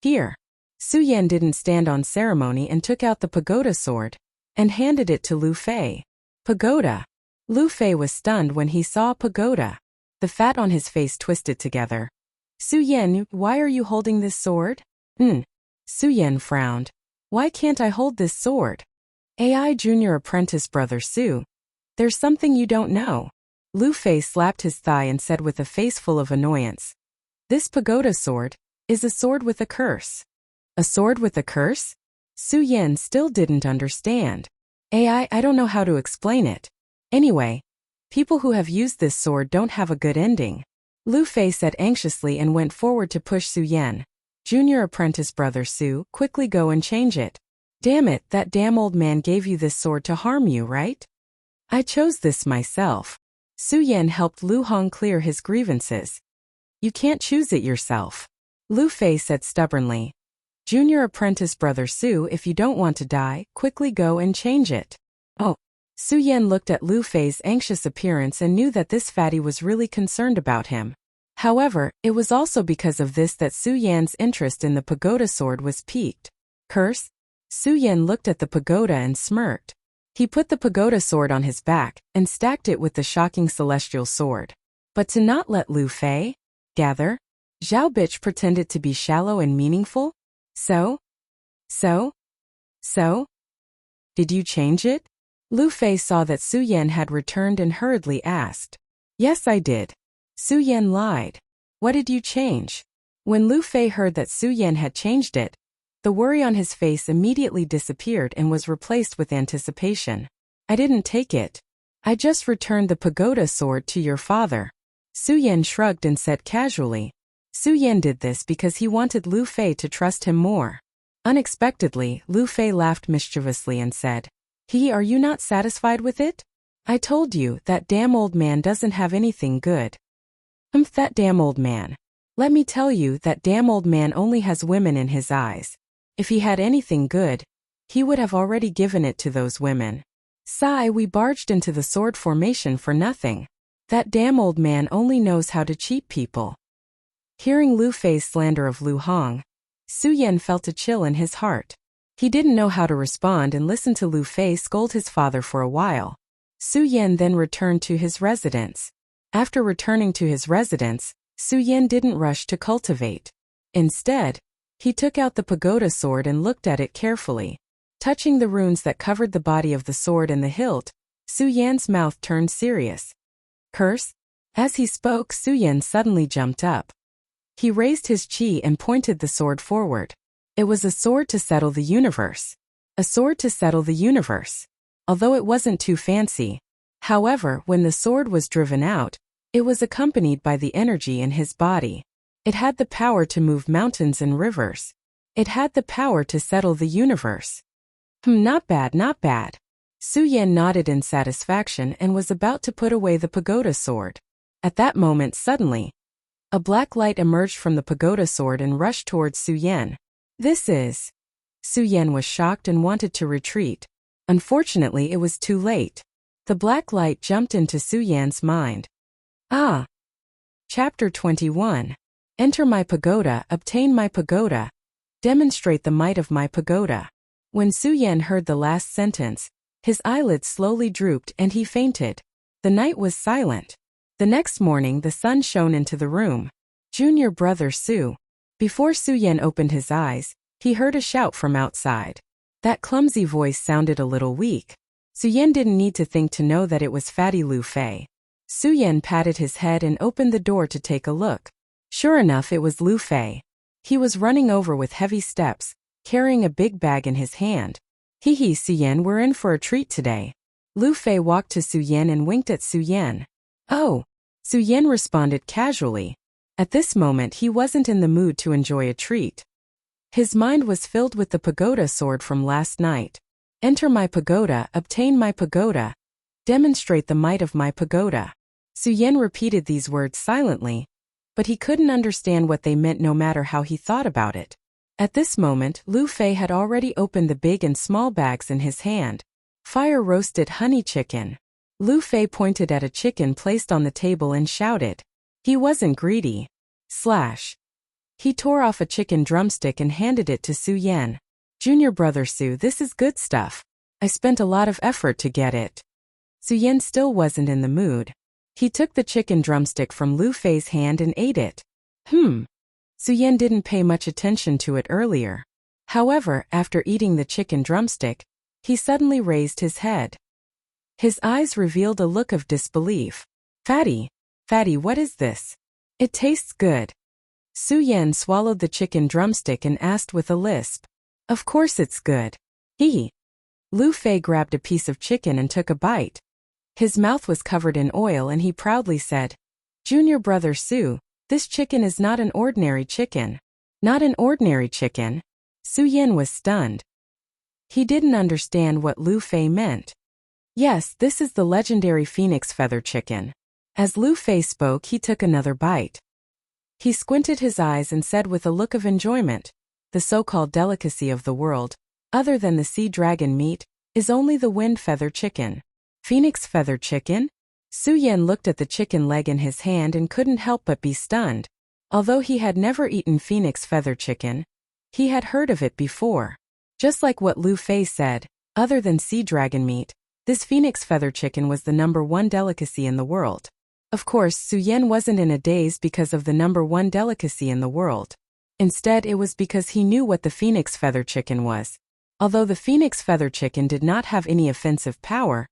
Here. Su Yan didn't stand on ceremony and took out the pagoda sword, and handed it to Lu Fei. Pagoda. Lu Fei was stunned when he saw pagoda. The fat on his face twisted together. Su Yan, why are you holding this sword? Su Yan frowned. Why can't I hold this sword? AI junior apprentice brother Su. There's something you don't know. Lu Fei slapped his thigh and said with a face full of annoyance. This pagoda sword is a sword with a curse. A sword with a curse? Su Yan still didn't understand. I don't know how to explain it. Anyway, people who have used this sword don't have a good ending. Lu Fei said anxiously and went forward to push Su Yan. Junior apprentice brother Su, quickly go and change it. Damn it, that damn old man gave you this sword to harm you, right? I chose this myself. Su Yan helped Lu Hong clear his grievances. You can't choose it yourself. Lu Fei said stubbornly. Junior apprentice brother Su, if you don't want to die, quickly go and change it. Oh. Su Yan looked at Lu Fei's anxious appearance and knew that this fatty was really concerned about him. However, it was also because of this that Su Yan's interest in the pagoda sword was piqued. Curse? Su Yan looked at the pagoda and smirked. He put the pagoda sword on his back and stacked it with the shocking celestial sword. But to not let Lu Fei gather, Zhao Bitch pretended to be shallow and meaningful? So? Did you change it? Lu Fei saw that Su Yan had returned and hurriedly asked. Yes, I did. Su Yan lied. What did you change? When Lu Fei heard that Su Yan had changed it, the worry on his face immediately disappeared and was replaced with anticipation. I didn't take it. I just returned the pagoda sword to your father. Su Yan shrugged and said casually. Su Yan did this because he wanted Lu Fei to trust him more. Unexpectedly, Lu Fei laughed mischievously and said, are you not satisfied with it? I told you, that damn old man doesn't have anything good. That damn old man. Let me tell you, that damn old man only has women in his eyes. If he had anything good, he would have already given it to those women. Sigh, we barged into the sword formation for nothing. That damn old man only knows how to cheat people. Hearing Lu Fei's slander of Lu Hong, Su Yan felt a chill in his heart. He didn't know how to respond and listened to Lu Fei scold his father for a while. Su Yan then returned to his residence. After returning to his residence, Su Yan didn't rush to cultivate. Instead, he took out the pagoda sword and looked at it carefully. Touching the runes that covered the body of the sword and the hilt, Su Yan's mouth turned serious. Curse? As he spoke, Su Yan suddenly jumped up. He raised his chi and pointed the sword forward. It was a sword to settle the universe. A sword to settle the universe. Although it wasn't too fancy. However, when the sword was driven out, it was accompanied by the energy in his body. It had the power to move mountains and rivers. It had the power to settle the universe. Not bad, not bad. Su Yan nodded in satisfaction and was about to put away the pagoda sword. At that moment suddenly, a black light emerged from the pagoda sword and rushed towards Su Yan. This is... Su Yan was shocked and wanted to retreat. Unfortunately, it was too late. The black light jumped into Su Yan's mind. Ah! Chapter 21. Enter my pagoda, obtain my pagoda. Demonstrate the might of my pagoda. When Su Yan heard the last sentence, his eyelids slowly drooped and he fainted. The night was silent. The next morning the sun shone into the room. Junior brother Su. Before Su Yan opened his eyes, he heard a shout from outside. That clumsy voice sounded a little weak. Su Yan didn't need to think to know that it was fatty Lu Fei. Su Yan patted his head and opened the door to take a look. Sure enough, it was Lu Fei. He was running over with heavy steps, carrying a big bag in his hand. Hee, Su Yan, we're in for a treat today. Lu Fei walked to Su Yan and winked at Su Yan. Oh! Su Yan responded casually. At this moment he wasn't in the mood to enjoy a treat. His mind was filled with the pagoda sword from last night. Enter my pagoda, obtain my pagoda. Demonstrate the might of my pagoda. Su Yan repeated these words silently, but he couldn't understand what they meant no matter how he thought about it. At this moment, Lu Fei had already opened the big and small bags in his hand. Fire-roasted honey chicken. Lu Fei pointed at a chicken placed on the table and shouted. He wasn't greedy. Slash. He tore off a chicken drumstick and handed it to Su Yan. Junior brother Su, this is good stuff. I spent a lot of effort to get it. Su Yan still wasn't in the mood. He took the chicken drumstick from Lu Fei's hand and ate it. Su Yan didn't pay much attention to it earlier. However, after eating the chicken drumstick, he suddenly raised his head. His eyes revealed a look of disbelief. Fatty, what is this? It tastes good. Su Yan swallowed the chicken drumstick and asked with a lisp. Of course it's good. Lu Fei grabbed a piece of chicken and took a bite. His mouth was covered in oil and he proudly said, Junior brother Su, this chicken is not an ordinary chicken. Not an ordinary chicken? Su Yan was stunned. He didn't understand what Lu Fei meant. Yes, this is the legendary phoenix feather chicken. As Lu Fei spoke, he took another bite. He squinted his eyes and said with a look of enjoyment, the so-called delicacy of the world, other than the sea dragon meat, is only the wind feather chicken. Phoenix feather chicken? Su Yan looked at the chicken leg in his hand and couldn't help but be stunned. Although he had never eaten phoenix feather chicken, he had heard of it before. Just like what Lu Fei said, other than sea dragon meat, this phoenix feather chicken was the #1 delicacy in the world. Of course, Su Yan wasn't in a daze because of the #1 delicacy in the world. Instead, it was because he knew what the phoenix feather chicken was. Although the phoenix feather chicken did not have any offensive power,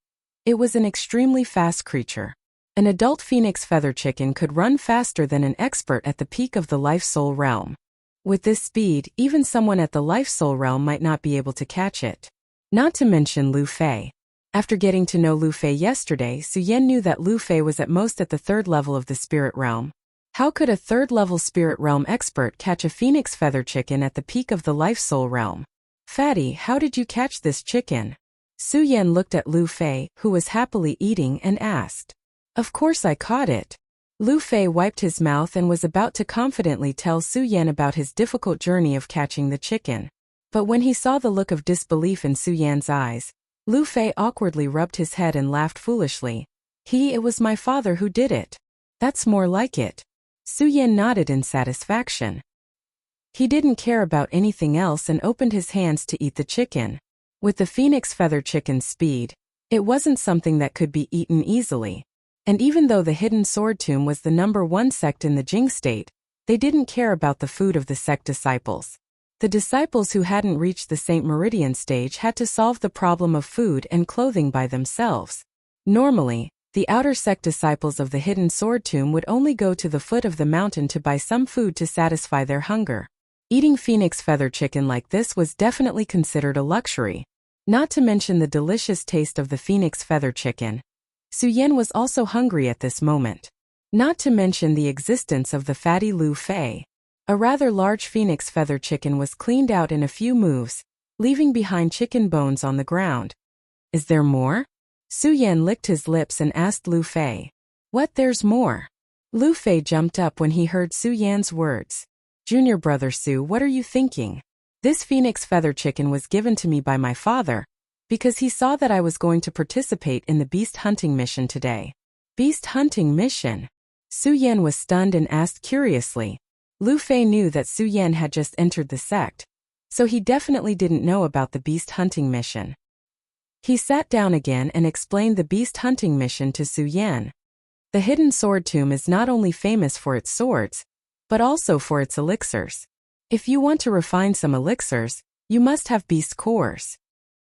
it was an extremely fast creature. An adult phoenix feather chicken could run faster than an expert at the peak of the life-soul realm. With this speed, even someone at the life-soul realm might not be able to catch it. Not to mention Lu Fei. After getting to know Lu Fei yesterday, Su Yan knew that Lu Fei was at most at the 3rd level of the spirit realm. How could a 3rd-level spirit realm expert catch a phoenix feather chicken at the peak of the life-soul realm? Fatty, how did you catch this chicken? Su Yan looked at Lu Fei, who was happily eating, and asked. Of course I caught it. Lu Fei wiped his mouth and was about to confidently tell Su Yan about his difficult journey of catching the chicken. But when he saw the look of disbelief in Su Yan's eyes, Lu Fei awkwardly rubbed his head and laughed foolishly. It was my father who did it. That's more like it. Su Yan nodded in satisfaction. He didn't care about anything else and opened his hands to eat the chicken. With the phoenix feather chicken's speed, it wasn't something that could be eaten easily. And even though the Hidden Sword Tomb was the #1 sect in the Jing state, they didn't care about the food of the sect disciples. The disciples who hadn't reached the Saint Meridian stage had to solve the problem of food and clothing by themselves. Normally, the outer sect disciples of the Hidden Sword Tomb would only go to the foot of the mountain to buy some food to satisfy their hunger. Eating phoenix feather chicken like this was definitely considered a luxury. Not to mention the delicious taste of the phoenix feather chicken. Su Yan was also hungry at this moment. Not to mention the existence of the fatty Lu Fei. A rather large phoenix feather chicken was cleaned out in a few moves, leaving behind chicken bones on the ground. Is there more? Su Yan licked his lips and asked Lu Fei. What, there's more? Lu Fei jumped up when he heard Su Yan's words. Junior brother Su, what are you thinking? This phoenix feather chicken was given to me by my father, because he saw that I was going to participate in the beast hunting mission today. Beast hunting mission? Su Yan was stunned and asked curiously. Lu Fei knew that Su Yan had just entered the sect, so he definitely didn't know about the beast hunting mission. He sat down again and explained the beast hunting mission to Su Yan. The Hidden Sword Tomb is not only famous for its swords, but also for its elixirs. If you want to refine some elixirs, you must have beast cores.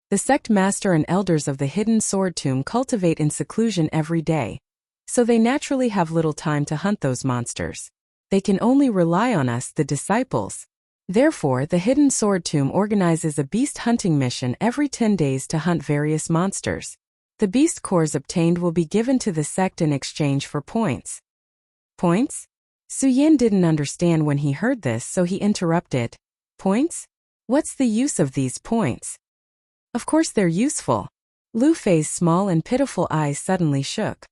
The sect master and elders of the Hidden Sword Tomb cultivate in seclusion every day, so they naturally have little time to hunt those monsters. They can only rely on us, the disciples. Therefore, the Hidden Sword Tomb organizes a beast hunting mission every 10 days to hunt various monsters. The beast cores obtained will be given to the sect in exchange for points. Points? Su Yan didn't understand when he heard this, so he interrupted. Points? What's the use of these points? Of course they're useful. Lu Fei's small and pitiful eyes suddenly shook.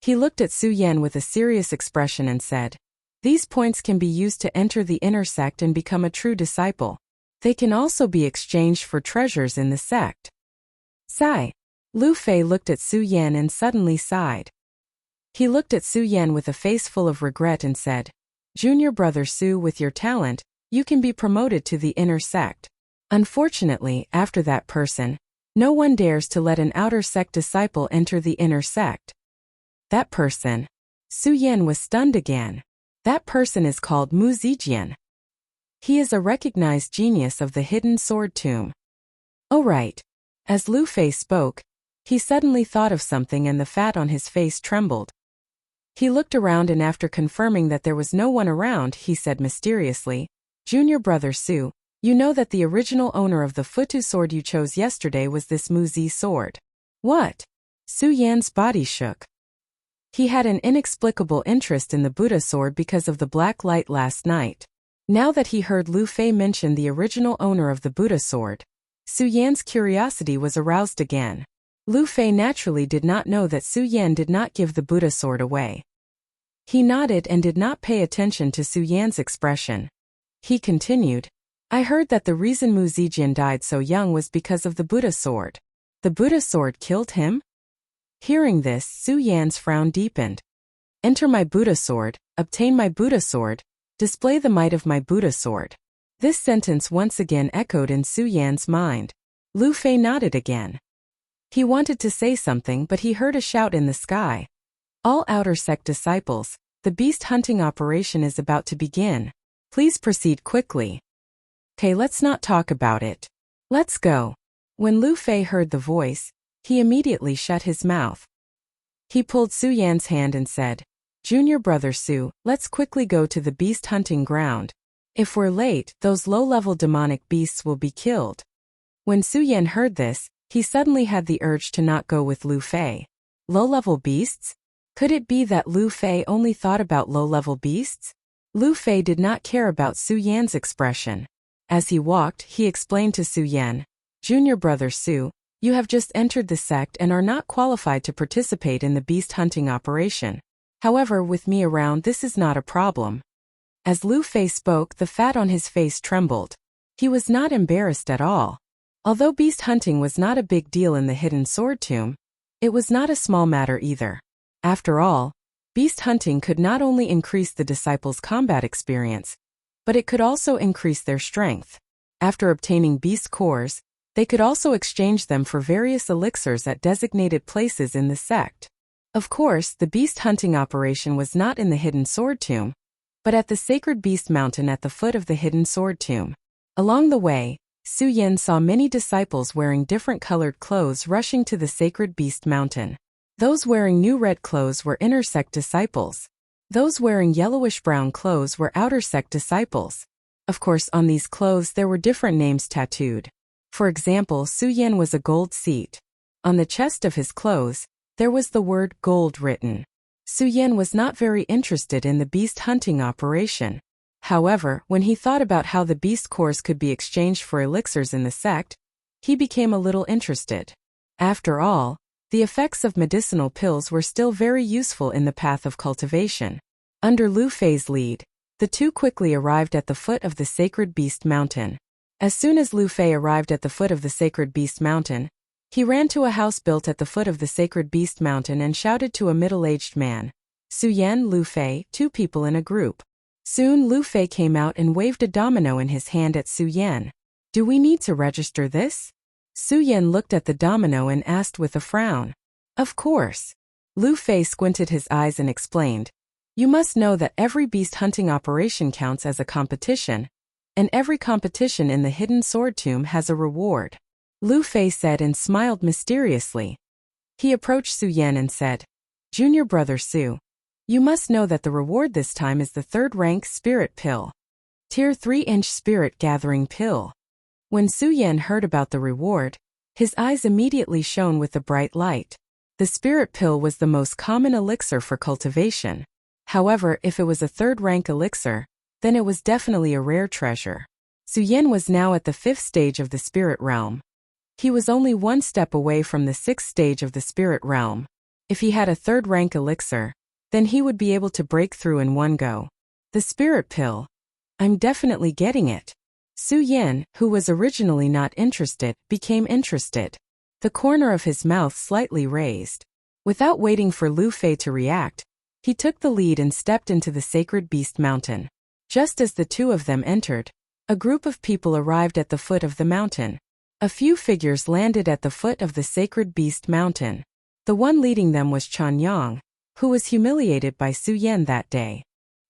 He looked at Su Yan with a serious expression and said, these points can be used to enter the inner sect and become a true disciple. They can also be exchanged for treasures in the sect. Sigh. Lu Fei looked at Su Yan and suddenly sighed. He looked at Su Yan with a face full of regret and said, Junior brother Su, with your talent, you can be promoted to the inner sect. Unfortunately, after that person, no one dares to let an outer sect disciple enter the inner sect. That person? Su Yan was stunned again. That person is called Mu Zijian. He is a recognized genius of the Hidden Sword Tomb. Oh right. As Lu Fei spoke, he suddenly thought of something and the fat on his face trembled. He looked around and after confirming that there was no one around, he said mysteriously, "Junior brother Su, you know that the original owner of the Futu sword you chose yesterday was this Mu Zi sword." What? Su Yan's body shook. He had an inexplicable interest in the Buddha sword because of the black light last night. Now that he heard Lu Fei mention the original owner of the Buddha sword, Su Yan's curiosity was aroused again. Lu Fei naturally did not know that Su Yan did not give the Buddha sword away. He nodded and did not pay attention to Su Yan's expression. He continued, "I heard that the reason Mu Zijian died so young was because of the Buddha sword. The Buddha sword killed him?" Hearing this, Su Yan's frown deepened. "Enter my Buddha sword, obtain my Buddha sword, display the might of my Buddha sword." This sentence once again echoed in Su Yan's mind. Lu Fei nodded again. He wanted to say something but he heard a shout in the sky. "All outer sect disciples, the beast hunting operation is about to begin. Please proceed quickly." "Okay, let's not talk about it. Let's go." When Lu Fei heard the voice, he immediately shut his mouth. He pulled Su Yan's hand and said, "Junior brother Su, let's quickly go to the beast hunting ground. If we're late, those low-level demonic beasts will be killed." When Su Yan heard this, he suddenly had the urge to not go with Lu Fei. Low-level beasts? Could it be that Lu Fei only thought about low-level beasts? Lu Fei did not care about Su Yan's expression. As he walked, he explained to Su Yan, "Junior brother Su, you have just entered the sect and are not qualified to participate in the beast hunting operation. However, with me around, this is not a problem." As Lu Fei spoke, the fat on his face trembled. He was not embarrassed at all. Although beast hunting was not a big deal in the hidden sword tomb, it was not a small matter either. After all, beast hunting could not only increase the disciples' combat experience, but it could also increase their strength. After obtaining beast cores, they could also exchange them for various elixirs at designated places in the sect. Of course, the beast hunting operation was not in the hidden sword tomb, but at the sacred beast mountain at the foot of the hidden sword tomb. Along the way, Su Yan saw many disciples wearing different colored clothes rushing to the sacred beast mountain. Those wearing new red clothes were inner sect disciples. Those wearing yellowish-brown clothes were outer sect disciples. Of course, on these clothes there were different names tattooed. For example, Su Yan was a gold seat. On the chest of his clothes, there was the word gold written. Su Yan was not very interested in the beast hunting operation. However, when he thought about how the beast cores could be exchanged for elixirs in the sect, he became a little interested. After all, the effects of medicinal pills were still very useful in the path of cultivation. Under Lu Fei's lead, the two quickly arrived at the foot of the sacred beast mountain. As soon as Lu Fei arrived at the foot of the sacred beast mountain, he ran to a house built at the foot of the sacred beast mountain and shouted to a middle-aged man, "Su Yan, Lu Fei, two people in a group." Soon Lu Fei came out and waved a domino in his hand at Su Yan. "Do we need to register this?" Su Yan looked at the domino and asked with a frown. "Of course." Lu Fei squinted his eyes and explained, "You must know that every beast hunting operation counts as a competition, and every competition in the hidden sword tomb has a reward." Lu Fei said and smiled mysteriously. He approached Su Yan and said, "Junior brother Su, you must know that the reward this time is the 3rd rank spirit pill. Tier 3-inch spirit gathering pill." When Su Yan heard about the reward, his eyes immediately shone with a bright light. The spirit pill was the most common elixir for cultivation. However, if it was a 3rd rank elixir, then it was definitely a rare treasure. Su Yan was now at the 5th stage of the spirit realm. He was only one step away from the 6th stage of the spirit realm. If he had a 3rd rank elixir, then he would be able to break through in one go. The spirit pill. I'm definitely getting it. Su Yan, who was originally not interested, became interested. The corner of his mouth slightly raised. Without waiting for Lu Fei to react, he took the lead and stepped into the sacred beast mountain. Just as the two of them entered, a group of people arrived at the foot of the mountain. A few figures landed at the foot of the sacred beast mountain. The one leading them was Chan Yang, who was humiliated by Su Yan that day.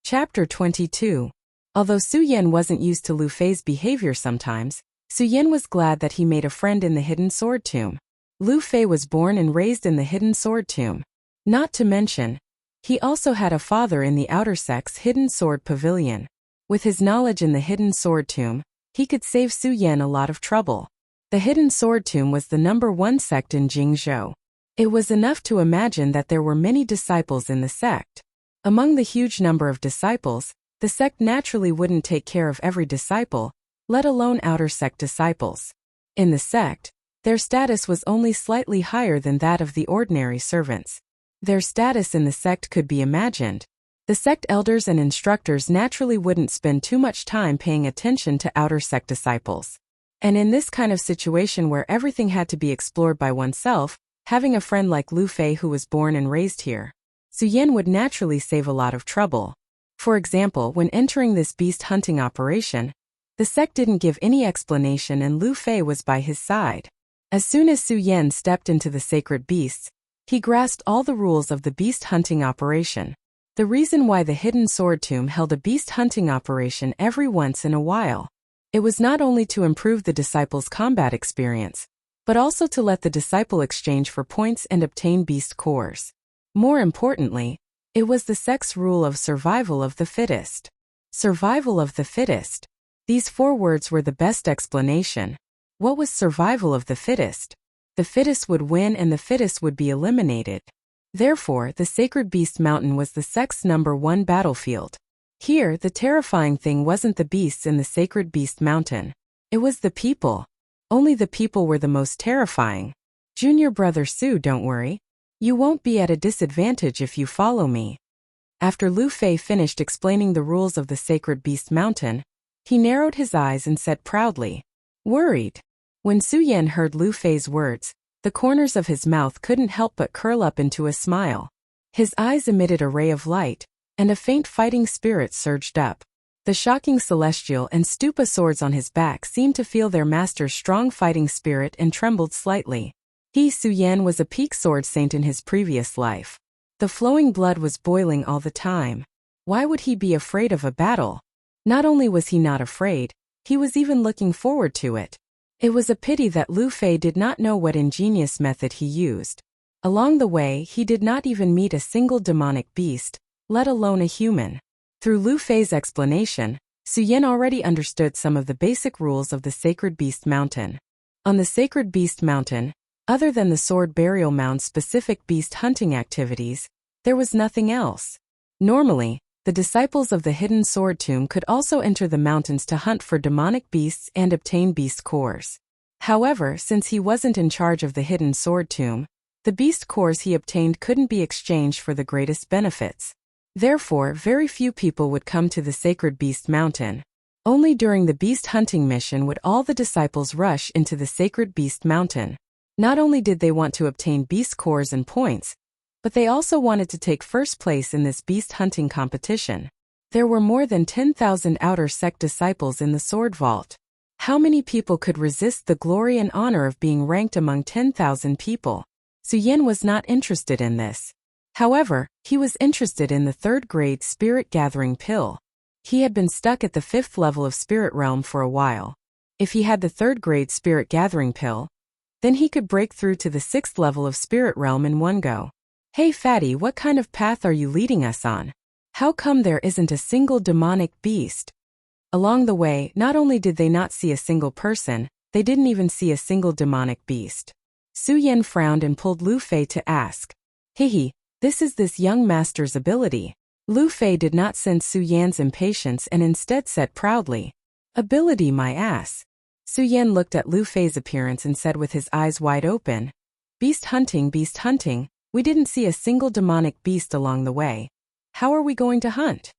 Chapter 22. Although Su Yan wasn't used to Lu Fei's behavior sometimes, Su Yan was glad that he made a friend in the hidden sword tomb. Lu Fei was born and raised in the hidden sword tomb. Not to mention, He also had a father in the outer sect's hidden sword pavilion. With his knowledge in the hidden sword tomb, he could save Su Yan a lot of trouble. The hidden sword tomb was the #1 sect in Jingzhou. It was enough to imagine that there were many disciples in the sect. Among the huge number of disciples, the sect naturally wouldn't take care of every disciple, let alone outer sect disciples. In the sect, their status was only slightly higher than that of the ordinary servants. Their status in the sect could be imagined. The sect elders and instructors naturally wouldn't spend too much time paying attention to outer sect disciples. And in this kind of situation where everything had to be explored by oneself, having a friend like Lu Fei who was born and raised here, Su Yan would naturally save a lot of trouble. For example, when entering this beast hunting operation, the sect didn't give any explanation and Lu Fei was by his side. As soon as Su Yan stepped into the sacred beasts, he grasped all the rules of the beast hunting operation. The reason why the hidden sword tomb held a beast hunting operation every once in a while. It was not only to improve the disciples' combat experience, but also to let the disciple exchange for points and obtain beast cores. More importantly, it was the sect's rule of survival of the fittest. Survival of the fittest. These 4 words were the best explanation. What was survival of the fittest? The fittest would win and the fittest would be eliminated. Therefore, the Sacred Beast Mountain was the sect's #1 battlefield. Here, the terrifying thing wasn't the beasts in the Sacred Beast Mountain. It was the people. Only the people were the most terrifying. Junior brother Su, don't worry. You won't be at a disadvantage if you follow me. After Lu Fei finished explaining the rules of the Sacred Beast Mountain, he narrowed his eyes and said proudly, "Worried." When Su Yan heard Lu Fei's words, the corners of his mouth couldn't help but curl up into a smile. His eyes emitted a ray of light, and a faint fighting spirit surged up. The shocking celestial and stupa swords on his back seemed to feel their master's strong fighting spirit and trembled slightly. He, Su Yan, was a peak sword saint in his previous life. The flowing blood was boiling all the time. Why would he be afraid of a battle? Not only was he not afraid, he was even looking forward to it. It was a pity that Lu Fei did not know what ingenious method he used. Along the way, he did not even meet a single demonic beast, let alone a human. Through Lu Fei's explanation, Su Yan already understood some of the basic rules of the Sacred Beast Mountain. On the Sacred Beast Mountain, other than the Sword Burial Mound's specific beast hunting activities, there was nothing else. Normally, the disciples of the Hidden Sword Tomb could also enter the mountains to hunt for demonic beasts and obtain beast cores. However, since he wasn't in charge of the Hidden Sword Tomb, the beast cores he obtained couldn't be exchanged for the greatest benefits. Therefore, very few people would come to the Sacred Beast Mountain. Only during the beast hunting mission would all the disciples rush into the Sacred Beast Mountain. Not only did they want to obtain beast cores and points, but they also wanted to take first place in this beast hunting competition. There were more than 10,000 outer sect disciples in the Sword Vault. How many people could resist the glory and honor of being ranked among 10,000 people? Su Yan was not interested in this. However, he was interested in the 3rd grade Spirit Gathering Pill. He had been stuck at the 5th level of Spirit Realm for a while. If he had the 3rd grade Spirit Gathering Pill, then he could break through to the 6th level of Spirit Realm in one go. Hey Fatty, what kind of path are you leading us on? How come there isn't a single demonic beast? Along the way, not only did they not see a single person, they didn't even see a single demonic beast. Su Yan frowned and pulled Lu Fei to ask, "Hehe, this is this young master's ability." Lu Fei did not sense Su Yan's impatience and instead said proudly, "Ability my ass." Su Yan looked at Lu Fei's appearance and said with his eyes wide open, beast hunting, we didn't see a single demonic beast along the way. How are we going to hunt?"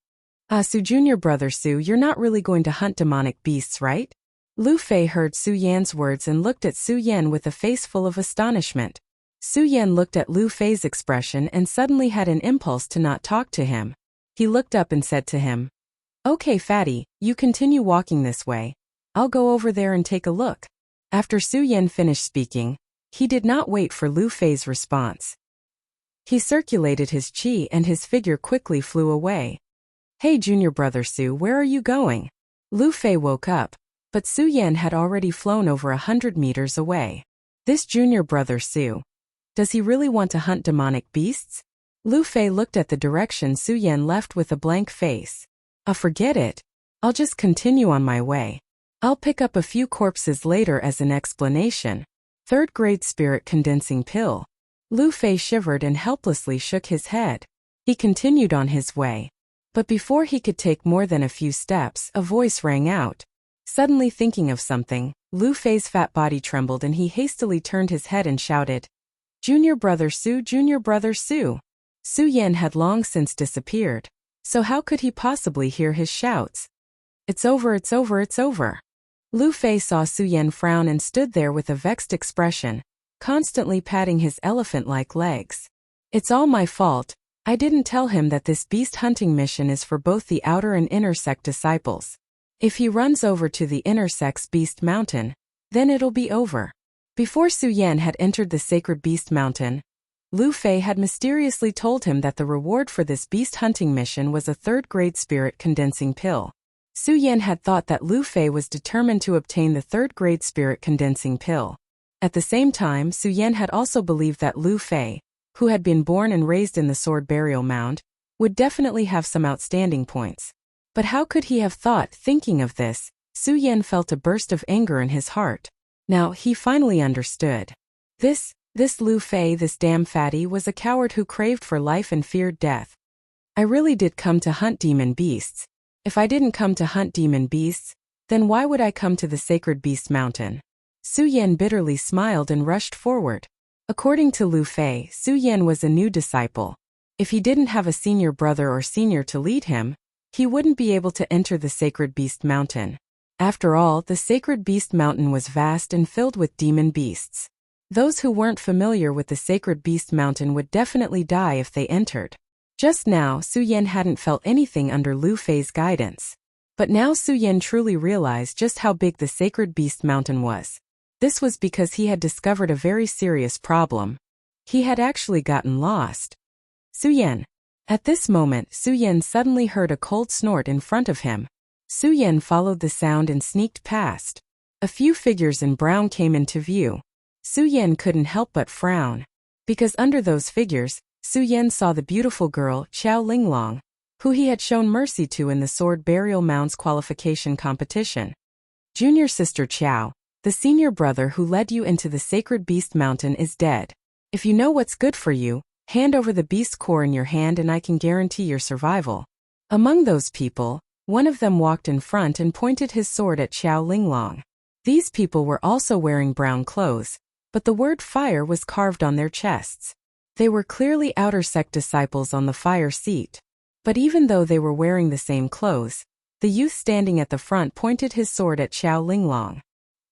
Su Junior brother Su, you're not really going to hunt demonic beasts, right?" Lu Fei heard Su Yan's words and looked at Su Yan with a face full of astonishment. Su Yan looked at Lu Fei's expression and suddenly had an impulse to not talk to him. He looked up and said to him, "Okay Fatty, you continue walking this way. I'll go over there and take a look." After Su Yan finished speaking, he did not wait for Lu Fei's response. He circulated his chi and his figure quickly flew away. "Hey Junior brother Su, where are you going?" Lu Fei woke up, but Su Yan had already flown over 100 meters away. This Junior brother Su. Does he really want to hunt demonic beasts? Lu Fei looked at the direction Su Yan left with a blank face. Forget it. I'll just continue on my way. I'll pick up a few corpses later as an explanation. Third-grade spirit condensing pill. Lu Fei shivered and helplessly shook his head. He continued on his way. But before he could take more than a few steps, a voice rang out. Suddenly thinking of something, Lu Fei's fat body trembled and he hastily turned his head and shouted, "Junior brother Su, junior brother Su." Su Yan had long since disappeared. So how could he possibly hear his shouts? "It's over, it's over, it's over." Lu Fei saw Su Yan frown and stood there with a vexed expression, constantly patting his elephant-like legs. "It's all my fault. I didn't tell him that this beast hunting mission is for both the outer and inner sect disciples. If he runs over to the inner sect's beast mountain, then it'll be over." Before Su Yan had entered the sacred beast mountain, Lu Fei had mysteriously told him that the reward for this beast hunting mission was a third-grade spirit condensing pill. Su Yan had thought that Lu Fei was determined to obtain the third-grade spirit condensing pill. At the same time, Su Yan had also believed that Lu Fei, who had been born and raised in the sword burial mound, would definitely have some outstanding points. But how could he have thought? Thinking of this, Su Yan felt a burst of anger in his heart. Now, he finally understood. This Lu Fei, this damn fatty, was a coward who craved for life and feared death. "I really did come to hunt demon beasts. If I didn't come to hunt demon beasts, then why would I come to the sacred beast mountain?" Su Yan bitterly smiled and rushed forward. According to Lu Fei, Su Yan was a new disciple. If he didn't have a senior brother or senior to lead him, he wouldn't be able to enter the sacred beast mountain. After all, the sacred beast mountain was vast and filled with demon beasts. Those who weren't familiar with the sacred beast mountain would definitely die if they entered. Just now, Su Yan hadn't felt anything under Lu Fei's guidance. But now Su Yan truly realized just how big the sacred beast mountain was. This was because he had discovered a very serious problem. He had actually gotten lost. Su Yan. At this moment, Su Yan suddenly heard a cold snort in front of him. Su Yan followed the sound and sneaked past. A few figures in brown came into view. Su Yan couldn't help but frown. Because under those figures, Su Yan saw the beautiful girl, Qiao Linglong, who he had shown mercy to in the sword burial mound's qualification competition. "Junior sister Qiao, the senior brother who led you into the sacred beast mountain is dead. If you know what's good for you, hand over the beast core in your hand and I can guarantee your survival." Among those people, one of them walked in front and pointed his sword at Qiao Linglong. These people were also wearing brown clothes, but the word fire was carved on their chests. They were clearly outer sect disciples on the fire seat. But even though they were wearing the same clothes, the youth standing at the front pointed his sword at Qiao Linglong.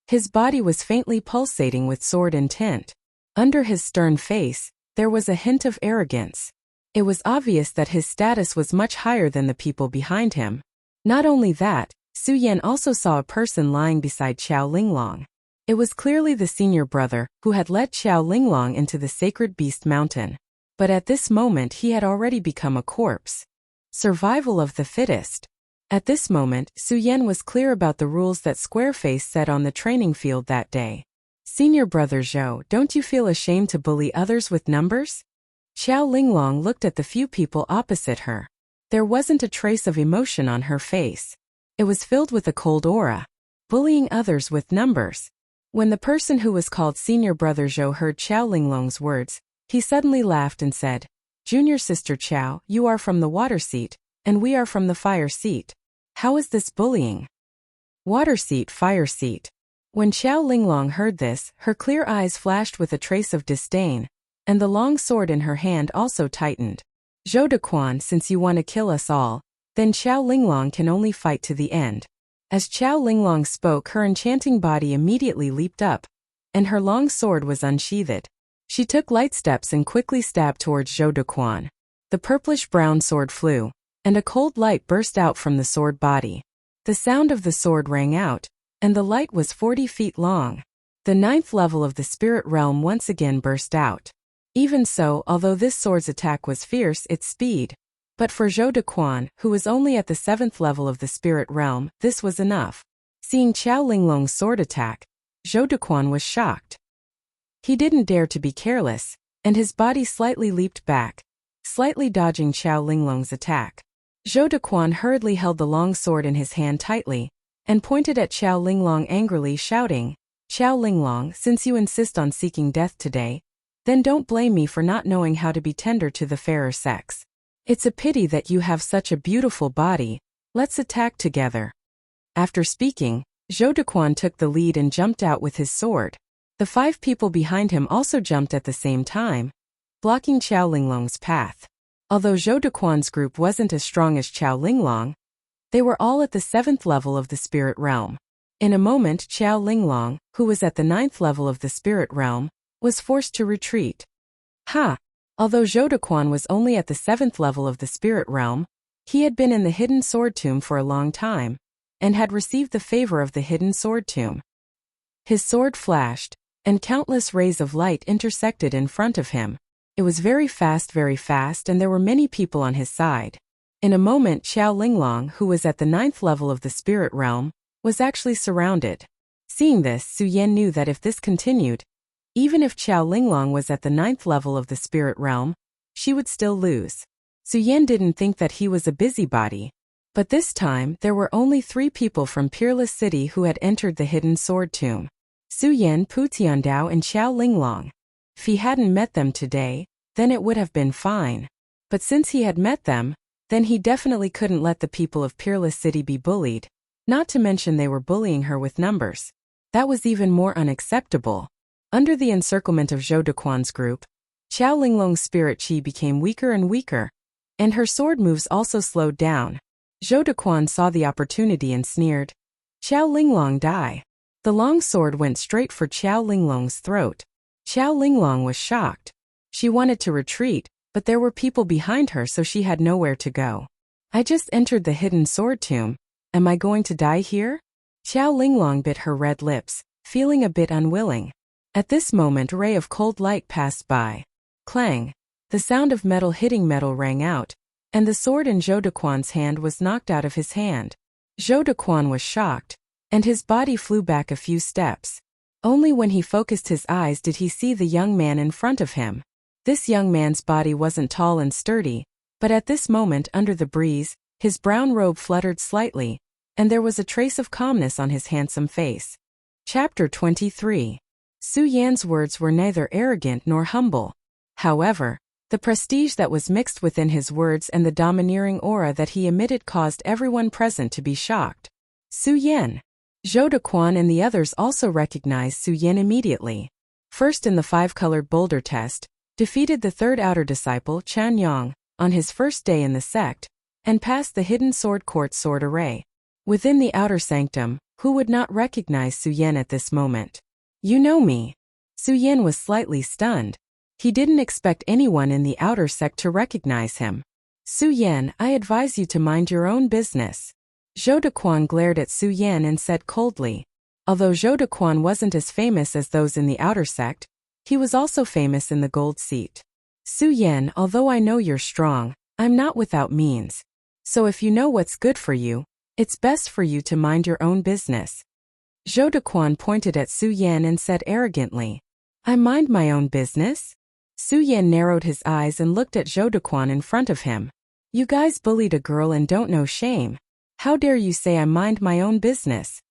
His body was faintly pulsating with sword intent. Under his stern face, there was a hint of arrogance. It was obvious that his status was much higher than the people behind him. Not only that, Su Yan also saw a person lying beside Qiao Linglong. It was clearly the senior brother, who had led Qiao Linglong into the sacred beast mountain. But at this moment he had already become a corpse. Survival of the fittest. At this moment, Su Yan was clear about the rules that Squareface set on the training field that day. "Senior brother Zhou, don't you feel ashamed to bully others with numbers?" Qiao Linglong looked at the few people opposite her. There wasn't a trace of emotion on her face. It was filled with a cold aura. Bullying others with numbers. When the person who was called Senior Brother Zhou heard Qiao Linglong's words, he suddenly laughed and said, "Junior sister Qiao, you are from the water seat, and we are from the fire seat. How is this bullying?" Water seat, fire seat. When Qiao Linglong heard this, her clear eyes flashed with a trace of disdain, and the long sword in her hand also tightened. "Zhou Dequan, since you want to kill us all, then Qiao Linglong can only fight to the end." As Qiao Linglong spoke, her enchanting body immediately leaped up, and her long sword was unsheathed. She took light steps and quickly stabbed towards Zhou Dequan. The purplish-brown sword flew, and a cold light burst out from the sword body. The sound of the sword rang out, and the light was 40 feet long. The 9th level of the spirit realm once again burst out. Even so, although this sword's attack was fierce, its speed. But for Zhou Dequan, who was only at the 7th level of the spirit realm, this was enough. Seeing Qiao Linglong's sword attack, Zhou Dequan was shocked. He didn't dare to be careless, and his body slightly leaped back. slightly dodging Qiao Linglong's attack. Zhou Dequan hurriedly held the long sword in his hand tightly, and pointed at Qiao Linglong angrily, shouting, "Qiao Linglong, since you insist on seeking death today, then don't blame me for not knowing how to be tender to the fairer sex. It's a pity that you have such a beautiful body, let's attack together." After speaking, Zhou Dequan took the lead and jumped out with his sword. The 5 people behind him also jumped at the same time, blocking Qiao Linglong's path. Although Zhou Dequan's group wasn't as strong as Qiao Linglong, they were all at the 7th level of the spirit realm. In a moment, Qiao Linglong, who was at the 9th level of the spirit realm, was forced to retreat. Although Zhou Dequan was only at the 7th level of the spirit realm, he had been in the hidden sword tomb for a long time, and had received the favor of the hidden sword tomb. His sword flashed, and countless rays of light intersected in front of him. It was very fast, and there were many people on his side. In a moment, Qiao Linglong, who was at the 9th level of the spirit realm, was actually surrounded. Seeing this, Su Yan knew that if this continued, even if Qiao Linglong was at the 9th level of the spirit realm, she would still lose. Su Yan didn't think that he was a busybody, but this time there were only 3 people from Peerless City who had entered the hidden sword tomb: Su Yan, Pu Tiandao and Qiao Linglong. If he hadn't met them today, then it would have been fine. But since he had met them, then he definitely couldn't let the people of Peerless City be bullied, not to mention they were bullying her with numbers. That was even more unacceptable. Under the encirclement of Zhou Dequan's group, Qiao Linglong's spirit chi became weaker and weaker, and her sword moves also slowed down. Zhou Dequan saw the opportunity and sneered, "Qiao Linglong, die." The long sword went straight for Qiao Linglong's throat. Qiao Linglong was shocked. She wanted to retreat, but there were people behind her, so she had nowhere to go. "I just entered the hidden sword tomb. Am I going to die here?" Qiao Linglong bit her red lips, feeling a bit unwilling. At this moment, a ray of cold light passed by. Clang! The sound of metal hitting metal rang out, and the sword in Zhou Dequan's hand was knocked out of his hand. Zhou Dequan was shocked, and his body flew back a few steps. Only when he focused his eyes did he see the young man in front of him. This young man's body wasn't tall and sturdy, but at this moment, under the breeze, his brown robe fluttered slightly, and there was a trace of calmness on his handsome face. Chapter 23. Su Yan's words were neither arrogant nor humble. However, the prestige that was mixed within his words and the domineering aura that he emitted caused everyone present to be shocked. Su Yan. Zhou Dequan and the others also recognized Su Yan immediately. First in the 5-colored boulder test, defeated the 3rd outer disciple, Chan Yang, on his first day in the sect, and passed the hidden sword court sword array. Within the outer sanctum, who would not recognize Su Yan at this moment? "You know me." Su Yan was slightly stunned. He didn't expect anyone in the outer sect to recognize him. "Su Yan, I advise you to mind your own business." Zhou Dequan glared at Su Yan and said coldly. Although Zhou Dequan wasn't as famous as those in the outer sect, he was also famous in the gold seat. "Su Yan, although I know you're strong, I'm not without means. So if you know what's good for you, it's best for you to mind your own business." Zhou Dequan pointed at Su Yan and said arrogantly, "I mind my own business?" Su Yan narrowed his eyes and looked at Zhou Dequan in front of him. "You guys bullied a girl and don't know shame. How dare you say I mind my own business?"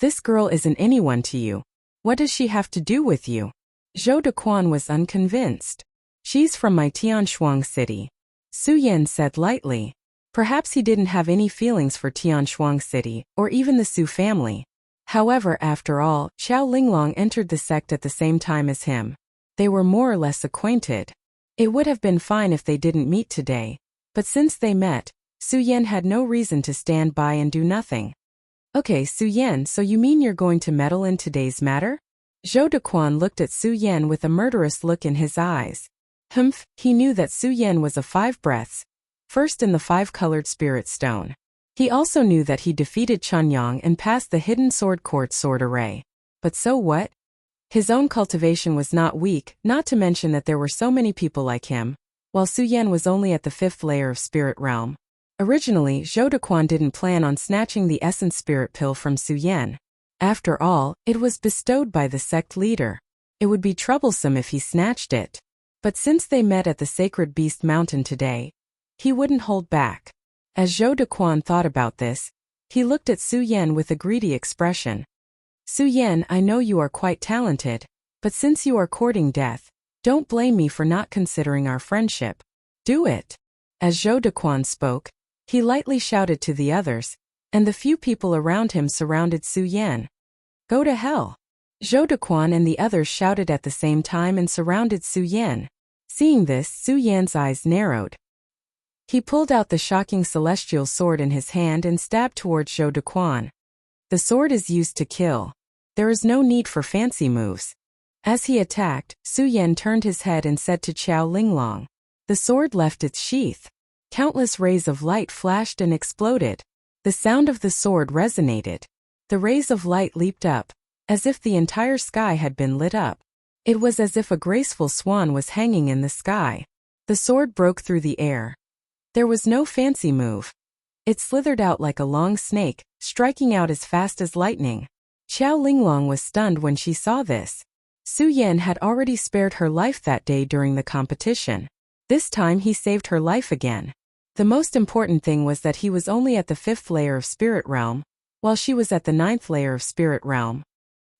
This girl isn't anyone to you. What does she have to do with you?" Zhou Dequan was unconvinced. "She's from my Tianshuang city," Su Yan said lightly. Perhaps he didn't have any feelings for Tianshuang city, or even the Su family. However, after all, Qiao Linglong entered the sect at the same time as him. They were more or less acquainted. It would have been fine if they didn't meet today, but since they met, Su Yan had no reason to stand by and do nothing. "Okay, Su Yan, so you mean you're going to meddle in today's matter?" Zhou Dequan looked at Su Yan with a murderous look in his eyes. He knew that Su Yan was a 5 breaths, first in the 5-colored spirit stone. He also knew that he defeated Chunyang and passed the hidden sword court sword array. But so what? His own cultivation was not weak, not to mention that there were so many people like him, while Su Yan was only at the 5th layer of spirit realm. Originally, Zhou Dequan didn't plan on snatching the essence spirit pill from Su Yan. After all, it was bestowed by the sect leader. It would be troublesome if he snatched it. But since they met at the Sacred Beast Mountain today, he wouldn't hold back. As Zhou Dequan thought about this, he looked at Su Yan with a greedy expression. Su Yan, I know you are quite talented, but since you are courting death, don't blame me for not considering our friendship. Do it. As Zhou Dequan spoke, he lightly shouted to the others, and the few people around him surrounded Su Yan. Go to hell. Zhou Dequan and the others shouted at the same time and surrounded Su Yan. Seeing this, Su Yan's eyes narrowed. He pulled out the shocking celestial sword in his hand and stabbed towards Zhou Dequan. The sword is used to kill. There is no need for fancy moves. As he attacked, Su Yan turned his head and said to Qiao Linglong. The sword left its sheath. Countless rays of light flashed and exploded. The sound of the sword resonated. The rays of light leaped up, as if the entire sky had been lit up. It was as if a graceful swan was hanging in the sky. The sword broke through the air. There was no fancy move. It slithered out like a long snake, striking out as fast as lightning. Qiao Linglong was stunned when she saw this. Su Yan had already spared her life that day during the competition. This time he saved her life again. The most important thing was that he was only at the 5th layer of Spirit Realm, while she was at the 9th layer of Spirit Realm.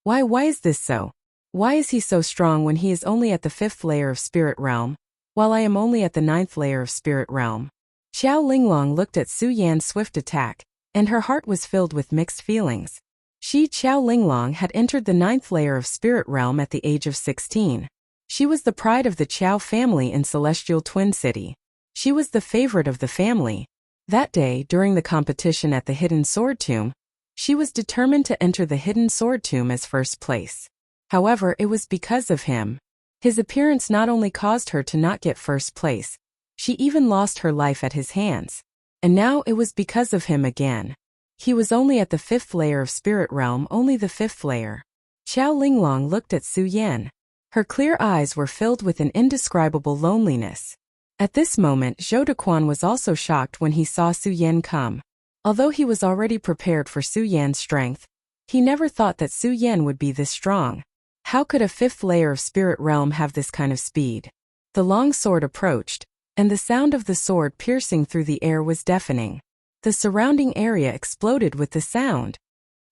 Why is this so? Why is he so strong when he is only at the 5th layer of Spirit Realm, while I am only at the 9th layer of Spirit Realm? Qiao Linglong looked at Su Yan's swift attack, and her heart was filled with mixed feelings. She, Qiao Linglong, had entered the 9th layer of Spirit Realm at the age of 16. She was the pride of the Qiao family in Celestial Twin City. She was the favorite of the family. That day, during the competition at the Hidden Sword Tomb, she was determined to enter the Hidden Sword Tomb as first place. However, it was because of him. His appearance not only caused her to not get first place, she even lost her life at his hands. And now it was because of him again. He was only at the 5th layer of Spirit Realm, only the 5th layer. Qiao Linglong looked at Su Yan. Her clear eyes were filled with an indescribable loneliness. At this moment, Zhou Dequan was also shocked when he saw Su Yan come. Although he was already prepared for Su Yan's strength, he never thought that Su Yan would be this strong. How could a 5th layer of Spirit Realm have this kind of speed? The long sword approached, and the sound of the sword piercing through the air was deafening. The surrounding area exploded with the sound.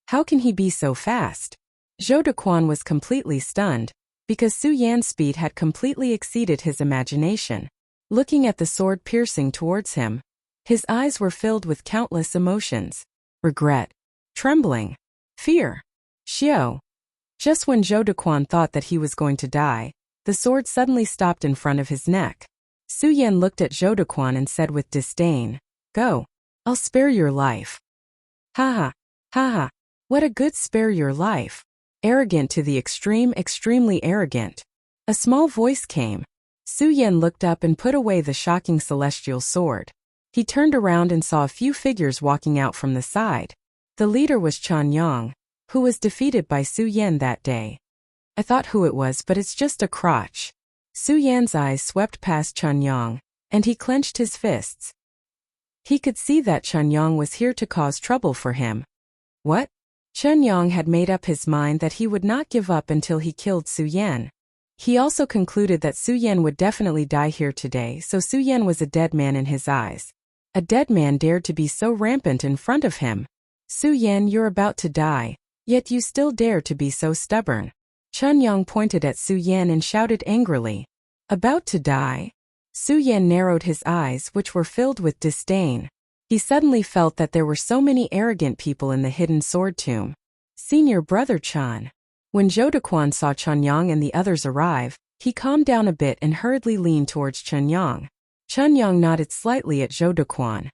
How can he be so fast? Zhou Dequan was completely stunned, because Su Yan's speed had completely exceeded his imagination. Looking at the sword piercing towards him, his eyes were filled with countless emotions. Regret, trembling, fear. Xiao. Just when Zhou Dequan thought that he was going to die, the sword suddenly stopped in front of his neck. Su Yan looked at Zhou Dequan and said with disdain, Go. I'll spare your life. Ha ha. What a good spare your life. Arrogant to the extreme, extremely arrogant. A small voice came. Su Yan looked up and put away the shocking celestial sword. He turned around and saw a few figures walking out from the side. The leader was Chen Yang, who was defeated by Su Yan that day. I thought who it was, but it's just a crotch. Su Yan's eyes swept past Chen Yang, and he clenched his fists. He could see that Chen Yang was here to cause trouble for him. What? Chen Yang had made up his mind that he would not give up until he killed Su Yan. He also concluded that Su Yan would definitely die here today, so Su Yan was a dead man in his eyes. A dead man dared to be so rampant in front of him. Su Yan, you're about to die, yet you still dare to be so stubborn. Chen Yang pointed at Su Yan and shouted angrily. About to die? Su Yan narrowed his eyes, which were filled with disdain. He suddenly felt that there were so many arrogant people in the Hidden Sword Tomb. Senior brother Chen. When Zhou Dequan saw Chen Yang and the others arrive, he calmed down a bit and hurriedly leaned towards Chen Yang. Chen Yang nodded slightly at Zhou Dequan.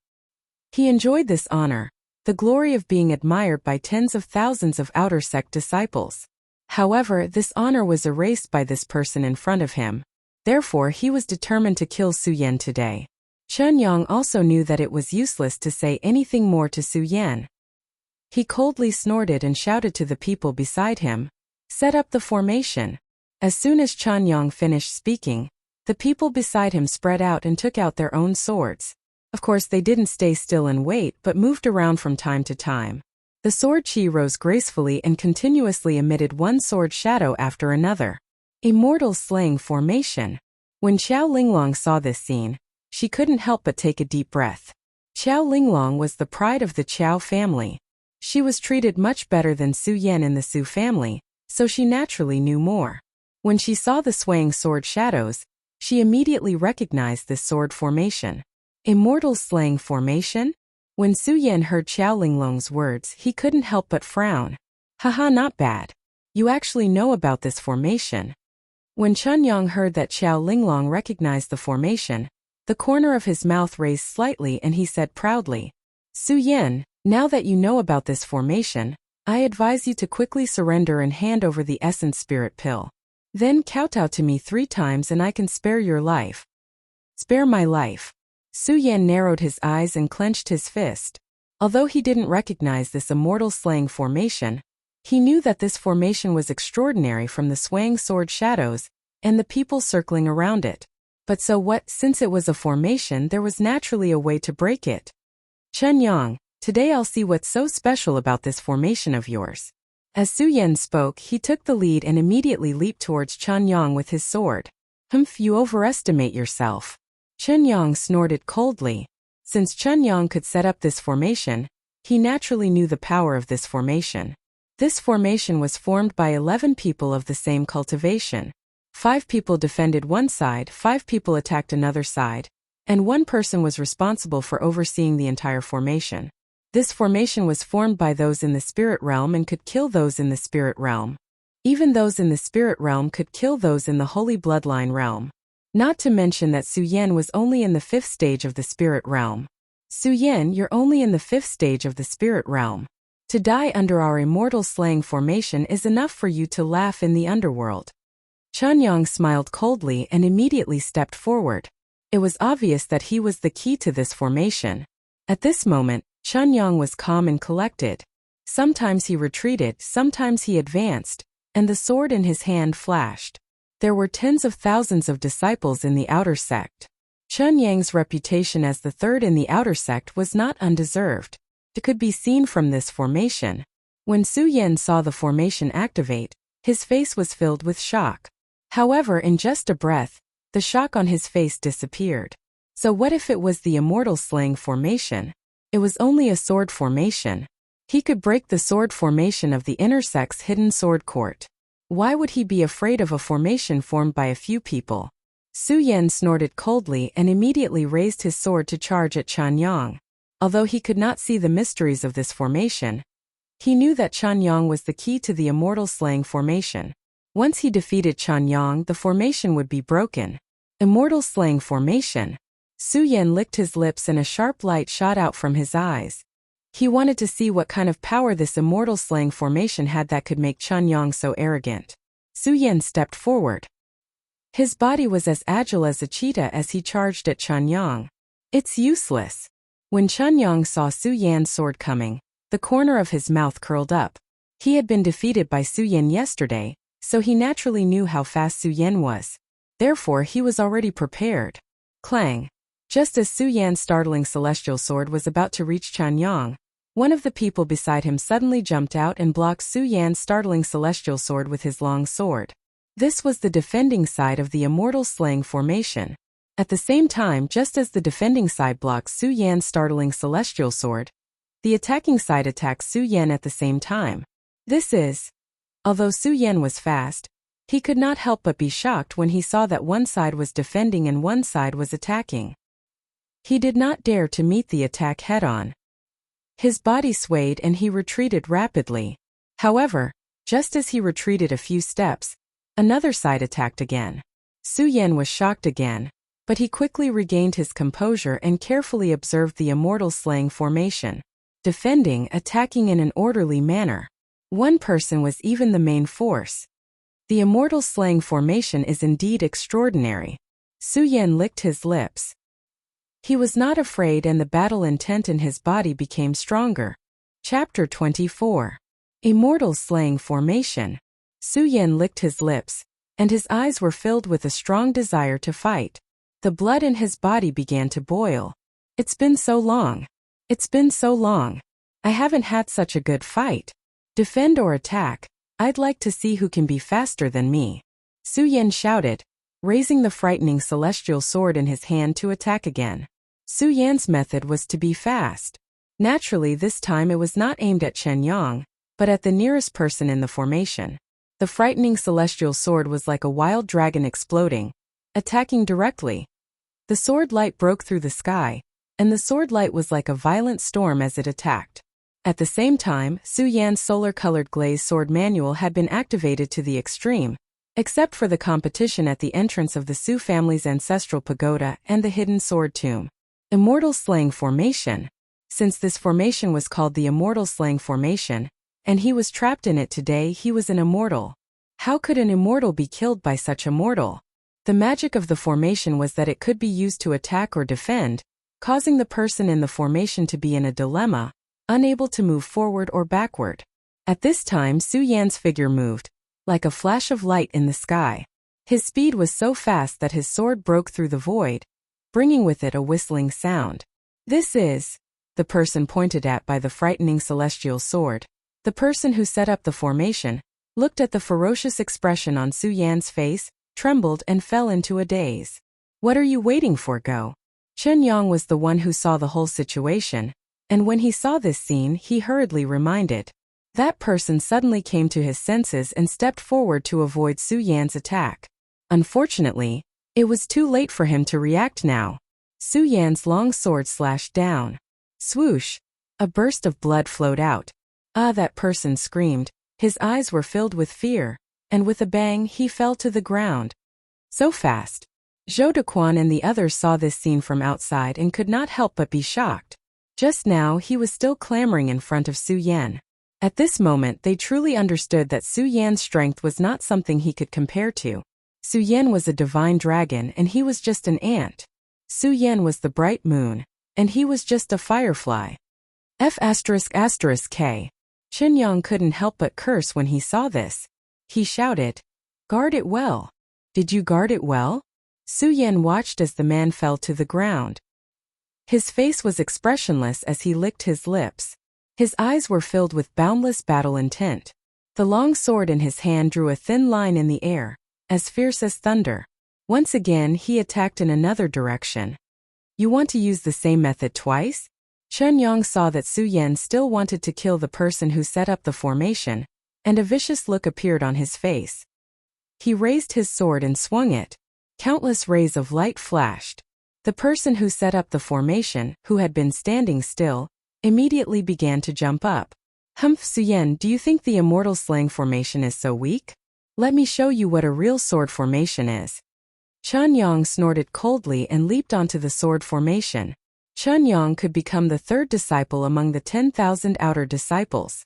He enjoyed this honor, the glory of being admired by tens of thousands of outer sect disciples. However, this honor was erased by this person in front of him. Therefore, he was determined to kill Su Yan today. Chen Yang also knew that it was useless to say anything more to Su Yan. He coldly snorted and shouted to the people beside him, "Set up the formation." As soon as Chen Yang finished speaking, the people beside him spread out and took out their own swords. Of course, they didn't stay still and wait, but moved around from time to time. The sword chi rose gracefully and continuously emitted one sword shadow after another. Immortal slaying formation. When Qiao Linglong saw this scene, she couldn't help but take a deep breath. Qiao Linglong was the pride of the Qiao family. She was treated much better than Su Yan in the Su family, so she naturally knew more. When she saw the swaying sword shadows, she immediately recognized this sword formation. Immortal slaying formation? When Su Yan heard Qiao Linglong's words, he couldn't help but frown. Haha, not bad. You actually know about this formation. When Chun Yang heard that Qiao Linglong recognized the formation, the corner of his mouth raised slightly and he said proudly, Su Yan, now that you know about this formation, I advise you to quickly surrender and hand over the essence spirit pill. Then kowtow to me 3 times and I can spare your life. Spare my life. Su Yan narrowed his eyes and clenched his fist. Although he didn't recognize this immortal slaying formation, he knew that this formation was extraordinary from the swaying sword shadows and the people circling around it. But so what, since it was a formation, there was naturally a way to break it. Chun Yang, today I'll see what's so special about this formation of yours. As Su Yan spoke, he took the lead and immediately leaped towards Chun Yang with his sword. Humph, you overestimate yourself. Chun Yang snorted coldly. Since Chun Yang could set up this formation, he naturally knew the power of this formation. This formation was formed by 11 people of the same cultivation. 5 people defended one side, 5 people attacked another side, and 1 person was responsible for overseeing the entire formation. This formation was formed by those in the spirit realm and could kill those in the spirit realm. Even those in the spirit realm could kill those in the holy bloodline realm. Not to mention that Su Yan was only in the 5th stage of the spirit realm. Su Yan, you're only in the 5th stage of the spirit realm. To die under our immortal slaying formation is enough for you to laugh in the underworld. Chun Yang smiled coldly and immediately stepped forward. It was obvious that he was the key to this formation. At this moment, Chun Yang was calm and collected. Sometimes he retreated, sometimes he advanced, and the sword in his hand flashed. There were tens of thousands of disciples in the outer sect. Chun Yang's reputation as the 3rd in the outer sect was not undeserved. It could be seen from this formation. When Su Yan saw the formation activate, his face was filled with shock. However, in just a breath, the shock on his face disappeared. So what if it was the immortal slaying formation? It was only a sword formation. He could break the sword formation of the inner sect's hidden sword court. Why would he be afraid of a formation formed by a few people? Su Yan snorted coldly and immediately raised his sword to charge at Chun Yang. Although he could not see the mysteries of this formation, he knew that Chun Yang was the key to the immortal slaying formation. Once he defeated Chun Yang, the formation would be broken. Immortal slaying formation. Su Yan licked his lips and a sharp light shot out from his eyes. He wanted to see what kind of power this immortal slaying formation had that could make Chun Yang so arrogant. Su Yan stepped forward. His body was as agile as a cheetah as he charged at Chun Yang. It's useless. When Chun Yang saw Su Yan's sword coming, the corner of his mouth curled up. He had been defeated by Su Yan yesterday, so he naturally knew how fast Su Yan was. Therefore, he was already prepared. Clang! Just as Su Yan's startling celestial sword was about to reach Chun Yang, one of the people beside him suddenly jumped out and blocked Su Yan's startling celestial sword with his long sword. This was the defending side of the immortal slaying formation. At the same time, just as the defending side blocked Su Yan's startling celestial sword, the attacking side attacked Su Yan at the same time. Although Su Yan was fast, he could not help but be shocked when he saw that one side was defending and one side was attacking. He did not dare to meet the attack head-on. His body swayed and he retreated rapidly. However, just as he retreated a few steps, another side attacked again. Su Yan was shocked again, but he quickly regained his composure and carefully observed the immortal slaying formation. Defending, attacking in an orderly manner. One person was even the main force. The immortal slaying formation is indeed extraordinary. Su Yan licked his lips. He was not afraid and the battle intent in his body became stronger. Chapter 24. Immortal slaying formation. Su Yan licked his lips, and his eyes were filled with a strong desire to fight. The blood in his body began to boil. It's been so long. It's been so long. I haven't had such a good fight. Defend or attack, I'd like to see who can be faster than me. Su Yan shouted. raising the frightening celestial sword in his hand to attack again. Su Yan's method was to be fast. Naturally, this time it was not aimed at Chen Yang, but at the nearest person in the formation. The frightening celestial sword was like a wild dragon exploding, attacking directly. The sword light broke through the sky, and the sword light was like a violent storm as it attacked. At the same time, Su Yan's solar-colored glazed sword manual had been activated to the extreme, except for the competition at the entrance of the Su family's ancestral pagoda and the hidden sword tomb. Immortal Slaying Formation. Since this formation was called the Immortal Slaying Formation, and he was trapped in it today, he was an immortal. How could an immortal be killed by such a mortal? The magic of the formation was that it could be used to attack or defend, causing the person in the formation to be in a dilemma, unable to move forward or backward. At this time, Su Yan's figure moved, like a flash of light in the sky. His speed was so fast that his sword broke through the void, bringing with it a whistling sound. This is the person pointed at by the frightening celestial sword. The person who set up the formation looked at the ferocious expression on Su Yan's face, trembled and fell into a daze. What are you waiting for? Go. Chen Yang was the one who saw the whole situation, and when he saw this scene, he hurriedly reminded. That person suddenly came to his senses and stepped forward to avoid Su Yan's attack. Unfortunately, it was too late for him to react now. Su Yan's long sword slashed down. Swoosh! A burst of blood flowed out. Ah, that person screamed. His eyes were filled with fear, and with a bang he fell to the ground. So fast. Zhou Dequan and the others saw this scene from outside and could not help but be shocked. Just now he was still clamoring in front of Su Yan. At this moment they truly understood that Su Yan's strength was not something he could compare to. Su Yan was a divine dragon and he was just an ant. Su Yan was the bright moon, and he was just a firefly. F***K. Chen Yang couldn't help but curse when he saw this. He shouted, "Guard it well." "Did you guard it well?" Su Yan watched as the man fell to the ground. His face was expressionless as he licked his lips. His eyes were filled with boundless battle intent. The long sword in his hand drew a thin line in the air, as fierce as thunder. Once again he attacked in another direction. You want to use the same method twice? Chen Yang saw that Su Yan still wanted to kill the person who set up the formation, and a vicious look appeared on his face. He raised his sword and swung it. Countless rays of light flashed. The person who set up the formation, who had been standing still, immediately began to jump up. Humph, Su Yan, do you think the Immortal Slaying Formation is so weak? Let me show you what a real sword formation is. Chen Yang snorted coldly and leaped onto the sword formation. Chen Yang could become the third disciple among the 10,000 outer disciples.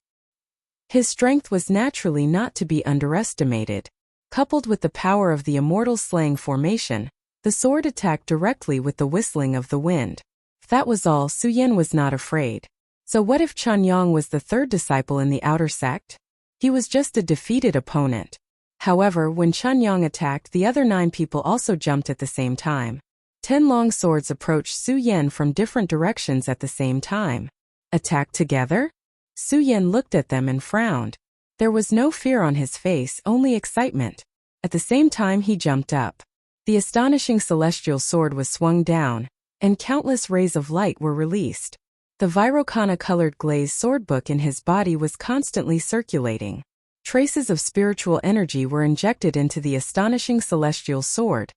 His strength was naturally not to be underestimated. Coupled with the power of the Immortal Slaying Formation, the sword attacked directly with the whistling of the wind. If that was all, Su Yan was not afraid. So what if Chen Yang was the third disciple in the outer sect? He was just a defeated opponent. However, when Chen Yang attacked, the other 9 people also jumped at the same time. 10 long swords approached Su Yan from different directions at the same time. Attack together? Su Yan looked at them and frowned. There was no fear on his face, only excitement. At the same time he jumped up. The astonishing celestial sword was swung down, and countless rays of light were released. The Virokana-colored glazed swordbook in his body was constantly circulating. Traces of spiritual energy were injected into the astonishing celestial sword,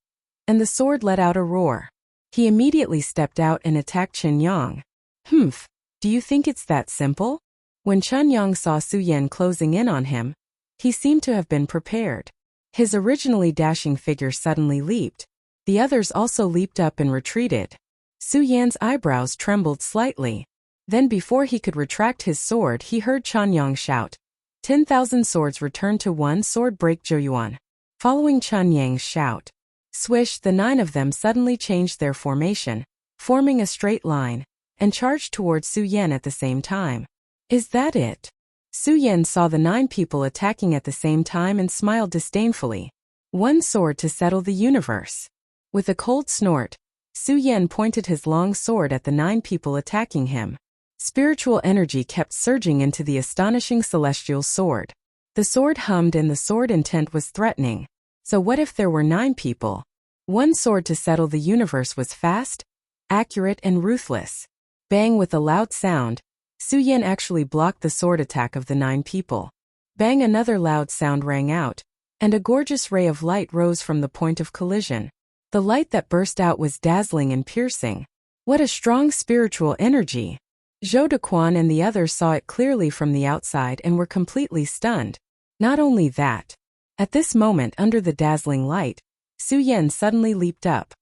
and the sword let out a roar. He immediately stepped out and attacked Chen Yang. Humph, do you think it's that simple? When Chen Yang saw Su Yan closing in on him, he seemed to have been prepared. His originally dashing figure suddenly leaped. The others also leaped up and retreated. Su Yan's eyebrows trembled slightly. Then before he could retract his sword, he heard Chen Yang shout, 10,000 swords return to one sword break Zhouyuan. Following Chen Yang's shout, swish, the 9 of them suddenly changed their formation, forming a straight line, and charged towards Su Yan at the same time. Is that it? Su Yan saw the 9 people attacking at the same time and smiled disdainfully. One sword to settle the universe. With a cold snort, Su Yan pointed his long sword at the 9 people attacking him. Spiritual energy kept surging into the astonishing celestial sword. The sword hummed and the sword intent was threatening. So what if there were 9 people, One sword to settle the universe was fast, accurate, and ruthless. Bang! With a loud sound, Su Yan actually blocked the sword attack of the 9 people. Bang! Another loud sound rang out, and a gorgeous ray of light rose from the point of collision. The light that burst out was dazzling and piercing. What a strong spiritual energy! Zhou Dequan and the others saw it clearly from the outside and were completely stunned. Not only that, at this moment under the dazzling light, Su Yan suddenly leaped up.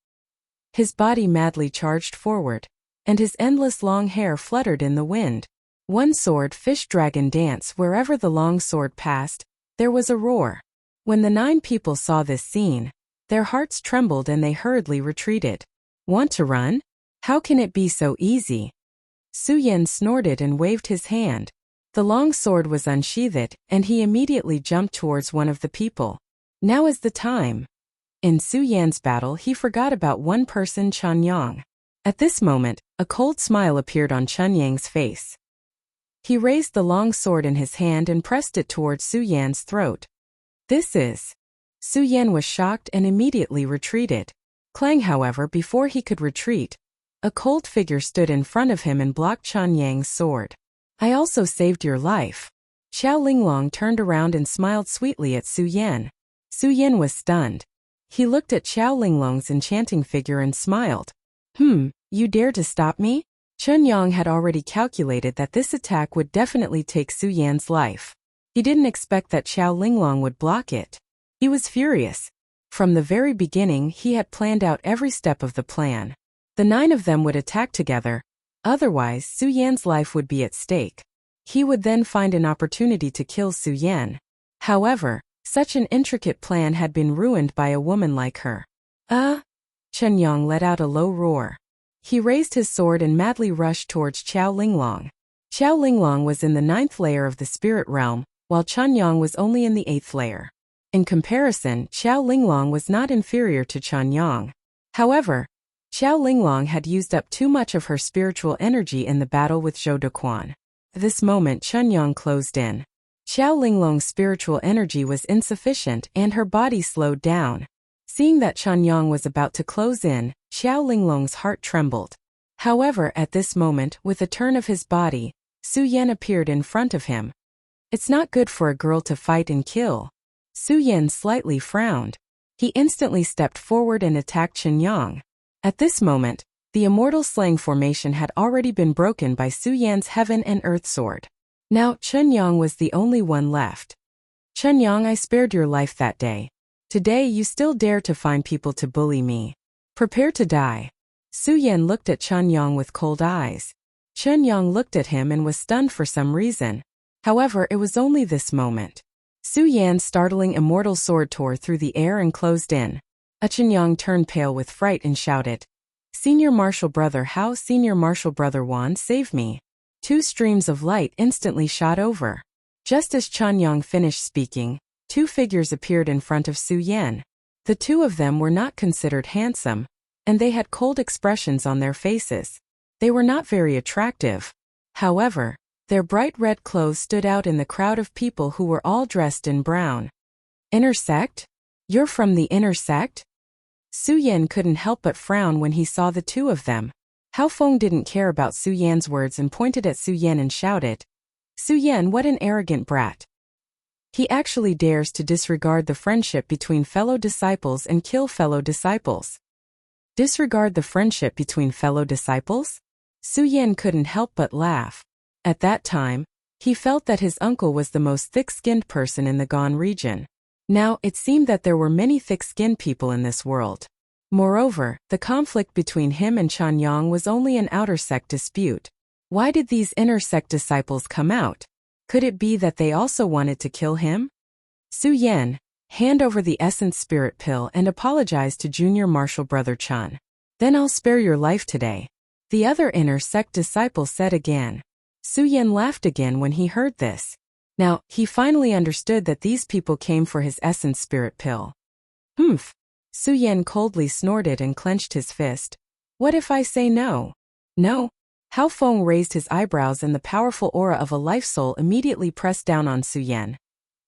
His body madly charged forward, and his endless long hair fluttered in the wind. One sword fish dragon dance. Wherever the long sword passed, there was a roar. When the 9 people saw this scene, their hearts trembled and they hurriedly retreated. Want to run? How can it be so easy? Su Yan snorted and waved his hand. The long sword was unsheathed, and he immediately jumped towards one of the people. Now is the time. In Su Yan's battle, he forgot about one person, Chen Yang. At this moment, a cold smile appeared on Chen Yang's face. He raised the long sword in his hand and pressed it towards Su Yan's throat. This is... Su Yan was shocked and immediately retreated. Clang! However, before he could retreat, a cold figure stood in front of him and blocked Chen Yang's sword. I also saved your life. Xiao Linglong turned around and smiled sweetly at Su Yan. Su Yan was stunned. He looked at Xiao Linglong's enchanting figure and smiled. You dare to stop me? Chen Yang had already calculated that this attack would definitely take Su Yan's life. He didn't expect that Xiao Linglong would block it. He was furious. From the very beginning, he had planned out every step of the plan. The 9 of them would attack together. Otherwise, Su Yan's life would be at stake. He would then find an opportunity to kill Su Yan. However, such an intricate plan had been ruined by a woman like her. Chen Yang let out a low roar. He raised his sword and madly rushed towards Xiao Linglong. Xiao Linglong was in the 9th layer of the spirit realm, while Chen Yang was only in the 8th layer. In comparison, Xiao Linglong was not inferior to Chen Yang. However, Xiao Linglong had used up too much of her spiritual energy in the battle with Zhou Dequan. At this moment, Chen Yang closed in. Xiao Linglong's spiritual energy was insufficient and her body slowed down. Seeing that Chen Yang was about to close in, Xiao Linglong's heart trembled. However, at this moment, with a turn of his body, Su Yan appeared in front of him. It's not good for a girl to fight and kill. Su Yan slightly frowned. He instantly stepped forward and attacked Chen Yang. At this moment, the Immortal slaying formation had already been broken by Su Yan's heaven and earth sword. Now, Chen Yang was the only one left. Chen Yang, I spared your life that day. Today you still dare to find people to bully me. Prepare to die. Su Yan looked at Chen Yang with cold eyes. Chen Yang looked at him and was stunned for some reason. However, it was only this moment. Su Yan's startling immortal sword tore through the air and closed in. Chen Yang turned pale with fright and shouted, Senior Martial Brother, how? Senior Martial Brother Wan, save me. 2 streams of light instantly shot over. Just as Chen Yang finished speaking, 2 figures appeared in front of Su Yan. The 2 of them were not considered handsome, and they had cold expressions on their faces. They were not very attractive. However, their bright red clothes stood out in the crowd of people who were all dressed in brown. Inner sect? You're from the inner sect? Su Yan couldn't help but frown when he saw the 2 of them. Hao Feng didn't care about Su Yan's words and pointed at Su Yan and shouted, Su Yan, what an arrogant brat. He actually dares to disregard the friendship between fellow disciples and kill fellow disciples. Disregard the friendship between fellow disciples? Su Yan couldn't help but laugh. At that time, he felt that his uncle was the most thick-skinned person in the Gan region. Now, it seemed that there were many thick-skinned people in this world. Moreover, the conflict between him and Chen Yang was only an outer sect dispute. Why did these inner sect disciples come out? Could it be that they also wanted to kill him? Su Yan, hand over the essence spirit pill and apologize to Junior Martial Brother Chen. Then I'll spare your life today. The other inner sect disciple said again. Su Yan laughed again when he heard this. Now, he finally understood that these people came for his essence spirit pill. Humph. Su Yan coldly snorted and clenched his fist. What if I say no? No? Hao Feng raised his eyebrows and the powerful aura of a life soul immediately pressed down on Su Yan.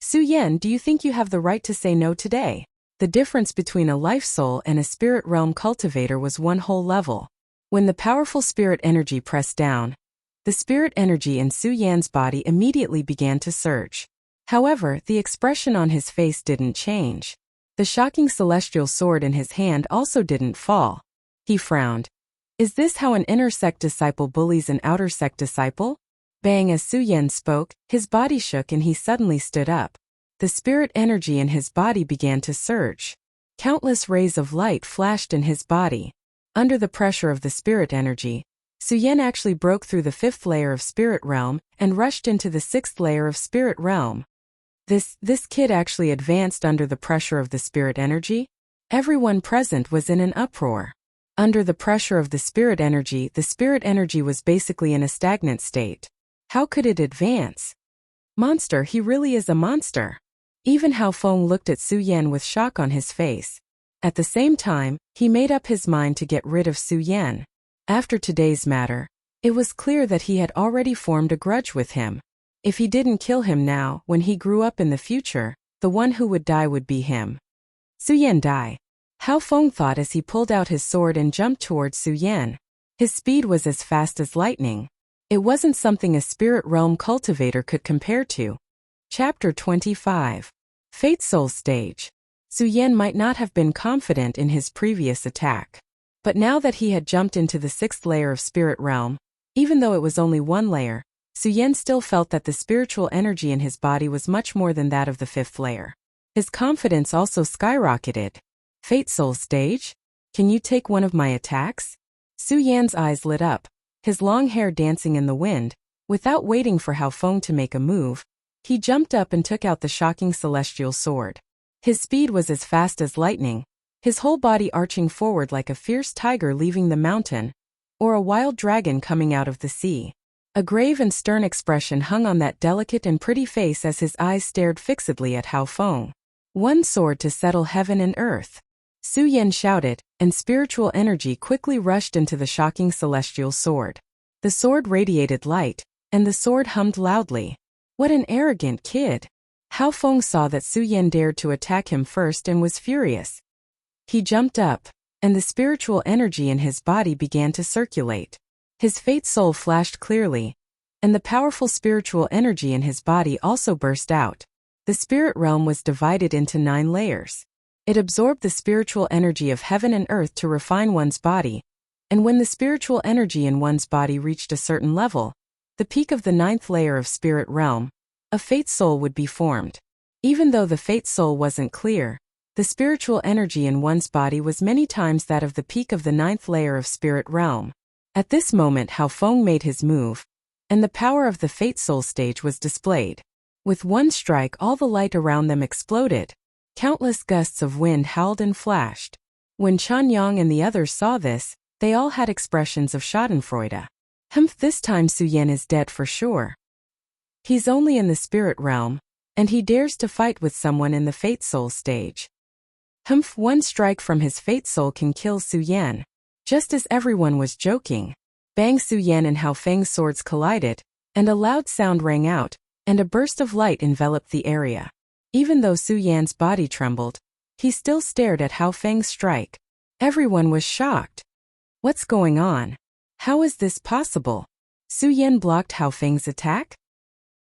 Su Yan, do you think you have the right to say no today? The difference between a life soul and a spirit realm cultivator was one whole level. When the powerful spirit energy pressed down, the spirit energy in Su Yan's body immediately began to surge. However, the expression on his face didn't change. The shocking celestial sword in his hand also didn't fall. He frowned. Is this how an inner sect disciple bullies an outer sect disciple? Bang! As Su Yan spoke, his body shook and he suddenly stood up. The spirit energy in his body began to surge. Countless rays of light flashed in his body. Under the pressure of the spirit energy, Su Yan actually broke through the 5th layer of spirit realm and rushed into the 6th layer of spirit realm. This kid actually advanced under the pressure of the spirit energy? Everyone present was in an uproar. Under the pressure of the spirit energy was basically in a stagnant state. How could it advance? Monster, he really is a monster. Even Hao Feng looked at Su Yan with shock on his face. At the same time, he made up his mind to get rid of Su Yan. After today's matter, it was clear that he had already formed a grudge with him. If he didn't kill him now, when he grew up in the future, the one who would die would be him. Su Yan die. Hao Feng thought as he pulled out his sword and jumped towards Su Yan. His speed was as fast as lightning. It wasn't something a spirit realm cultivator could compare to. Chapter 25. Fate Soul Stage. Su Yan might not have been confident in his previous attack. But now that he had jumped into the 6th layer of spirit realm, even though it was only one layer, Su Yan still felt that the spiritual energy in his body was much more than that of the 5th layer. His confidence also skyrocketed. Fate Soul Stage? Can you take one of my attacks? Su Yan's eyes lit up, his long hair dancing in the wind. Without waiting for Hao Feng to make a move, he jumped up and took out the shocking celestial sword. His speed was as fast as lightning, his whole body arching forward like a fierce tiger leaving the mountain, or a wild dragon coming out of the sea. A grave and stern expression hung on that delicate and pretty face as his eyes stared fixedly at Hao Feng. One sword to settle heaven and earth. Su Yan shouted, and spiritual energy quickly rushed into the shocking celestial sword. The sword radiated light, and the sword hummed loudly. What an arrogant kid! Hao Feng saw that Su Yan dared to attack him first and was furious. He jumped up, and the spiritual energy in his body began to circulate. His fate soul flashed clearly, and the powerful spiritual energy in his body also burst out. The spirit realm was divided into 9 layers. It absorbed the spiritual energy of heaven and earth to refine one's body, and when the spiritual energy in one's body reached a certain level, the peak of the 9th layer of spirit realm, a fate soul would be formed. Even though the fate soul wasn't clear, the spiritual energy in one's body was many times that of the peak of the 9th layer of spirit realm. At this moment Hao Feng made his move, and the power of the fate soul stage was displayed. With one strike all the light around them exploded. Countless gusts of wind howled and flashed. When Chen Yang and the others saw this, they all had expressions of schadenfreude. This time Su Yan is dead for sure. He's only in the spirit realm, and he dares to fight with someone in the fate soul stage. One strike from his fate soul can kill Su Yan. Just as everyone was joking, bang! Su Yan and Hao Feng's swords collided, and a loud sound rang out, and a burst of light enveloped the area. Even though Su Yan's body trembled, he still stared at Hao Feng's strike. Everyone was shocked. What's going on? How is this possible? Su Yan blocked Hao Feng's attack?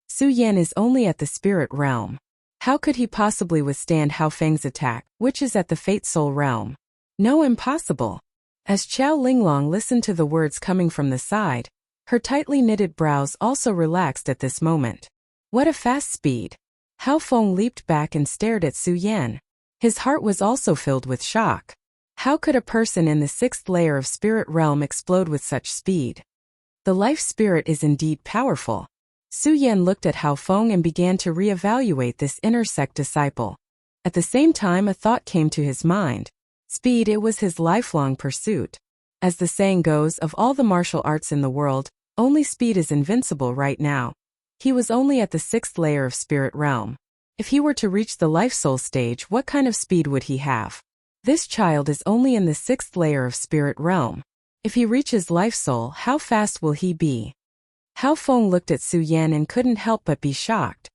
Su Yan is only at the spirit realm. How could he possibly withstand Hao Feng's attack, which is at the fate soul realm? No, impossible. As Qiao Linglong listened to the words coming from the side, her tightly knitted brows also relaxed at this moment. What a fast speed! Hao Feng leaped back and stared at Su Yan. His heart was also filled with shock. How could a person in the 6th layer of spirit realm explode with such speed? The life spirit is indeed powerful. Su Yan looked at Hao Feng and began to reevaluate this inner sect disciple. At the same time a thought came to his mind. Speed, it was his lifelong pursuit. As the saying goes, of all the martial arts in the world, only speed is invincible right now. He was only at the 6th layer of spirit realm. If he were to reach the life soul stage, what kind of speed would he have? This child is only in the 6th layer of spirit realm. If he reaches life soul, how fast will he be? Hao Feng looked at Su Yan and couldn't help but be shocked.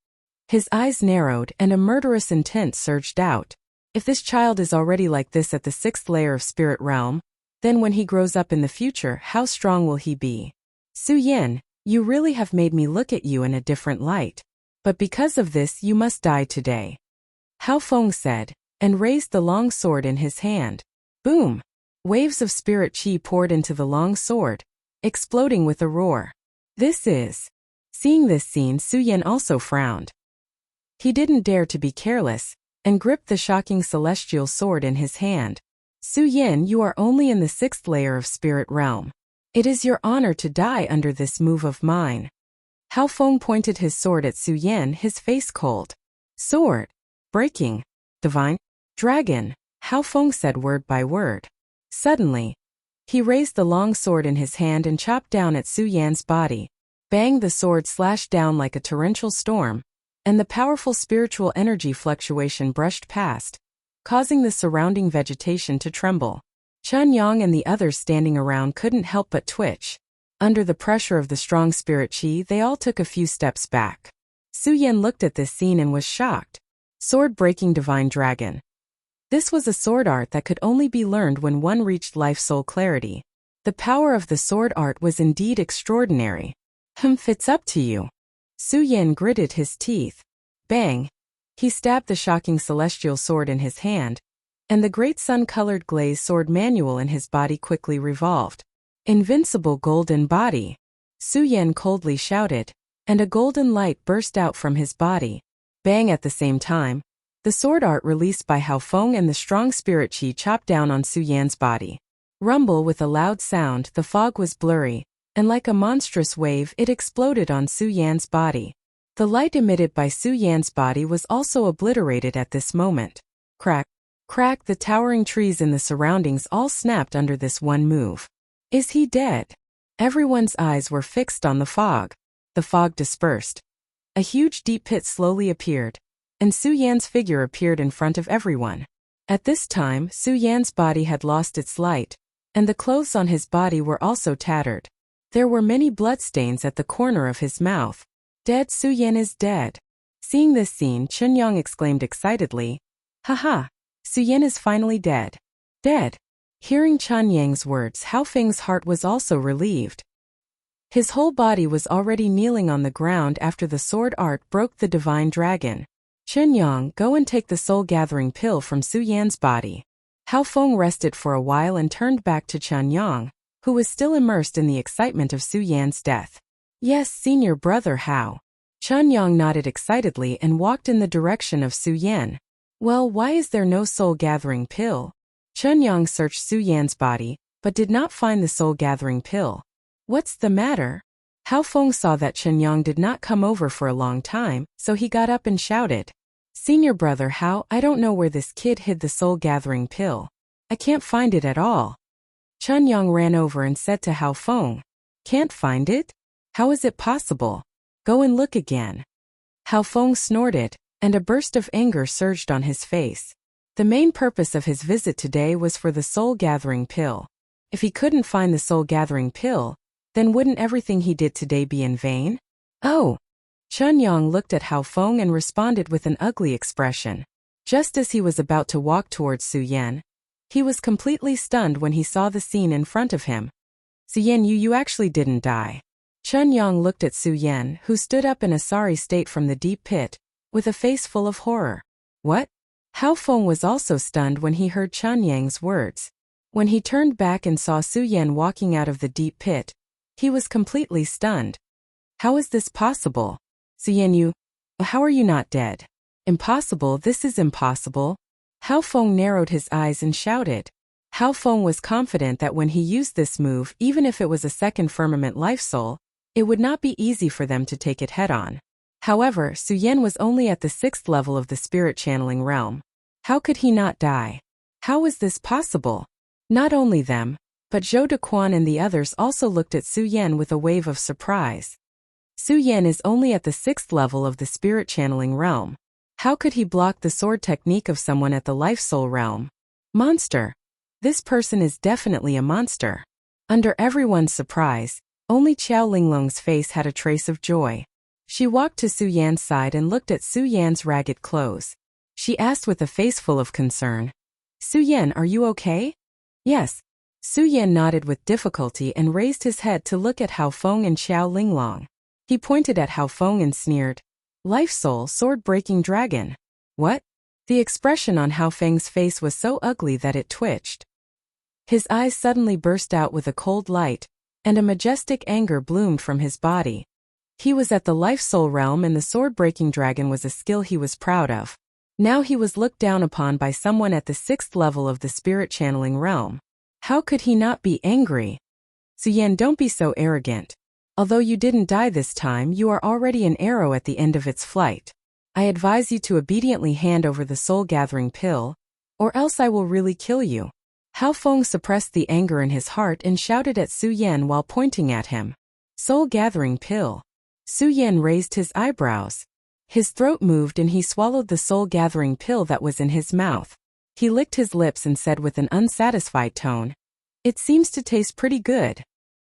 His eyes narrowed and a murderous intent surged out. If this child is already like this at the 6th layer of spirit realm, then when he grows up in the future, how strong will he be? Su Yin, you really have made me look at you in a different light. But because of this you must die today. Hao Feng said, and raised the long sword in his hand. Boom! Waves of spirit chi poured into the long sword, exploding with a roar. This is... Seeing this scene, Su Yin also frowned. He didn't dare to be careless, and gripped the shocking celestial sword in his hand. Su Yin, you are only in the 6th layer of spirit realm. It is your honor to die under this move of mine. Hao Feng pointed his sword at Su Yin, his face cold. Sword. Breaking. Divine. Dragon. Hao Feng said word by word. Suddenly, he raised the long sword in his hand and chopped down at Su Yan's body. Bang! The sword slashed down like a torrential storm, and the powerful spiritual energy fluctuation brushed past, causing the surrounding vegetation to tremble. Chen Yang and the others standing around couldn't help but twitch. Under the pressure of the strong spirit chi, they all took a few steps back. Su Yin looked at this scene and was shocked. Sword-breaking divine dragon. This was a sword art that could only be learned when one reached life-soul clarity. The power of the sword art was indeed extraordinary. It's up to you. Su Yin gritted his teeth. Bang! He stabbed the shocking celestial sword in his hand, and the great sun-colored glazed sword manual in his body quickly revolved. Invincible golden body! Su Yin coldly shouted, and a golden light burst out from his body. Bang! At the same time, the sword art released by Hao Feng and the strong spirit chi chopped down on Su Yan's body. Rumble! With a loud sound, the fog was blurry, and like a monstrous wave it exploded on Su Yan's body. The light emitted by Su Yan's body was also obliterated at this moment. Crack! Crack! The towering trees in the surroundings all snapped under this one move. Is he dead? Everyone's eyes were fixed on the fog. The fog dispersed. A huge deep pit slowly appeared, and Su Yan's figure appeared in front of everyone. At this time, Su Yan's body had lost its light, and the clothes on his body were also tattered. There were many bloodstains at the corner of his mouth. Dead! Su Yan is dead. Seeing this scene, Chen Yang exclaimed excitedly, Haha! Su Yan is finally dead. Dead! Hearing Chen Yang's words, Hao Feng's heart was also relieved. His whole body was already kneeling on the ground after the sword art broke the divine dragon. Chen Yang, go and take the soul-gathering pill from Su Yan's body. Hao Feng rested for a while and turned back to Chen Yang, who was still immersed in the excitement of Su Yan's death. Yes, senior brother Hao. Chen Yang nodded excitedly and walked in the direction of Su Yan. Well, why is there no soul-gathering pill? Chen Yang searched Su Yan's body, but did not find the soul-gathering pill. What's the matter? Hao Feng saw that Chen Yang did not come over for a long time, so he got up and shouted. Senior brother Hao, I don't know where this kid hid the soul-gathering pill. I can't find it at all. Chen Yang ran over and said to Hao Feng, Can't find it? How is it possible? Go and look again. Hao Feng snorted, and a burst of anger surged on his face. The main purpose of his visit today was for the soul-gathering pill. If he couldn't find the soul-gathering pill, then wouldn't everything he did today be in vain? Oh! Chen Yang looked at Hao Feng and responded with an ugly expression. Just as he was about to walk towards Su Yan, he was completely stunned when he saw the scene in front of him. Su Yan, you actually didn't die. Chen Yang looked at Su Yan, who stood up in a sorry state from the deep pit, with a face full of horror. What? Hao Feng was also stunned when he heard Chen Yang's words. When he turned back and saw Su Yan walking out of the deep pit, he was completely stunned. How is this possible? Su Yan, how are you not dead? Impossible, this is impossible. Hao Feng narrowed his eyes and shouted. Hao Feng was confident that when he used this move, even if it was a second firmament life soul, it would not be easy for them to take it head-on. However, Su Yan was only at the 6th level of the spirit channeling realm. How could he not die? How was this possible? Not only them, but Zhou Dequan and the others also looked at Su Yan with a wave of surprise. Su Yan is only at the 6th level of the spirit channeling realm. How could he block the sword technique of someone at the life soul realm? Monster! This person is definitely a monster. Under everyone's surprise, only Qiao Linglong's face had a trace of joy. She walked to Su Yan's side and looked at Su Yan's ragged clothes. she asked with a face full of concern. Su Yan, are you okay? Yes. Su Yan nodded with difficulty and raised his head to look at Hao Feng and Xiao Linglong. He pointed at Hao Feng and sneered. Life Soul Sword-Breaking Dragon. What? The expression on Hao Feng's face was so ugly that it twitched. His eyes suddenly burst out with a cold light, and a majestic anger bloomed from his body. He was at the Life Soul realm and the Sword-Breaking Dragon was a skill he was proud of. Now he was looked down upon by someone at the 6th level of the Spirit Channeling realm. How could he not be angry? Su Yan, don't be so arrogant. Although you didn't die this time, you are already an arrow at the end of its flight. I advise you to obediently hand over the soul-gathering pill, or else I will really kill you. Hao Feng suppressed the anger in his heart and shouted at Su Yan while pointing at him. Soul-gathering pill. Su Yan raised his eyebrows. His throat moved and he swallowed the soul-gathering pill that was in his mouth. He licked his lips and said with an unsatisfied tone, It seems to taste pretty good.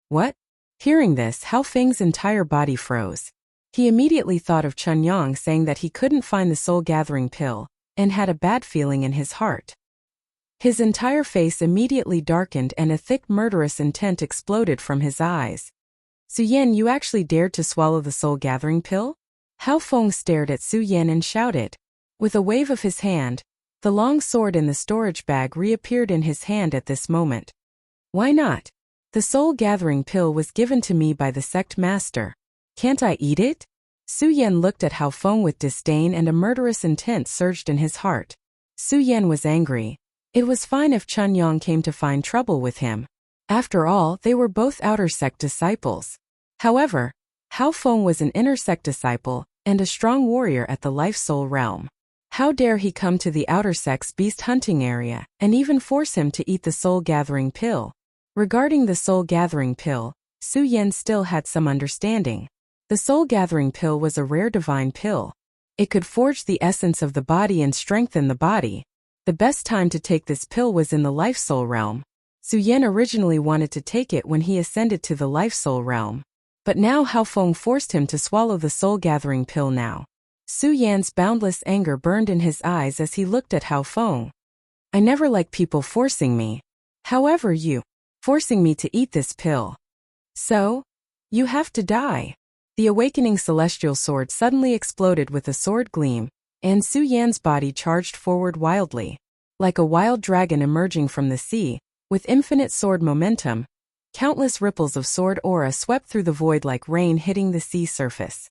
What? Hearing this, Hao Feng's entire body froze. He immediately thought of Chun Yang saying that he couldn't find the soul-gathering pill, and had a bad feeling in his heart. His entire face immediately darkened and a thick murderous intent exploded from his eyes. Su Yan, you actually dared to swallow the soul-gathering pill? Hao Feng stared at Su Yan and shouted. With a wave of his hand, the long sword in the storage bag reappeared in his hand at this moment. Why not? The soul-gathering pill was given to me by the sect master. Can't I eat it? Su Yan looked at Hao Feng with disdain and a murderous intent surged in his heart. Su Yan was angry. It was fine if Chun Yang came to find trouble with him. After all, they were both outer sect disciples. However, Hao Feng was an inner sect disciple and a strong warrior at the Life Soul realm. How dare he come to the outer sect's beast hunting area and even force him to eat the soul-gathering pill? Regarding the soul-gathering pill, Su Yan still had some understanding. The soul-gathering pill was a rare divine pill. It could forge the essence of the body and strengthen the body. The best time to take this pill was in the Life Soul realm. Su Yan originally wanted to take it when he ascended to the Life Soul realm. But now Hao Feng forced him to swallow the soul-gathering pill now. Su Yan's boundless anger burned in his eyes as he looked at Hao Feng. I never like people forcing me. However, you forcing me to eat this pill. So? You have to die. The awakening celestial sword suddenly exploded with a sword gleam, and Su Yan's body charged forward wildly. Like a wild dragon emerging from the sea, with infinite sword momentum, countless ripples of sword aura swept through the void like rain hitting the sea surface.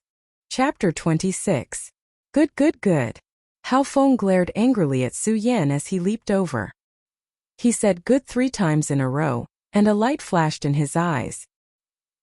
Chapter 26. Good. Hao Feng glared angrily at Su Yan as he leaped over. He said good 3 times in a row, and a light flashed in his eyes.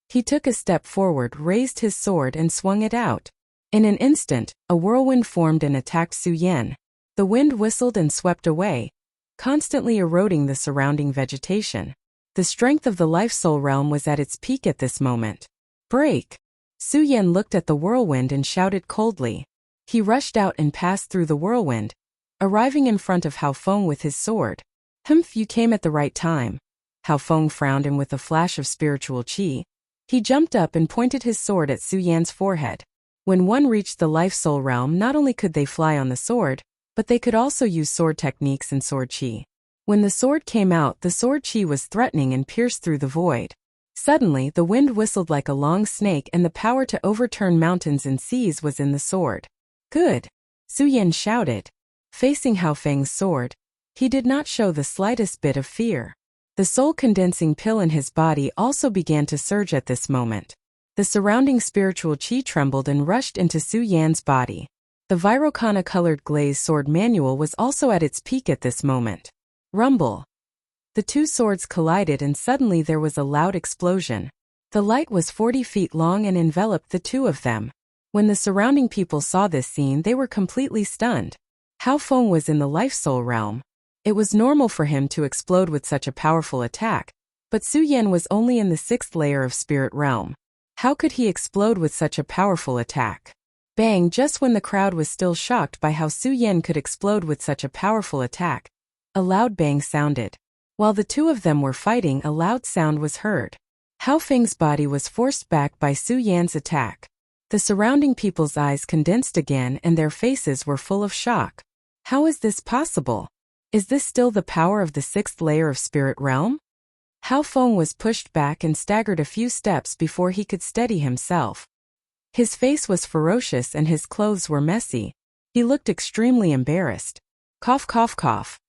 He took a step forward, raised his sword and swung it out. In an instant, a whirlwind formed and attacked Su Yan. The wind whistled and swept away, constantly eroding the surrounding vegetation. The strength of the Life Soul realm was at its peak at this moment. Break! Su Yan looked at the whirlwind and shouted coldly. He rushed out and passed through the whirlwind, arriving in front of Hao Feng with his sword. Humph, you came at the right time. Hao Feng frowned, and with a flash of spiritual qi, he jumped up and pointed his sword at Su Yan's forehead. When one reached the Life Soul realm, not only could they fly on the sword, but they could also use sword techniques and sword qi. When the sword came out, the sword qi was threatening and pierced through the void. Suddenly, the wind whistled like a long snake and the power to overturn mountains and seas was in the sword. Good! Su Yan shouted. Facing Hao Feng's sword, he did not show the slightest bit of fear. The soul-condensing pill in his body also began to surge at this moment. The surrounding spiritual qi trembled and rushed into Su Yan's body. The Virokana-colored glazed sword manual was also at its peak at this moment. Rumble. The 2 swords collided and suddenly there was a loud explosion. The light was 40 feet long and enveloped the 2 of them. When the surrounding people saw this scene, they were completely stunned. Hao Feng was in the Life Soul realm. It was normal for him to explode with such a powerful attack, but Su Yan was only in the 6th layer of Spirit realm. How could he explode with such a powerful attack? Bang! Just when the crowd was still shocked by how Su Yan could explode with such a powerful attack, a loud bang sounded. While the 2 of them were fighting, a loud sound was heard. Hao Feng's body was forced back by Su Yan's attack. The surrounding people's eyes condensed again and their faces were full of shock. How is this possible? Is this still the power of the sixth layer of spirit realm? Hao Feng was pushed back and staggered a few steps before he could steady himself. His face was ferocious and his clothes were messy. He looked extremely embarrassed. Cough, cough, cough.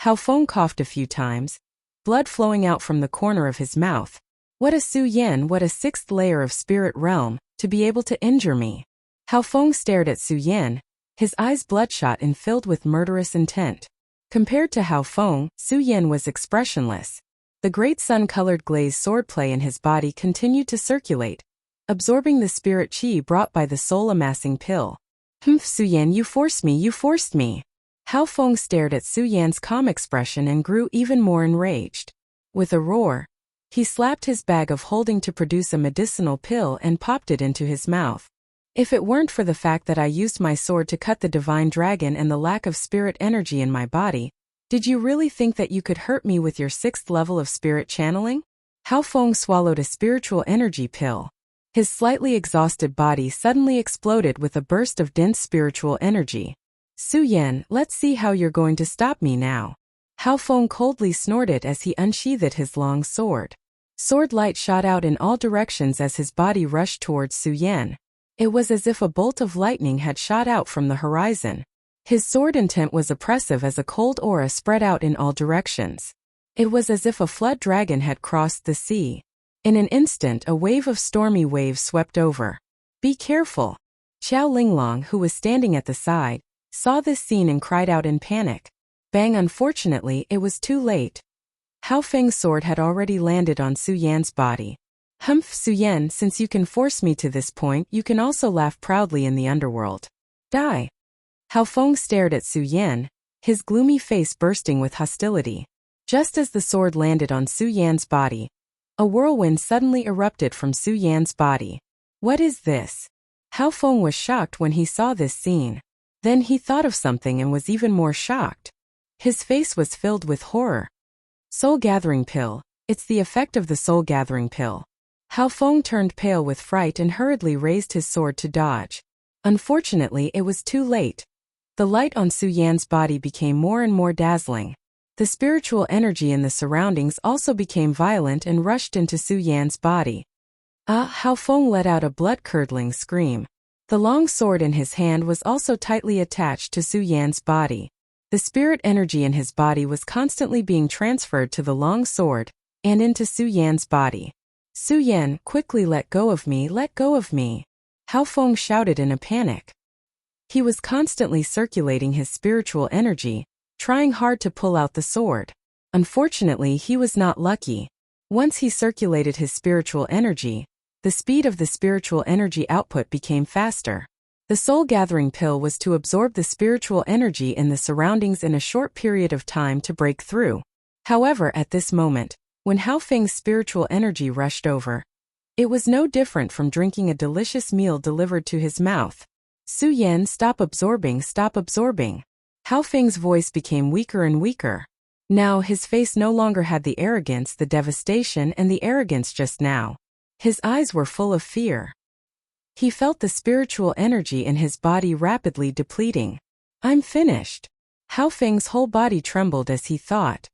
Hao Feng coughed a few times, blood flowing out from the corner of his mouth. What a Su Yan, what a sixth layer of spirit realm, to be able to injure me. Hao Feng stared at Su Yan, his eyes bloodshot and filled with murderous intent. Compared to Hao Feng, Su Yan was expressionless. The great sun-colored glaze swordplay in his body continued to circulate, absorbing the spirit chi brought by the soul-amassing pill. Humph, Su Yan, you forced me, you forced me. Hao Feng stared at Su Yan's calm expression and grew even more enraged. With a roar, he slapped his bag of holding to produce a medicinal pill and popped it into his mouth. If it weren't for the fact that I used my sword to cut the divine dragon and the lack of spirit energy in my body, did you really think that you could hurt me with your sixth level of spirit channeling? Hao Feng swallowed a spiritual energy pill. His slightly exhausted body suddenly exploded with a burst of dense spiritual energy. Su Yan, let's see how you're going to stop me now. Hao Feng coldly snorted as he unsheathed his long sword. Sword light shot out in all directions as his body rushed towards Su Yan. It was as if a bolt of lightning had shot out from the horizon. His sword intent was oppressive as a cold aura spread out in all directions. It was as if a flood dragon had crossed the sea. In an instant, a wave of stormy waves swept over. Be careful. Xiao Linglong, who was standing at the side, saw this scene and cried out in panic. Bang! Unfortunately, it was too late. Hao Feng's sword had already landed on Su Yan's body. Humph, Su Yan, since you can force me to this point, you can also laugh proudly in the underworld. Die. Hao Feng stared at Su Yan, his gloomy face bursting with hostility. Just as the sword landed on Su Yan's body, a whirlwind suddenly erupted from Su Yan's body. What is this? Hao Feng was shocked when he saw this scene. Then he thought of something and was even more shocked. His face was filled with horror. Soul Gathering Pill. It's the effect of the Soul Gathering Pill. Hao Feng turned pale with fright and hurriedly raised his sword to dodge. Unfortunately, it was too late. The light on Su Yan's body became more and more dazzling. The spiritual energy in the surroundings also became violent and rushed into Su Yan's body. Hao Feng let out a blood-curdling scream. The long sword in his hand was also tightly attached to Su Yan's body. The spirit energy in his body was constantly being transferred to the long sword and into Su Yan's body. Su Yan, quickly let go of me, let go of me. Hao Feng shouted in a panic. He was constantly circulating his spiritual energy, trying hard to pull out the sword. Unfortunately, he was not lucky. Once he circulated his spiritual energy, the speed of the spiritual energy output became faster. The soul gathering pill was to absorb the spiritual energy in the surroundings in a short period of time to break through. However, at this moment, when Hao Feng's spiritual energy rushed over, it was no different from drinking a delicious meal delivered to his mouth. Su Yan, stop absorbing, stop absorbing. Hao Feng's voice became weaker and weaker. Now his face no longer had the arrogance, the devastation, and the arrogance just now. His eyes were full of fear. He felt the spiritual energy in his body rapidly depleting. I'm finished. Hao Feng's whole body trembled as he thought.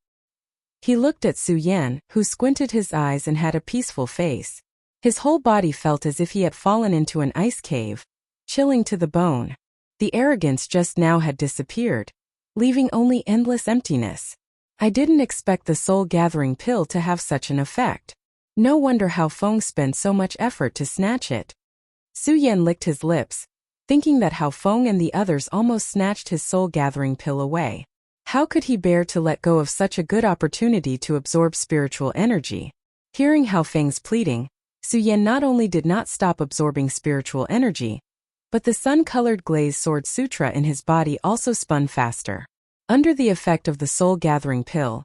He looked at Su Yan, who squinted his eyes and had a peaceful face. His whole body felt as if he had fallen into an ice cave, chilling to the bone. The arrogance just now had disappeared, leaving only endless emptiness. I didn't expect the soul gathering pill to have such an effect. No wonder Hao Feng spent so much effort to snatch it. Su Yan licked his lips, thinking that Hao Feng and the others almost snatched his soul gathering pill away. How could he bear to let go of such a good opportunity to absorb spiritual energy? Hearing Hao Feng's pleading, Su Yan not only did not stop absorbing spiritual energy, but the sun-colored glazed sword sutra in his body also spun faster. Under the effect of the soul-gathering pill,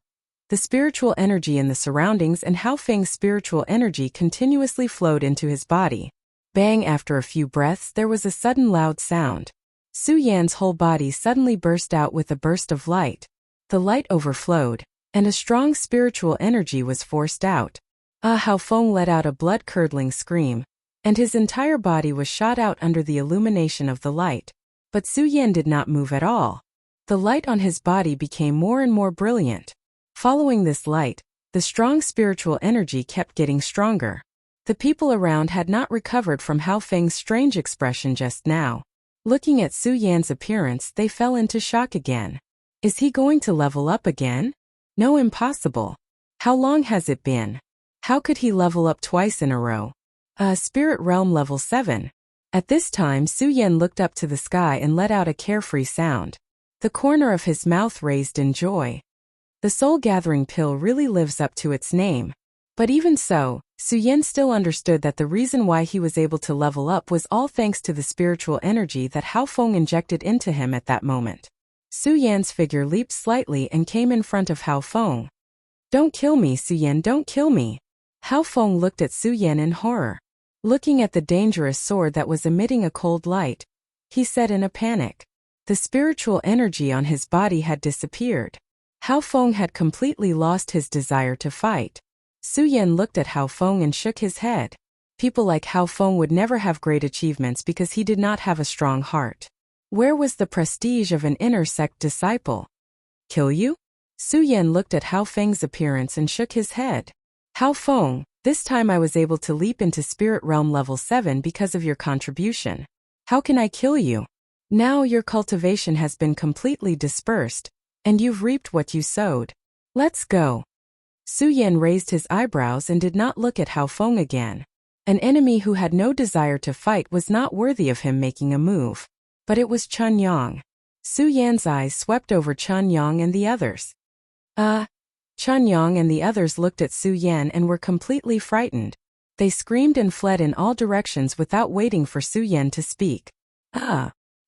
the spiritual energy in the surroundings and Hao Feng's spiritual energy continuously flowed into his body. Bang! After a few breaths, there was a sudden loud sound. Su Yan's whole body suddenly burst out with a burst of light. The light overflowed, and a strong spiritual energy was forced out. Hao Feng let out a blood-curdling scream, and his entire body was shot out under the illumination of the light. But Su Yan did not move at all. The light on his body became more and more brilliant. Following this light, the strong spiritual energy kept getting stronger. The people around had not recovered from Hao Feng's strange expression just now. Looking at Su Yan's appearance, they fell into shock again. Is he going to level up again? No, impossible. How long has it been? How could he level up twice in a row? Spirit Realm level 7. At this time, Su Yan looked up to the sky and let out a carefree sound. The corner of his mouth raised in joy. The soul-gathering pill really lives up to its name. But even so, Su Yan still understood that the reason why he was able to level up was all thanks to the spiritual energy that Hao Feng injected into him at that moment. Su Yan's figure leaped slightly and came in front of Hao Feng. Don't kill me, Su Yan, don't kill me. Hao Feng looked at Su Yan in horror. Looking at the dangerous sword that was emitting a cold light, he said in a panic. The spiritual energy on his body had disappeared. Hao Feng had completely lost his desire to fight. Su Yan looked at Hao Feng and shook his head. People like Hao Feng would never have great achievements because he did not have a strong heart. Where was the prestige of an inner sect disciple? Kill you? Su Yan looked at Hao Feng's appearance and shook his head. Hao Feng, this time I was able to leap into Spirit Realm level 7 because of your contribution. How can I kill you? Now your cultivation has been completely dispersed, and you've reaped what you sowed. Let's go. Su Yan raised his eyebrows and did not look at Hao Feng again. An enemy who had no desire to fight was not worthy of him making a move. But it was Chun Yang. Su Yan's eyes swept over Chun Yang and the others. Chun Yang and the others looked at Su Yan and were completely frightened. They screamed and fled in all directions without waiting for Su Yan to speak.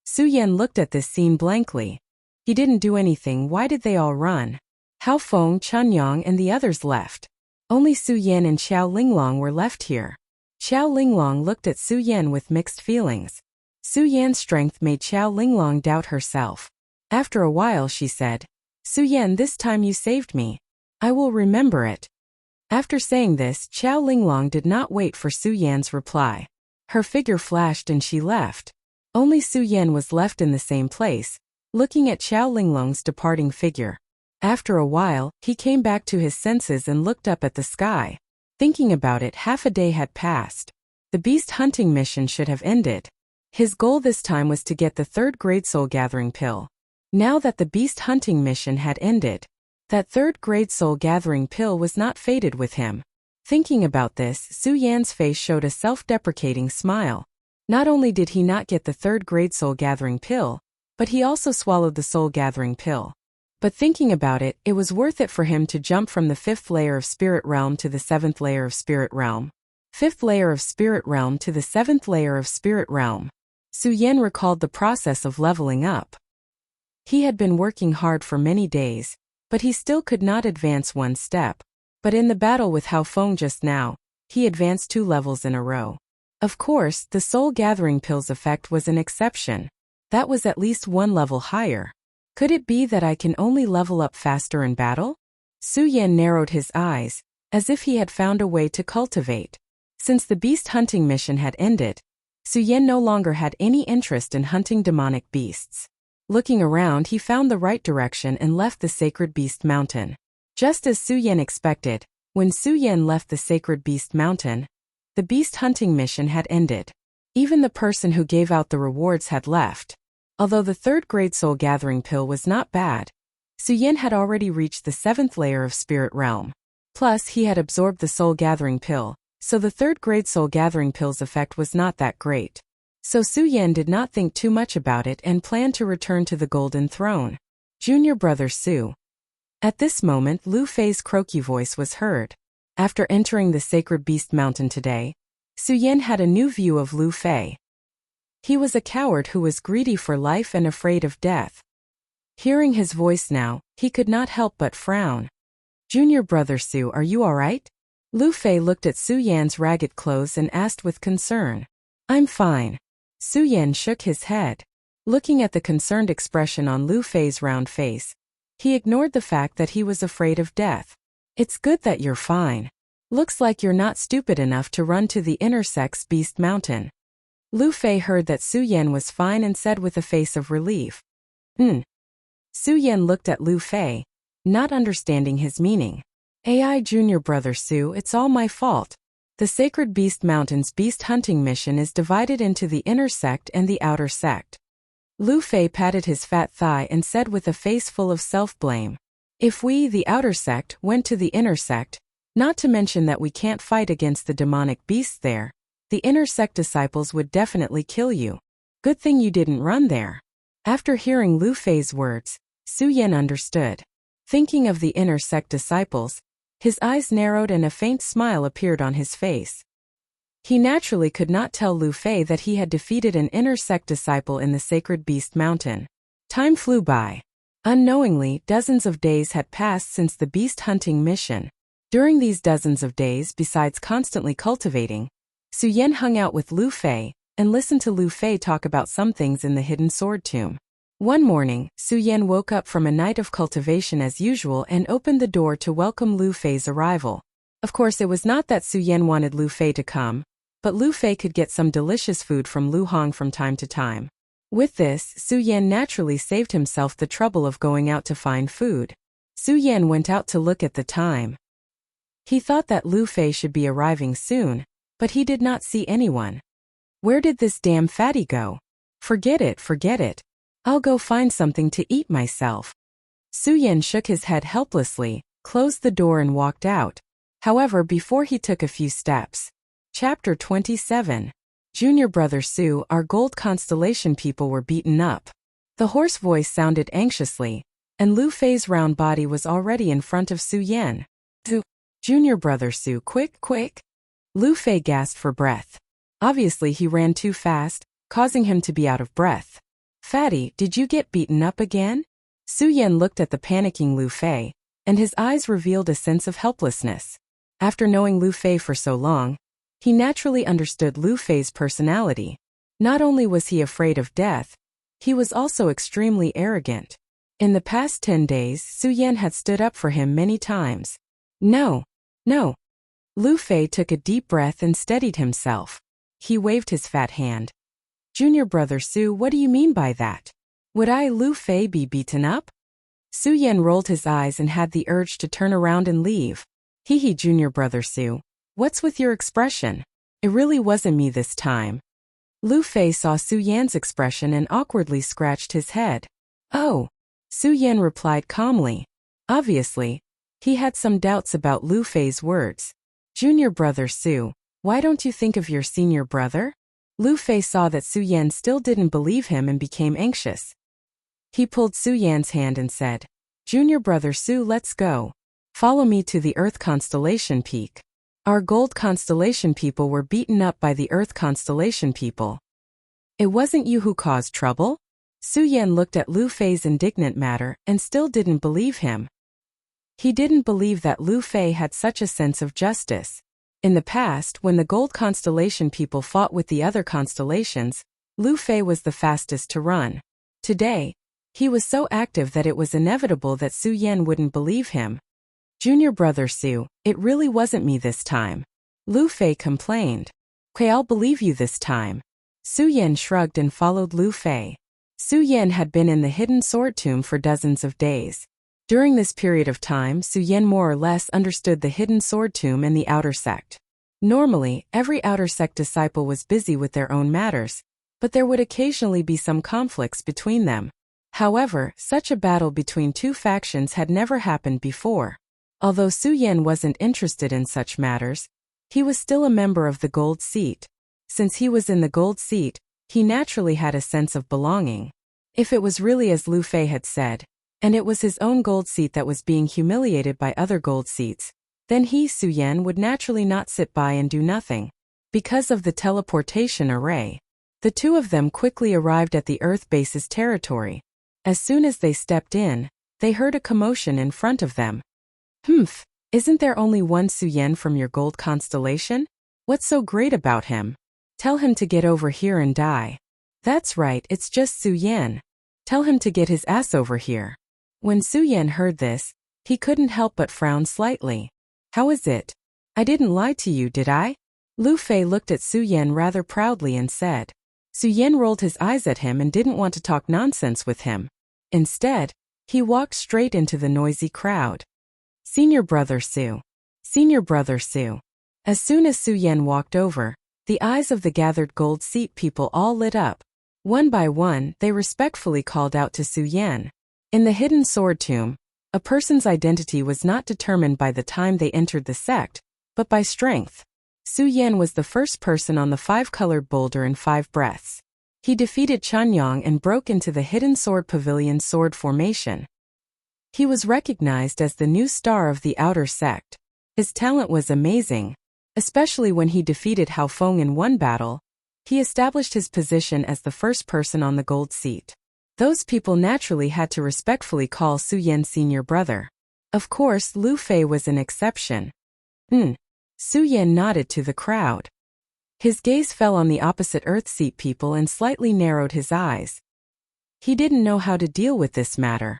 Su Yan looked at this scene blankly. He didn't do anything. Why did they all run? Hao Feng, Chun Yang and the others left. Only Su Yan and Xiao Linglong were left here. Xiao Linglong looked at Su Yan with mixed feelings. Su Yan's strength made Xiao Linglong doubt herself. After a while she said, Su Yan, this time you saved me. I will remember it. After saying this, Xiao Linglong did not wait for Su Yan's reply. Her figure flashed and she left. Only Su Yan was left in the same place, looking at Xiao Linglong's departing figure. After a while, he came back to his senses and looked up at the sky. Thinking about it, half a day had passed. The beast hunting mission should have ended. His goal this time was to get the 3rd grade soul gathering pill. Now that the beast hunting mission had ended, that 3rd grade soul gathering pill was not fated with him. Thinking about this, Su Yan's face showed a self-deprecating smile. Not only did he not get the 3rd grade soul gathering pill, but he also swallowed the soul gathering pill. But thinking about it, it was worth it for him to jump from the 5th layer of Spirit Realm to the 7th layer of Spirit Realm. 5th layer of Spirit Realm to the 7th layer of Spirit Realm. Su Yan recalled the process of leveling up. He had been working hard for many days, but he still could not advance one step. But in the battle with Hao Feng just now, he advanced 2 levels in a row. Of course, the soul gathering pill's effect was an exception. That was at least 1 level higher. Could it be that I can only level up faster in battle? Su Yan narrowed his eyes, as if he had found a way to cultivate. Since the beast hunting mission had ended, Su Yan no longer had any interest in hunting demonic beasts. Looking around, he found the right direction and left the Sacred Beast Mountain. Just as Su Yan expected, when Su Yan left the Sacred Beast Mountain, the beast hunting mission had ended. Even the person who gave out the rewards had left. Although the 3rd grade soul gathering pill was not bad, Su Yan had already reached the 7th layer of Spirit Realm. Plus, he had absorbed the soul gathering pill, so the 3rd grade soul gathering pill's effect was not that great. So Su Yan did not think too much about it and planned to return to the Golden Throne. Junior brother Su. At this moment, Lu Fei's croaky voice was heard. After entering the Sacred Beast Mountain today, Su Yan had a new view of Lu Fei. He was a coward who was greedy for life and afraid of death. Hearing his voice now, he could not help but frown. Junior brother Su, are you alright? Lu Fei looked at Su Yan's ragged clothes and asked with concern. I'm fine. Su Yan shook his head. Looking at the concerned expression on Lu Fei's round face, he ignored the fact that he was afraid of death. It's good that you're fine. Looks like you're not stupid enough to run to the Inner Sect's Beast Mountain. Lu Fei heard that Su Yan was fine and said with a face of relief. Su Yan looked at Lu Fei, not understanding his meaning. AI Junior Brother Su, it's all my fault. The Sacred Beast Mountains beast hunting mission is divided into the inner sect and the outer sect. Lu Fei patted his fat thigh and said with a face full of self-blame. If we, the outer sect, went to the inner sect, not to mention that we can't fight against the demonic beasts there, the inner sect disciples would definitely kill you. Good thing you didn't run there. After hearing Lu Fei's words, Su Yan understood. Thinking of the inner sect disciples, his eyes narrowed and a faint smile appeared on his face. He naturally could not tell Lu Fei that he had defeated an inner sect disciple in the Sacred Beast Mountain. Time flew by. Unknowingly, dozens of days had passed since the beast hunting mission. During these dozens of days, besides constantly cultivating, Su Yan hung out with Lu Fei and listened to Lu Fei talk about some things in the hidden sword tomb. One morning, Su Yan woke up from a night of cultivation as usual and opened the door to welcome Lu Fei's arrival. Of course, it was not that Su Yan wanted Lu Fei to come, but Lu Fei could get some delicious food from Lu Hong from time to time. With this, Su Yan naturally saved himself the trouble of going out to find food. Su Yan went out to look at the time. He thought that Lu Fei should be arriving soon, but he did not see anyone. Where did this damn fatty go? Forget it, forget it. I'll go find something to eat myself. Su Yan shook his head helplessly, closed the door and walked out. However, before he took a few steps. Chapter 27. Junior Brother Su, our gold constellation people were beaten up. The hoarse voice sounded anxiously, and Lu Fei's round body was already in front of Su Yan. Junior Brother Su, quick, quick. Lu Fei gasped for breath. Obviously he ran too fast, causing him to be out of breath. Fatty, did you get beaten up again? Su Yan looked at the panicking Lu Fei, and his eyes revealed a sense of helplessness. After knowing Lu Fei for so long, he naturally understood Lu Fei's personality. Not only was he afraid of death, he was also extremely arrogant. In the past 10 days, Su Yan had stood up for him many times. No. Lu Fei took a deep breath and steadied himself. He waved his fat hand. Junior Brother Su, what do you mean by that? Would I, Lu Fei, be beaten up? Su Yan rolled his eyes and had the urge to turn around and leave. Hee Junior Brother Su. What's with your expression? It really wasn't me this time. Lu Fei saw Su Yan's expression and awkwardly scratched his head. Oh. Su Yan replied calmly. Obviously, he had some doubts about Lu Fei's words. Junior Brother Su, why don't you think of your senior brother? Lu Fei saw that Su Yan still didn't believe him and became anxious. He pulled Su Yan's hand and said, Junior Brother Su, let's go. Follow me to the Earth Constellation Peak. Our gold constellation people were beaten up by the Earth Constellation people. It wasn't you who caused trouble? Su Yan looked at Lu Fei's indignant manner and still didn't believe him. He didn't believe that Lu Fei had such a sense of justice. In the past, when the gold constellation people fought with the other constellations, Lu Fei was the fastest to run. Today, he was so active that it was inevitable that Su Yan wouldn't believe him. Junior Brother Su, it really wasn't me this time. Lu Fei complained. Okay, I'll believe you this time. Su Yan shrugged and followed Lu Fei. Su Yan had been in the hidden sword tomb for dozens of days. During this period of time, Su Yan more or less understood the hidden sword tomb and the outer sect. Normally, every outer sect disciple was busy with their own matters, but there would occasionally be some conflicts between them. However, such a battle between two factions had never happened before. Although Su Yan wasn't interested in such matters, he was still a member of the gold seat. Since he was in the gold seat, he naturally had a sense of belonging. If it was really as Lu Fei had said, and it was his own gold seat that was being humiliated by other gold seats, then he, Su Yan, would naturally not sit by and do nothing. Because of the teleportation array, the two of them quickly arrived at the Earth base's territory. As soon as they stepped in, they heard a commotion in front of them. Isn't there only one Su Yan from your gold constellation? What's so great about him? Tell him to get over here and die. That's right, it's just Su Yan. Tell him to get his ass over here. When Su Yan heard this, he couldn't help but frown slightly. How is it? I didn't lie to you, did I? Lu Fei looked at Su Yan rather proudly and said. Su Yan rolled his eyes at him and didn't want to talk nonsense with him. Instead, He walked straight into the noisy crowd. Senior brother Su. Senior brother Su. As soon as Su Yan walked over, the eyes of the gathered gold seat people all lit up. One by one, they respectfully called out to Su Yan. In the hidden sword tomb, a person's identity was not determined by the time they entered the sect, but by strength. Su Yan was the first person on the 5-colored boulder in 5 breaths. He defeated Chanyang and broke into the hidden sword pavilion's sword formation. He was recognized as the new star of the outer sect. His talent was amazing, especially when he defeated Hao Feng in one battle. He established his position as the first person on the gold seat. Those people naturally had to respectfully call Su Yan senior brother. Of course, Lu Fei was an exception. Su Yan nodded to the crowd. His gaze fell on the opposite Earth seat people and slightly narrowed his eyes. He didn't know how to deal with this matter.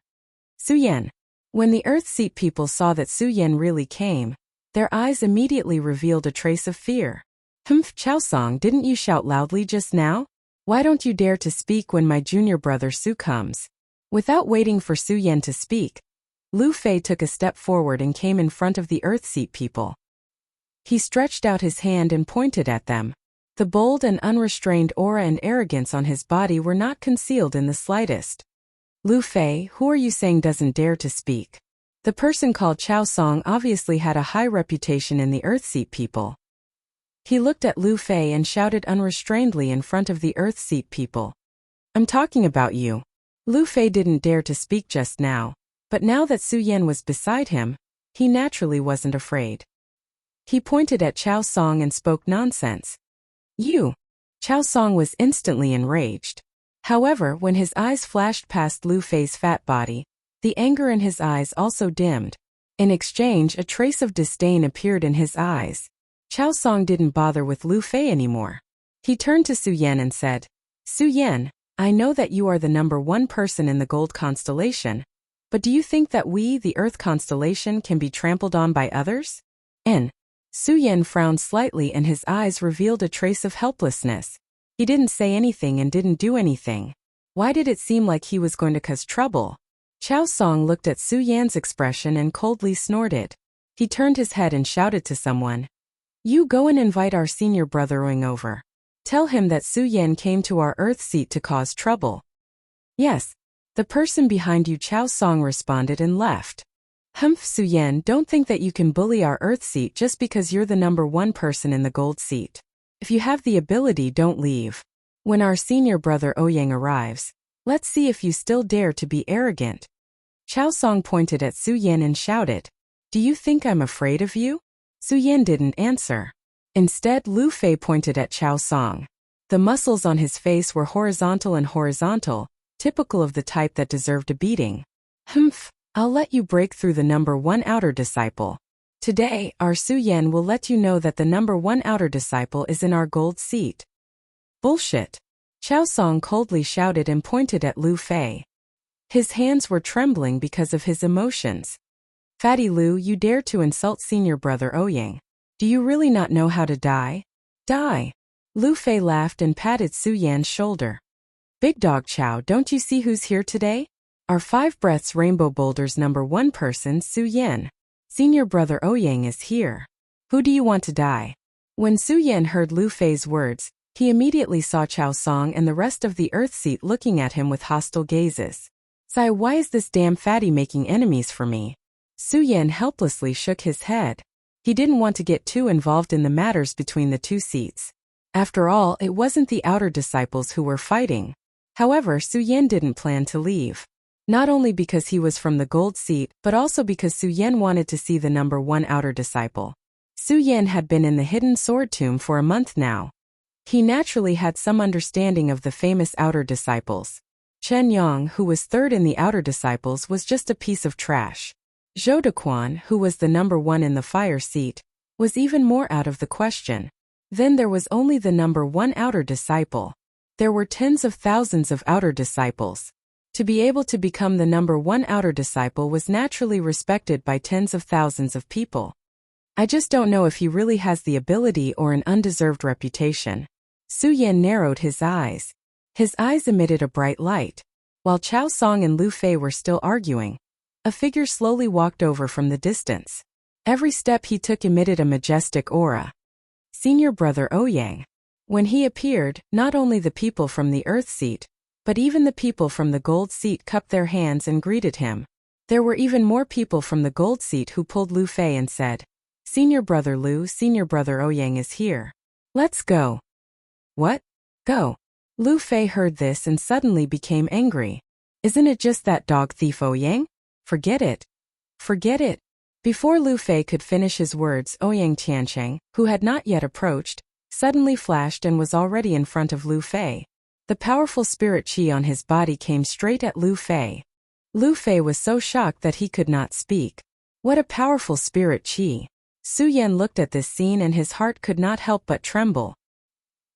Su Yan. When the Earth seat people saw that Su Yan really came, their eyes immediately revealed a trace of fear. Chaosong, didn't you shout loudly just now? Why don't you dare to speak when my junior brother Su comes? Without waiting for Su Yan to speak, Lu Fei took a step forward and came in front of the Earth seat people. He stretched out his hand and pointed at them. The bold and unrestrained aura and arrogance on his body were not concealed in the slightest. Lu Fei, who are you saying doesn't dare to speak? The person called Chaosong obviously had a high reputation in the Earth seat people. He looked at Lu Fei and shouted unrestrainedly in front of the Earth seat people. I'm talking about you. Lu Fei didn't dare to speak just now, but now that Su Yan was beside him, he naturally wasn't afraid. He pointed at Chaosong and spoke nonsense. You! Chaosong was instantly enraged. However, when his eyes flashed past Lu Fei's fat body, the anger in his eyes also dimmed. In exchange, a trace of disdain appeared in his eyes. Chaosong didn't bother with Lu Fei anymore. He turned to Su Yan and said, Su Yan, I know that you are the number 1 person in the gold constellation, but do you think that we, the Earth constellation, can be trampled on by others? Su Yan frowned slightly and his eyes revealed a trace of helplessness. He didn't say anything and didn't do anything. Why did it seem like he was going to cause trouble? Chaosong looked at Su Yan's expression and coldly snorted. He turned his head and shouted to someone. You go and invite our senior brother Oing over. Tell him that Su Yan came to our Earth seat to cause trouble. Yes. The person behind you, Chaosong responded and left. Su Yan, don't think that you can bully our Earth seat just because you're the number 1 person in the gold seat. If you have the ability, don't leave. When our senior brother Ouyang arrives, let's see if you still dare to be arrogant. Chaosong pointed at Su Yan and shouted, Do you think I'm afraid of you? Su Yan didn't answer. Instead, Lu Fei pointed at Chaosong. The muscles on his face were horizontal and horizontal, typical of the type that deserved a beating. I'll let you break through the number 1 outer disciple. Today, our Su Yan will let you know that the number 1 outer disciple is in our gold seat. Bullshit. Chaosong coldly shouted and pointed at Lu Fei. His hands were trembling because of his emotions. Fatty Lu, you dare to insult senior brother Ouyang. Do you really not know how to die? Die. Lu Fei laughed and patted Su Yan's shoulder. Big dog Chow, don't you see who's here today? Our 5 breaths rainbow boulders number 1 person, Su Yan. Senior brother Ouyang is here. Who do you want to die? When Su Yan heard Lu Fei's words, he immediately saw Chaosong and the rest of the Earth seat looking at him with hostile gazes. Sai, why is this damn fatty making enemies for me? Su Yan helplessly shook his head. He didn't want to get too involved in the matters between the 2 seats. After all, it wasn't the outer disciples who were fighting. However, Su Yan didn't plan to leave. Not only because he was from the gold seat, but also because Su Yan wanted to see the number 1 outer disciple. Su Yan had been in the hidden sword tomb for a month now. He naturally had some understanding of the famous outer disciples. Chen Yang, who was 3rd in the outer disciples, was just a piece of trash. Zhou Dequan, who was the number 1 in the fire seat, was even more out of the question. Then there was only the number 1 outer disciple. There were tens of thousands of outer disciples. To be able to become the number 1 outer disciple was naturally respected by tens of thousands of people. I just don't know if he really has the ability or an undeserved reputation. Su Yan narrowed his eyes. His eyes emitted a bright light. While Chao Song and Lu Fei were still arguing, a figure slowly walked over from the distance. Every step he took emitted a majestic aura. Senior brother Ouyang. When he appeared, not only the people from the Earth Seat, but even the people from the Gold Seat cupped their hands and greeted him. There were even more people from the Gold Seat who pulled Lu Fei and said, "Senior brother Lu, senior brother Ouyang is here. Let's go." "What? Go?" Lu Fei heard this and suddenly became angry. "Isn't it just that dog thief Ouyang? Forget it. Forget it." Before Lu Fei could finish his words, Ouyang Tiancheng, who had not yet approached, suddenly flashed and was already in front of Lu Fei. The powerful spirit qi on his body came straight at Lu Fei. Lu Fei was so shocked that he could not speak. What a powerful spirit qi! Su Yan looked at this scene and his heart could not help but tremble.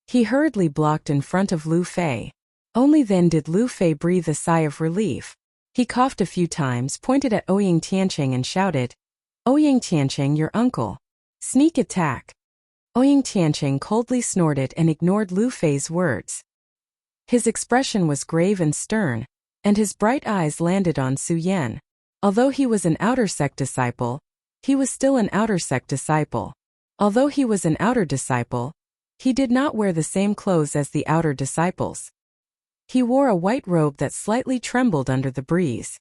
He hurriedly blocked in front of Lu Fei. Only then did Lu Fei breathe a sigh of relief. He coughed a few times, pointed at Ouyang Tiancheng and shouted, "Ouyang Tiancheng, your uncle. Sneak attack." Ouyang Tiancheng coldly snorted and ignored Lu Fei's words. His expression was grave and stern, and his bright eyes landed on Su Yan. Although he was an outer sect disciple, he was still an outer sect disciple. Although he was an outer disciple, he did not wear the same clothes as the outer disciples. He wore a white robe that slightly trembled under the breeze.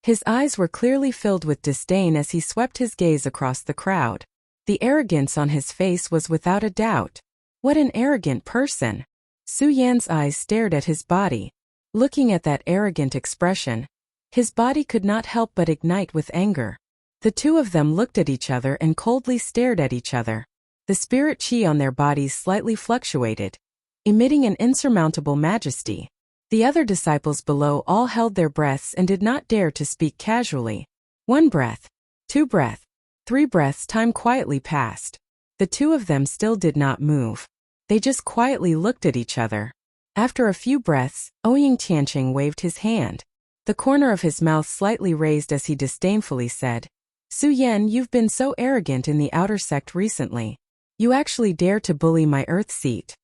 His eyes were clearly filled with disdain as he swept his gaze across the crowd. The arrogance on his face was without a doubt. What an arrogant person! Su Yan's eyes stared at his body. Looking at that arrogant expression, his body could not help but ignite with anger. The two of them looked at each other and coldly stared at each other. The spirit qi on their bodies slightly fluctuated, emitting an insurmountable majesty. The other disciples below all held their breaths and did not dare to speak casually. 1 breath, 2 breath, 3 breaths. Time quietly passed. The two of them still did not move. They just quietly looked at each other. After a few breaths, Ouyang Tiancheng waved his hand. The corner of his mouth slightly raised as he disdainfully said, "Su Yan, you've been so arrogant in the outer sect recently. You actually dare to bully my Earth Seat.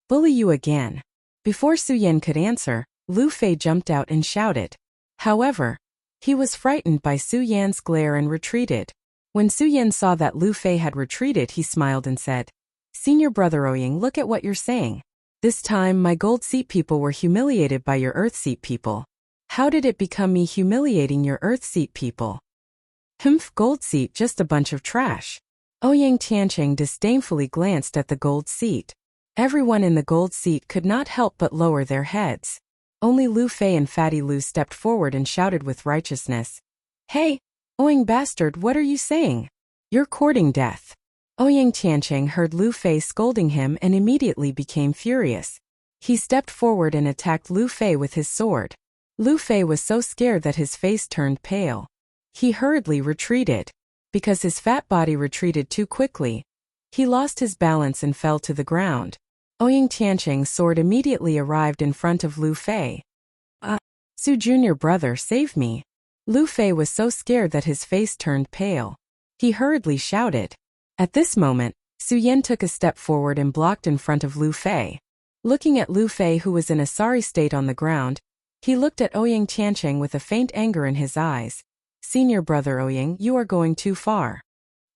Bully you again." Before Su Yan could answer, Lu Fei jumped out and shouted. However, he was frightened by Su Yan's glare and retreated. When Su Yan saw that Lu Fei had retreated, he smiled and said, "Senior brother Ouyang, look at what you're saying. This time my Gold Seat people were humiliated by your Earth Seat people. How did it become me humiliating your Earth Seat people?" "Humph, Gold Seat, just a bunch of trash." Ouyang Tiancheng disdainfully glanced at the Gold Seat. Everyone in the Gold Seat could not help but lower their heads. Only Lu Fei and Fatty Lu stepped forward and shouted with righteousness, "Hey, Ouyang bastard, what are you saying? You're courting death." Ouyang Tiancheng heard Lu Fei scolding him and immediately became furious. He stepped forward and attacked Lu Fei with his sword. Lu Fei was so scared that his face turned pale. He hurriedly retreated. Because his fat body retreated too quickly, he lost his balance and fell to the ground. Ouyang Tiancheng's sword immediately arrived in front of Lu Fei. Su junior brother, save me." Lu Fei was so scared that his face turned pale. He hurriedly shouted. At this moment, Su Yan took a step forward and blocked in front of Lu Fei. Looking at Lu Fei, who was in a sorry state on the ground, he looked at Ouyang Tiancheng with a faint anger in his eyes. "Senior brother Ouyang, you are going too far."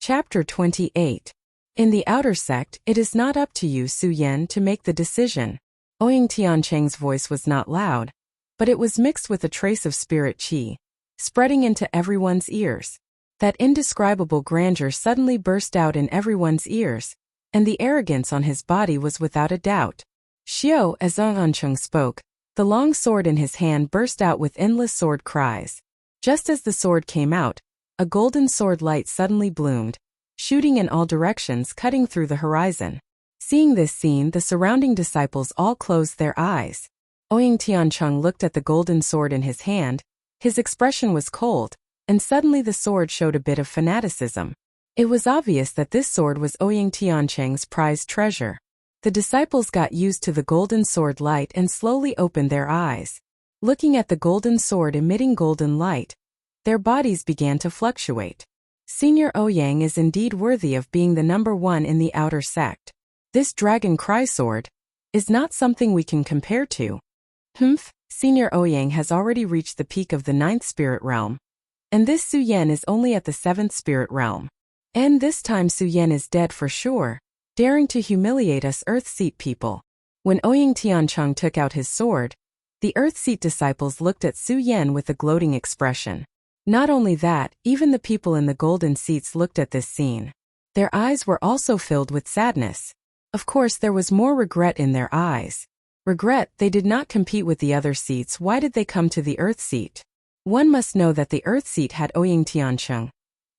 Chapter 28. In the outer sect, it is not up to you, Su Yan, to make the decision. Ouyang Tiancheng's voice was not loud, but it was mixed with a trace of spirit qi, spreading into everyone's ears. That indescribable grandeur suddenly burst out in everyone's ears, and the arrogance on his body was without a doubt. Xiao, as Ancheng spoke, the long sword in his hand burst out with endless sword cries. Just as the sword came out, a golden sword light suddenly bloomed, shooting in all directions, cutting through the horizon. Seeing this scene, the surrounding disciples all closed their eyes. Ouyang Tiancheng looked at the golden sword in his hand. His expression was cold, and suddenly the sword showed a bit of fanaticism. It was obvious that this sword was Ouyang Tiancheng's prized treasure. The disciples got used to the golden sword light and slowly opened their eyes. Looking at the golden sword emitting golden light, their bodies began to fluctuate. Senior Ouyang is indeed worthy of being the number one in the outer sect. This dragon cry sword is not something we can compare to. Humph, Senior Ouyang has already reached the peak of the 9th spirit realm. And this Su Yan is only at the 7th spirit realm. And this time Su Yan is dead for sure, daring to humiliate us Earth Seat people. When Ouyang Tiancheng took out his sword, the Earth Seat disciples looked at Su Yan with a gloating expression. Not only that, even the people in the golden seats looked at this scene. Their eyes were also filled with sadness. Of course, there was more regret in their eyes. Regret, they did not compete with the other seats. Why did they come to the Earth Seat? One must know that the Earth Seat had Ouyang Tiancheng,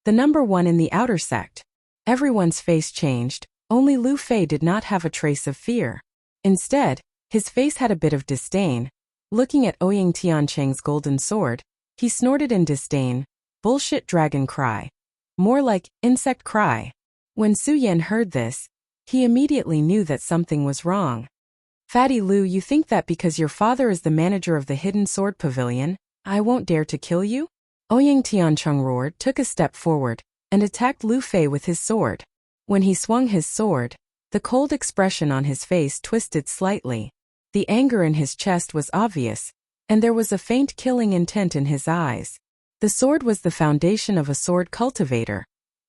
the number 1 in the outer sect. Everyone's face changed, only Lu Fei did not have a trace of fear. Instead, his face had a bit of disdain. Looking at Ouyang Tiancheng's golden sword, he snorted in disdain. Bullshit dragon cry. More like insect cry. When Su Yan heard this, he immediately knew that something was wrong. Fatty Lu, you think that because your father is the manager of the Hidden Sword Pavilion, I won't dare to kill you? Ouyang Tiancheng roared, took a step forward, and attacked Lu Fei with his sword. When he swung his sword, the cold expression on his face twisted slightly. The anger in his chest was obvious, and there was a faint killing intent in his eyes. The sword was the foundation of a sword cultivator,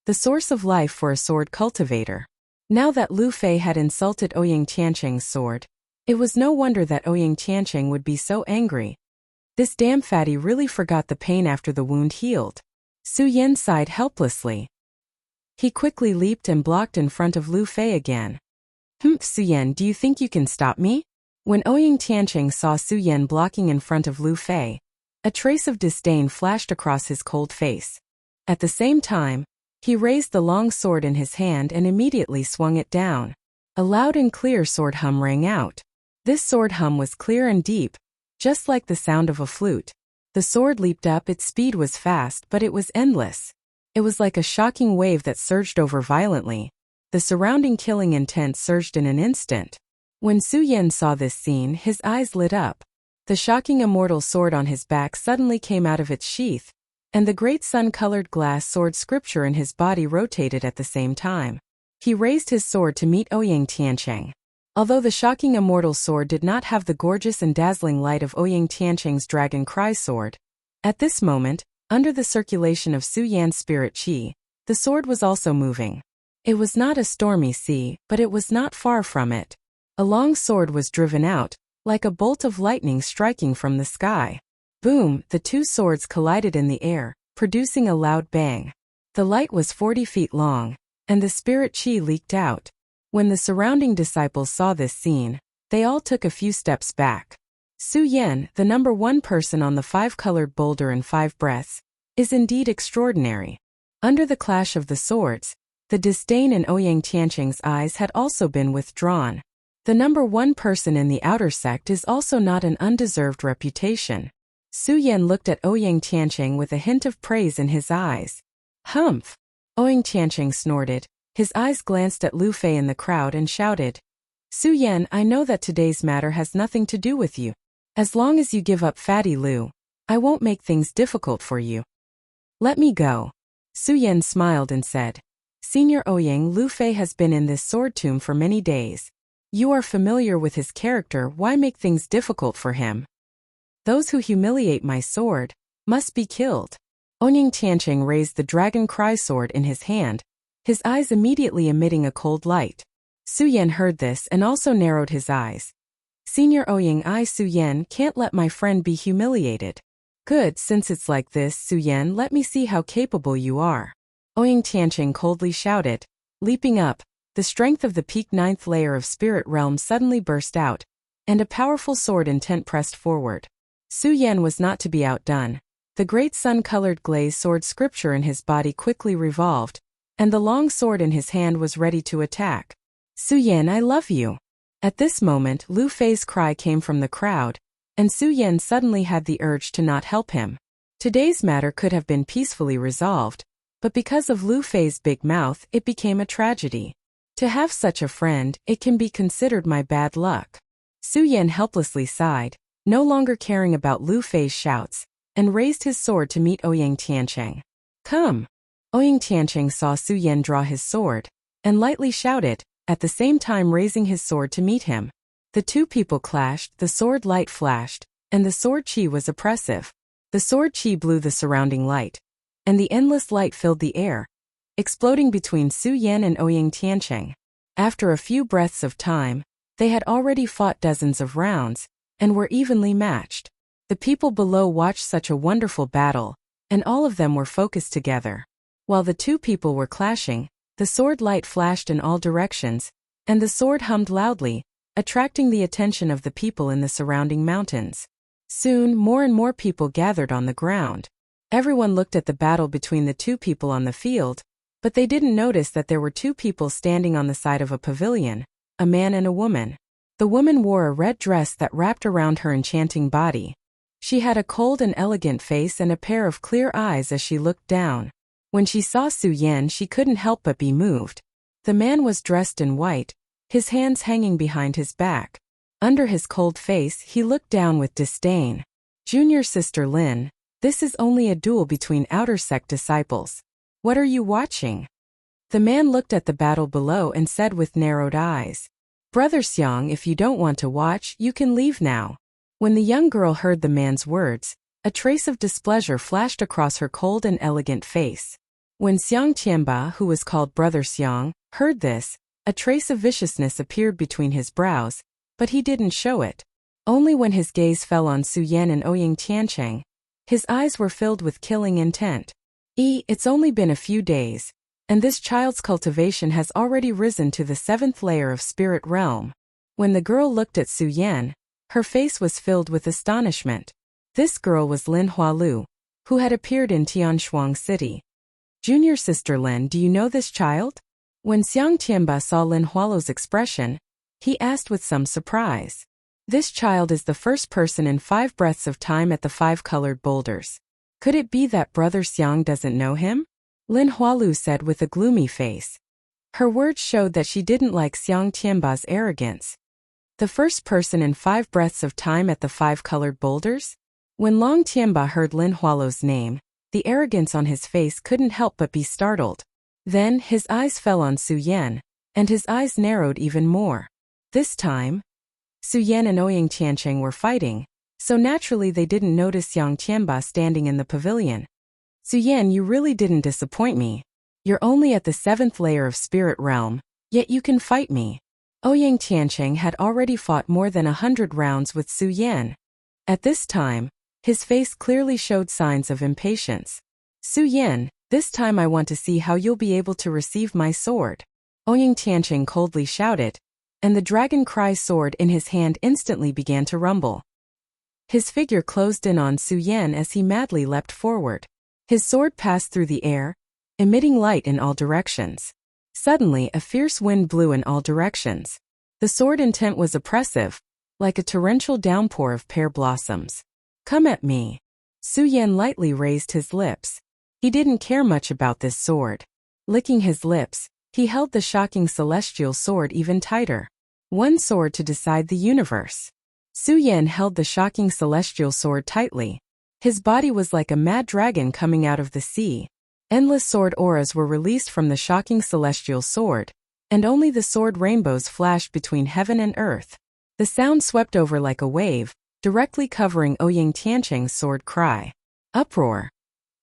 the source of life for a sword cultivator. Now that Lu Fei had insulted Ouyang Tiancheng's sword, it was no wonder that Ouyang Tiancheng would be so angry. This damn fatty really forgot the pain after the wound healed. Su Yan sighed helplessly. He quickly leaped and blocked in front of Lu Fei again. Su Yan, do you think you can stop me? When Ouyang Tiancheng saw Su Yan blocking in front of Lu Fei, a trace of disdain flashed across his cold face. At the same time, he raised the long sword in his hand and immediately swung it down. A loud and clear sword hum rang out. This sword hum was clear and deep, just like the sound of a flute. The sword leaped up, its speed was fast, but it was endless. It was like a shocking wave that surged over violently. The surrounding killing intent surged in an instant. When Su Yan saw this scene, his eyes lit up. The shocking immortal sword on his back suddenly came out of its sheath, and the great sun-colored glass sword scripture in his body rotated at the same time. He raised his sword to meet Ouyang Tiancheng. Although the shocking immortal sword did not have the gorgeous and dazzling light of Ouyang Tiancheng's dragon cry sword, at this moment, under the circulation of Su Yan's spirit qi, the sword was also moving. It was not a stormy sea, but it was not far from it. A long sword was driven out, like a bolt of lightning striking from the sky. Boom, the two swords collided in the air, producing a loud bang. The light was 40 feet long, and the spirit qi leaked out. When the surrounding disciples saw this scene, they all took a few steps back. Su Yan, the number 1 person on the 5-colored boulder in 5 breaths, is indeed extraordinary. Under the clash of the swords, the disdain in Ouyang Tiancheng's eyes had also been withdrawn. The number 1 person in the outer sect is also not an undeserved reputation. Su Yan looked at Ouyang Tiancheng with a hint of praise in his eyes. Humph! Ouyang Tiancheng snorted. His eyes glanced at Lu Fei in the crowd and shouted, Su Yan, I know that today's matter has nothing to do with you. As long as you give up Fatty Lu, I won't make things difficult for you. Let me go. Su Yan smiled and said, Senior Ouyang, Lu Fei has been in this sword tomb for many days. You are familiar with his character, why make things difficult for him? Those who humiliate my sword must be killed. Ouyang Tiancheng raised the dragon cry sword in his hand, his eyes immediately emitting a cold light. Su Yan heard this and also narrowed his eyes. Senior Ouyang, I, Su Yan, can't let my friend be humiliated. Good, since it's like this, Su Yan, let me see how capable you are. Ouyang Tiancheng coldly shouted. Leaping up, the strength of the peak 9th layer of spirit realm suddenly burst out, and a powerful sword intent pressed forward. Su Yan was not to be outdone. The great sun-colored glaze sword scripture in his body quickly revolved, and the long sword in his hand was ready to attack. Su Yan, I love you. At this moment, Lu Fei's cry came from the crowd, and Su Yan suddenly had the urge to not help him. Today's matter could have been peacefully resolved, but because of Lu Fei's big mouth, it became a tragedy. To have such a friend, it can be considered my bad luck. Su Yan helplessly sighed, no longer caring about Lu Fei's shouts, and raised his sword to meet Ouyang Tiancheng. Come! Ouyang Tiancheng saw Su Yan draw his sword, and lightly shouted, at the same time raising his sword to meet him. The two people clashed, the sword light flashed, and the sword qi was oppressive. The sword qi blew the surrounding light, and the endless light filled the air, exploding between Su Yan and Ouyang Tiancheng. After a few breaths of time, they had already fought dozens of rounds, and were evenly matched. The people below watched such a wonderful battle, and all of them were focused together. While the two people were clashing, the sword light flashed in all directions, and the sword hummed loudly, attracting the attention of the people in the surrounding mountains. Soon, more and more people gathered on the ground. Everyone looked at the battle between the two people on the field, but they didn't notice that there were two people standing on the side of a pavilion, a man and a woman. The woman wore a red dress that wrapped around her enchanting body. She had a cold and elegant face and a pair of clear eyes as she looked down. When she saw Su Yan, she couldn't help but be moved. The man was dressed in white, his hands hanging behind his back. Under his cold face, he looked down with disdain. "Junior sister Lin, this is only a duel between outer sect disciples. What are you watching?" The man looked at the battle below and said with narrowed eyes, "Brother Xiang, if you don't want to watch, you can leave now." When the young girl heard the man's words, a trace of displeasure flashed across her cold and elegant face. When Xiang Tianba, who was called Brother Xiang, heard this, a trace of viciousness appeared between his brows, but he didn't show it. Only when his gaze fell on Su Yan and Ouyang Tiancheng, his eyes were filled with killing intent. It's only been a few days, and this child's cultivation has already risen to the 7th layer of spirit realm. When the girl looked at Su Yan, her face was filled with astonishment. This girl was Lin Hualu, who had appeared in Tianshuang City. "Junior sister Lin, do you know this child?" When Xiang Tianba saw Lin Hualu's expression, he asked with some surprise. "This child is the first person in 5 breaths of time at the 5 colored boulders. Could it be that Brother Xiang doesn't know him?" Lin Hualu said with a gloomy face. Her words showed that she didn't like Xiang Tianba's arrogance. The first person in 5 breaths of time at the 5 colored boulders? When Long Tianba heard Lin Hualu's name, the arrogance on his face couldn't help but be startled. Then, his eyes fell on Su Yan, and his eyes narrowed even more. This time, Su Yan and Ouyang Tiancheng were fighting, so naturally they didn't notice Xiang Tianba standing in the pavilion. "Su Yan, you really didn't disappoint me. You're only at the 7th layer of spirit realm, yet you can fight me." Ouyang Tiancheng had already fought more than 100 rounds with Su Yan. At this time, his face clearly showed signs of impatience. "Su Yan, this time I want to see how you'll be able to receive my sword." Ouyang Tiancheng coldly shouted, and the dragon cry sword in his hand instantly began to rumble. His figure closed in on Su Yan as he madly leapt forward. His sword passed through the air, emitting light in all directions. Suddenly, a fierce wind blew in all directions. The sword intent was oppressive, like a torrential downpour of pear blossoms. "Come at me." Su Yan lightly raised his lips. He didn't care much about this sword. Licking his lips, he held the shocking celestial sword even tighter. One sword to decide the universe. Su Yan held the shocking celestial sword tightly. His body was like a mad dragon coming out of the sea. Endless sword auras were released from the shocking celestial sword, and only the sword rainbows flashed between heaven and earth. The sound swept over like a wave, directly covering Ouyang Tiancheng's sword cry. Uproar.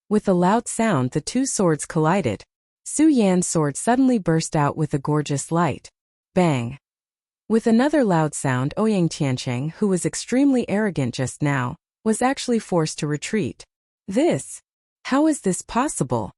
With a loud sound, the two swords collided. Su Yan's sword suddenly burst out with a gorgeous light. Bang. With another loud sound, Ouyang Tiancheng, who was extremely arrogant just now, was actually forced to retreat. How is this possible?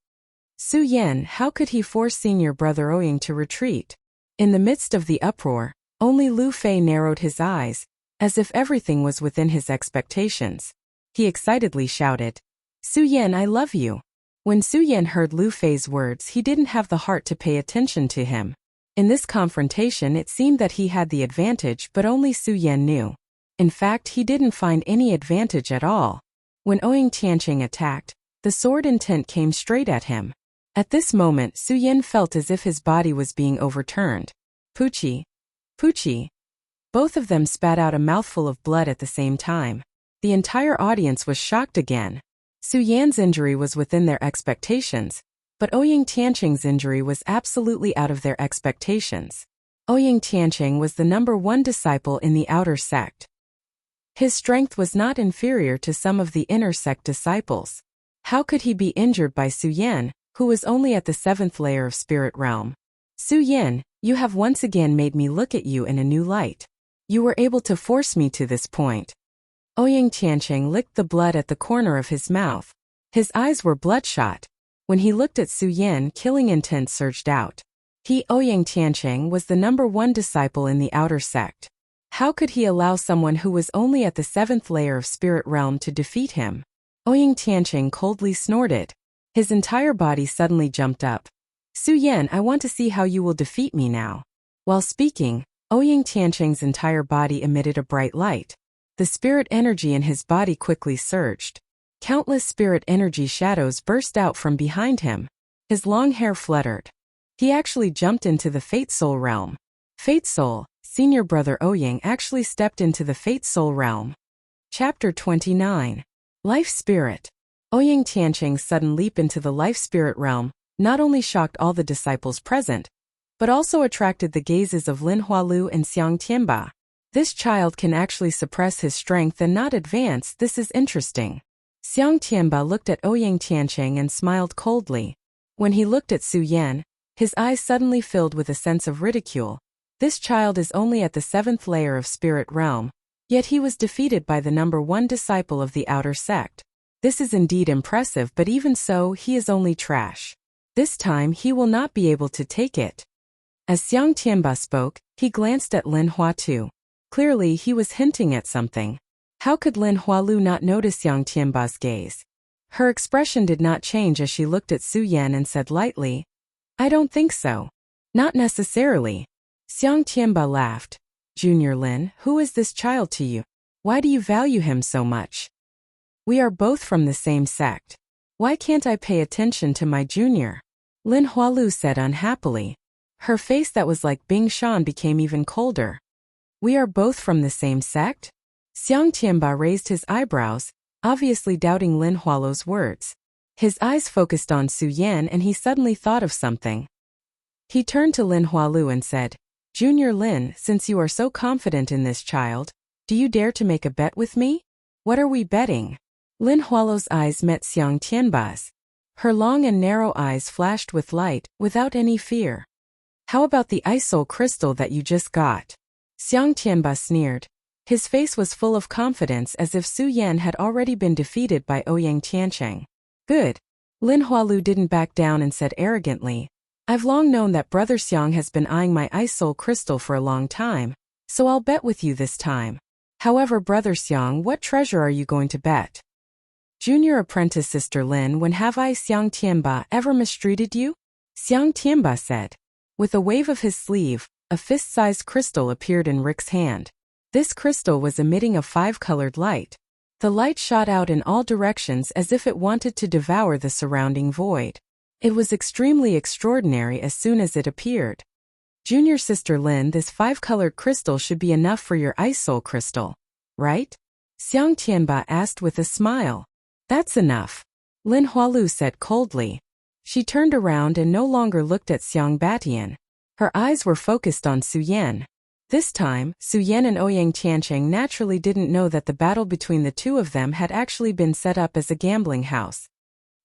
Su Yan, how could he force senior brother Ouyang to retreat? In the midst of the uproar, only Lu Fei narrowed his eyes, as if everything was within his expectations. He excitedly shouted, "Su Yan, I love you." When Su Yan heard Lu Fei's words, he didn't have the heart to pay attention to him. In this confrontation, it seemed that he had the advantage, but only Su Yan knew. In fact, he didn't find any advantage at all. When Ouyang Tiancheng attacked, the sword intent came straight at him. At this moment, Su Yan felt as if his body was being overturned. Poochie. Poochie. Both of them spat out a mouthful of blood at the same time. The entire audience was shocked again. Su Yan's injury was within their expectations, but Ouyang Tiancheng's injury was absolutely out of their expectations. Ouyang Tiancheng was the #1 disciple in the outer sect. His strength was not inferior to some of the inner sect disciples. How could he be injured by Su Yan, who was only at the 7th layer of spirit realm? Su Yan, you have once again made me look at you in a new light. You were able to force me to this point. Ouyang Tiancheng licked the blood at the corner of his mouth. His eyes were bloodshot. When he looked at Su Yan, killing intent surged out. He, Ouyang Tiancheng, was the #1 disciple in the outer sect. How could he allow someone who was only at the 7th layer of spirit realm to defeat him? Ouyang Tiancheng coldly snorted. His entire body suddenly jumped up. Su Yan, I want to see how you will defeat me now. While speaking, Ouyang Tiancheng's entire body emitted a bright light. The spirit energy in his body quickly surged. Countless spirit energy shadows burst out from behind him. His long hair fluttered. He actually jumped into the Fate Soul realm. Fate Soul, senior brother Ouyang actually stepped into the Fate Soul realm. Chapter 29. Life Spirit. Ouyang Tiancheng's sudden leap into the life spirit realm not only shocked all the disciples present, but also attracted the gazes of Lin Hualu and Xiang Tianba. This child can actually suppress his strength and not advance. This is interesting. Xiang Tianba looked at Ouyang Tiancheng and smiled coldly. When he looked at Su Yan, his eyes suddenly filled with a sense of ridicule. This child is only at the 7th layer of spirit realm, yet he was defeated by the #1 disciple of the outer sect. This is indeed impressive, but even so, he is only trash. This time he will not be able to take it. As Xiang Tianba spoke, he glanced at Lin Huatu. Clearly he was hinting at something. How could Lin Hualu not notice Xiang Tianba's gaze? Her expression did not change as she looked at Su Yan and said lightly, I don't think so. Not necessarily. Xiang Tianba laughed. Junior Lin, who is this child to you? Why do you value him so much? We are both from the same sect. Why can't I pay attention to my junior? Lin Hualu said unhappily. Her face that was like Bing Shan became even colder. We are both from the same sect? Xiang Tianba raised his eyebrows, obviously doubting Lin Hualu's words. His eyes focused on Su Yan and he suddenly thought of something. He turned to Lin Hualu and said, Junior Lin, since you are so confident in this child, do you dare to make a bet with me? What are we betting? Lin Hualu's eyes met Xiang Tianba's. Her long and narrow eyes flashed with light, without any fear. How about the ice soul crystal that you just got? Xiang Tianba sneered. His face was full of confidence as if Su Yan had already been defeated by Ouyang Tiancheng. Good. Lin Hualu didn't back down and said arrogantly, I've long known that Brother Xiang has been eyeing my ice soul crystal for a long time, so I'll bet with you this time. However, Brother Xiang, what treasure are you going to bet? Junior apprentice Sister Lin, when have I, Xiang Tianba, ever mistreated you? Xiang Tianba said. With a wave of his sleeve, a fist-sized crystal appeared in Rick's hand. This crystal was emitting a 5-colored light. The light shot out in all directions as if it wanted to devour the surrounding void. It was extremely extraordinary as soon as it appeared. Junior Sister Lin, this 5-colored crystal should be enough for your ice soul crystal, right? Xiang Tianba asked with a smile. That's enough. Lin Hualu said coldly. She turned around and no longer looked at Xiang Batian. Her eyes were focused on Su Yan. This time, Su Yan and Ouyang Tiancheng naturally didn't know that the battle between the two of them had actually been set up as a gambling house.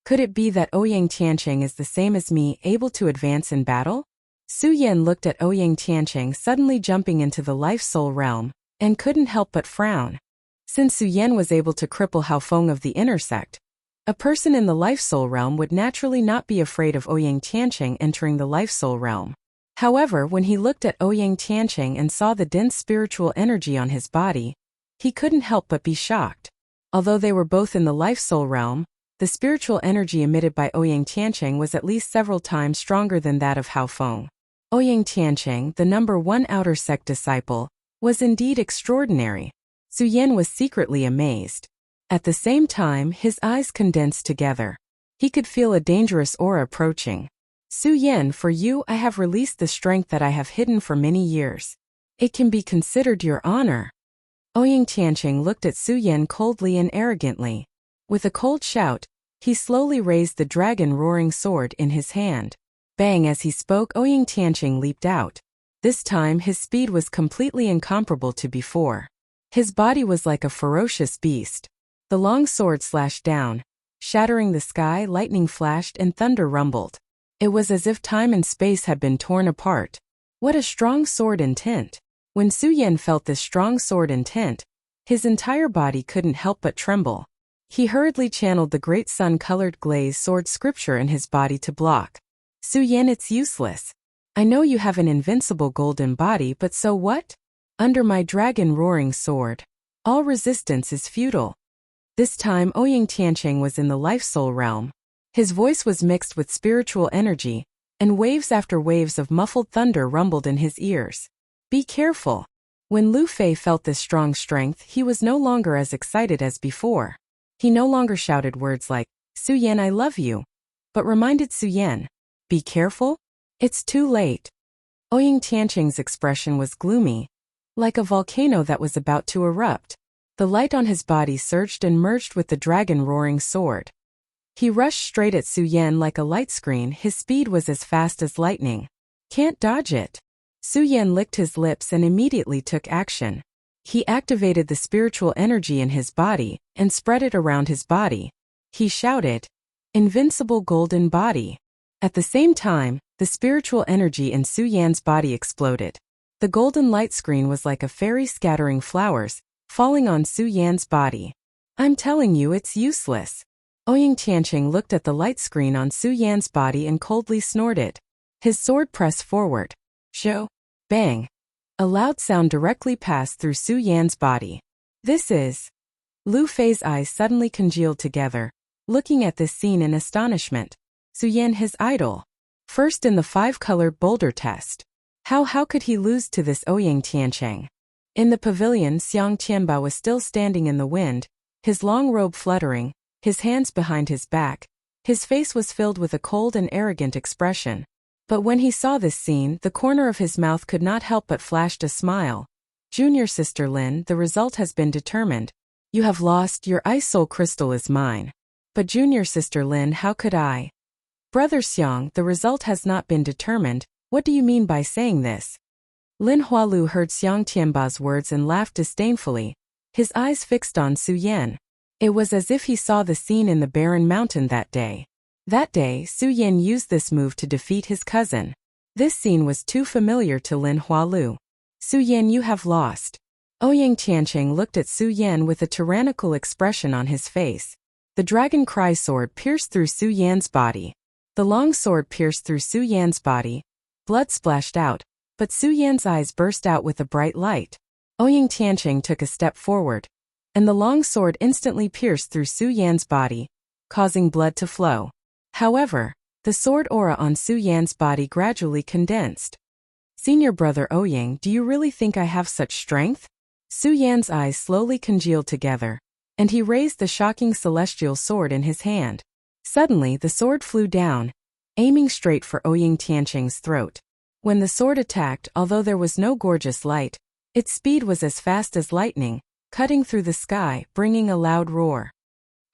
Could it be that Ouyang Tiancheng is the same as me, able to advance in battle? Su Yan looked at Ouyang Tiancheng suddenly jumping into the life soul realm, and couldn't help but frown. Since Su Yan was able to cripple Hao Feng of the inner sect, a person in the life soul realm would naturally not be afraid of Ouyang Tiancheng entering the life soul realm. However, when he looked at Ouyang Tiancheng and saw the dense spiritual energy on his body, he couldn't help but be shocked. Although they were both in the life soul realm, the spiritual energy emitted by Ouyang Tiancheng was at least several times stronger than that of Hao Feng. Ouyang Tiancheng, the #1 outer sect disciple, was indeed extraordinary. Su Yan was secretly amazed. At the same time, his eyes condensed together. He could feel a dangerous aura approaching. Su Yan, for you I have released the strength that I have hidden for many years. It can be considered your honor. Ouyang Tiancheng looked at Su Yan coldly and arrogantly. With a cold shout, he slowly raised the dragon roaring sword in his hand. Bang! As he spoke, Ouyang Tiancheng leaped out. This time his speed was completely incomparable to before. His body was like a ferocious beast. The long sword slashed down, shattering the sky, lightning flashed and thunder rumbled. It was as if time and space had been torn apart. What a strong sword intent! When Su Yan felt this strong sword intent, his entire body couldn't help but tremble. He hurriedly channeled the great sun-colored glaze sword scripture in his body to block. Su Yan, it's useless. I know you have an invincible golden body, but so what? Under my dragon roaring sword, all resistance is futile. This time Ouyang Tiancheng was in the life-soul realm. His voice was mixed with spiritual energy, and waves after waves of muffled thunder rumbled in his ears. Be careful. When Lu Fei felt this strong strength, he was no longer as excited as before. He no longer shouted words like, Su Yan, I love you, but reminded Su Yan, be careful? It's too late. Ouyang Tiancheng's expression was gloomy, like a volcano that was about to erupt. The light on his body surged and merged with the dragon roaring sword. He rushed straight at Su Yan like a light screen. His speed was as fast as lightning. Can't dodge it. Su Yan licked his lips and immediately took action. He activated the spiritual energy in his body and spread it around his body. He shouted, Invincible golden body. At the same time, the spiritual energy in Su Yan's body exploded. The golden light screen was like a fairy scattering flowers, falling on Su Yan's body. I'm telling you, it's useless. Ouyang Tiancheng looked at the light screen on Su Yan's body and coldly snorted. His sword pressed forward. Shoo! Bang! A loud sound directly passed through Su Yan's body. This is... Lu Fei's eyes suddenly congealed together, looking at this scene in astonishment. Su Yan, his idol. First in the 5-colored boulder test. How could he lose to this Ouyang Tiancheng? In the pavilion, Xiang Qianbao was still standing in the wind, his long robe fluttering, his hands behind his back. His face was filled with a cold and arrogant expression. But when he saw this scene, the corner of his mouth could not help but flashed a smile. Junior Sister Lin, the result has been determined. You have lost, your ice soul crystal is mine. But Junior Sister Lin, how could I? Brother Xiang, the result has not been determined. What do you mean by saying this? Lin Hualu heard Xiang Tianba's words and laughed disdainfully, his eyes fixed on Su Yan. It was as if he saw the scene in the barren mountain that day. That day, Su Yan used this move to defeat his cousin. This scene was too familiar to Lin Hualu. Su Yan, you have lost. Ouyang Tiancheng looked at Su Yan with a tyrannical expression on his face. The dragon cry sword pierced through Su Yan's body. The long sword pierced through Su Yan's body. Blood splashed out, but Su Yan's eyes burst out with a bright light. Ouyang Tiancheng took a step forward, and the long sword instantly pierced through Su Yan's body, causing blood to flow. However, the sword aura on Su Yan's body gradually condensed. Senior brother Ouyang, do you really think I have such strength? Su Yan's eyes slowly congealed together, and he raised the shocking celestial sword in his hand. Suddenly the sword flew down, aiming straight for Ouyang Tiancheng's throat. When the sword attacked, although there was no gorgeous light, its speed was as fast as lightning, cutting through the sky, bringing a loud roar.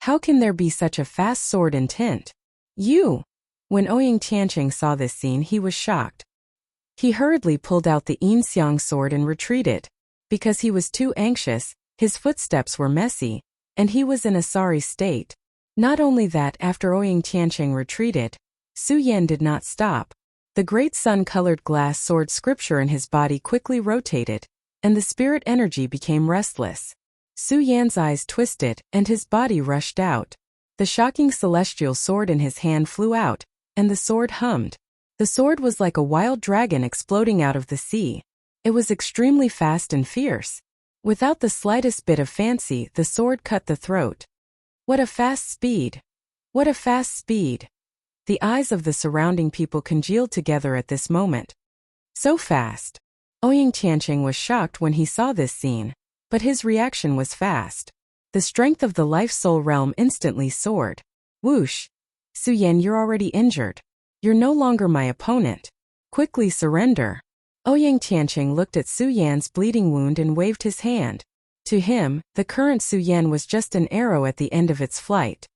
How can there be such a fast sword intent? You! When Ouyang Tiancheng saw this scene, he was shocked. He hurriedly pulled out the Yin Xiang sword and retreated. Because he was too anxious, his footsteps were messy, and he was in a sorry state. Not only that, after Ouyang Tiancheng retreated, Su Yan did not stop. The great sun-colored glass sword scripture in his body quickly rotated, and the spirit energy became restless. Su Yan's eyes twisted, and his body rushed out. The shocking celestial sword in his hand flew out, and the sword hummed. The sword was like a wild dragon exploding out of the sea. It was extremely fast and fierce. Without the slightest bit of fancy, the sword cut the throat. What a fast speed! What a fast speed! The eyes of the surrounding people congealed together at this moment. So fast! Ouyang Tiancheng was shocked when he saw this scene, but his reaction was fast. The strength of the life-soul realm instantly soared. Whoosh! Su Yan, you're already injured. You're no longer my opponent. Quickly surrender. Ouyang Tiancheng looked at Su Yan's bleeding wound and waved his hand. To him, the current Su Yan was just an arrow at the end of its flight.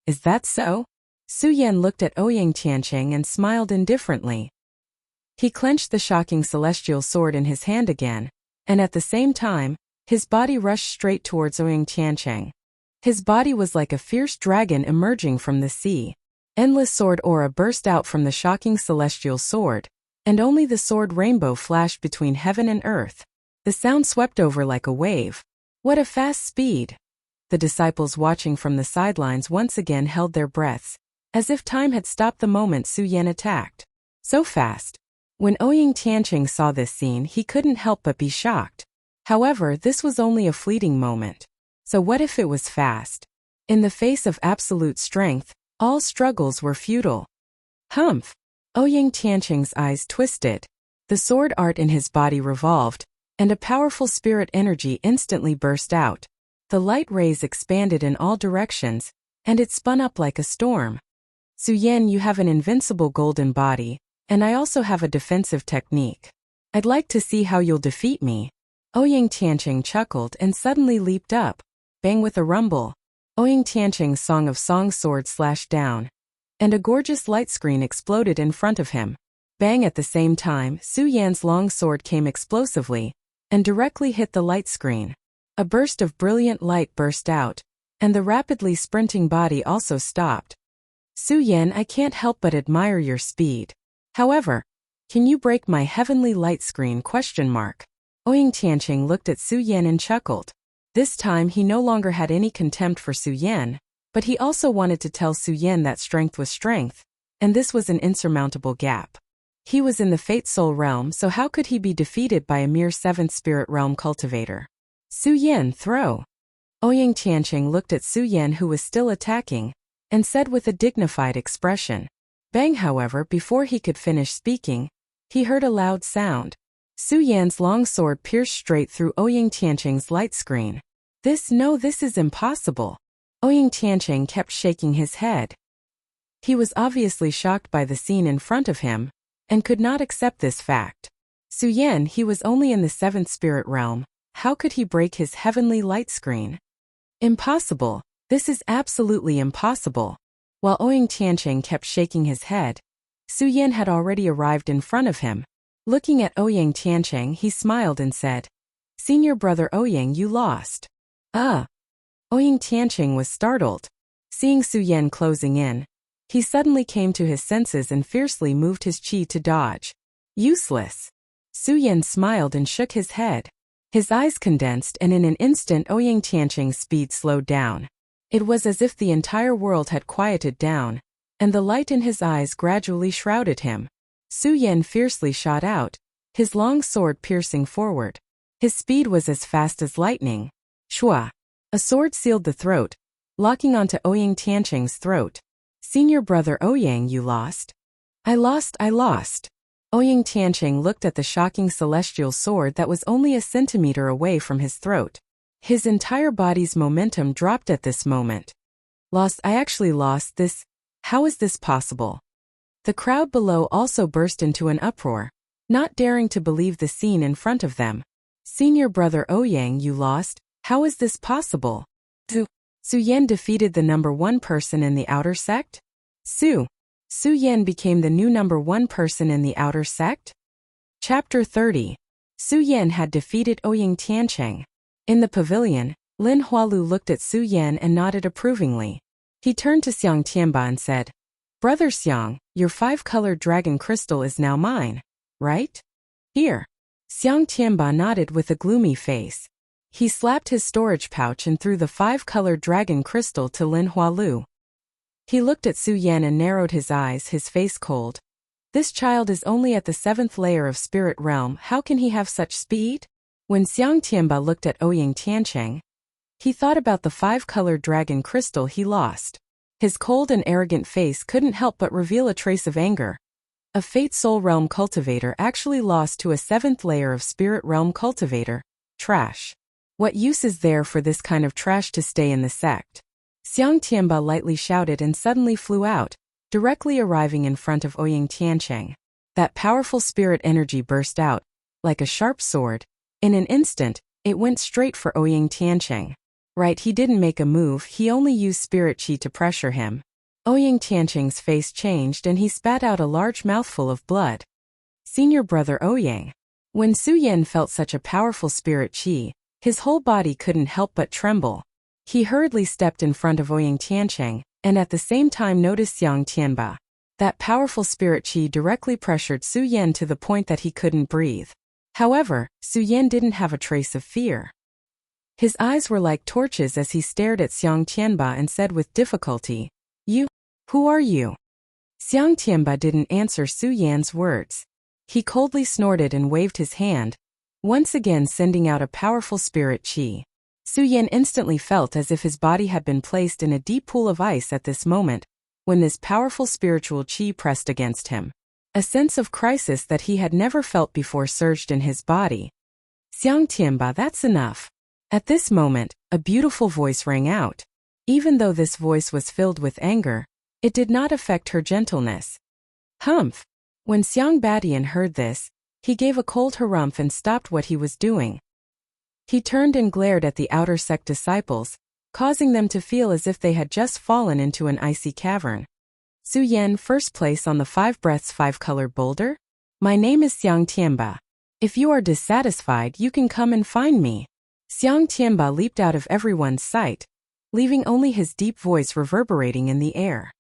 Is that so? Su Yan looked at Ouyang Tiancheng and smiled indifferently. He clenched the shocking celestial sword in his hand again, and at the same time, His body rushed straight towards Ouyang Tiancheng. His body was like a fierce dragon emerging from the sea. Endless sword aura burst out from the shocking celestial sword, and only the sword rainbow flashed between heaven and earth. The sound swept over like a wave. What a fast speed! The disciples watching from the sidelines once again held their breaths, as if time had stopped the moment Su Yan attacked. So fast. When Ouyang Tiancheng saw this scene, he couldn't help but be shocked. However, this was only a fleeting moment. So what if it was fast? In the face of absolute strength, all struggles were futile. Humph! Ouyang Tiancheng's eyes twisted. The sword art in his body revolved, and a powerful spirit energy instantly burst out. The light rays expanded in all directions, and it spun up like a storm. Su Yan, you have an invincible golden body, and I also have a defensive technique. I'd like to see how you'll defeat me. Ouyang Tiancheng chuckled and suddenly leaped up. Bang with a rumble. Ouyang Tiancheng's Song of Songs sword slashed down, and a gorgeous light screen exploded in front of him. Bang at the same time, Su Yan's long sword came explosively, and directly hit the light screen. A burst of brilliant light burst out, and the rapidly sprinting body also stopped. Su Yan, I can't help but admire your speed. However, can you break my heavenly light screen? Ouyang Tiancheng looked at Su Yan and chuckled. This time he no longer had any contempt for Su Yan, but he also wanted to tell Su Yan that strength was strength, and this was an insurmountable gap. He was in the Fate Soul realm, so how could he be defeated by a mere 7th Spirit realm cultivator? Su Yan, throw! Ouyang Tiancheng looked at Su Yan, who was still attacking, and said with a dignified expression. Bang! However, before he could finish speaking, he heard a loud sound. Su Yan's long sword pierced straight through Ouyang Tiancheng's light screen. This is impossible. Ouyang Tiancheng kept shaking his head. He was obviously shocked by the scene in front of him, and could not accept this fact. Su Yan, he was only in the 7th Spirit realm. How could he break his heavenly light screen? Impossible. This is absolutely impossible. While Ouyang Tiancheng kept shaking his head, Su Yan had already arrived in front of him. Looking at Ouyang Tiancheng, he smiled and said, Senior brother Ouyang, you lost. Ouyang Tiancheng was startled. Seeing Su Yan closing in, he suddenly came to his senses and fiercely moved his chi to dodge. Useless. Su Yan smiled and shook his head. His eyes condensed, and in an instant Ouyang Tiancheng's speed slowed down. It was as if the entire world had quieted down, and the light in his eyes gradually shrouded him. Su Yan fiercely shot out, his long sword piercing forward. His speed was as fast as lightning. Shua! A sword sealed the throat, locking onto Ouyang Tiancheng's throat. Senior brother Ouyang, you lost. I lost. Ouyang Tiancheng looked at the shocking celestial sword that was only a centimeter away from his throat. His entire body's momentum dropped at this moment. Lost? I actually lost this? How is this possible? The crowd below also burst into an uproar, not daring to believe the scene in front of them. Senior brother Ouyang, you lost? How is this possible? Su Yan defeated the number 1 person in the outer sect? Su Yan became the new number 1 person in the outer sect? Chapter 30. Su Yan had defeated Ouyang Tiancheng. In the pavilion, Lin Hualu looked at Su Yan and nodded approvingly. He turned to Xiang Tianba and said, Brother Xiang, your 5-colored dragon crystal is now mine, right? Here. Xiang Tianba nodded with a gloomy face. He slapped his storage pouch and threw the 5-colored dragon crystal to Lin Hualu. He looked at Su Yan and narrowed his eyes, his face cold. This child is only at the 7th layer of spirit realm. How can he have such speed? When Xiang Tianba looked at Ouyang Tiancheng, he thought about the 5-colored dragon crystal he lost. His cold and arrogant face couldn't help but reveal a trace of anger. A Fate Soul Realm cultivator actually lost to a 7th layer of Spirit Realm cultivator. Trash. What use is there for this kind of trash to stay in the sect? Xiang Tianba lightly shouted and suddenly flew out, directly arriving in front of Ouyang Tiancheng. That powerful spirit energy burst out, like a sharp sword. In an instant, it went straight for Ouyang Tiancheng. Right, he didn't make a move, he only used spirit chi to pressure him. Ouyang Tiancheng's face changed and he spat out a large mouthful of blood. Senior brother Ouyang. When Su Yan felt such a powerful spirit chi, His whole body couldn't help but tremble. He hurriedly stepped in front of Ouyang Tiancheng, and at the same time noticed Xiang Tianba. That powerful spirit qi directly pressured Su Yan to the point that he couldn't breathe. However, Su Yan didn't have a trace of fear. His eyes were like torches as he stared at Xiang Tianba and said with difficulty, "You? Who are you?" Xiang Tianba didn't answer Su Yan's words. He coldly snorted and waved his hand, once again sending out a powerful spirit qi. Su Yan instantly felt as if his body had been placed in a deep pool of ice at this moment, when this powerful spiritual qi pressed against him. A sense of crisis that he had never felt before surged in his body. "Xiang Tianba, that's enough." At this moment, a beautiful voice rang out. Even though this voice was filled with anger, it did not affect her gentleness. "Humph!" When Xiang Badian heard this, he gave a cold harumph and stopped what he was doing. He turned and glared at the outer sect disciples, causing them to feel as if they had just fallen into an icy cavern. "Su Yan, first place on the 5 breaths 5-colored boulder? My name is Xiang Tianba. If you are dissatisfied, you can come and find me." Xiang Tianba leaped out of everyone's sight, leaving only his deep voice reverberating in the air.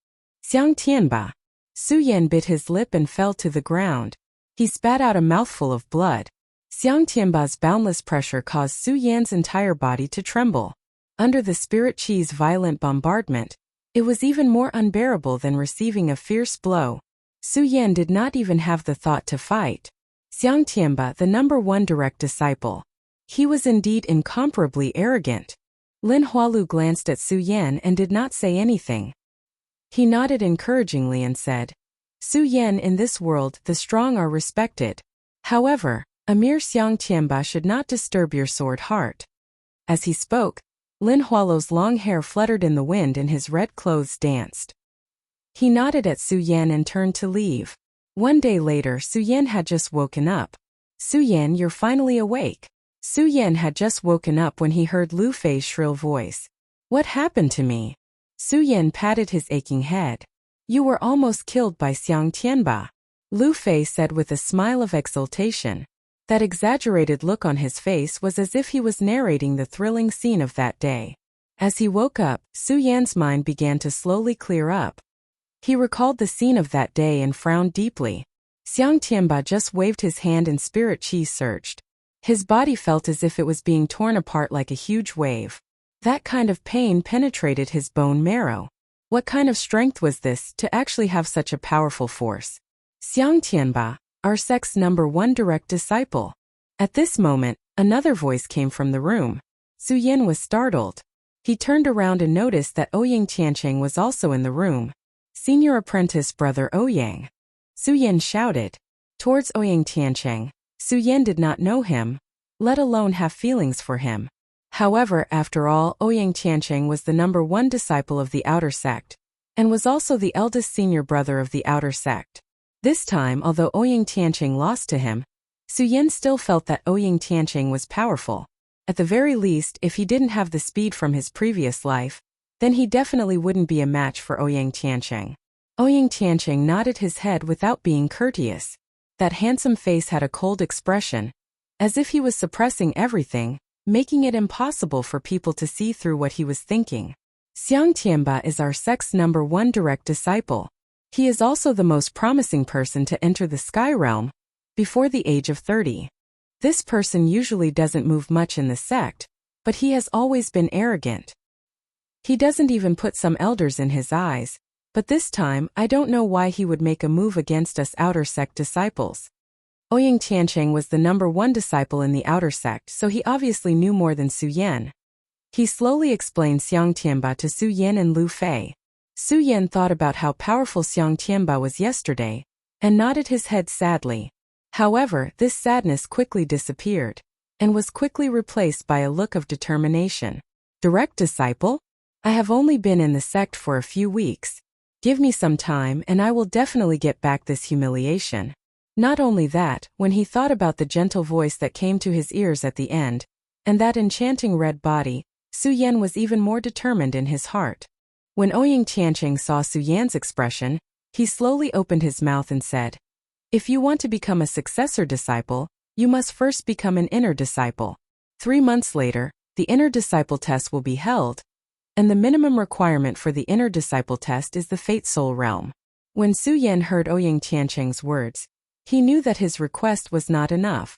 "Xiang Tianba." Su Yan bit his lip and fell to the ground. He spat out a mouthful of blood. Xiang Tianba's boundless pressure caused Su Yan's entire body to tremble. Under the spirit qi's violent bombardment, it was even more unbearable than receiving a fierce blow. Su Yan did not even have the thought to fight. Xiang Tianba, the number 1 direct disciple. He was indeed incomparably arrogant. Lin Hualu glanced at Su Yan and did not say anything. He nodded encouragingly and said, "Su Yan, in this world the strong are respected. However, a mere Xiang Tianba should not disturb your sword heart." As he spoke, Lin Hualu's long hair fluttered in the wind and his red clothes danced. He nodded at Su Yan and turned to leave. One day later, Su Yan had just woken up. "Su Yan, you're finally awake." Su Yan had just woken up when he heard Lu Fei's shrill voice. "What happened to me?" Su Yan patted his aching head. "You were almost killed by Xiang Tianba," Lu Fei said with a smile of exultation. That exaggerated look on his face was as if he was narrating the thrilling scene of that day. As he woke up, Su Yan's mind began to slowly clear up. He recalled the scene of that day and frowned deeply. Xiang Tianba just waved his hand and spirit qi surged. His body felt as if it was being torn apart like a huge wave. That kind of pain penetrated his bone marrow. What kind of strength was this to actually have such a powerful force? "Xiang Tianba, our sect's number 1 direct disciple." At this moment, another voice came from the room. Su Yan was startled. He turned around and noticed that Ouyang Tiancheng was also in the room. "Senior apprentice brother Ouyang," Su Yan shouted. Towards Ouyang Tiancheng, Su Yan did not know him, let alone have feelings for him. However, after all, Ouyang Tiancheng was the number 1 disciple of the outer sect, and was also the eldest senior brother of the outer sect. This time, although Ouyang Tiancheng lost to him, Su Yan still felt that Ouyang Tiancheng was powerful. At the very least, if he didn't have the speed from his previous life, then he definitely wouldn't be a match for Ouyang Tiancheng. Ouyang Tiancheng nodded his head without being courteous. That handsome face had a cold expression, as if he was suppressing everything, making it impossible for people to see through what he was thinking. "Xiang Tianba is our sect's number 1 direct disciple. He is also the most promising person to enter the Sky Realm before the age of 30. This person usually doesn't move much in the sect, but he has always been arrogant. He doesn't even put some elders in his eyes, but this time I don't know why he would make a move against us outer sect disciples." Ouyang Tiancheng was the number 1 disciple in the outer sect, so he obviously knew more than Su Yan. He slowly explained Xiang Tianba to Su Yan and Lu Fei. Su Yan thought about how powerful Xiang Tianba was yesterday, and nodded his head sadly. However, this sadness quickly disappeared, and was quickly replaced by a look of determination. "Direct disciple? I have only been in the sect for a few weeks. Give me some time and I will definitely get back this humiliation." Not only that, when he thought about the gentle voice that came to his ears at the end, and that enchanting red body, Su Yan was even more determined in his heart. When Ouyang Tiancheng saw Su Yan's expression, he slowly opened his mouth and said, "If you want to become a successor disciple, you must first become an inner disciple. 3 months later, the inner disciple test will be held, and the minimum requirement for the inner disciple test is the Fate Soul realm. When Su Yan heard Ouyang Tiancheng's words, he knew that his request was not enough.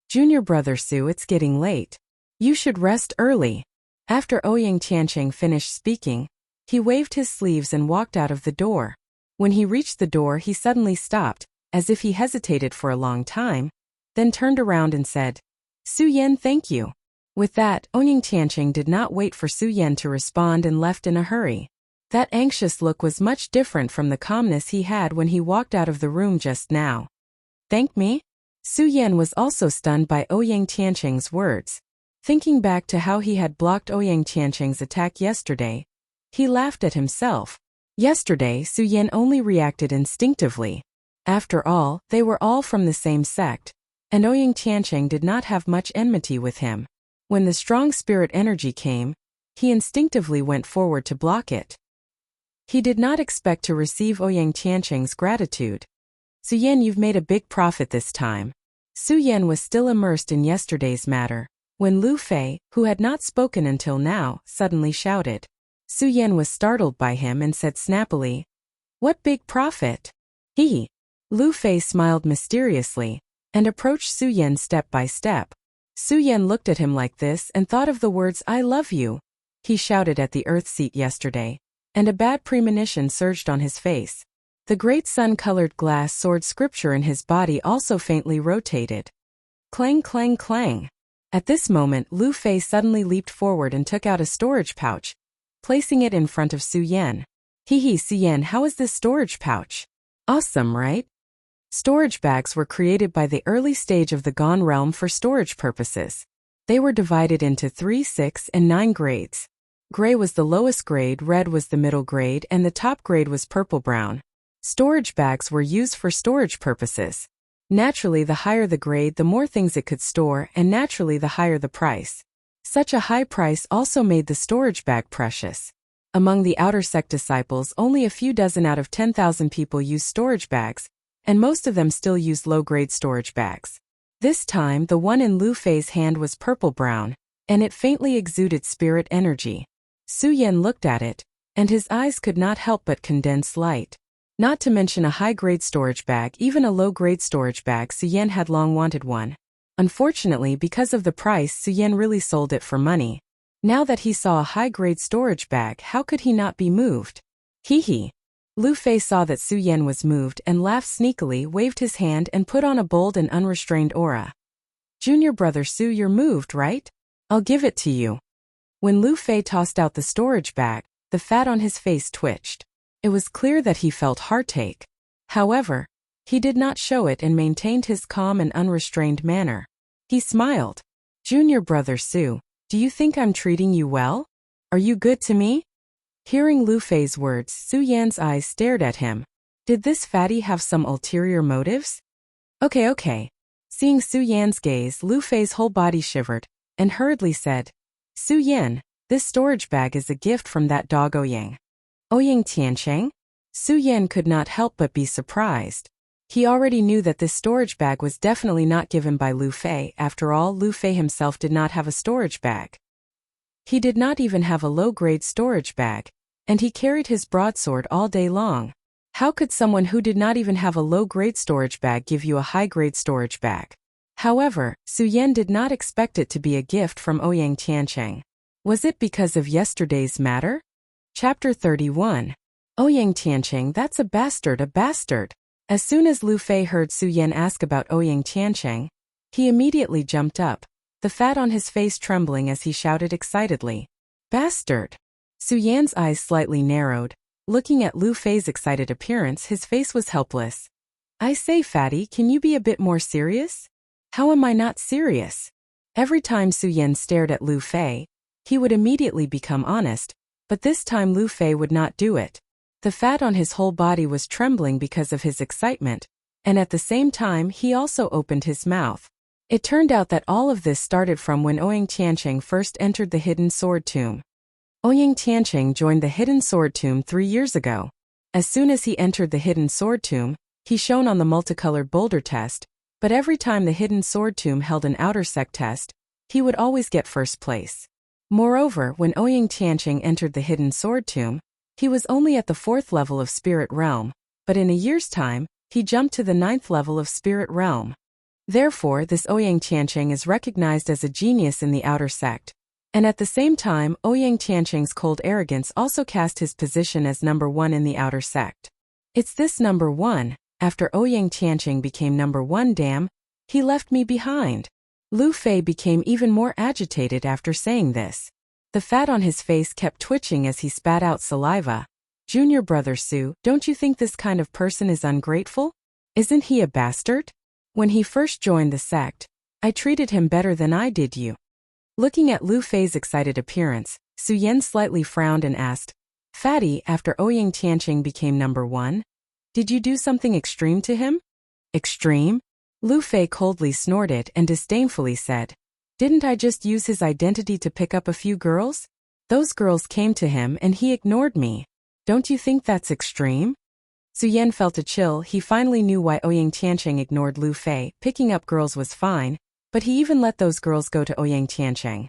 Junior brother Su, it's getting late. You should rest early. After Ouyang Tiancheng finished speaking, he waved his sleeves and walked out of the door. When he reached the door, he suddenly stopped, as if he hesitated for a long time, then turned around and said, Su Yan, thank you. With that, Ouyang Tiancheng did not wait for Su Yan to respond and left in a hurry. That anxious look was much different from the calmness he had when he walked out of the room just now. Thank me? Su Yan was also stunned by Ouyang Tiancheng's words. Thinking back to how he had blocked Ouyang Tiancheng's attack yesterday, he laughed at himself. Yesterday, Su Yan only reacted instinctively. After all, they were all from the same sect, and Ouyang Tiancheng did not have much enmity with him. When the strong spirit energy came, he instinctively went forward to block it. He did not expect to receive Ouyang Tiancheng's gratitude. Su Yan, you've made a big profit this time. Su Yan was still immersed in yesterday's matter, when Lu Fei, who had not spoken until now, suddenly shouted. Su Yan was startled by him and said snappily, What big profit? He. Lu Fei smiled mysteriously, and approached Su Yan step by step. Su Yan looked at him like this and thought of the words I love you he shouted at the earth seat yesterday, and a bad premonition surged on his face. The great sun-colored glass sword scripture in his body also faintly rotated. Clang, clang, clang. At this moment, Lu Fei suddenly leaped forward and took out a storage pouch, placing it in front of Su Yan. Hee, Su Yan, how is this storage pouch? Awesome, right? Storage bags were created by the early stage of the Gone realm for storage purposes. They were divided into 3, 6, and 9 grades. Gray was the lowest grade, red was the middle grade, and the top grade was purple-brown. Storage bags were used for storage purposes. Naturally, the higher the grade, the more things it could store, and naturally the higher the price. Such a high price also made the storage bag precious. Among the outer sect disciples, only a few dozen out of 10,000 people use storage bags, and most of them still use low-grade storage bags. This time, the one in Lu Fei's hand was purple-brown, and it faintly exuded spirit energy. Su Yan looked at it, and his eyes could not help but condense light. Not to mention a high-grade storage bag, even a low-grade storage bag, Su Yan had long wanted one. Unfortunately, because of the price, Su Yan really sold it for money. Now that he saw a high-grade storage bag, how could he not be moved? Hee. Lu Fei saw that Su Yan was moved and laughed sneakily, waved his hand and put on a bold and unrestrained aura. Junior brother Su, you're moved, right? I'll give it to you. When Lu Fei tossed out the storage bag, the fat on his face twitched. It was clear that he felt heartache. However, he did not show it and maintained his calm and unrestrained manner. He smiled. Junior brother Su, do you think I'm treating you well? Are you good to me? Hearing Lu Fei's words, Su Yan's eyes stared at him. Did this fatty have some ulterior motives? Okay. Seeing Su Yan's gaze, Lu Fei's whole body shivered, and hurriedly said, Su Yan, this storage bag is a gift from that dog Ouyang. Ouyang Tiancheng? Su Yan could not help but be surprised. He already knew that this storage bag was definitely not given by Lu Fei. After all, Lu Fei himself did not have a storage bag. He did not even have a low-grade storage bag, and he carried his broadsword all day long. How could someone who did not even have a low-grade storage bag give you a high-grade storage bag? However, Su Yan did not expect it to be a gift from Ouyang Tiancheng. Was it because of yesterday's matter? Chapter 31. Ouyang Tiancheng, that's a bastard. As soon as Lu Fei heard Su Yan ask about Ouyang Tiancheng, he immediately jumped up, the fat on his face trembling as he shouted excitedly, Bastard! Su Yan's eyes slightly narrowed. Looking at Lu Fei's excited appearance, his face was helpless. I say, fatty, can you be a bit more serious? How am I not serious? Every time Su Yan stared at Lu Fei, he would immediately become honest, but this time Lu Fei would not do it. The fat on his whole body was trembling because of his excitement, and at the same time he also opened his mouth. It turned out that all of this started from when Ouyang Tiancheng first entered the Hidden Sword Tomb. Ouyang Tiancheng joined the Hidden Sword Tomb 3 years ago. As soon as he entered the Hidden Sword Tomb, he shone on the multicolored boulder test, but every time the Hidden Sword Tomb held an outer sect test, he would always get first place. Moreover, when Ouyang Tianqing entered the hidden sword tomb, he was only at the 4th level of spirit realm, but in a year's time, he jumped to the 9th level of spirit realm. Therefore, this Ouyang Tianqing is recognized as a genius in the outer sect. And at the same time, Ouyang Tianqing's cold arrogance also cast his position as number 1 in the outer sect. It's this number 1, after Ouyang Tianqing became number 1, damn, he left me behind. Lu Fei became even more agitated after saying this. The fat on his face kept twitching as he spat out saliva. Junior brother Su, don't you think this kind of person is ungrateful? Isn't he a bastard? When he first joined the sect, I treated him better than I did you. Looking at Lu Fei's excited appearance, Su Yan slightly frowned and asked, Fatty, after Ouyang Tianqing became number 1? Did you do something extreme to him? Extreme? Lu Fei coldly snorted and disdainfully said, Didn't I just use his identity to pick up a few girls? Those girls came to him and he ignored me. Don't you think that's extreme? Su Yan felt a chill. He finally knew why Ouyang Tianqing ignored Lu Fei. Picking up girls was fine, but he even let those girls go to Ouyang Tianqing.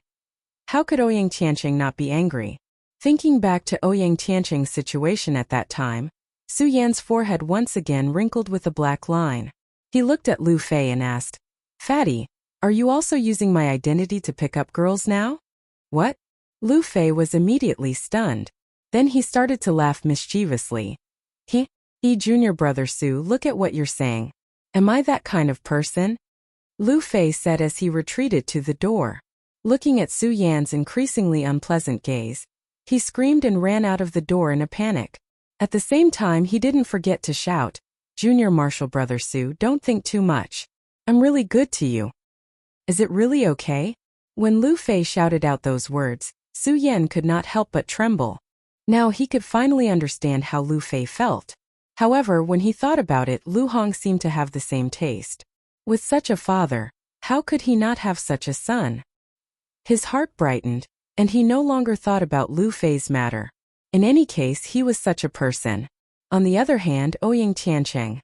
How could Ouyang Tianqing not be angry? Thinking back to Ouyang Tianqing's situation at that time, Su Yan's forehead once again wrinkled with a black line. He looked at Lu Fei and asked, Fatty, are you also using my identity to pick up girls now? What? Lu Fei was immediately stunned. Then he started to laugh mischievously. Junior brother Su, look at what you're saying. Am I that kind of person? Lu Fei said as he retreated to the door. Looking at Su Yan's increasingly unpleasant gaze, he screamed and ran out of the door in a panic. At the same time, he didn't forget to shout, Junior martial brother Su, don't think too much. I'm really good to you. Is it really okay? When Lu Fei shouted out those words, Su Yan could not help but tremble. Now he could finally understand how Lu Fei felt. However, when he thought about it, Lu Hong seemed to have the same taste. With such a father, how could he not have such a son? His heart brightened, and he no longer thought about Lu Fei's matter. In any case, he was such a person. On the other hand, Ouyang Tianqing.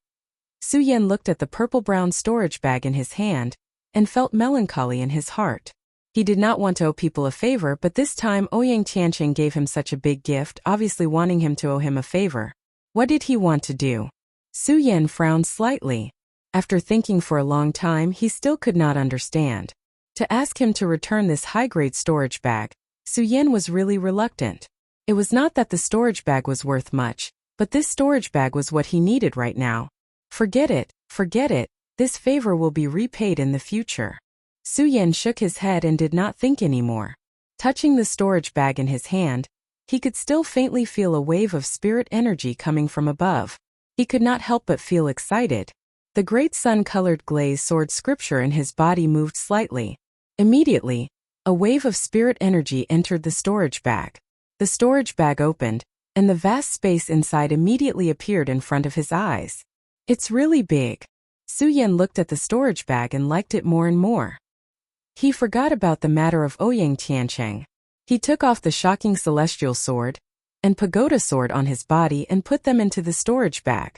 Su Yan looked at the purple-brown storage bag in his hand, and felt melancholy in his heart. He did not want to owe people a favor, but this time Ouyang Tianqing gave him such a big gift, obviously wanting him to owe him a favor. What did he want to do? Su Yan frowned slightly. After thinking for a long time, he still could not understand. To ask him to return this high-grade storage bag, Su Yan was really reluctant. It was not that the storage bag was worth much, but this storage bag was what he needed right now. Forget it, this favor will be repaid in the future. Su Yan shook his head and did not think anymore. Touching the storage bag in his hand, he could still faintly feel a wave of spirit energy coming from above. He could not help but feel excited. The great sun-colored glaze sword scripture in his body moved slightly. Immediately, a wave of spirit energy entered the storage bag. The storage bag opened, and the vast space inside immediately appeared in front of his eyes. It's really big. Su Yan looked at the storage bag and liked it more and more. He forgot about the matter of Ouyang Tianqing. He took off the shocking celestial sword and pagoda sword on his body and put them into the storage bag.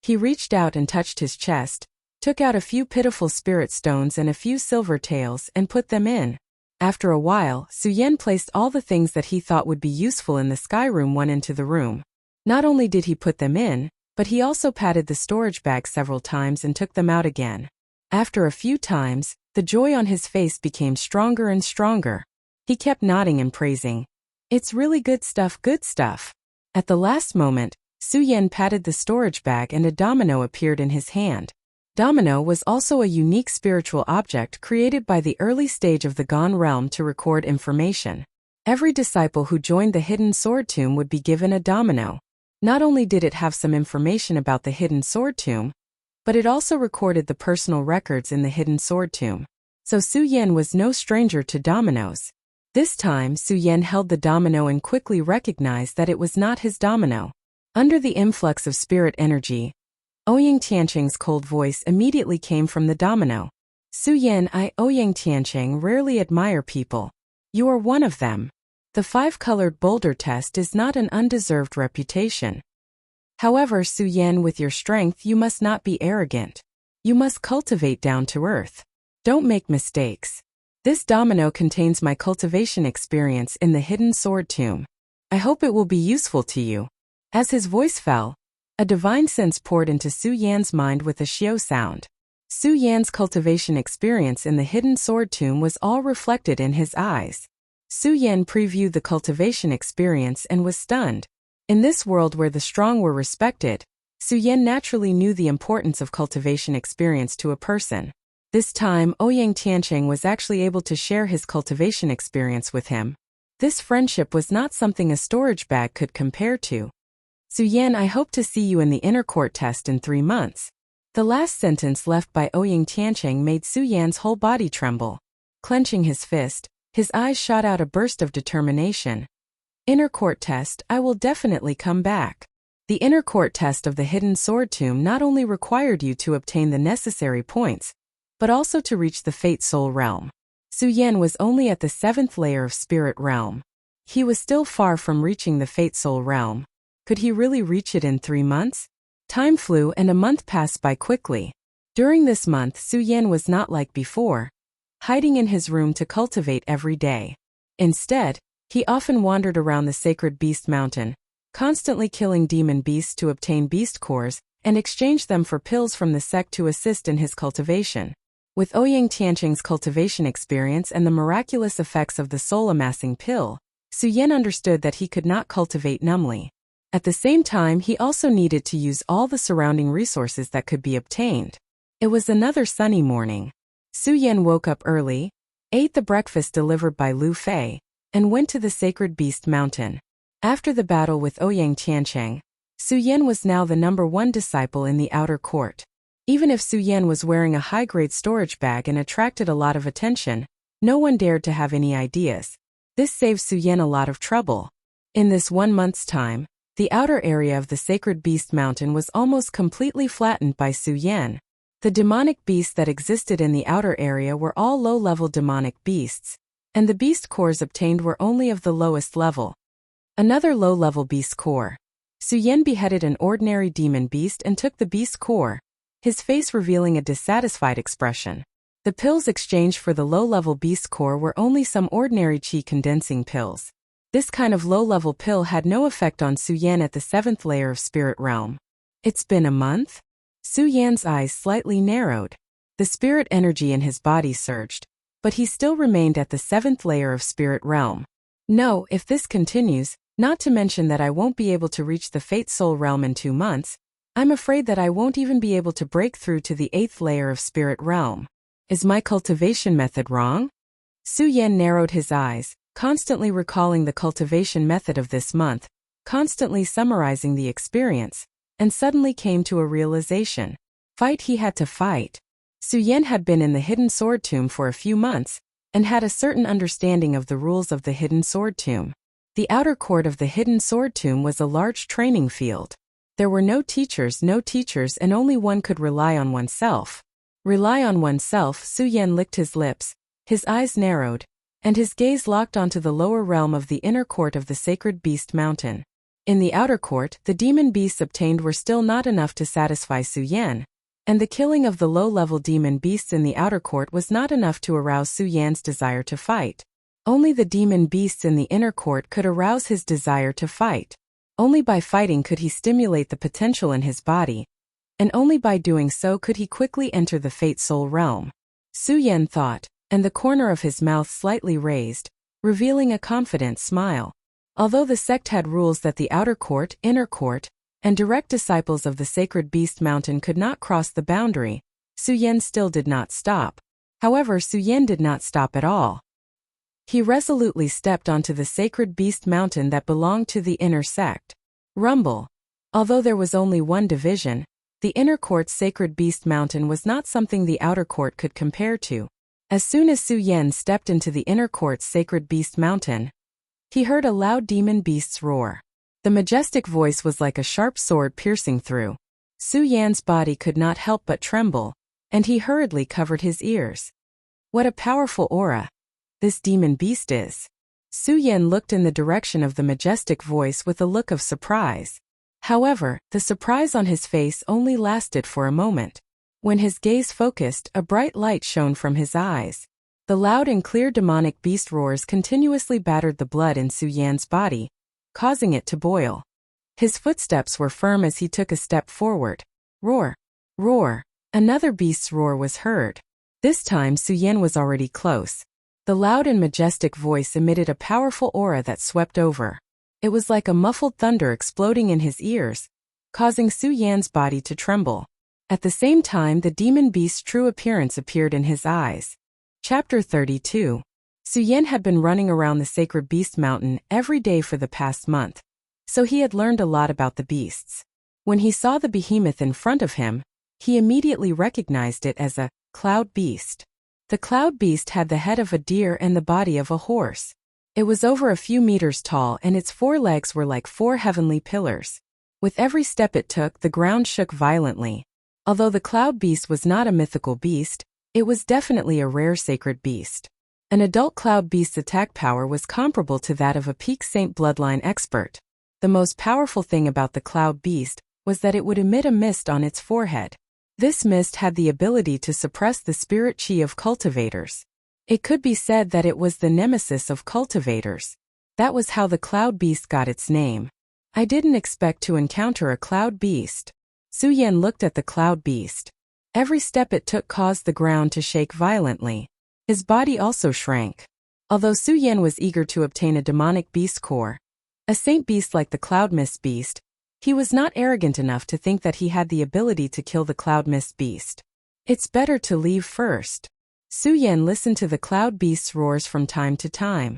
He reached out and touched his chest, took out a few pitiful spirit stones and a few silver taels and put them in. After a while, Su Yan placed all the things that he thought would be useful in the sky room one into the room. Not only did he put them in, but he also patted the storage bag several times and took them out again. After a few times, the joy on his face became stronger and stronger. He kept nodding and praising. It's really good stuff, good stuff. At the last moment, Su Yan patted the storage bag and a domino appeared in his hand. Domino was also a unique spiritual object created by the early stage of the Gone realm to record information. Every disciple who joined the hidden sword tomb would be given a domino. Not only did it have some information about the hidden sword tomb, but it also recorded the personal records in the hidden sword tomb. So Su Yan was no stranger to dominoes. This time, Su Yan held the domino and quickly recognized that it was not his domino. Under the influx of spirit energy, Ouyang Tianqing's cold voice immediately came from the domino. Su Yan, I, Ouyang Tianqing, rarely admire people. You are one of them. The 5-colored boulder test is not an undeserved reputation. However, Su Yan, with your strength, you must not be arrogant. You must cultivate down to earth. Don't make mistakes. This domino contains my cultivation experience in the hidden sword tomb. I hope it will be useful to you. As his voice fell, a divine sense poured into Su Yan's mind with a xiao sound. Su Yan's cultivation experience in the hidden sword tomb was all reflected in his eyes. Su Yan previewed the cultivation experience and was stunned. In this world where the strong were respected, Su Yan naturally knew the importance of cultivation experience to a person. This time, Ouyang Tiancheng was actually able to share his cultivation experience with him. This friendship was not something a storage bag could compare to. Su Yan, I hope to see you in the inner court test in 3 months. The last sentence left by Ouyang Tiancheng made Su Yan's whole body tremble. Clenching his fist, his eyes shot out a burst of determination. Inner court test, I will definitely come back. The inner court test of the hidden sword tomb not only required you to obtain the necessary points, but also to reach the Fate Soul realm. Su Yan was only at the 7th layer of Spirit realm. He was still far from reaching the Fate Soul realm. Could he really reach it in 3 months? Time flew and a month passed by quickly. During this month, Su Yan was not like before, hiding in his room to cultivate every day. Instead, he often wandered around the sacred beast mountain, constantly killing demon beasts to obtain beast cores and exchange them for pills from the sect to assist in his cultivation. With Ouyang Tiancheng's cultivation experience and the miraculous effects of the soul-amassing pill, Su Yan understood that he could not cultivate numbly. At the same time, he also needed to use all the surrounding resources that could be obtained. It was another sunny morning. Su Yan woke up early, ate the breakfast delivered by Lu Fei, and went to the sacred beast mountain. After the battle with Ouyang Tiancheng, Su Yan was now the #1 disciple in the outer court. Even if Su Yan was wearing a high-grade storage bag and attracted a lot of attention, no one dared to have any ideas. This saved Su Yan a lot of trouble. In this 1 month's time, the outer area of the sacred beast mountain was almost completely flattened by Su Yan. The demonic beasts that existed in the outer area were all low-level demonic beasts, and the beast cores obtained were only of the lowest level. Another low-level beast core. Su Yan beheaded an ordinary demon beast and took the beast core, his face revealing a dissatisfied expression. The pills exchanged for the low-level beast core were only some ordinary qi condensing pills. This kind of low-level pill had no effect on Su Yan at the 7th layer of spirit realm. It's been a month? Su Yan's eyes slightly narrowed. The spirit energy in his body surged, but he still remained at the 7th layer of spirit realm. No, if this continues, not to mention that I won't be able to reach the Fate Soul realm in 2 months, I'm afraid that I won't even be able to break through to the 8th layer of spirit realm. Is my cultivation method wrong? Su Yan narrowed his eyes, constantly recalling the cultivation method of this month, constantly summarizing the experience, and suddenly came to a realization. Fight he had to fight. Su Yan had been in the hidden sword tomb for a few months, and had a certain understanding of the rules of the hidden sword tomb. The outer court of the hidden sword tomb was a large training field. There were no teachers, and only one could rely on oneself. Rely on oneself, Su Yan licked his lips, his eyes narrowed, and his gaze locked onto the lower realm of the inner court of the sacred beast mountain. In the outer court, the demon beasts obtained were still not enough to satisfy Su Yan, and the killing of the low-level demon beasts in the outer court was not enough to arouse Su Yan's desire to fight. Only the demon beasts in the inner court could arouse his desire to fight. Only by fighting could he stimulate the potential in his body, and only by doing so could he quickly enter the Fate Soul realm. Su Yan thought, and the corner of his mouth slightly raised, revealing a confident smile. Although the sect had rules that the outer court, inner court, and direct disciples of the sacred beast mountain could not cross the boundary, Su Yan still did not stop. However, Su Yan did not stop at all. He resolutely stepped onto the sacred beast mountain that belonged to the inner sect. Rumble. Although there was only one division, the inner court's sacred beast mountain was not something the outer court could compare to. As soon as Su Yan stepped into the inner court's sacred beast mountain, he heard a loud demon beast's roar. The majestic voice was like a sharp sword piercing through. Su Yan's body could not help but tremble, and he hurriedly covered his ears. What a powerful aura this demon beast is. Su Yan looked in the direction of the majestic voice with a look of surprise. However, the surprise on his face only lasted for a moment. When his gaze focused, a bright light shone from his eyes. The loud and clear demonic beast roars continuously battered the blood in Su Yan's body, causing it to boil. His footsteps were firm as he took a step forward. Roar! Roar! Another beast's roar was heard. This time Su Yan was already close. The loud and majestic voice emitted a powerful aura that swept over. It was like a muffled thunder exploding in his ears, causing Su Yan's body to tremble. At the same time, the demon beast's true appearance appeared in his eyes. Chapter 32. Su Yan had been running around the sacred beast mountain every day for the past month, so he had learned a lot about the beasts. When he saw the behemoth in front of him, he immediately recognized it as a cloud beast. The cloud beast had the head of a deer and the body of a horse. It was over a few meters tall and its 4 legs were like 4 heavenly pillars. With every step it took, the ground shook violently. Although the cloud beast was not a mythical beast, it was definitely a rare sacred beast. An adult cloud beast's attack power was comparable to that of a peak saint bloodline expert. The most powerful thing about the cloud beast was that it would emit a mist on its forehead. This mist had the ability to suppress the spirit chi of cultivators. It could be said that it was the nemesis of cultivators. That was how the cloud beast got its name. I didn't expect to encounter a cloud beast. Su Yan looked at the cloud beast. Every step it took caused the ground to shake violently. His body also shrank. Although Su Yan was eager to obtain a demonic beast core, a saint beast like the cloud mist beast, he was not arrogant enough to think that he had the ability to kill the cloud mist beast. It's better to leave first. Su Yan listened to the cloud beast's roars from time to time.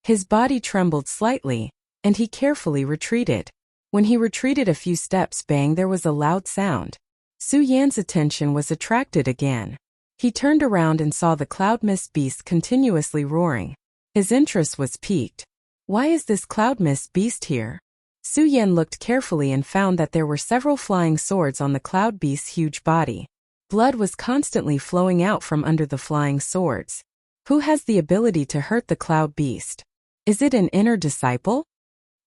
His body trembled slightly, and he carefully retreated. When he retreated a few steps, bang, there was a loud sound. Su Yan's attention was attracted again. He turned around and saw the cloud mist beast continuously roaring. His interest was piqued. Why is this cloud mist beast here? Su Yan looked carefully and found that there were several flying swords on the cloud beast's huge body. Blood was constantly flowing out from under the flying swords. Who has the ability to hurt the cloud beast? Is it an inner disciple?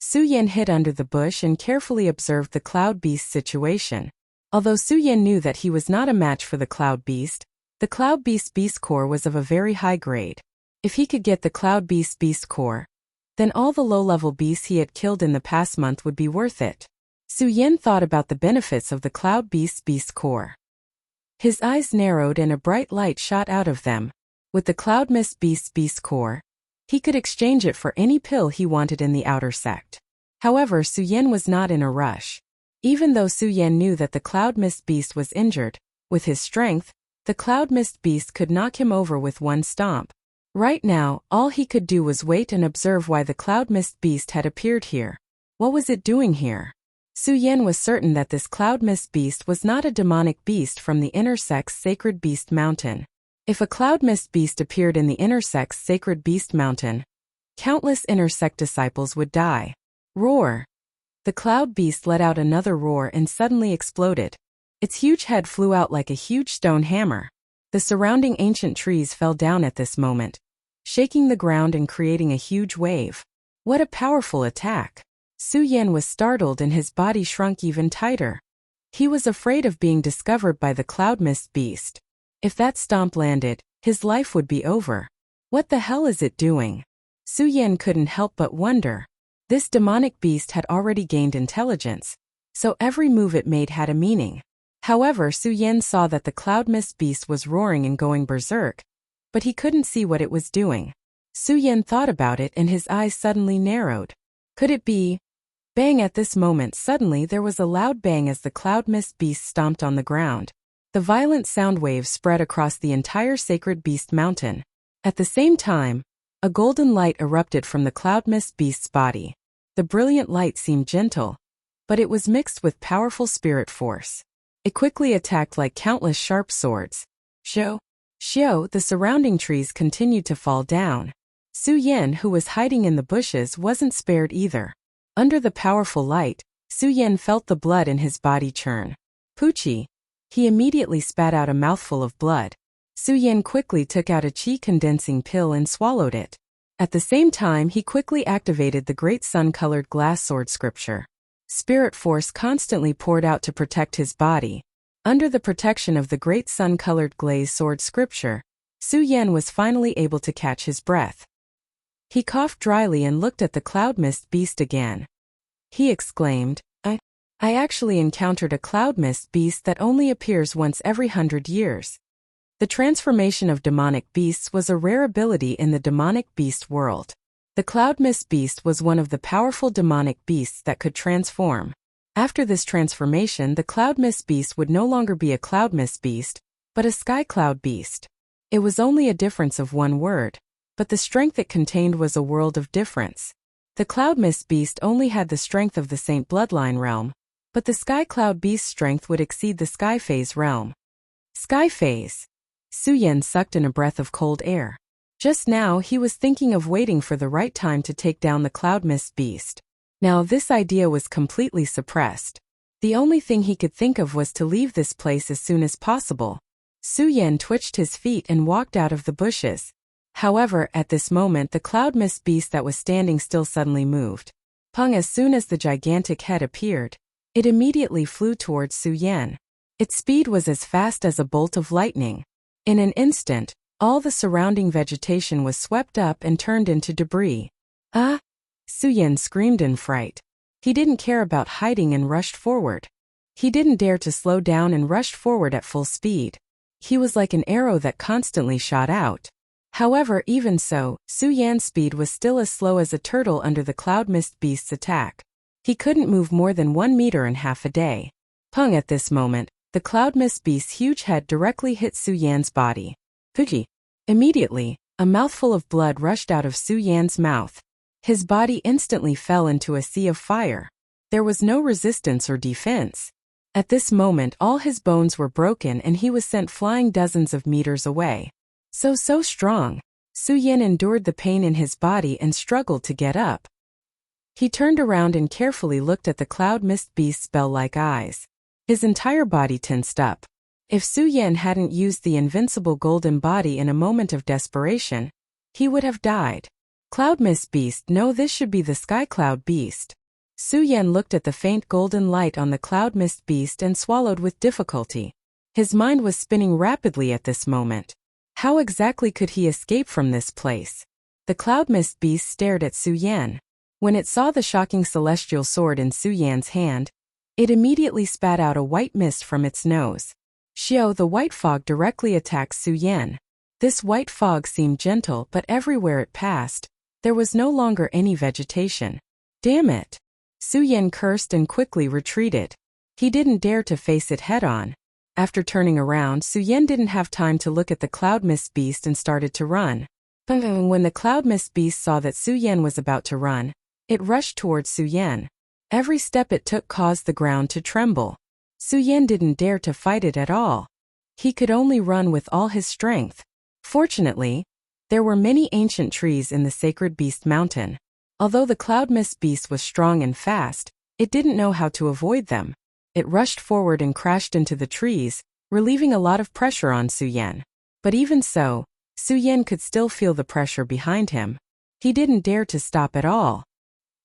Su Yan hid under the bush and carefully observed the cloud beast's situation. Although Su Yan knew that he was not a match for the cloud beast, the cloud beast's beast core was of a very high grade. If he could get the cloud beast's beast core, then all the low-level beasts he had killed in the past month would be worth it. Su Yan thought about the benefits of the cloud beast's beast core. His eyes narrowed and a bright light shot out of them. With the cloud mist beast's beast core, he could exchange it for any pill he wanted in the outer sect. However, Su Yan was not in a rush. Even though Su Yan knew that the cloud mist beast was injured, with his strength, the cloud mist beast could knock him over with one stomp. Right now, all he could do was wait and observe why the cloud mist beast had appeared here. What was it doing here? Su Yan was certain that this cloud mist beast was not a demonic beast from the inner sect's sacred beast mountain. If a cloud mist beast appeared in the inner sect's sacred beast mountain, countless inner sect disciples would die. Roar! The cloud beast let out another roar and suddenly exploded. Its huge head flew out like a huge stone hammer. The surrounding ancient trees fell down at this moment, shaking the ground and creating a huge wave. What a powerful attack! Su Yan was startled and his body shrunk even tighter. He was afraid of being discovered by the cloud mist beast. If that stomp landed, his life would be over. What the hell is it doing? Su Yan couldn't help but wonder. This demonic beast had already gained intelligence, so every move it made had a meaning. However, Su Yan saw that the cloud mist beast was roaring and going berserk, but he couldn't see what it was doing. Su Yan thought about it and his eyes suddenly narrowed. Could it be? Bang! At this moment, suddenly there was a loud bang as the cloud mist beast stomped on the ground. The violent sound waves spread across the entire sacred beast mountain. At the same time, a golden light erupted from the cloud mist beast's body. The brilliant light seemed gentle, but it was mixed with powerful spirit force. It quickly attacked like countless sharp swords. Shoo! The surrounding trees continued to fall down. Su Yan, who was hiding in the bushes, wasn't spared either. Under the powerful light, Su Yan felt the blood in his body churn. Poochie! He immediately spat out a mouthful of blood. Su Yan quickly took out a chi condensing pill and swallowed it. At the same time, he quickly activated the great sun-colored glass sword scripture. Spirit force constantly poured out to protect his body. Under the protection of the great sun-colored glaze sword scripture, Su Yan was finally able to catch his breath. He coughed dryly and looked at the cloud mist beast again. He exclaimed, I actually encountered a cloud mist beast that only appears once every 100 years. The transformation of demonic beasts was a rare ability in the demonic beast world. The cloud mist beast was one of the powerful demonic beasts that could transform. After this transformation, the cloud mist beast would no longer be a cloud mist beast, but a sky cloud beast. It was only a difference of one word, but the strength it contained was a world of difference. The cloud mist beast only had the strength of the Saint Bloodline realm, but the sky cloud beast's strength would exceed the sky phase realm. Sky phase. Su Yan sucked in a breath of cold air. Just now he was thinking of waiting for the right time to take down the cloud mist beast. Now this idea was completely suppressed. The only thing he could think of was to leave this place as soon as possible. Su Yan twitched his feet and walked out of the bushes. However, at this moment the cloud mist beast that was standing still suddenly moved. As soon as the gigantic head appeared, it immediately flew towards Su Yan. Its speed was as fast as a bolt of lightning. In an instant, all the surrounding vegetation was swept up and turned into debris. Ah! Su Yan screamed in fright. He didn't care about hiding and rushed forward. He didn't dare to slow down and rushed forward at full speed. He was like an arrow that constantly shot out. However, even so, Su Yan's speed was still as slow as a turtle under the cloud mist beast's attack. He couldn't move more than 1.5 meters a day. At this moment, the cloud mist beast's huge head directly hit Su Yan's body. Fuji. Immediately, a mouthful of blood rushed out of Su Yan's mouth. His body instantly fell into a sea of fire. There was no resistance or defense. At this moment all his bones were broken and he was sent flying dozens of meters away. So strong. Su Yan endured the pain in his body and struggled to get up. He turned around and carefully looked at the cloud mist beast's bell-like eyes. His entire body tensed up. If Su Yan hadn't used the invincible golden body in a moment of desperation, he would have died. Cloud mist beast, no, this should be the sky cloud beast. Su Yan looked at the faint golden light on the cloud mist beast and swallowed with difficulty. His mind was spinning rapidly at this moment. How exactly could he escape from this place? The cloud mist beast stared at Su Yan. When it saw the shocking celestial sword in Su Yan's hand, it immediately spat out a white mist from its nose. Xiao, the white fog, directly attacked Su Yan. This white fog seemed gentle, but everywhere it passed, there was no longer any vegetation. Damn it! Su Yan cursed and quickly retreated. He didn't dare to face it head-on. After turning around, Su Yan didn't have time to look at the cloud mist beast and started to run. When the cloud mist beast saw that Su Yan was about to run, it rushed towards Su Yan. Every step it took caused the ground to tremble. Su Yan didn't dare to fight it at all. He could only run with all his strength. Fortunately, there were many ancient trees in the sacred beast mountain. Although the cloud mist beast was strong and fast, it didn't know how to avoid them. It rushed forward and crashed into the trees, relieving a lot of pressure on Su Yan. But even so, Su Yan could still feel the pressure behind him. He didn't dare to stop at all.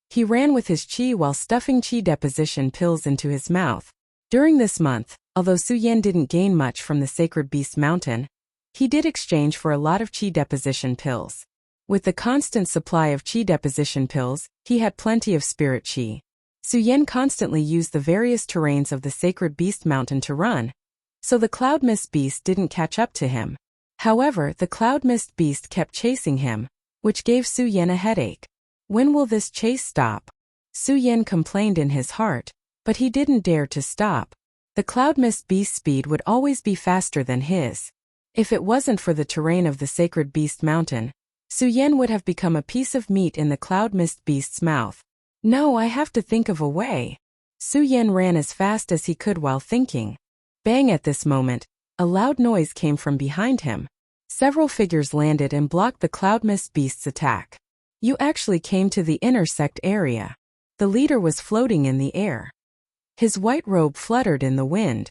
He ran with his chi while stuffing chi deposition pills into his mouth. During this month, although Su Yan didn't gain much from the sacred beast mountain, he did exchange for a lot of chi deposition pills. With the constant supply of chi deposition pills, he had plenty of spirit chi. Su Yan constantly used the various terrains of the sacred beast mountain to run, so the cloud mist beast didn't catch up to him. However, the cloud mist beast kept chasing him, which gave Su Yan a headache. When will this chase stop? Su Yan complained in his heart, but he didn't dare to stop. The cloud mist beast's speed would always be faster than his. If it wasn't for the terrain of the sacred beast mountain, Su Yan would have become a piece of meat in the cloud mist beast's mouth. No, I have to think of a way. Su Yan ran as fast as he could while thinking. Bang! At this moment, a loud noise came from behind him. Several figures landed and blocked the cloud mist beast's attack. You actually came to the intersect area. The leader was floating in the air. His white robe fluttered in the wind.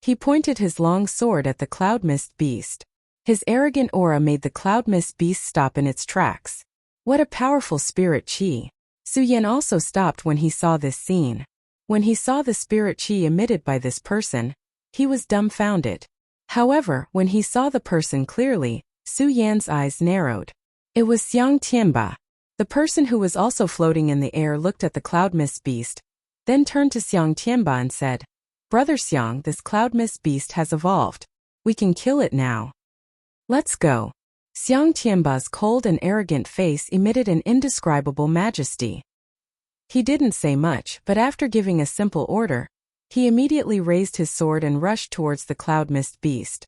He pointed his long sword at the cloud mist beast. His arrogant aura made the cloud mist beast stop in its tracks. What a powerful spirit chi. Su Yan also stopped when he saw this scene. When he saw the spirit chi emitted by this person, he was dumbfounded. However, when he saw the person clearly, Su Yan's eyes narrowed. It was Xiang Tianba. The person who was also floating in the air looked at the cloud mist beast, then turned to Xiang Tianba and said, "Brother Xiang, this cloud mist beast has evolved. We can kill it now. Let's go." Xiang Tianba's cold and arrogant face emitted an indescribable majesty. He didn't say much, but after giving a simple order, he immediately raised his sword and rushed towards the cloud mist beast.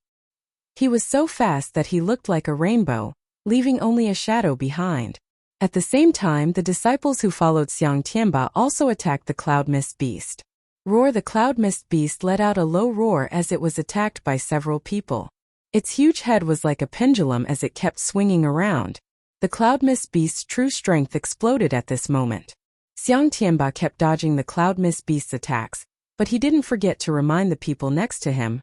He was so fast that he looked like a rainbow, leaving only a shadow behind. At the same time, the disciples who followed Xiang Tianba also attacked the cloud mist beast. Roar! The cloud mist beast let out a low roar as it was attacked by several people. Its huge head was like a pendulum as it kept swinging around. The cloud mist beast's true strength exploded at this moment. Xiang Tianba kept dodging the cloud mist beast's attacks, but he didn't forget to remind the people next to him,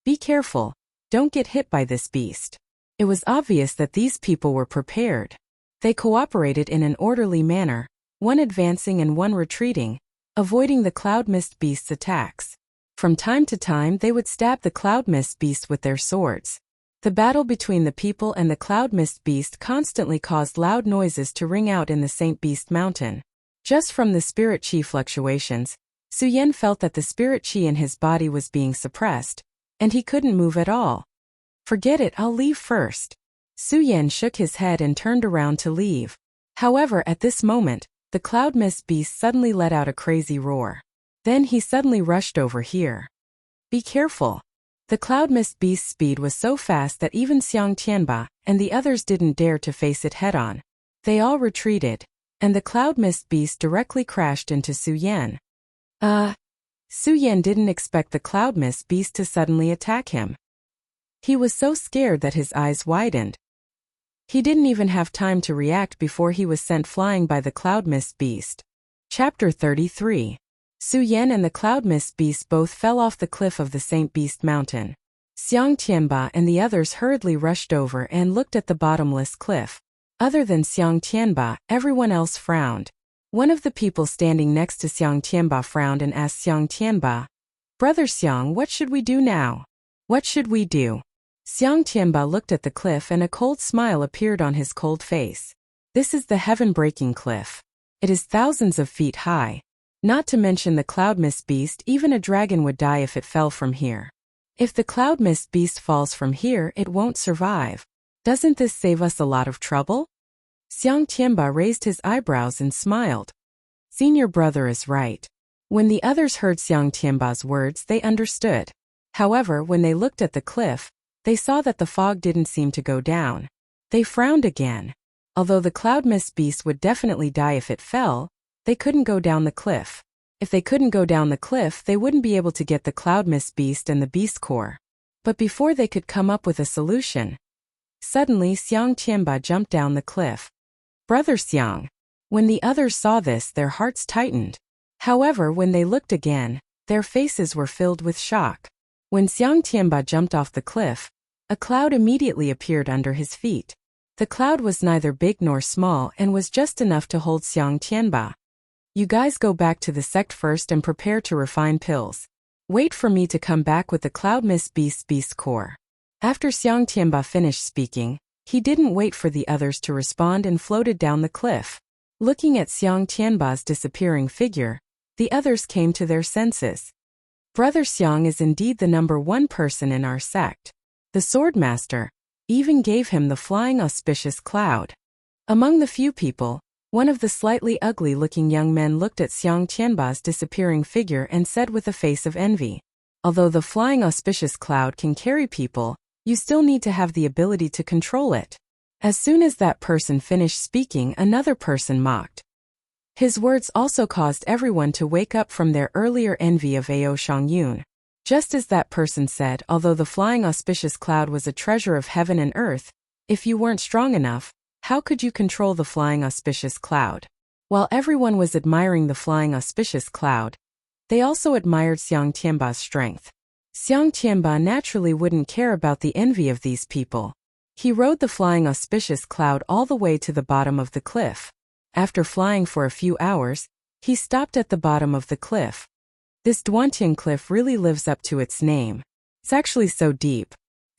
"Be careful, don't get hit by this beast." It was obvious that these people were prepared. They cooperated in an orderly manner, one advancing and one retreating, avoiding the cloud mist beast's attacks. From time to time they would stab the cloud mist beast with their swords. The battle between the people and the cloud mist beast constantly caused loud noises to ring out in the Saint Beast Mountain. Just from the spirit chi fluctuations, Su Yan felt that the spirit chi in his body was being suppressed, and he couldn't move at all. "Forget it, I'll leave first." Su Yan shook his head and turned around to leave. However, at this moment, the cloud mist beast suddenly let out a crazy roar. Then he suddenly rushed over here. "Be careful." The cloud mist beast's speed was so fast that even Xiang Tianba and the others didn't dare to face it head-on. They all retreated, and the cloud mist beast directly crashed into Su Yan. Su Yan didn't expect the cloud mist beast to suddenly attack him. He was so scared that his eyes widened. He didn't even have time to react before he was sent flying by the cloud mist beast. Chapter 33. Su Yan and the cloud mist beast both fell off the cliff of the Saint Beast Mountain. Xiang Tianba and the others hurriedly rushed over and looked at the bottomless cliff. Other than Xiang Tianba, everyone else frowned. One of the people standing next to Xiang Tianba frowned and asked Xiang Tianba, "Brother Xiang, what should we do now?" "What should we do?" Xiang Tianba looked at the cliff and a cold smile appeared on his cold face. "This is the heaven-breaking cliff. It is thousands of feet high. Not to mention the cloud mist beast, even a dragon would die if it fell from here. If the cloud mist beast falls from here, it won't survive. Doesn't this save us a lot of trouble?" Xiang Tianba raised his eyebrows and smiled. Senior brother is right. When the others heard Xiang Tianba's words, they understood. However, when they looked at the cliff, they saw that the fog didn't seem to go down. They frowned again. Although the cloud mist beast would definitely die if it fell, they couldn't go down the cliff. If they couldn't go down the cliff, they wouldn't be able to get the cloud mist beast and the beast core. But before they could come up with a solution, suddenly Xiang Tianba jumped down the cliff. "Brother Xiang." When the others saw this, their hearts tightened. However, when they looked again, their faces were filled with shock. When Xiang Tianba jumped off the cliff, a cloud immediately appeared under his feet. The cloud was neither big nor small and was just enough to hold Xiang Tianba. "You guys go back to the sect first and prepare to refine pills. Wait for me to come back with the cloud mist beast core." After Xiang Tianba finished speaking, he didn't wait for the others to respond and floated down the cliff. Looking at Xiang Tianba's disappearing figure, the others came to their senses. Brother Xiang is indeed the #1 person in our sect. The Swordmaster even gave him the flying auspicious cloud. Among the few people, one of the slightly ugly-looking young men looked at Xiang Tianba's disappearing figure and said with a face of envy, "Although the flying auspicious cloud can carry people, you still need to have the ability to control it." As soon as that person finished speaking, another person mocked. His words also caused everyone to wake up from their earlier envy of Ao Shangyun. Just as that person said, although the flying auspicious cloud was a treasure of heaven and earth, if you weren't strong enough, how could you control the flying auspicious cloud? While everyone was admiring the flying auspicious cloud, they also admired Xiang Tianba's strength. Xiang Tianba naturally wouldn't care about the envy of these people. He rode the flying auspicious cloud all the way to the bottom of the cliff. After flying for a few hours, he stopped at the bottom of the cliff. This Duantian cliff really lives up to its name. It's actually so deep,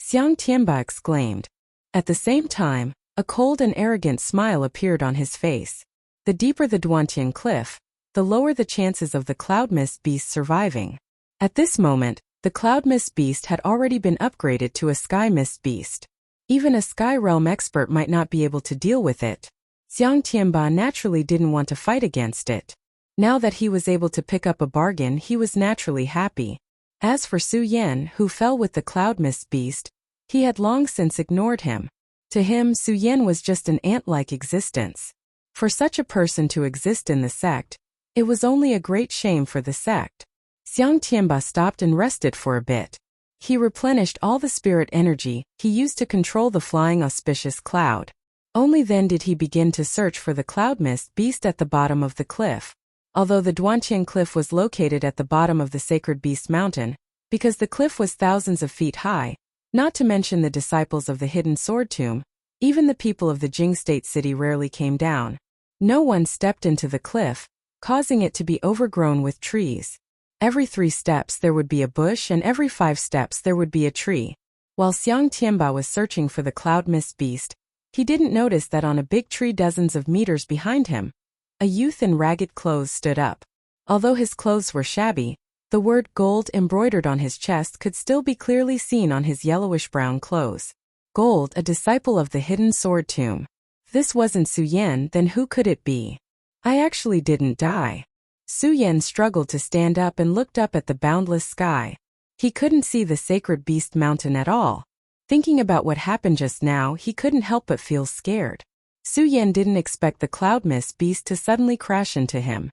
Xiang Tianba exclaimed. At the same time, a cold and arrogant smile appeared on his face. The deeper the Duantian cliff, the lower the chances of the Cloud Mist Beast surviving. At this moment, the Cloud Mist Beast had already been upgraded to a Sky Mist Beast. Even a Sky Realm expert might not be able to deal with it. Xiang Tianba naturally didn't want to fight against it. Now that he was able to pick up a bargain, he was naturally happy. As for Su Yan, who fell with the Cloud Mist Beast, he had long since ignored him. To him, Su Yan was just an ant-like existence. For such a person to exist in the sect, it was only a great shame for the sect. Xiang Tianba stopped and rested for a bit. He replenished all the spirit energy he used to control the flying auspicious cloud. Only then did he begin to search for the Cloud Mist Beast at the bottom of the cliff. Although the Duantian cliff was located at the bottom of the Sacred Beast Mountain, because the cliff was thousands of feet high, not to mention the disciples of the Hidden Sword Tomb, even the people of the Jing State City rarely came down. No one stepped into the cliff, causing it to be overgrown with trees. Every 3 steps there would be a bush, and every 5 steps there would be a tree. While Xiang Tianba was searching for the Cloud Mist Beast, he didn't notice that on a big tree dozens of meters behind him, a youth in ragged clothes stood up. Although his clothes were shabby, the word gold embroidered on his chest could still be clearly seen on his yellowish-brown clothes. Gold, a disciple of the Hidden Sword Tomb. If this wasn't Su Yan, then who could it be? I actually didn't die. Su Yan struggled to stand up and looked up at the boundless sky. He couldn't see the Sacred Beast Mountain at all. Thinking about what happened just now, he couldn't help but feel scared. Su Yan didn't expect the Cloud Mist Beast to suddenly crash into him.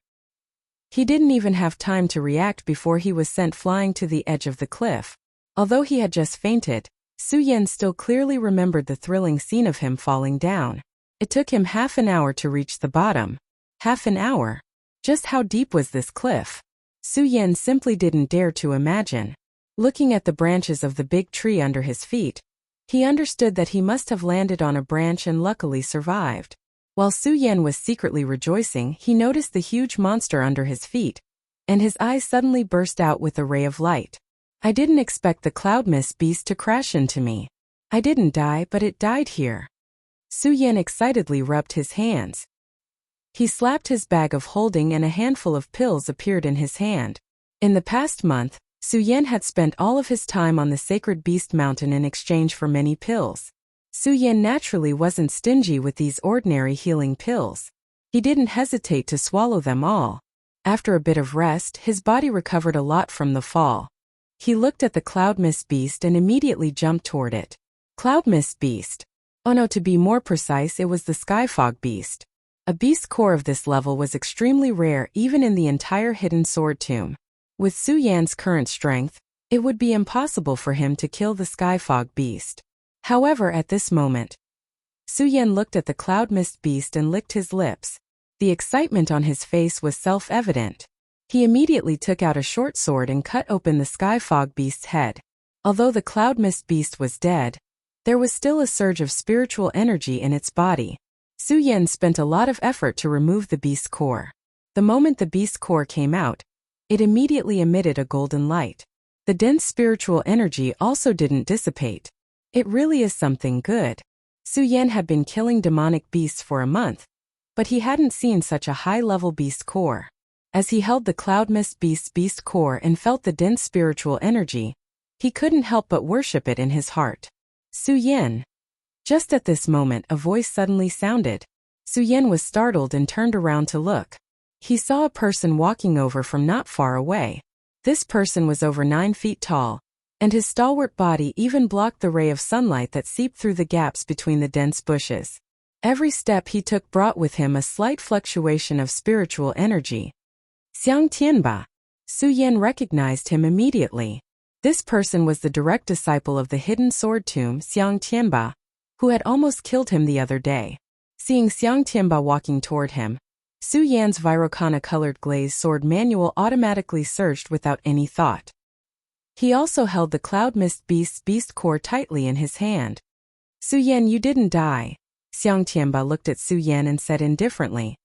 He didn't even have time to react before he was sent flying to the edge of the cliff. Although he had just fainted, Su Yan still clearly remembered the thrilling scene of him falling down. It took him half an hour to reach the bottom. Half an hour? Just how deep was this cliff? Su Yan simply didn't dare to imagine. Looking at the branches of the big tree under his feet, he understood that he must have landed on a branch and luckily survived. While Su Yan was secretly rejoicing, he noticed the huge monster under his feet, and his eyes suddenly burst out with a ray of light. I didn't expect the Cloud Mist Beast to crash into me. I didn't die, but it died here. Su Yan excitedly rubbed his hands. He slapped his bag of holding and a handful of pills appeared in his hand. In the past month, Su Yan had spent all of his time on the Sacred Beast Mountain in exchange for many pills. Su Yan naturally wasn't stingy with these ordinary healing pills. He didn't hesitate to swallow them all. After a bit of rest, his body recovered a lot from the fall. He looked at the Cloud Mist Beast and immediately jumped toward it. Cloud Mist Beast. Oh no, to be more precise, it was the Sky Fog Beast. A beast core of this level was extremely rare even in the entire Hidden Sword Tomb. With Su Yan's current strength, it would be impossible for him to kill the Sky Fog Beast. However, at this moment, Su Yan looked at the Cloud Mist Beast and licked his lips. The excitement on his face was self-evident. He immediately took out a short sword and cut open the Sky Fog Beast's head. Although the Cloud Mist Beast was dead, there was still a surge of spiritual energy in its body. Su Yan spent a lot of effort to remove the beast's core. The moment the beast's core came out, it immediately emitted a golden light. The dense spiritual energy also didn't dissipate. It really is something good. Su Yan had been killing demonic beasts for a month, but he hadn't seen such a high-level beast core. As he held the Cloud Mist Beast's beast core and felt the dense spiritual energy, he couldn't help but worship it in his heart. Su Yan. Just at this moment, a voice suddenly sounded. Su Yan was startled and turned around to look. He saw a person walking over from not far away. This person was over 9 feet tall, and his stalwart body even blocked the ray of sunlight that seeped through the gaps between the dense bushes. Every step he took brought with him a slight fluctuation of spiritual energy. Xiang Tianba. Su Yan recognized him immediately. This person was the direct disciple of the Hidden Sword Tomb, Xiang Tianba, who had almost killed him the other day. Seeing Xiang Tianba walking toward him, Su Yan's Virocana-colored glazed sword manual automatically surged without any thought. He also held the Cloud Mist Beast's beast core tightly in his hand. Su Yan, you didn't die. Xiang Tianba looked at Su Yan and said indifferently.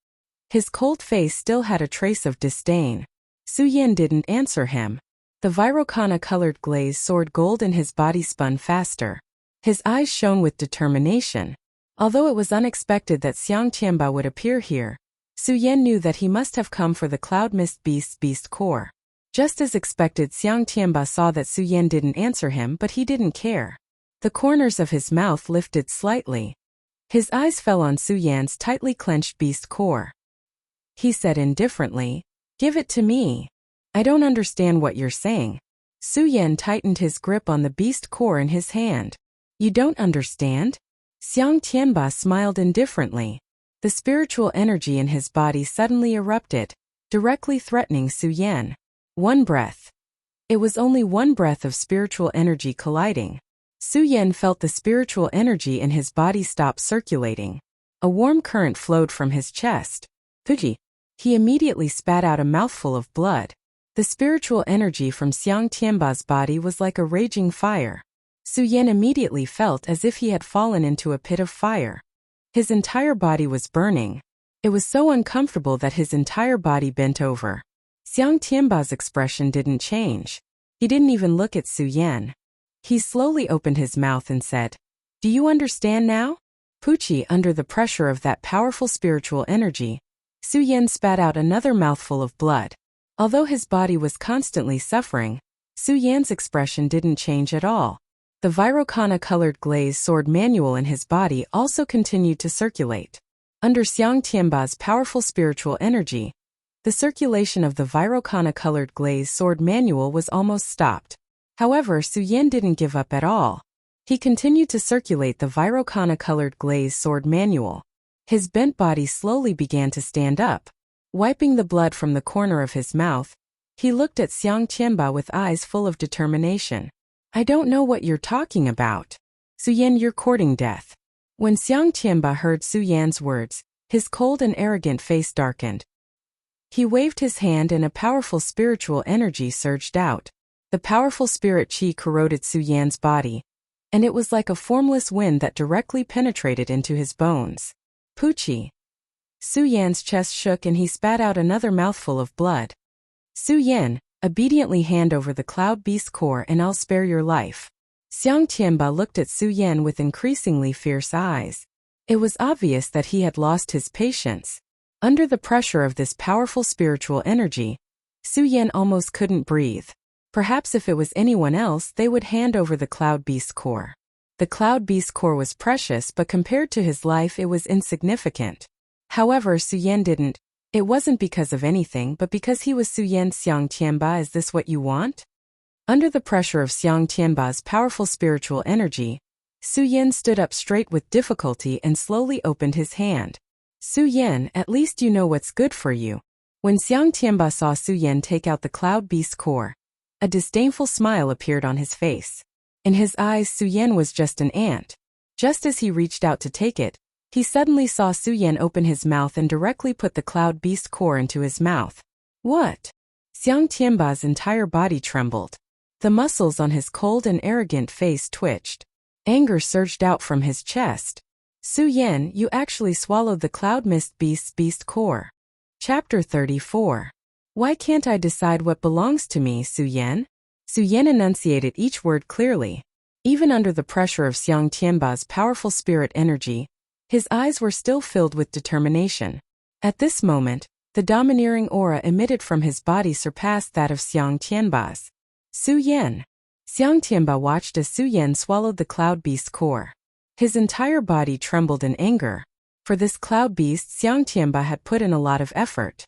His cold face still had a trace of disdain. Su Yan didn't answer him. The Virokana-colored glaze soared gold and his body spun faster. His eyes shone with determination. Although it was unexpected that Xiang Tianba would appear here, Su Yan knew that he must have come for the Cloud Mist Beast's beast core. Just as expected, Xiang Tianba saw that Su Yan didn't answer him, but he didn't care. The corners of his mouth lifted slightly. His eyes fell on Su Yan's tightly clenched beast core. He said indifferently, "Give it to me. I don't understand what you're saying." Su Yan tightened his grip on the beast core in his hand. "You don't understand?" Xiang Tianba smiled indifferently. The spiritual energy in his body suddenly erupted, directly threatening Su Yan. One breath. It was only one breath of spiritual energy colliding. Su Yan felt the spiritual energy in his body stop circulating. A warm current flowed from his chest. Fuji. He immediately spat out a mouthful of blood. The spiritual energy from Xiang Tianba's body was like a raging fire. Su Yan immediately felt as if he had fallen into a pit of fire. His entire body was burning. It was so uncomfortable that his entire body bent over. Xiang Tianba's expression didn't change. He didn't even look at Su Yan. He slowly opened his mouth and said, "Do you understand now?" Pucci, under the pressure of that powerful spiritual energy, Su Yan spat out another mouthful of blood. Although his body was constantly suffering, Su Yan's expression didn't change at all. The Virokana-colored glaze sword manual in his body also continued to circulate. Under Xiang Tianba's powerful spiritual energy, the circulation of the Virokana-colored glaze sword manual was almost stopped. However, Su Yan didn't give up at all. He continued to circulate the Virokana-colored glaze sword manual. His bent body slowly began to stand up. Wiping the blood from the corner of his mouth, he looked at Xiang Tianba with eyes full of determination. "I don't know what you're talking about. Su Yan, you're courting death." When Xiang Tianba heard Su Yan's words, his cold and arrogant face darkened. He waved his hand and a powerful spiritual energy surged out. The powerful spirit qi corroded Su Yan's body, and it was like a formless wind that directly penetrated into his bones. Pucci. Su Yan's chest shook and he spat out another mouthful of blood. "Su Yan, obediently hand over the Cloud Beast core and I'll spare your life." Xiang Tianba looked at Su Yan with increasingly fierce eyes. It was obvious that he had lost his patience. Under the pressure of this powerful spiritual energy, Su Yan almost couldn't breathe. Perhaps if it was anyone else, they would hand over the Cloud Beast core. The Cloud Beast core was precious, but compared to his life it was insignificant. However, Su Yan didn't. It wasn't because of anything, but because he was Su Yan. "Xiang Tianba, is this what you want?" Under the pressure of Xiang Tianba's powerful spiritual energy, Su Yan stood up straight with difficulty and slowly opened his hand. "Su Yan, at least you know what's good for you." When Xiang Tianba saw Su Yan take out the Cloud Beast core, a disdainful smile appeared on his face. In his eyes, Su Yan was just an ant. Just as he reached out to take it, he suddenly saw Su Yan open his mouth and directly put the Cloud Beast core into his mouth. "What?" Xiang Tianba's entire body trembled. The muscles on his cold and arrogant face twitched. Anger surged out from his chest. "Su Yan, you actually swallowed the Cloud Mist Beast's beast core." Chapter 34. "Why can't I decide what belongs to me, Su Yan?" Su Yan enunciated each word clearly. Even under the pressure of Xiang Tianba's powerful spirit energy, his eyes were still filled with determination. At this moment, the domineering aura emitted from his body surpassed that of Xiang Tianba's. "Su Yan." Xiang Tianba watched as Su Yan swallowed the Cloud Beast core. His entire body trembled in anger. For this Cloud Beast, Xiang Tianba had put in a lot of effort.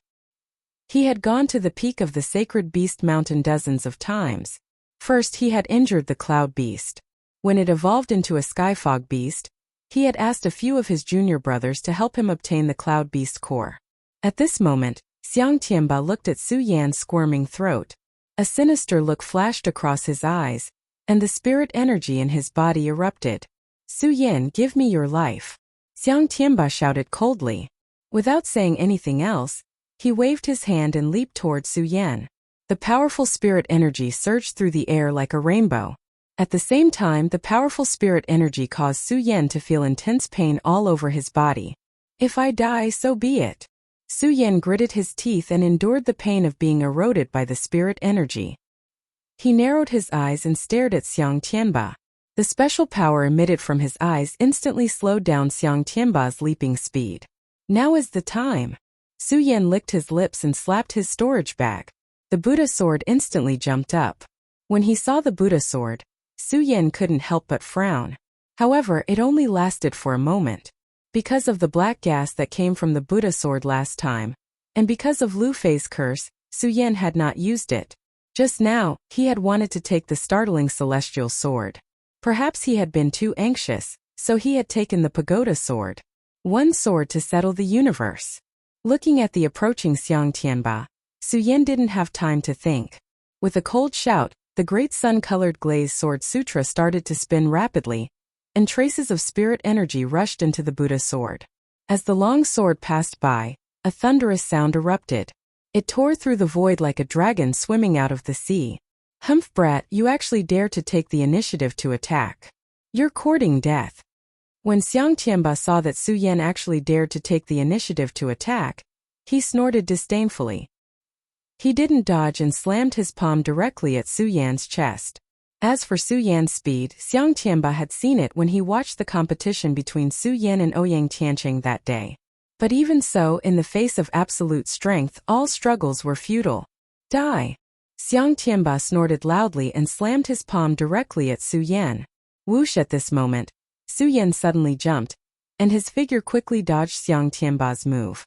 He had gone to the peak of the sacred beast mountain dozens of times. First, he had injured the Cloud Beast. When it evolved into a Skyfog Beast, he had asked a few of his junior brothers to help him obtain the Cloud Beast core. At this moment, Xiang Tianba looked at Su Yan's squirming throat. A sinister look flashed across his eyes, and the spirit energy in his body erupted. "Su Yan, give me your life." Xiang Tianba shouted coldly. Without saying anything else, he waved his hand and leaped toward Su Yan. The powerful spirit energy surged through the air like a rainbow. At the same time, the powerful spirit energy caused Su Yan to feel intense pain all over his body. "If I die, so be it." Su Yan gritted his teeth and endured the pain of being eroded by the spirit energy. He narrowed his eyes and stared at Xiang Tianba. The special power emitted from his eyes instantly slowed down Xiang Tianba's leaping speed. Now is the time. Su Yan licked his lips and slapped his storage bag. The Buddha sword instantly jumped up. When he saw the Buddha sword, Su Yan couldn't help but frown. However, it only lasted for a moment. Because of the black gas that came from the Buddha sword last time, and because of Lu Fei's curse, Su Yan had not used it. Just now, he had wanted to take the startling celestial sword. Perhaps he had been too anxious, so he had taken the pagoda sword. One sword to settle the universe. Looking at the approaching Xiang Tianba, Su Yan didn't have time to think. With a cold shout, the great sun-colored glazed sword sutra started to spin rapidly, and traces of spirit energy rushed into the Buddha sword. As the long sword passed by, a thunderous sound erupted. It tore through the void like a dragon swimming out of the sea. Humph, brat, you actually dare to take the initiative to attack. You're courting death. When Xiang Tianba saw that Su Yan actually dared to take the initiative to attack, he snorted disdainfully. He didn't dodge and slammed his palm directly at Su Yan's chest. As for Su Yan's speed, Xiang Tianba had seen it when he watched the competition between Su Yan and Ouyang Tianqing that day. But even so, in the face of absolute strength, all struggles were futile. Die! Xiang Tianba snorted loudly and slammed his palm directly at Su Yan. Whoosh! At this moment, Su Yan suddenly jumped, and his figure quickly dodged Xiang Tianba's move.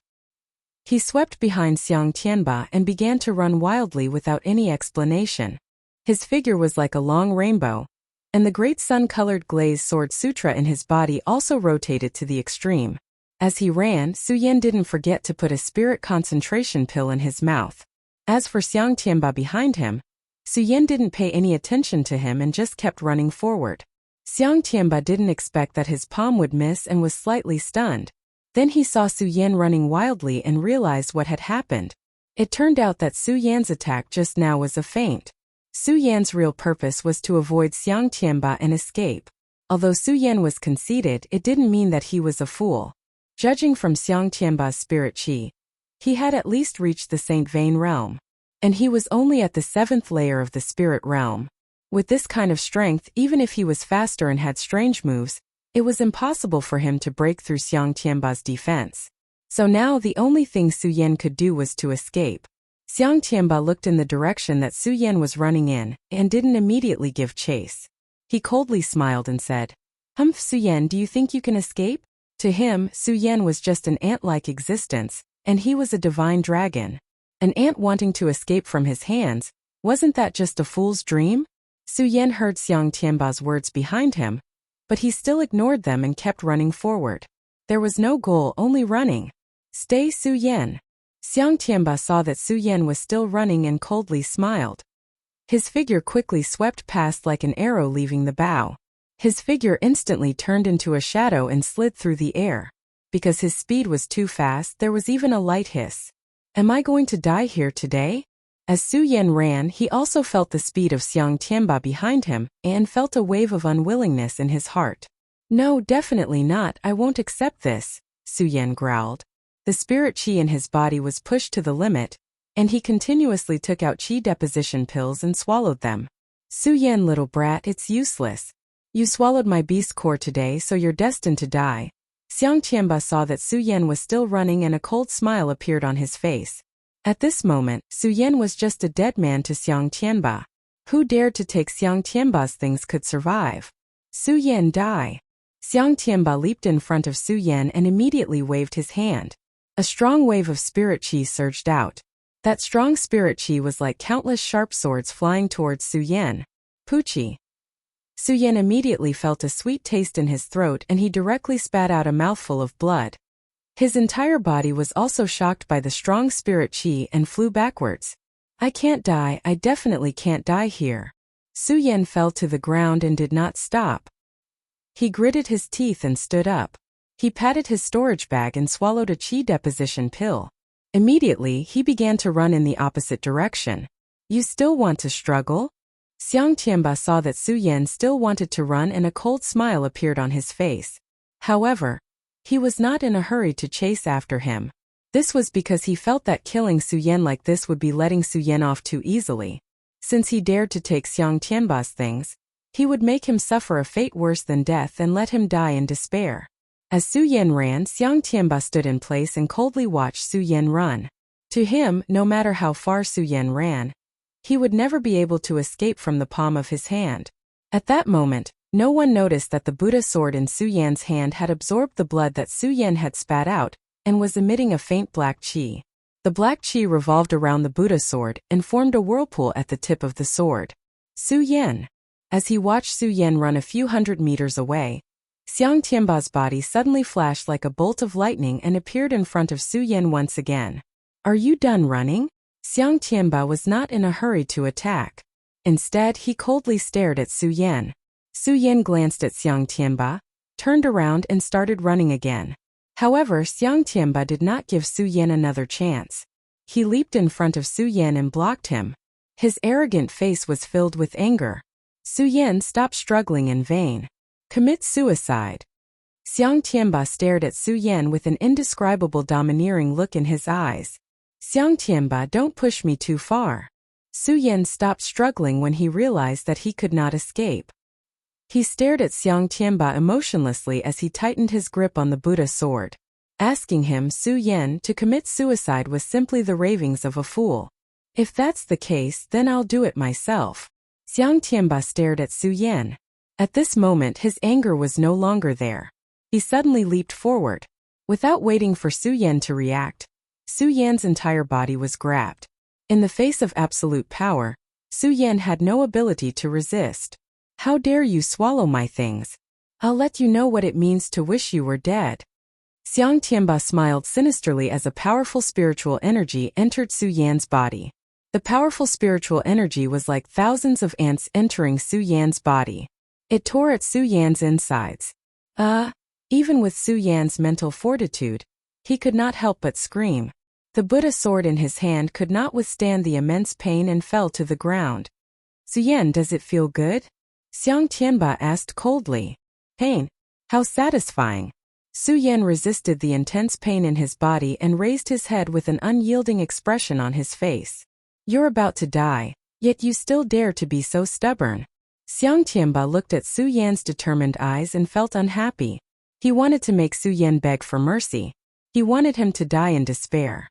He swept behind Xiang Tianba and began to run wildly without any explanation. His figure was like a long rainbow, and the great sun-colored glazed sword sutra in his body also rotated to the extreme. As he ran, Su Yan didn't forget to put a spirit concentration pill in his mouth. As for Xiang Tianba behind him, Su Yan didn't pay any attention to him and just kept running forward. Xiang Tianba didn't expect that his palm would miss and was slightly stunned. Then he saw Su Yan running wildly and realized what had happened. It turned out that Su Yan's attack just now was a feint. Su Yan's real purpose was to avoid Xiang Tianba and escape. Although Su Yan was conceited, it didn't mean that he was a fool. Judging from Xiang Tianba's spirit qi, he had at least reached the Saint Vein realm. And he was only at the 7th layer of the spirit realm. With this kind of strength, even if he was faster and had strange moves, it was impossible for him to break through Xiang Tianba's defense. So now the only thing Su Yan could do was to escape. Xiang Tianba looked in the direction that Su Yan was running in, and didn't immediately give chase. He coldly smiled and said, "Humph, Su Yan, do you think you can escape?" To him, Su Yan was just an ant-like existence, and he was a divine dragon. An ant wanting to escape from his hands, wasn't that just a fool's dream? Su Yan heard Xiang Tianba's words behind him, but he still ignored them and kept running forward. There was no goal, only running. Stay, Su Yan. Xiang Tianba saw that Su Yan was still running and coldly smiled. His figure quickly swept past like an arrow leaving the bow. His figure instantly turned into a shadow and slid through the air. Because his speed was too fast, there was even a light hiss. Am I going to die here today? As Su Yan ran, he also felt the speed of Xiang Tianba behind him, and felt a wave of unwillingness in his heart. No, definitely not, I won't accept this, Su Yan growled. The spirit qi in his body was pushed to the limit, and he continuously took out qi deposition pills and swallowed them. Su Yan, little brat, it's useless. You swallowed my beast core today, so you're destined to die. Xiang Tianba saw that Su Yan was still running and a cold smile appeared on his face. At this moment, Su Yan was just a dead man to Xiang Tianba. Who dared to take Xiang Tianba's things could survive. Su Yan, die. Xiang Tianba leaped in front of Su Yan and immediately waved his hand. A strong wave of spirit qi surged out. That strong spirit qi was like countless sharp swords flying towards Su Yan. Poochie. Su Yan immediately felt a sweet taste in his throat and he directly spat out a mouthful of blood. His entire body was also shocked by the strong spirit qi and flew backwards. I can't die, I definitely can't die here. Su Yan fell to the ground and did not stop. He gritted his teeth and stood up. He patted his storage bag and swallowed a qi deposition pill. Immediately, he began to run in the opposite direction. You still want to struggle? Xiang Tianba saw that Su Yan still wanted to run and a cold smile appeared on his face. However, he was not in a hurry to chase after him. This was because he felt that killing Su Yan like this would be letting Su Yan off too easily. Since he dared to take Xiang Tianba's things, he would make him suffer a fate worse than death and let him die in despair. As Su Yan ran, Xiang Tianba stood in place and coldly watched Su Yan run. To him, no matter how far Su Yan ran, he would never be able to escape from the palm of his hand. At that moment, no one noticed that the Buddha sword in Su Yan's hand had absorbed the blood that Su Yan had spat out and was emitting a faint black qi. The black qi revolved around the Buddha sword and formed a whirlpool at the tip of the sword. Su Yan. As he watched Su Yan run a few hundred meters away, Xiang Tianba's body suddenly flashed like a bolt of lightning and appeared in front of Su Yan once again. Are you done running? Xiang Tianba was not in a hurry to attack. Instead, he coldly stared at Su Yan. Su Yan glanced at Xiang Tianba, turned around and started running again. However, Xiang Tianba did not give Su Yan another chance. He leaped in front of Su Yan and blocked him. His arrogant face was filled with anger. Su Yan stopped struggling in vain. Commit suicide. Xiang Tianba stared at Su Yan with an indescribable domineering look in his eyes. Xiang Tianba, don't push me too far. Su Yan stopped struggling when he realized that he could not escape. He stared at Xiang Tianba emotionlessly as he tightened his grip on the Buddha sword. Asking him, Su Yan, to commit suicide was simply the ravings of a fool. If that's the case, then I'll do it myself. Xiang Tianba stared at Su Yan. At this moment his anger was no longer there. He suddenly leaped forward. Without waiting for Su Yan to react, Su Yan's entire body was grabbed. In the face of absolute power, Su Yan had no ability to resist. How dare you swallow my things? I'll let you know what it means to wish you were dead. Xiang Tianba smiled sinisterly as a powerful spiritual energy entered Su Yan's body. The powerful spiritual energy was like thousands of ants entering Su Yan's body. It tore at Su Yan's insides. Even with Su Yan's mental fortitude, he could not help but scream. The Buddha sword in his hand could not withstand the immense pain and fell to the ground. Su Yan, does it feel good? Xiang Tianba asked coldly. Pain? How satisfying. Su Yan resisted the intense pain in his body and raised his head with an unyielding expression on his face. You're about to die, yet you still dare to be so stubborn. Xiang Tianba looked at Su Yan's determined eyes and felt unhappy. He wanted to make Su Yan beg for mercy. He wanted him to die in despair.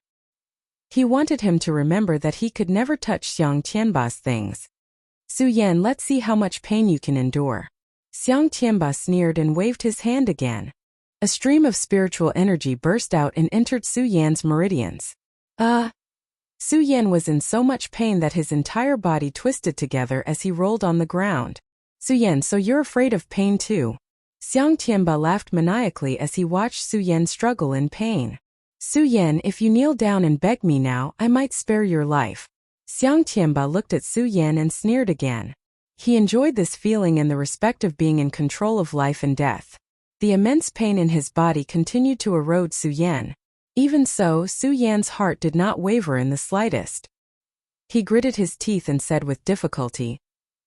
He wanted him to remember that he could never touch Xiang Tianba's things. Su Yan, let's see how much pain you can endure. Xiang Tianba sneered and waved his hand again. A stream of spiritual energy burst out and entered Su Yan's meridians. Su Yan was in so much pain that his entire body twisted together as he rolled on the ground. Su Yan, so you're afraid of pain too? Xiang Tianba laughed maniacally as he watched Su Yan struggle in pain. Su Yan, if you kneel down and beg me now, I might spare your life. Xiang Tianba looked at Su Yan and sneered again. He enjoyed this feeling and the respect of being in control of life and death. The immense pain in his body continued to erode Su Yan. Even so, Su Yan's heart did not waver in the slightest. He gritted his teeth and said with difficulty,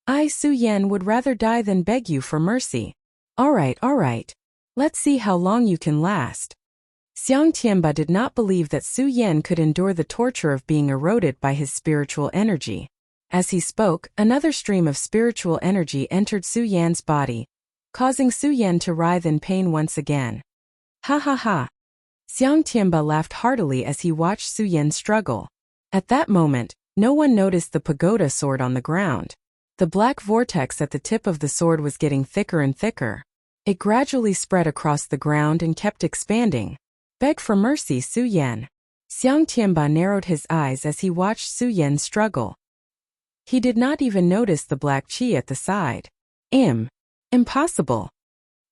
I, Su Yan, would rather die than beg you for mercy. All right. Let's see how long you can last. Xiang Tianba did not believe that Su Yan could endure the torture of being eroded by his spiritual energy. As he spoke, another stream of spiritual energy entered Su Yan's body, causing Su Yan to writhe in pain once again. Ha ha ha. Xiang Tianba laughed heartily as he watched Su Yan struggle. At that moment, no one noticed the pagoda sword on the ground. The black vortex at the tip of the sword was getting thicker and thicker. It gradually spread across the ground and kept expanding. Beg for mercy, Su Yan. Xiang Tianba narrowed his eyes as he watched Su Yan struggle. He did not even notice the black qi at the side. Impossible.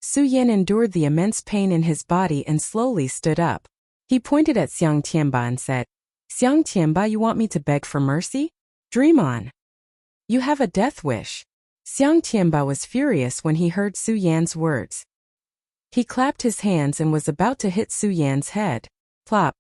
Su Yan endured the immense pain in his body and slowly stood up. He pointed at Xiang Tianba and said, Xiang Tianba, you want me to beg for mercy? Dream on. You have a death wish. Xiang Tianba was furious when he heard Su Yan's words. He clapped his hands and was about to hit Su Yan's head. Plop.